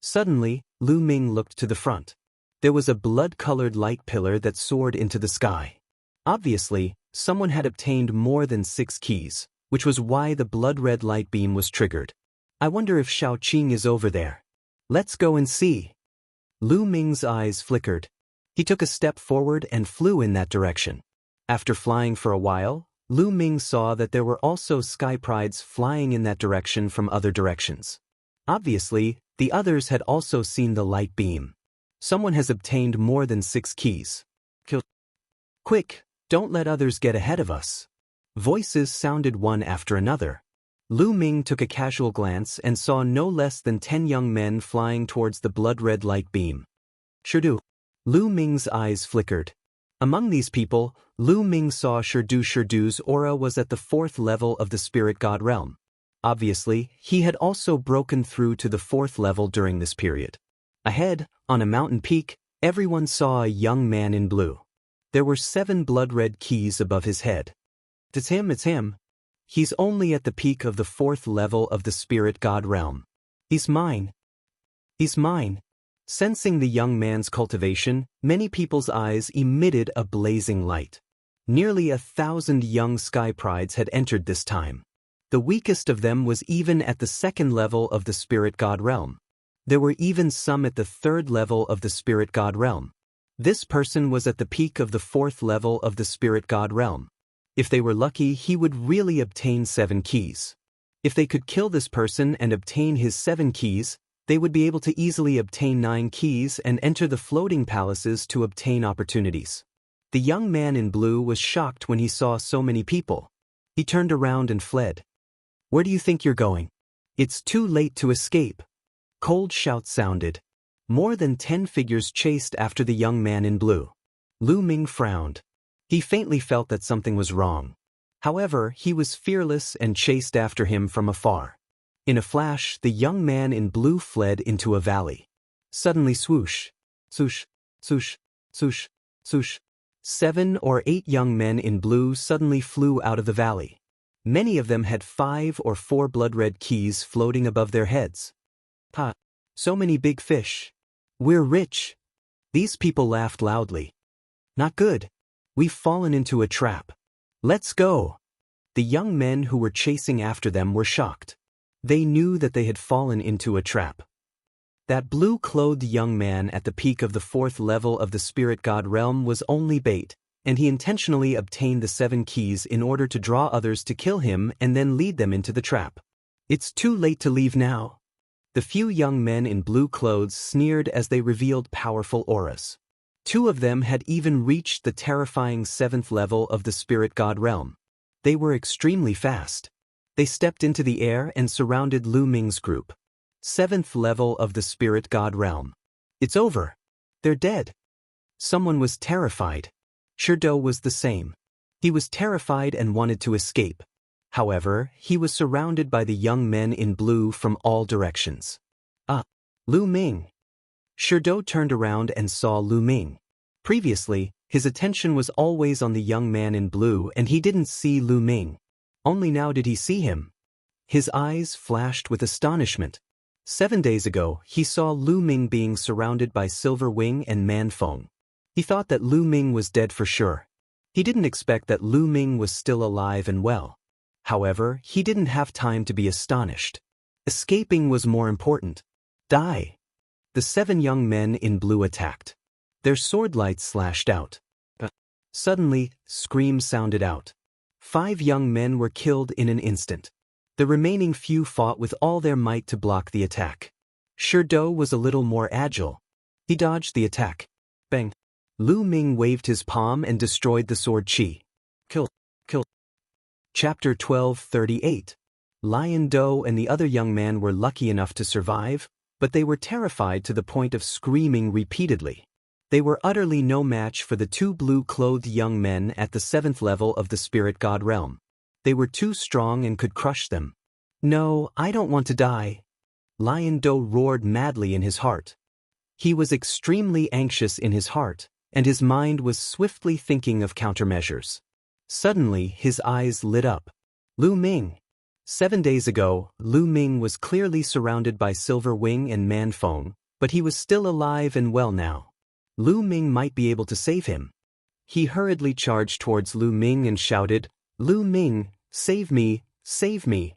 Suddenly, Lu Ming looked to the front. There was a blood-colored light pillar that soared into the sky. Obviously, someone had obtained more than 6 keys, which was why the blood-red light beam was triggered. I wonder if Xiaoqing is over there. Let's go and see. Lu Ming's eyes flickered. He took a step forward and flew in that direction. After flying for a while, Lu Ming saw that there were also sky prides flying in that direction from other directions. Obviously, the others had also seen the light beam. Someone has obtained more than 6 keys. Quick, don't let others get ahead of us. Voices sounded one after another. Lu Ming took a casual glance and saw no less than 10 young men flying towards the blood-red light beam. Shirdu. Lu Ming's eyes flickered. Among these people, Lu Ming saw Shirdu's aura was at the 4th level of the spirit god realm. Obviously, he had also broken through to the 4th level during this period. Ahead, on a mountain peak, everyone saw a young man in blue. There were 7 blood-red keys above his head. It's him. He's only at the peak of the 4th level of the spirit god realm. He's mine. Sensing the young man's cultivation, many people's eyes emitted a blazing light. Nearly 1,000 young sky prides had entered this time. The weakest of them was even at the 2nd level of the spirit god realm. There were even some at the 3rd level of the spirit god realm. This person was at the peak of the 4th level of the spirit god realm. If they were lucky, he would really obtain 7 keys. If they could kill this person and obtain his 7 keys, they would be able to easily obtain 9 keys and enter the floating palaces to obtain opportunities. The young man in blue was shocked when he saw so many people. He turned around and fled. Where do you think you're going? It's too late to escape. Cold shouts sounded. More than 10 figures chased after the young man in blue. Lu Ming frowned. He faintly felt that something was wrong. However, he was fearless and chased after him from afar. In a flash, the young man in blue fled into a valley. Suddenly swoosh, swoosh, swoosh, swoosh, swoosh. 7 or 8 young men in blue suddenly flew out of the valley. Many of them had 5 or 4 blood-red keys floating above their heads. Ha! So many big fish. We're rich. These people laughed loudly. Not good. We've fallen into a trap. Let's go. The young men who were chasing after them were shocked. They knew that they had fallen into a trap. That blue-clothed young man at the peak of the 4th level of the spirit god realm was only bait, and he intentionally obtained the 7 keys in order to draw others to kill him and then lead them into the trap. It's too late to leave now. The few young men in blue clothes sneered as they revealed powerful auras. 2 of them had even reached the terrifying 7th level of the spirit god realm. They were extremely fast. They stepped into the air and surrounded Lu Ming's group. 7th level of the spirit god realm. It's over. They're dead. Someone was terrified. Shirdo was the same. He was terrified and wanted to escape. However, he was surrounded by the young men in blue from all directions. Lu Ming. Shirdo turned around and saw Lu Ming. Previously, his attention was always on the young man in blue and he didn't see Lu Ming. Only now did he see him. His eyes flashed with astonishment. 7 days ago, he saw Lu Ming being surrounded by Silver Wing and Manfeng. He thought that Lu Ming was dead for sure. He didn't expect that Lu Ming was still alive and well. However, he didn't have time to be astonished. Escaping was more important. Die! The 7 young men in blue attacked. Their sword lights slashed out. Suddenly, screams sounded out. 5 young men were killed in an instant. The remaining few fought with all their might to block the attack. Shirdo was a little more agile. He dodged the attack. Bang! Lu Ming waved his palm and destroyed the sword chi. Kill. Chapter 12:38. Lion Do and the other young man were lucky enough to survive, but they were terrified to the point of screaming repeatedly. They were utterly no match for the 2 blue-clothed young men at the 7th level of the spirit god realm. They were too strong and could crush them. No, I don't want to die. Lion Do roared madly in his heart. He was extremely anxious in his heart, and his mind was swiftly thinking of countermeasures. Suddenly, his eyes lit up. Lu Ming. 7 days ago, Lu Ming was clearly surrounded by Silver Wing and Man Feng, but he was still alive and well now. Lu Ming might be able to save him. He hurriedly charged towards Lu Ming and shouted, "Lu Ming, save me, save me."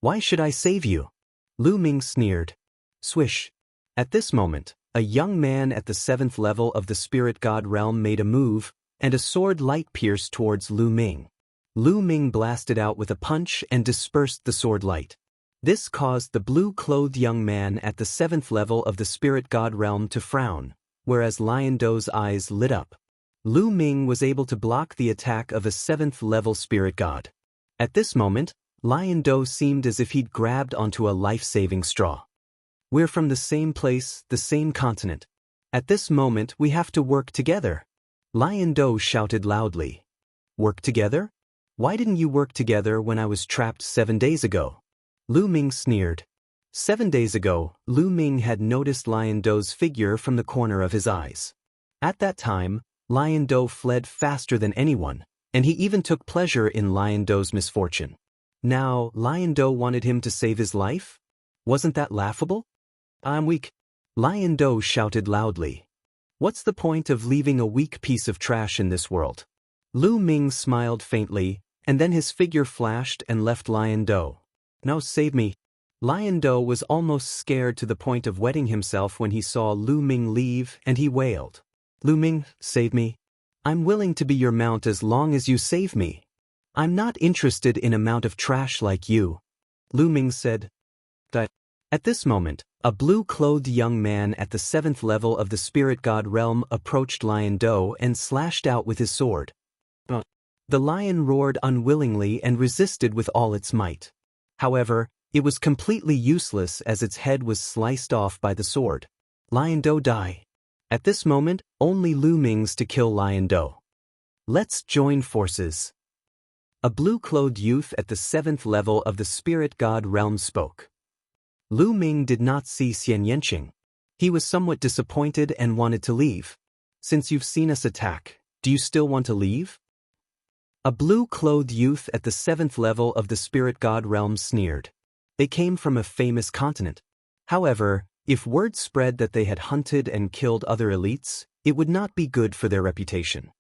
"Why should I save you?" Lu Ming sneered. Swish. At this moment, a young man at the 7th level of the spirit god realm made a move, and a sword light pierced towards Lu Ming. Lu Ming blasted out with a punch and dispersed the sword light. This caused the blue-clothed young man at the 7th level of the spirit god realm to frown, whereas Lion Do's eyes lit up. Lu Ming was able to block the attack of a 7th level spirit god. At this moment, Lion Do seemed as if he'd grabbed onto a life-saving straw. "We're from the same place, the same continent. At this moment we have to work together." Lion Do shouted loudly. "Work together? Why didn't you work together when I was trapped 7 days ago?" Lu Ming sneered. 7 days ago, Lu Ming had noticed Lion Do's figure from the corner of his eyes. At that time, Lion Do fled faster than anyone, and he even took pleasure in Lion Do's misfortune. Now, Lion Do wanted him to save his life? Wasn't that laughable? "I'm weak," Lion Do shouted loudly. "What's the point of leaving a weak piece of trash in this world?" Lu Ming smiled faintly, and then his figure flashed and left Lion Do. "Now save me." Lion Do was almost scared to the point of wetting himself when he saw Lu Ming leave, and he wailed. "Lu Ming, save me. I'm willing to be your mount as long as you save me. I'm not interested in a mount of trash like you," Lu Ming said. At this moment, a blue-clothed young man at the 7th level of the spirit god realm approached Lion Do and slashed out with his sword. The lion roared unwillingly and resisted with all its might. However, it was completely useless as its head was sliced off by the sword. Lion Do died. At this moment, only Lu Ming's to kill Lion Do. "Let's join forces." A blue-clothed youth at the 7th level of the spirit god realm spoke. Lu Ming did not see Xianxia. He was somewhat disappointed and wanted to leave. "Since you've seen us attack, do you still want to leave?" A blue-clothed youth at the 7th level of the spirit god realm sneered. They came from a famous continent. However, if word spread that they had hunted and killed other elites, it would not be good for their reputation.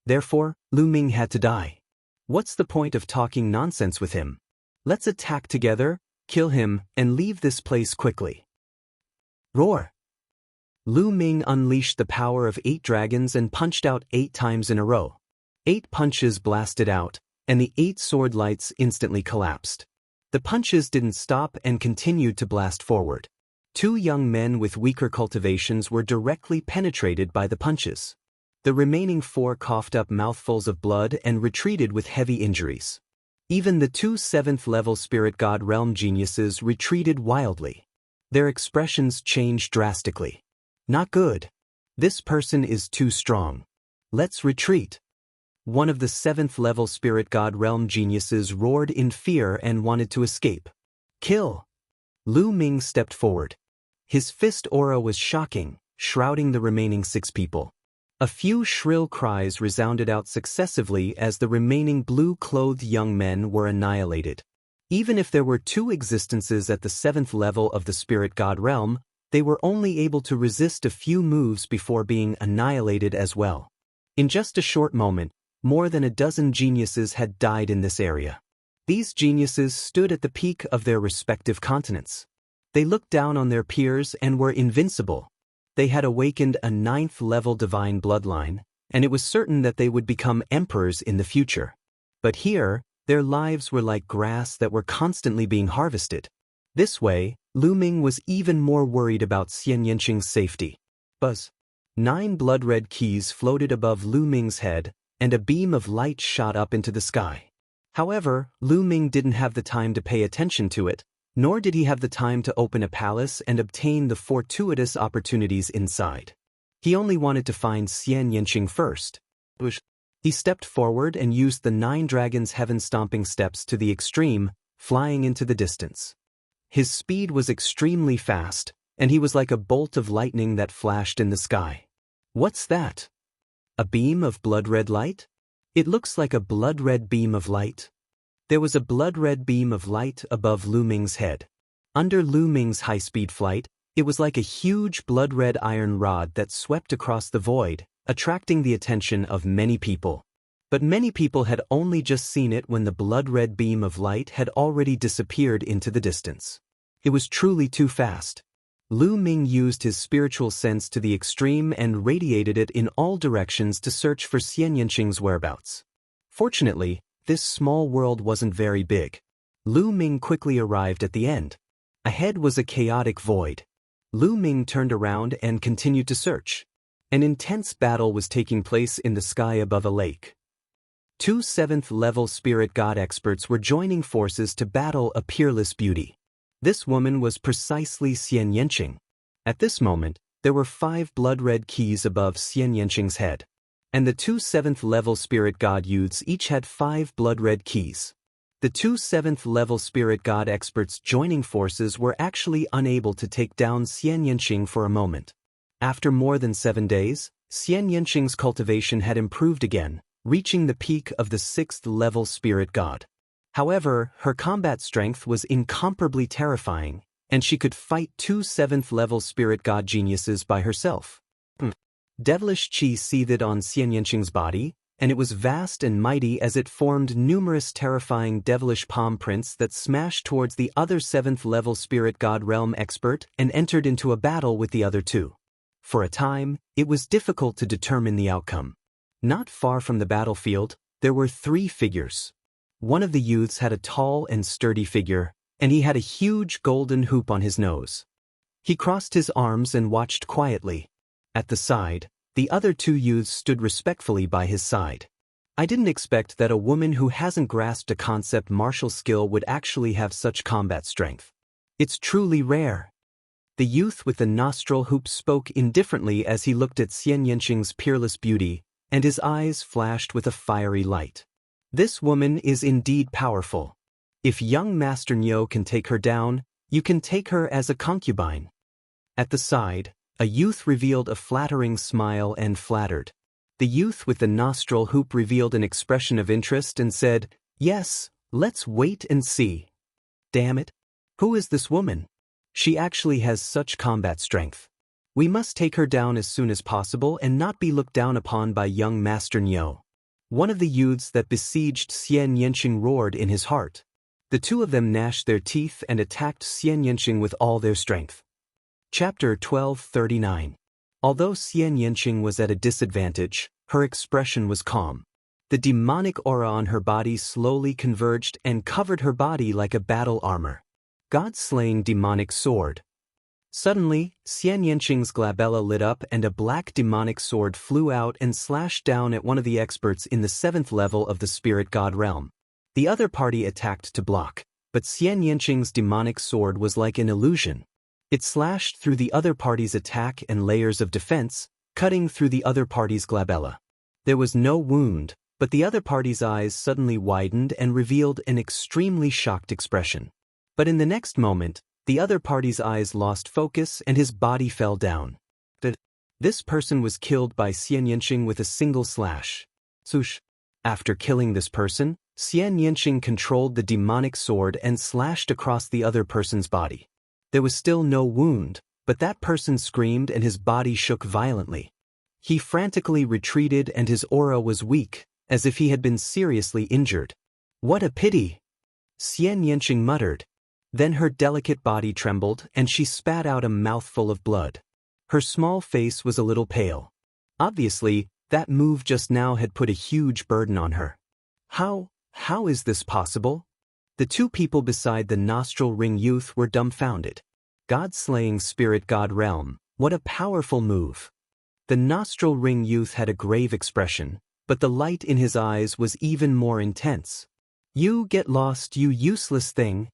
Therefore, Lu Ming had to die. What's the point of talking nonsense with him? Let's attack together, kill him, and leave this place quickly. Roar! Lu Ming unleashed the power of 8 dragons and punched out 8 times in a row. 8 punches blasted out, and the 8 sword lights instantly collapsed. The punches didn't stop and continued to blast forward. 2 young men with weaker cultivations were directly penetrated by the punches. The remaining 4 coughed up mouthfuls of blood and retreated with heavy injuries. Even the 2 7th-level spirit god realm geniuses retreated wildly. Their expressions changed drastically. Not good. This person is too strong. Let's retreat. One of the 7th-level spirit god realm geniuses roared in fear and wanted to escape. Kill! Lu Ming stepped forward. His fist aura was shocking, shrouding the remaining 6 people. A few shrill cries resounded out successively as the remaining blue-clothed young men were annihilated. Even if there were 2 existences at the 7th level of the spirit god realm, they were only able to resist a few moves before being annihilated as well. In just a short moment, more than a dozen geniuses had died in this area. These geniuses stood at the peak of their respective continents. They looked down on their peers and were invincible. They had awakened a 9th-level divine bloodline, and it was certain that they would become emperors in the future. But here, their lives were like grass that were constantly being harvested. This way, Lu Ming was even more worried about Xianxia's safety. Buzz. 9 blood-red keys floated above Lu Ming's head, and a beam of light shot up into the sky. However, Lu Ming didn't have the time to pay attention to it, nor did he have the time to open a palace and obtain the fortuitous opportunities inside. He only wanted to find Xianxia first. He stepped forward and used the 9 dragons' heaven-stomping steps to the extreme, flying into the distance. His speed was extremely fast, and he was like a bolt of lightning that flashed in the sky. What's that? A beam of blood-red light? It looks like a blood-red beam of light. There was a blood-red beam of light above Lu Ming's head. Under Lu Ming's high-speed flight, it was like a huge blood-red iron rod that swept across the void, attracting the attention of many people. But many people had only just seen it when the blood-red beam of light had already disappeared into the distance. It was truly too fast. Lu Ming used his spiritual sense to the extreme and radiated it in all directions to search for Xianxia's whereabouts. Fortunately, this small world wasn't very big. Lu Ming quickly arrived at the end. Ahead was a chaotic void. Lu Ming turned around and continued to search. An intense battle was taking place in the sky above a lake. 2 7th-level spirit god experts were joining forces to battle a peerless beauty. This woman was precisely Xianxia. At this moment, there were 5 blood-red keys above Xianxia's head. And the 2 7th-level spirit god youths each had 5 blood-red keys. The 2 7th-level spirit god experts joining forces were actually unable to take down Xianxia for a moment. After more than 7 days, Xianxia's cultivation had improved again, reaching the peak of the 6th-level spirit god. However, her combat strength was incomparably terrifying, and she could fight 2 7th-level spirit god geniuses by herself. Devilish chi seethed on Xianxia's body, and it was vast and mighty as it formed numerous terrifying devilish palm prints that smashed towards the other 7th-level spirit god realm expert and entered into a battle with the other 2. For a time, it was difficult to determine the outcome. Not far from the battlefield, there were 3 figures. One of the youths had a tall and sturdy figure, and he had a huge golden hoop on his nose. He crossed his arms and watched quietly. At the side, the other 2 youths stood respectfully by his side. I didn't expect that a woman who hasn't grasped a concept martial skill would actually have such combat strength. It's truly rare. The youth with the nostril hoop spoke indifferently as he looked at Xianxia's peerless beauty, and his eyes flashed with a fiery light. This woman is indeed powerful. If young Master Nyo can take her down, you can take her as a concubine. At the side, a youth revealed a flattering smile and flattered. The youth with the nostril hoop revealed an expression of interest and said, "Yes, let's wait and see." Damn it. Who is this woman? She actually has such combat strength. We must take her down as soon as possible and not be looked down upon by young Master Nyo. One of the youths that besieged Xianxia roared in his heart. The 2 of them gnashed their teeth and attacked Xianxia with all their strength. Chapter 1239. Although Xianxia was at a disadvantage, her expression was calm. The demonic aura on her body slowly converged and covered her body like a battle armor. God-slaying demonic sword. Suddenly, Xianxia's glabella lit up and a black demonic sword flew out and slashed down at one of the experts in the 7th level of the spirit god realm. The other party attacked to block, but Xianxia's demonic sword was like an illusion. It slashed through the other party's attack and layers of defense, cutting through the other party's glabella. There was no wound, but the other party's eyes suddenly widened and revealed an extremely shocked expression. But in the next moment, the other party's eyes lost focus and his body fell down. This person was killed by Xianxia with a single slash. Swoosh. After killing this person, Xianxia controlled the demonic sword and slashed across the other person's body. There was still no wound, but that person screamed and his body shook violently. He frantically retreated and his aura was weak, as if he had been seriously injured. What a pity! Xianxia muttered. Then her delicate body trembled and she spat out a mouthful of blood. Her small face was a little pale. Obviously, that move just now had put a huge burden on her. How How is this possible? The two people beside the nostril ring youth were dumbfounded. God-slaying spirit god realm, what a powerful move. The nostril ring youth had a grave expression, but the light in his eyes was even more intense. You get lost, you useless thing.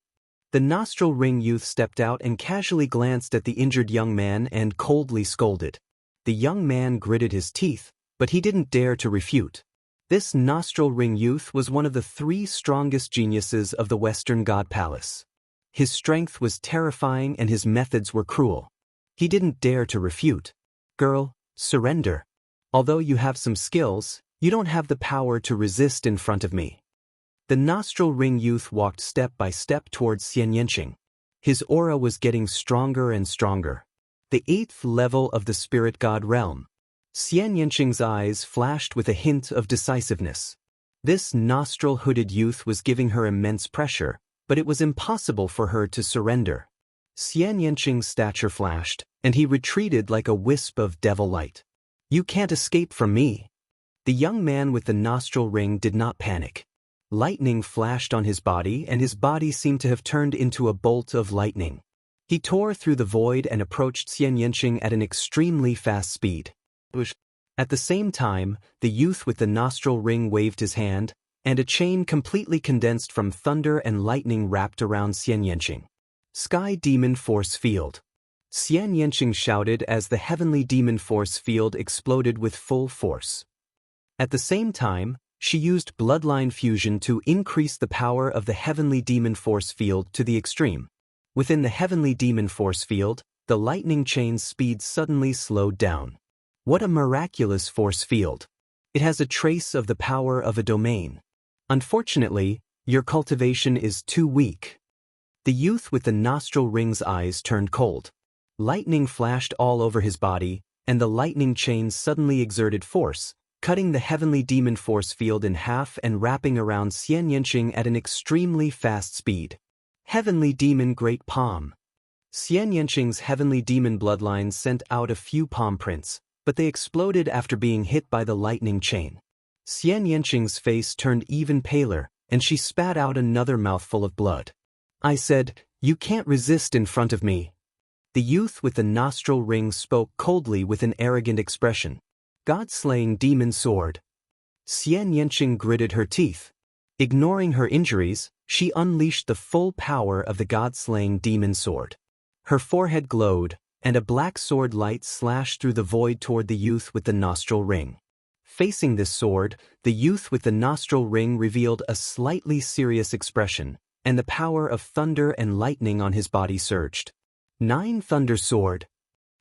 The nostril ring youth stepped out and casually glanced at the injured young man and coldly scolded. The young man gritted his teeth, but he didn't dare to refute. This nostril ring youth was one of the 3 strongest geniuses of the Western God Palace. His strength was terrifying and his methods were cruel. He didn't dare to refute. Girl, surrender. Although you have some skills, you don't have the power to resist in front of me. The nostril ring youth walked step by step towards Xianxia. His aura was getting stronger and stronger. The 8th level of the spirit god realm. Xianxia's eyes flashed with a hint of decisiveness. This nostril-hooded youth was giving her immense pressure, but it was impossible for her to surrender. Xianxia's stature flashed, and he retreated like a wisp of devil light. You can't escape from me. The young man with the nostril ring did not panic. Lightning flashed on his body, and his body seemed to have turned into a bolt of lightning. He tore through the void and approached Xianxia at an extremely fast speed. At the same time, the youth with the nostril ring waved his hand, and a chain completely condensed from thunder and lightning wrapped around Xianxia. Sky Demon Force Field. Xianxia shouted as the heavenly demon force field exploded with full force. At the same time, she used bloodline fusion to increase the power of the heavenly demon force field to the extreme. Within the heavenly demon force field, the lightning chain's speed suddenly slowed down. What a miraculous force field. It has a trace of the power of a domain. Unfortunately, your cultivation is too weak. The youth with the nostril ring's eyes turned cold. Lightning flashed all over his body, and the lightning chain suddenly exerted force, cutting the heavenly demon force field in half and wrapping around Xianxia at an extremely fast speed. Heavenly Demon Great Palm. Xianxia's heavenly demon bloodline sent out a few palm prints, but they exploded after being hit by the lightning chain. Xianxia's face turned even paler, and she spat out another mouthful of blood. I said, you can't resist in front of me. The youth with the nostril ring spoke coldly with an arrogant expression. God-slaying demon sword. Xianxia gritted her teeth. Ignoring her injuries, she unleashed the full power of the god-slaying demon sword. Her forehead glowed, and a black sword light slashed through the void toward the youth with the nostril ring. Facing this sword, the youth with the nostril ring revealed a slightly serious expression, and the power of thunder and lightning on his body surged. 9 Thunder Sword.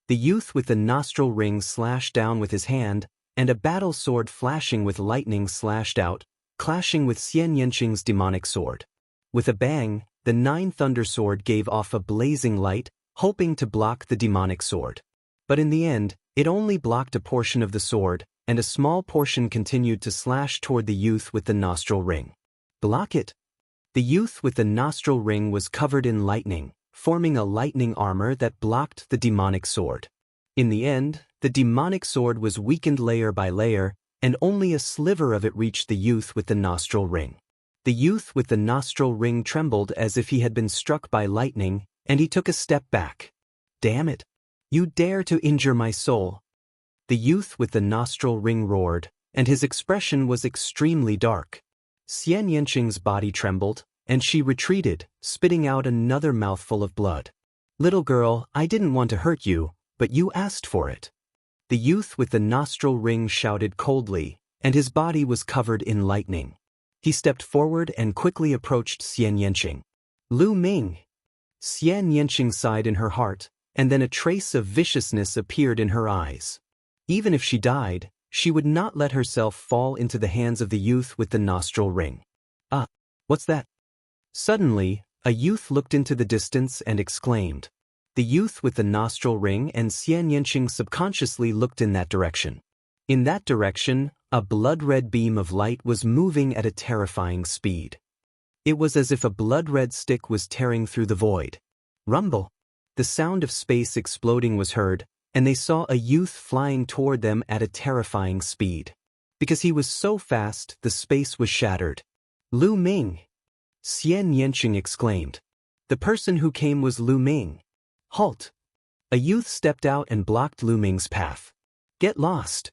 The youth with the nostril ring slashed down with his hand, and a battle sword flashing with lightning slashed out, clashing with Xianxia's demonic sword. With a bang, the 9 Thunder Sword gave off a blazing light, hoping to block the demonic sword. But in the end, it only blocked a portion of the sword, and a small portion continued to slash toward the youth with the nostril ring. Block it! The youth with the nostril ring was covered in lightning, forming a lightning armor that blocked the demonic sword. In the end, the demonic sword was weakened layer by layer, and only a sliver of it reached the youth with the nostril ring. The youth with the nostril ring trembled as if he had been struck by lightning, and he took a step back. Damn it! You dare to injure my soul! The youth with the nostril ring roared, and his expression was extremely dark. Xianxia's body trembled, and she retreated, spitting out another mouthful of blood. Little girl, I didn't want to hurt you, but you asked for it. The youth with the nostril ring shouted coldly, and his body was covered in lightning. He stepped forward and quickly approached Xianxia. Lu Ming! Xianxia sighed in her heart, and then a trace of viciousness appeared in her eyes. Even if she died, she would not let herself fall into the hands of the youth with the nostril ring. Ah, what's that? Suddenly, a youth looked into the distance and exclaimed. The youth with the nostril ring and Xianxia subconsciously looked in that direction. In that direction, a blood-red beam of light was moving at a terrifying speed. It was as if a blood-red stick was tearing through the void. Rumble! The sound of space exploding was heard, and they saw a youth flying toward them at a terrifying speed. Because he was so fast, the space was shattered. Lu Ming! Xianxia exclaimed. The person who came was Lu Ming. Halt! A youth stepped out and blocked Lu Ming's path. Get lost!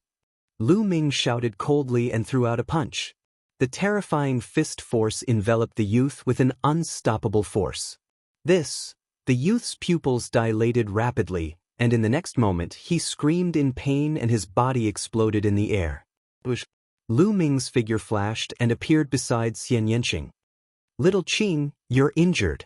Lu Ming shouted coldly and threw out a punch. The terrifying fist force enveloped the youth with an unstoppable force. The youth's pupils dilated rapidly, and in the next moment he screamed in pain and his body exploded in the air. Lu Ming's figure flashed and appeared beside Xianxia. Little Qing, you're injured.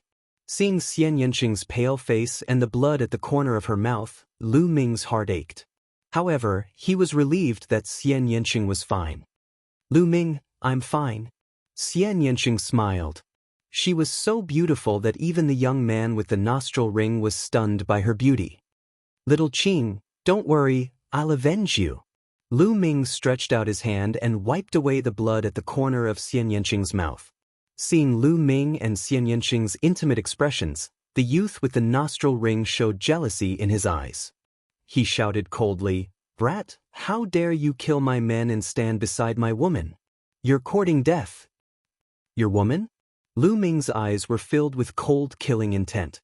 Seeing Xianxia's pale face and the blood at the corner of her mouth, Lu Ming's heart ached. However, he was relieved that Xianxia was fine. Lu Ming, I'm fine. Xianxia smiled. She was so beautiful that even the young man with the nostril ring was stunned by her beauty. Little Qing, don't worry, I'll avenge you. Lu Ming stretched out his hand and wiped away the blood at the corner of Xianxia's mouth. Seeing Lu Ming and Xianxia's intimate expressions, the youth with the nostril ring showed jealousy in his eyes. He shouted coldly, Brat, how dare you kill my men and stand beside my woman? You're courting death. Your woman? Lu Ming's eyes were filled with cold killing intent.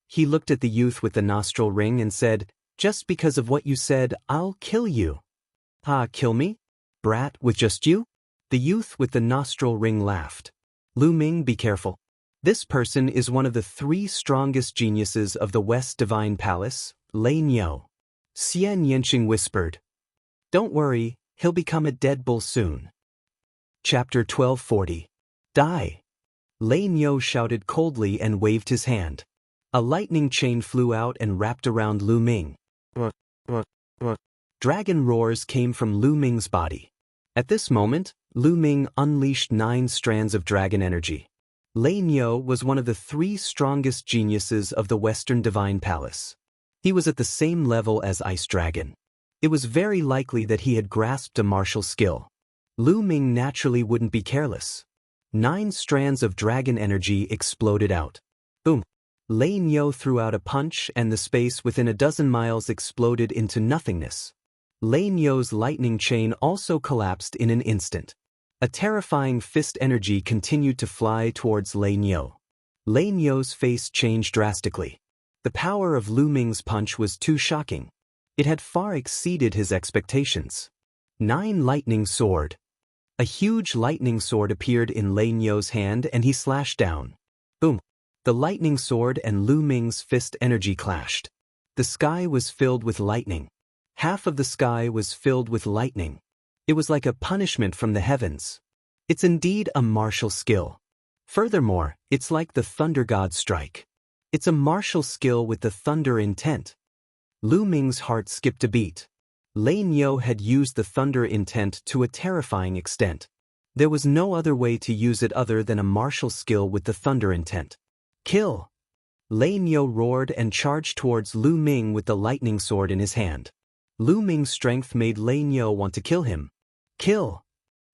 He looked at the youth with the nostril ring and said, Just because of what you said, I'll kill you. Ah, kill me? Brat, with just you? The youth with the nostril ring laughed. Lu Ming, be careful. This person is one of the 3 strongest geniuses of the West Divine Palace, Lei Niu. Xianxia whispered. Don't worry, he'll become a dead bull soon. Chapter 1240. Die. Lei Niu shouted coldly and waved his hand. A lightning chain flew out and wrapped around Lu Ming. Dragon roars came from Lu Ming's body. At this moment, Lu Ming unleashed 9 strands of dragon energy. Lei Niu was one of the 3 strongest geniuses of the Western Divine Palace. He was at the same level as Ice Dragon. It was very likely that he had grasped a martial skill. Lu Ming naturally wouldn't be careless. 9 strands of dragon energy exploded out. Boom! Lei Niu threw out a punch and the space within a dozen miles exploded into nothingness. Lei Niu's lightning chain also collapsed in an instant. A terrifying fist energy continued to fly towards Lei Niu. Lei Niu's face changed drastically. The power of Lu Ming's punch was too shocking. It had far exceeded his expectations. 9 lightning sword. A huge lightning sword appeared in Lei Niu's hand and he slashed down. Boom! The lightning sword and Lu Ming's fist energy clashed. The sky was filled with lightning. Half of the sky was filled with lightning. It was like a punishment from the heavens. It's indeed a martial skill. Furthermore, it's like the thunder god's strike. It's a martial skill with the thunder intent. Lu Ming's heart skipped a beat. Lei Niu had used the thunder intent to a terrifying extent. There was no other way to use it other than a martial skill with the thunder intent. Kill! Lei Niu roared and charged towards Lu Ming with the lightning sword in his hand. Lu Ming's strength made Lei Niu want to kill him. Kill!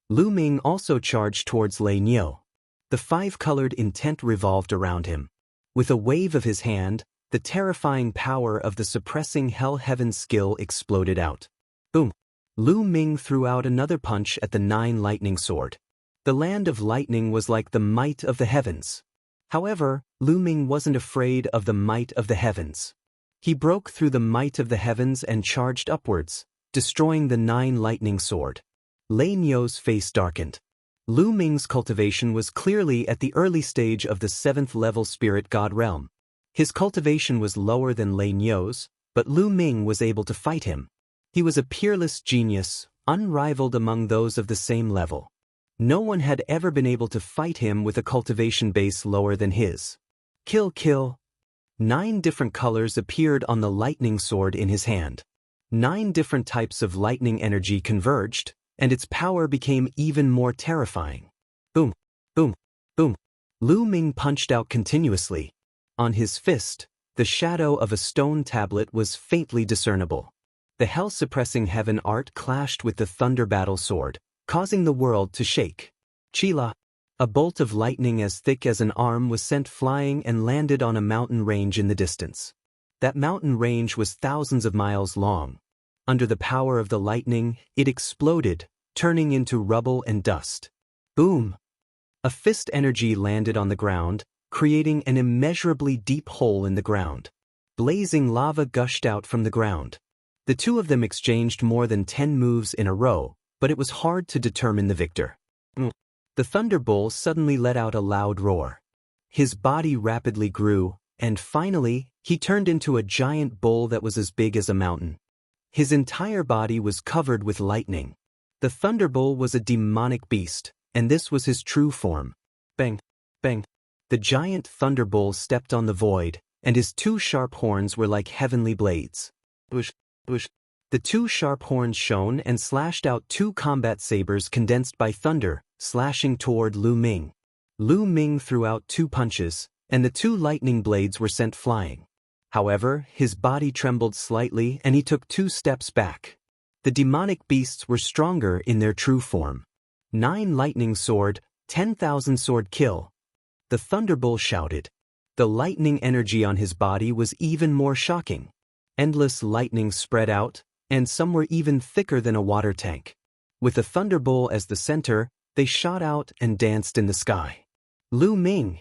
Lu Ming also charged towards Lei Niu. The 5-colored intent revolved around him. With a wave of his hand, the terrifying power of the suppressing Hell Heaven skill exploded out. Boom! Lu Ming threw out another punch at the 9 lightning sword. The land of lightning was like the might of the heavens. However, Lu Ming wasn't afraid of the might of the heavens. He broke through the might of the heavens and charged upwards, destroying the 9 lightning sword. Lei Niu's face darkened. Lu Ming's cultivation was clearly at the early stage of the 7th level spirit god realm. His cultivation was lower than Lei Niu's, but Lu Ming was able to fight him. He was a peerless genius, unrivaled among those of the same level. No one had ever been able to fight him with a cultivation base lower than his. Kill, kill! 9 different colors appeared on the lightning sword in his hand. 9 different types of lightning energy converged, and its power became even more terrifying. Boom, boom, boom. Lu Ming punched out continuously. On his fist, the shadow of a stone tablet was faintly discernible. The hell-suppressing heaven art clashed with the thunder battle sword, causing the world to shake. Chila! A bolt of lightning as thick as an arm was sent flying and landed on a mountain range in the distance. That mountain range was thousands of miles long. Under the power of the lightning, it exploded, turning into rubble and dust. Boom! A fist energy landed on the ground, creating an immeasurably deep hole in the ground. Blazing lava gushed out from the ground. The two of them exchanged more than 10 moves in a row, but it was hard to determine the victor. The Thunder Bull suddenly let out a loud roar. His body rapidly grew, and finally, he turned into a giant bull that was as big as a mountain. His entire body was covered with lightning. The Thunder Bull was a demonic beast, and this was his true form. Bang! Bang! The giant Thunder Bull stepped on the void, and his two sharp horns were like heavenly blades. Bush! Bush! The two sharp horns shone and slashed out two combat sabers condensed by thunder, slashing toward Lu Ming. Lu Ming threw out two punches, and the two lightning blades were sent flying. However, his body trembled slightly and he took 2 steps back. The demonic beasts were stronger in their true form. 9 lightning sword, 10,000 sword kill. The Thunderbull shouted. The lightning energy on his body was even more shocking. Endless lightning spread out, and some were even thicker than a water tank. With the Thunderbull as the center, they shot out and danced in the sky. Lu Ming.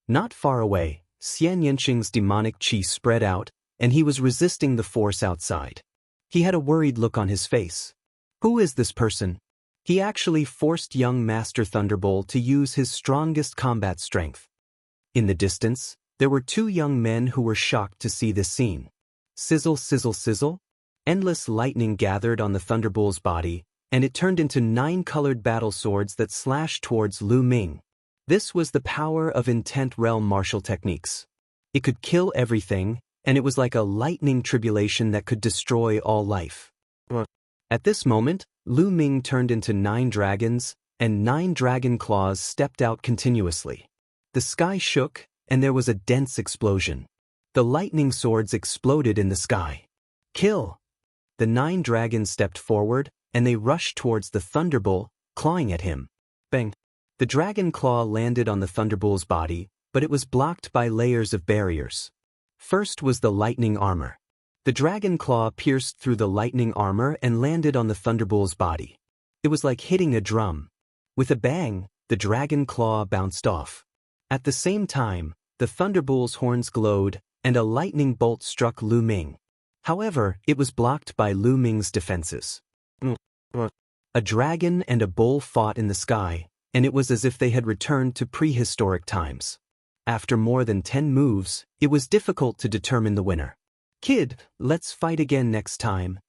Not far away, Xianxia's demonic chi spread out, and he was resisting the force outside. He had a worried look on his face. Who is this person? He actually forced young Master Thunderbolt to use his strongest combat strength. In the distance, there were 2 young men who were shocked to see this scene. Sizzle, sizzle, sizzle. Endless lightning gathered on the Thunderbull's body, and it turned into 9 colored battle swords that slashed towards Lu Ming. This was the power of intent realm martial techniques. It could kill everything, and it was like a lightning tribulation that could destroy all life. At this moment, Lu Ming turned into 9 dragons, and 9 dragon claws stepped out continuously. The sky shook, and there was a dense explosion. The lightning swords exploded in the sky. Kill! The 9 dragons stepped forward, and they rushed towards the Thunderbull, clawing at him. Bang! The dragon claw landed on the Thunderbull's body, but it was blocked by layers of barriers. First was the lightning armor. The dragon claw pierced through the lightning armor and landed on the Thunderbull's body. It was like hitting a drum. With a bang, the dragon claw bounced off. At the same time, the Thunderbull's horns glowed, and a lightning bolt struck Lu Ming. However, it was blocked by Lu Ming's defenses. A dragon and a bull fought in the sky, and it was as if they had returned to prehistoric times. After more than 10 moves, it was difficult to determine the winner. Kid, let's fight again next time,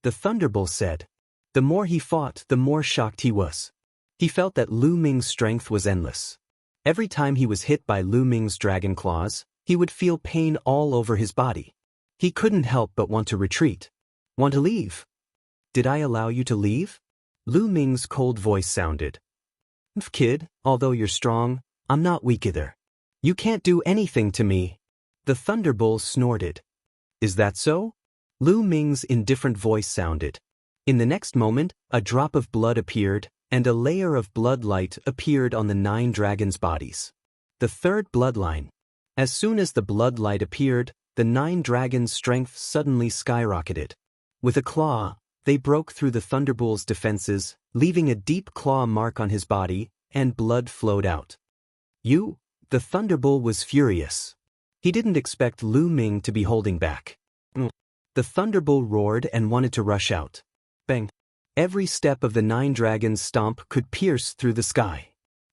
the Thunderbull said. The more he fought, the more shocked he was. He felt that Lu Ming's strength was endless. Every time he was hit by Lu Ming's dragon claws, he would feel pain all over his body. He couldn't help but want to retreat. Want to leave? Did I allow you to leave? Lu Ming's cold voice sounded. Kid, although you're strong, I'm not weak either. You can't do anything to me. The Thunderbull snorted. Is that so? Lu Ming's indifferent voice sounded. In the next moment, a drop of blood appeared, and a layer of bloodlight appeared on the 9 dragons' bodies. The 3rd bloodline. As soon as the bloodlight appeared, the 9 dragons' strength suddenly skyrocketed. With a claw, they broke through the Thunderbull's defenses, leaving a deep claw mark on his body, and blood flowed out. The Thunderbull was furious. He didn't expect Lu Ming to be holding back. The Thunderbull roared and wanted to rush out. Bang! Every step of the 9 dragons' stomp could pierce through the sky.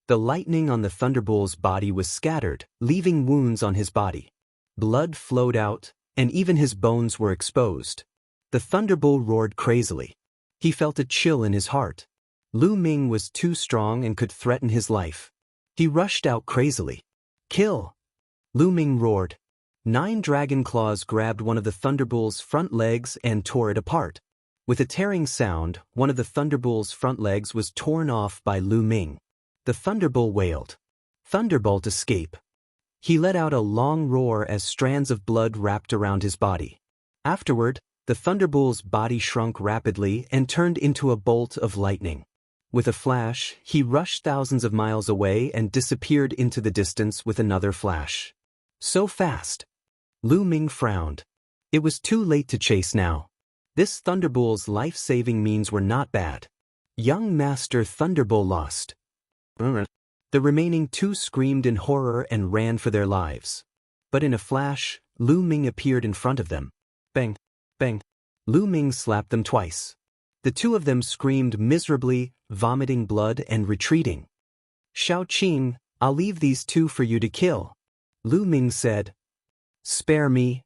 The lightning on the Thunderbull's body was scattered, leaving wounds on his body. Blood flowed out, and even his bones were exposed. The Thunderbull roared crazily. He felt a chill in his heart. Lu Ming was too strong and could threaten his life. He rushed out crazily. Kill! Lu Ming roared. 9 dragon claws grabbed one of the Thunderbull's front legs and tore it apart. With a tearing sound, one of the Thunderbull's front legs was torn off by Lu Ming. The Thunderbull wailed. Thunderbolt escape. He let out a long roar as strands of blood wrapped around his body. Afterward, the Thunderbull's body shrunk rapidly and turned into a bolt of lightning. With a flash, he rushed thousands of miles away and disappeared into the distance with another flash. So fast. Lu Ming frowned. It was too late to chase now. This Thunderbull's life-saving means were not bad. Young Master Thunderbull lost. The remaining two screamed in horror and ran for their lives. But in a flash, Lu Ming appeared in front of them. Bang! Bang! Lu Ming slapped them twice. The two of them screamed miserably, vomiting blood and retreating. Shao Qing, I'll leave these two for you to kill. Lu Ming said. Spare me.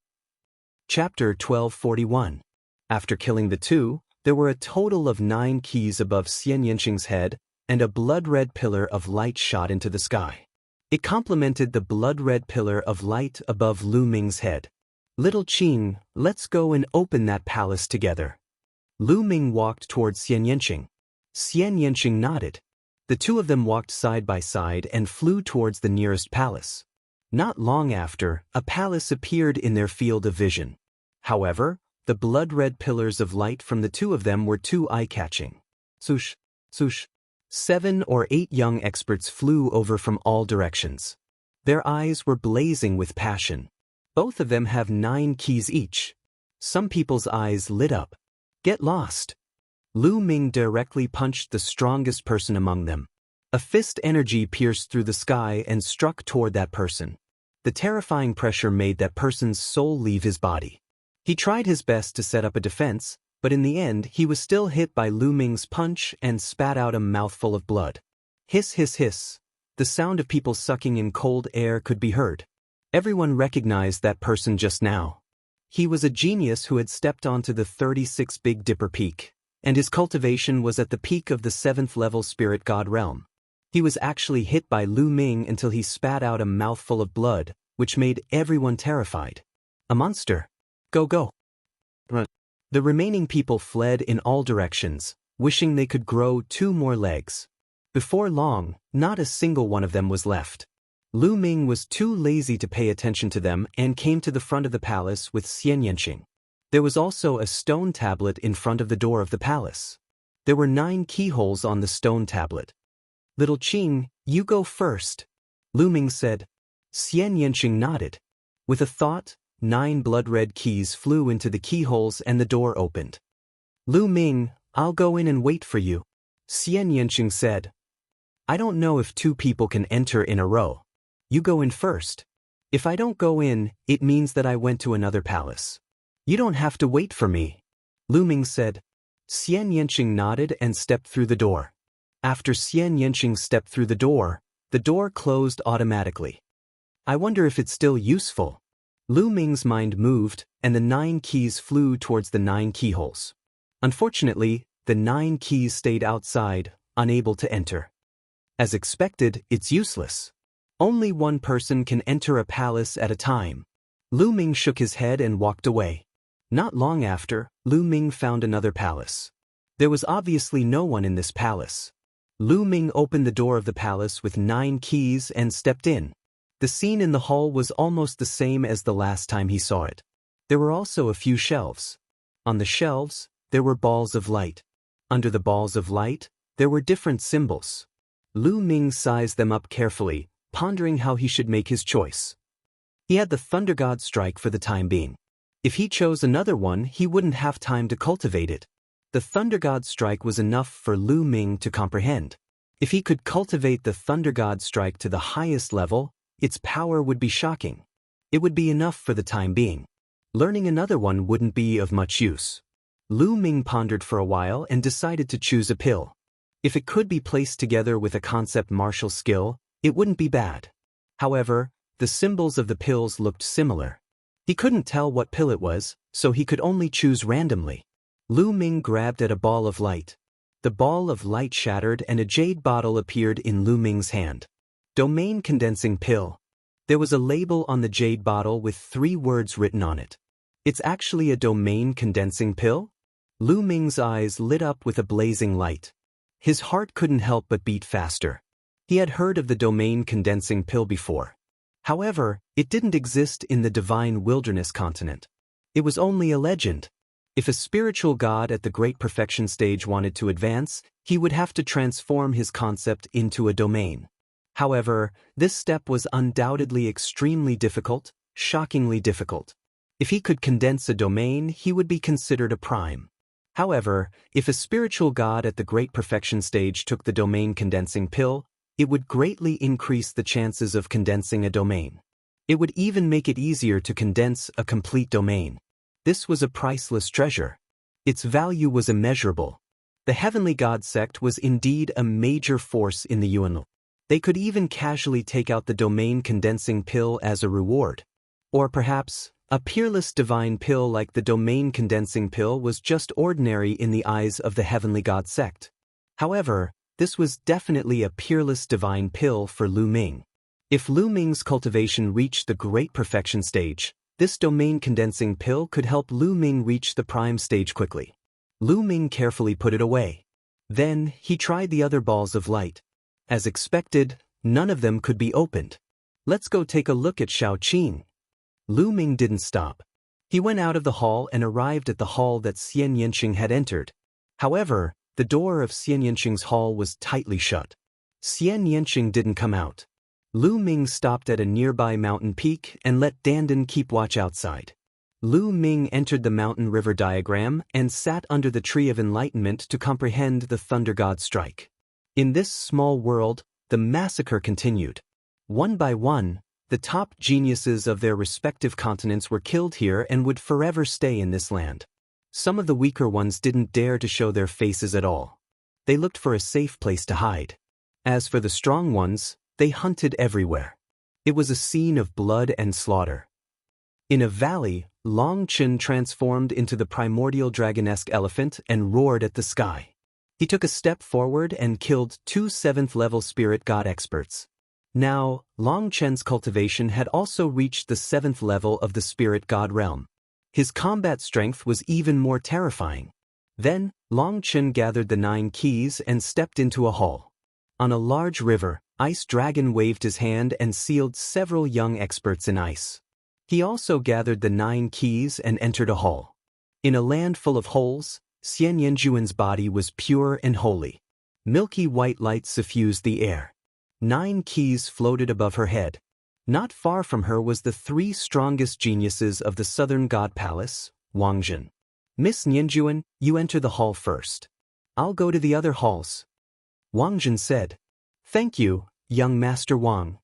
Chapter 1241. After killing the two, there were a total of 9 keys above Xianxia's head, and a blood-red pillar of light shot into the sky. It complemented the blood-red pillar of light above Lu Ming's head. Little Qing, let's go and open that palace together. Lu Ming walked towards Xianxia. Xianxia nodded. The two of them walked side by side and flew towards the nearest palace. Not long after, a palace appeared in their field of vision. However, the blood-red pillars of light from the two of them were too eye-catching. Swoosh, swoosh. 7 or 8 young experts flew over from all directions. Their eyes were blazing with passion. Both of them have 9 keys each. Some people's eyes lit up. Get lost. Lu Ming directly punched the strongest person among them. A fist energy pierced through the sky and struck toward that person. The terrifying pressure made that person's soul leave his body. He tried his best to set up a defense, but in the end he was still hit by Lu Ming's punch and spat out a mouthful of blood. Hiss, hiss, hiss. The sound of people sucking in cold air could be heard. Everyone recognized that person just now. He was a genius who had stepped onto the 36 Big Dipper Peak, and his cultivation was at the peak of the 7th level spirit god realm. He was actually hit by Lu Ming until he spat out a mouthful of blood, which made everyone terrified. A monster. Go, go. Run. The remaining people fled in all directions, wishing they could grow 2 more legs. Before long, not a single one of them was left. Lu Ming was too lazy to pay attention to them and came to the front of the palace with Xianxia. There was also a stone tablet in front of the door of the palace. There were 9 keyholes on the stone tablet. Little Qing, you go first. Lu Ming said. Xianxia nodded. With a thought, 9 blood-red keys flew into the keyholes and the door opened. Lu Ming, I'll go in and wait for you. Xianxia said. I don't know if 2 people can enter in a row. You go in first. If I don't go in, it means that I went to another palace. You don't have to wait for me. Lu Ming said. Xianxia nodded and stepped through the door. After Xianxia stepped through the door closed automatically. I wonder if it's still useful. Lu Ming's mind moved, and the 9 keys flew towards the 9 keyholes. Unfortunately, the 9 keys stayed outside, unable to enter. As expected, it's useless. Only one person can enter a palace at a time. Lu Ming shook his head and walked away. Not long after, Lu Ming found another palace. There was obviously no one in this palace. Lu Ming opened the door of the palace with 9 keys and stepped in. The scene in the hall was almost the same as the last time he saw it. There were also a few shelves. On the shelves, there were balls of light. Under the balls of light, there were different symbols. Lu Ming sized them up carefully, pondering how he should make his choice. He had the Thunder God strike for the time being. If he chose another one, he wouldn't have time to cultivate it. The Thunder God strike was enough for Lu Ming to comprehend. If he could cultivate the Thunder God strike to the highest level, its power would be shocking. It would be enough for the time being. Learning another one wouldn't be of much use. Lu Ming pondered for a while and decided to choose a pill. If it could be placed together with a concept martial skill, it wouldn't be bad. However, the symbols of the pills looked similar. He couldn't tell what pill it was, so he could only choose randomly. Lu Ming grabbed at a ball of light. The ball of light shattered and a jade bottle appeared in Lu Ming's hand. Domain condensing pill. There was a label on the jade bottle with 3 words written on it. It's actually a domain condensing pill? Lu Ming's eyes lit up with a blazing light. His heart couldn't help but beat faster. He had heard of the domain condensing pill before. However, it didn't exist in the divine wilderness continent. It was only a legend. If a spiritual god at the Great Perfection stage wanted to advance, he would have to transform his concept into a domain. However, this step was undoubtedly extremely difficult, shockingly difficult. If he could condense a domain, he would be considered a prime. However, if a spiritual god at the Great Perfection stage took the domain condensing pill, It would greatly increase the chances of condensing a domain. It would even make it easier to condense a complete domain. This was a priceless treasure. Its value was immeasurable. The Heavenly God sect was indeed a major force in the Yuan. They could even casually take out the domain condensing pill as a reward. Or perhaps, a peerless divine pill like the domain condensing pill was just ordinary in the eyes of the Heavenly God sect. However, this was definitely a peerless divine pill for Lu Ming. If Lu Ming's cultivation reached the great perfection stage, this domain condensing pill could help Lu Ming reach the prime stage quickly. Lu Ming carefully put it away. Then, he tried the other balls of light. As expected, none of them could be opened. Let's go take a look at Xiao Qing. Lu Ming didn't stop. He went out of the hall and arrived at the hall that Xian Yanqing had entered. However, the door of Xian Yanqing's hall was tightly shut. Xian Yanqing didn't come out. Lu Ming stopped at a nearby mountain peak and let Dandan keep watch outside. Lu Ming entered the mountain river diagram and sat under the tree of enlightenment to comprehend the thunder god's strike. In this small world, the massacre continued. One by one, the top geniuses of their respective continents were killed here and would forever stay in this land. Some of the weaker ones didn't dare to show their faces at all. They looked for a safe place to hide. As for the strong ones, they hunted everywhere. It was a scene of blood and slaughter. In a valley, Longchen transformed into the primordial dragonesque elephant and roared at the sky. He took a step forward and killed 2 7th-level spirit god experts. Now, Longchen's cultivation had also reached the 7th level of the spirit god realm. His combat strength was even more terrifying. Then, Longchen gathered the 9 keys and stepped into a hall. On a large river, Ice Dragon waved his hand and sealed several young experts in ice. He also gathered the 9 keys and entered a hall. In a land full of holes, Xian Yanjuan's body was pure and holy. Milky white light suffused the air. 9 keys floated above her head. Not far from her was the 3 strongest geniuses of the Southern God Palace, Wang Lin. Miss Nianjuan, you enter the hall first. I'll go to the other halls. Wang Lin said. Thank you, young Master Wang.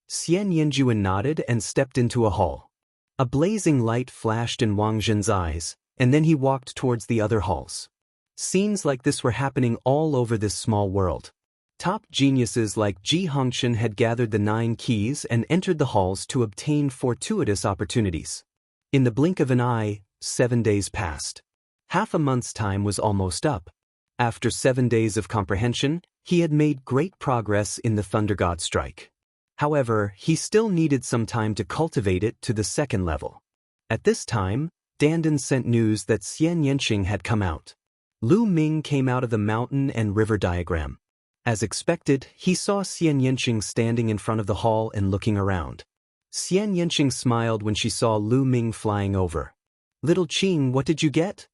Xian Yanjuan nodded and stepped into a hall. A blazing light flashed in Wang Lin's eyes, and then he walked towards the other halls. Scenes like this were happening all over this small world. Top geniuses like Ji Hongchen had gathered the 9 keys and entered the halls to obtain fortuitous opportunities. In the blink of an eye, 7 days passed. Half a month's time was almost up. After 7 days of comprehension, he had made great progress in the Thunder God strike. However, he still needed some time to cultivate it to the 2nd level. At this time, Dandan sent news that Xian Yanqing had come out. Lu Ming came out of the mountain and river diagram. As expected, he saw Xian Yanqing standing in front of the hall and looking around. Xian Yanqing smiled when she saw Lu Ming flying over. Little Qing, what did you get?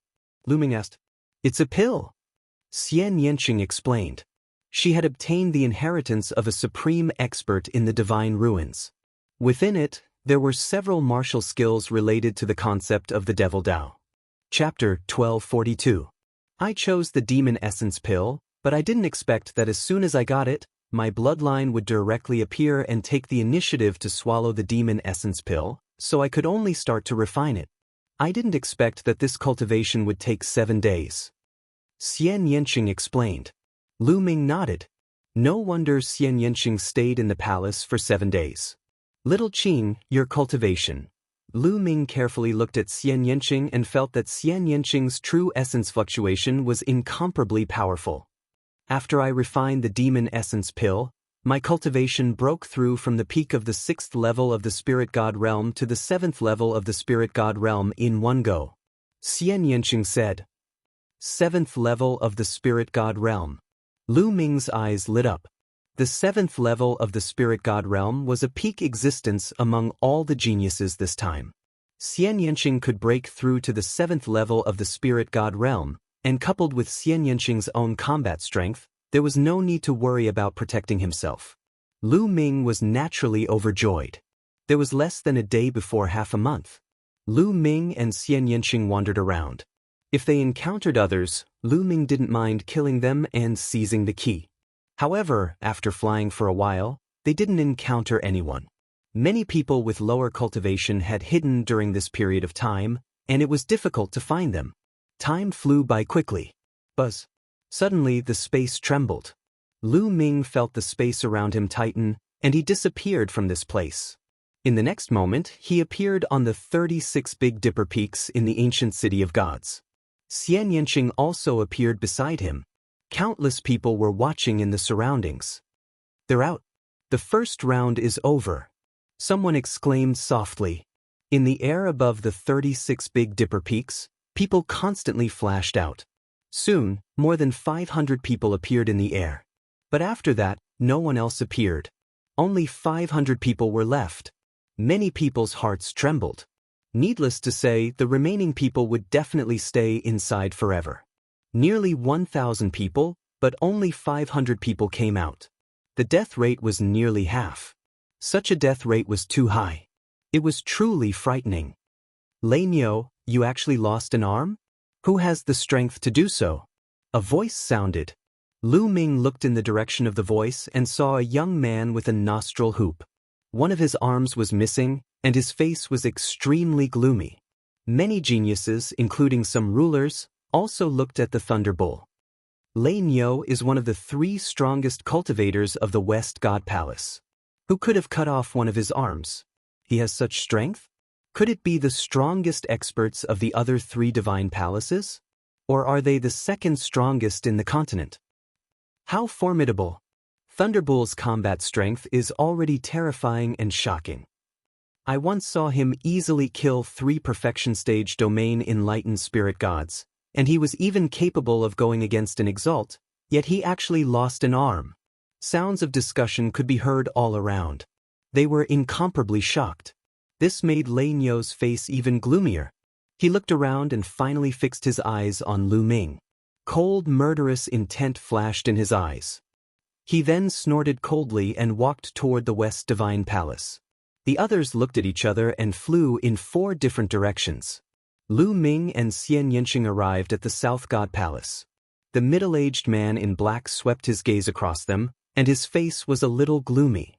Lu Ming asked. It's a pill. Xian Yanqing explained. She had obtained the inheritance of a supreme expert in the divine ruins. Within it, there were several martial skills related to the concept of the Devil Dao. Chapter 1242. I chose the Demon Essence pill, but I didn't expect that as soon as I got it, my bloodline would directly appear and take the initiative to swallow the Demon Essence pill, so I could only start to refine it. I didn't expect that this cultivation would take 7 days. Xian Yanqing explained. Lu Ming nodded. No wonder Xian Yanqing stayed in the palace for 7 days. Little Qing, your cultivation. Lu Ming carefully looked at Xian Yanqing and felt that Xian Yanqing's true essence fluctuation was incomparably powerful. After I refined the Demon Essence pill, my cultivation broke through from the peak of the 6th level of the Spirit God realm to the 7th level of the Spirit God realm in one go. Xian Yanqing said. 7th level of the Spirit God realm. Lu Ming's eyes lit up. The 7th level of the Spirit God realm was a peak existence among all the geniuses this time. Xian Yanqing could break through to the 7th level of the Spirit God realm, and coupled with Xian Yanqing's own combat strength, there was no need to worry about protecting himself. Lu Ming was naturally overjoyed. There was less than a day before half a month. Lu Ming and Xian Yanqing wandered around. If they encountered others, Lu Ming didn't mind killing them and seizing the key. However, after flying for a while, they didn't encounter anyone. Many people with lower cultivation had hidden during this period of time, and it was difficult to find them. Time flew by quickly. Buzz. Suddenly, the space trembled. Lu Ming felt the space around him tighten, and he disappeared from this place. In the next moment, he appeared on the 36 Big Dipper peaks in the ancient city of gods. Xianxia also appeared beside him. Countless people were watching in the surroundings. They're out. The first round is over. Someone exclaimed softly. In the air above the 36 Big Dipper peaks, people constantly flashed out. Soon, more than 500 people appeared in the air. But after that, no one else appeared. Only 500 people were left. Many people's hearts trembled. Needless to say, the remaining people would definitely stay inside forever. Nearly 1,000 people, but only 500 people came out. The death rate was nearly half. Such a death rate was too high. It was truly frightening. Lei Niu, you actually lost an arm? Who has the strength to do so? A voice sounded. Lu Ming looked in the direction of the voice and saw a young man with a nostril hoop. One of his arms was missing, and his face was extremely gloomy. Many geniuses, including some rulers, also looked at the Thunder Bull. Lei Niu is one of the 3 strongest cultivators of the West God Palace. Who could have cut off one of his arms? He has such strength? Could it be the strongest experts of the other 3 divine palaces? Or are they the second strongest in the continent? How formidable! Thunderbull's combat strength is already terrifying and shocking. I once saw him easily kill 3 perfection stage domain enlightened spirit gods, and he was even capable of going against an exalt, yet he actually lost an arm. Sounds of discussion could be heard all around. They were incomparably shocked. This made Lei Niu's face even gloomier. He looked around and finally fixed his eyes on Lu Ming. Cold, murderous intent flashed in his eyes. He then snorted coldly and walked toward the West Divine Palace. The others looked at each other and flew in 4 different directions. Lu Ming and Xianxia arrived at the South God Palace. The middle-aged man in black swept his gaze across them, and his face was a little gloomy.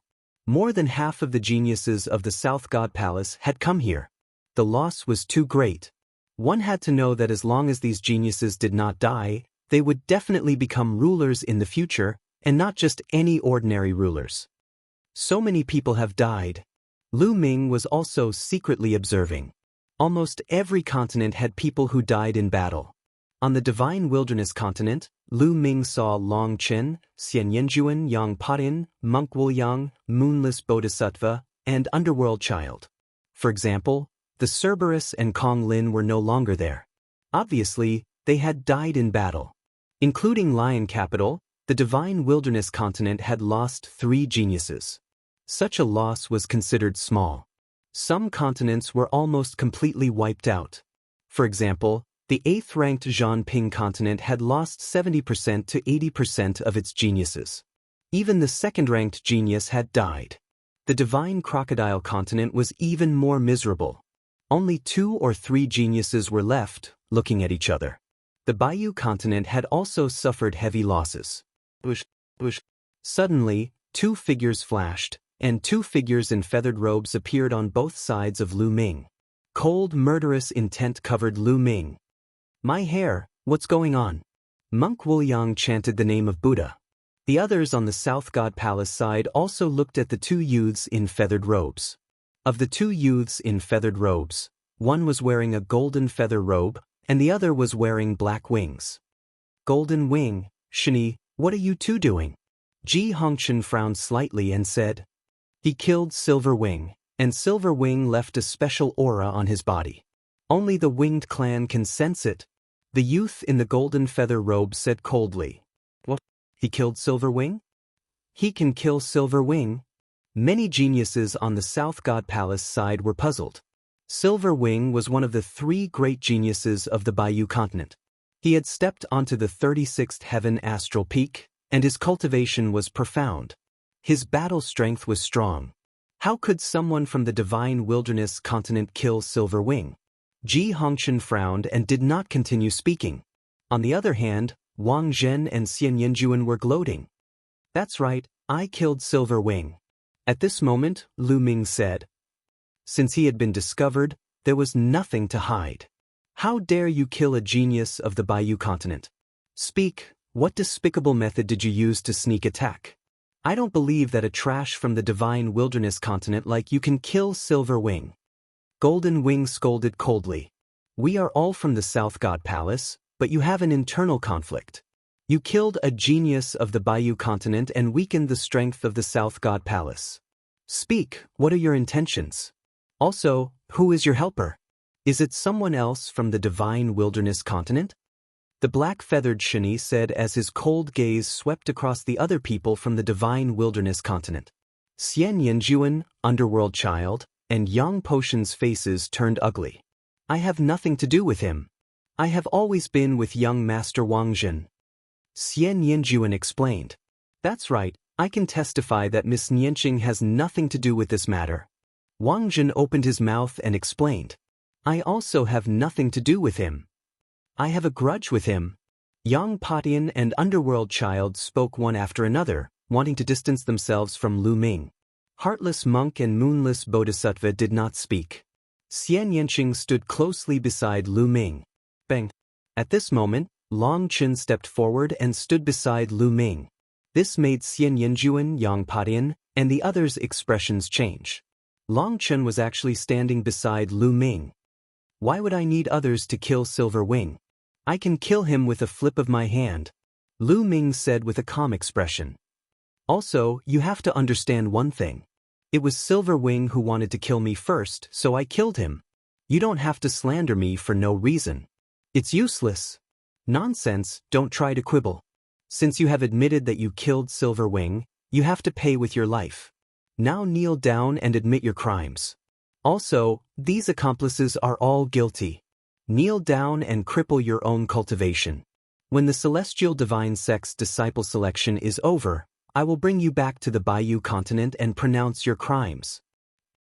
More than half of the geniuses of the South God Palace had come here. The loss was too great. One had to know that as long as these geniuses did not die, they would definitely become rulers in the future, and not just any ordinary rulers. So many people have died. Lu Ming was also secretly observing. Almost every continent had people who died in battle. On the Divine Wilderness continent, Lu Ming saw Long Chen, Xianxia, Yang Patin, Monk Wuliang, Moonless Bodhisattva, and Underworld Child. For example, the Cerberus and Wang Lin were no longer there. Obviously, they had died in battle. Including Lion Capital, the Divine Wilderness continent had lost 3 geniuses. Such a loss was considered small. Some continents were almost completely wiped out. For example, the 8th-ranked Zhanping continent had lost 70% to 80% of its geniuses. Even the 2nd-ranked genius had died. The Divine Crocodile continent was even more miserable. Only 2 or 3 geniuses were left, looking at each other. The Bayou continent had also suffered heavy losses. Suddenly, 2 figures flashed, and 2 figures in feathered robes appeared on both sides of Lu Ming. Cold, murderous intent covered Lu Ming. My hair, what's going on? Monk Wuliang chanted the name of Buddha. The others on the South God Palace side also looked at the 2 youths in feathered robes. Of the 2 youths in feathered robes, one was wearing a golden feather robe, and the other was wearing black wings. Golden Wing, Shani, what are you 2 doing? Ji Hongchen frowned slightly and said, he killed Silver Wing, and Silver Wing left a special aura on his body. Only the winged clan can sense it. The youth in the golden feather robe said coldly. What? He killed Silver Wing? He can kill Silver Wing? Many geniuses on the South God Palace side were puzzled. Silver Wing was one of the 3 great geniuses of the Bayou continent. He had stepped onto the 36th heaven astral peak, and his cultivation was profound. His battle strength was strong. How could someone from the Divine Wilderness continent kill Silver Wing? Ji Hongchen frowned and did not continue speaking. On the other hand, Wang Zhen and Xianxia were gloating. That's right, I killed Silver Wing. At this moment, Lu Ming said. Since he had been discovered, there was nothing to hide. How dare you kill a genius of the Bayou continent? Speak, what despicable method did you use to sneak attack? I don't believe that a trash from the divine wilderness continent like you can kill Silver Wing. Golden Wing scolded coldly. We are all from the South God Palace, but you have an internal conflict. You killed a genius of the Bayou continent and weakened the strength of the South God Palace. Speak, what are your intentions? Also, who is your helper? Is it someone else from the divine wilderness continent? The black-feathered Shani said as his cold gaze swept across the other people from the divine wilderness continent. Xianxia, underworld child, and Yang Potion's faces turned ugly. I have nothing to do with him. I have always been with young Master Wang Lin. Xianxia explained. That's right, I can testify that Miss Nianqing has nothing to do with this matter. Wang Lin opened his mouth and explained. I also have nothing to do with him. I have a grudge with him. Yang Potion and Underworld Child spoke one after another, wanting to distance themselves from Lu Ming. Heartless Monk and Moonless Bodhisattva did not speak. Xianxia stood closely beside Lu Ming. Bang! At this moment, Long Chen stepped forward and stood beside Lu Ming. This made Xianxia, Yang Potion, and the others' expressions change. Long Chen was actually standing beside Lu Ming. Why would I need others to kill Silver Wing? I can kill him with a flip of my hand, Lu Ming said with a calm expression. Also, you have to understand one thing. It was Silver Wing who wanted to kill me first, so I killed him. You don't have to slander me for no reason. It's useless. Nonsense, don't try to quibble. Since you have admitted that you killed Silver Wing, you have to pay with your life. Now kneel down and admit your crimes. Also, these accomplices are all guilty. Kneel down and cripple your own cultivation. When the Celestial Divine Sect's disciple selection is over, I will bring you back to the Bayou continent and pronounce your crimes.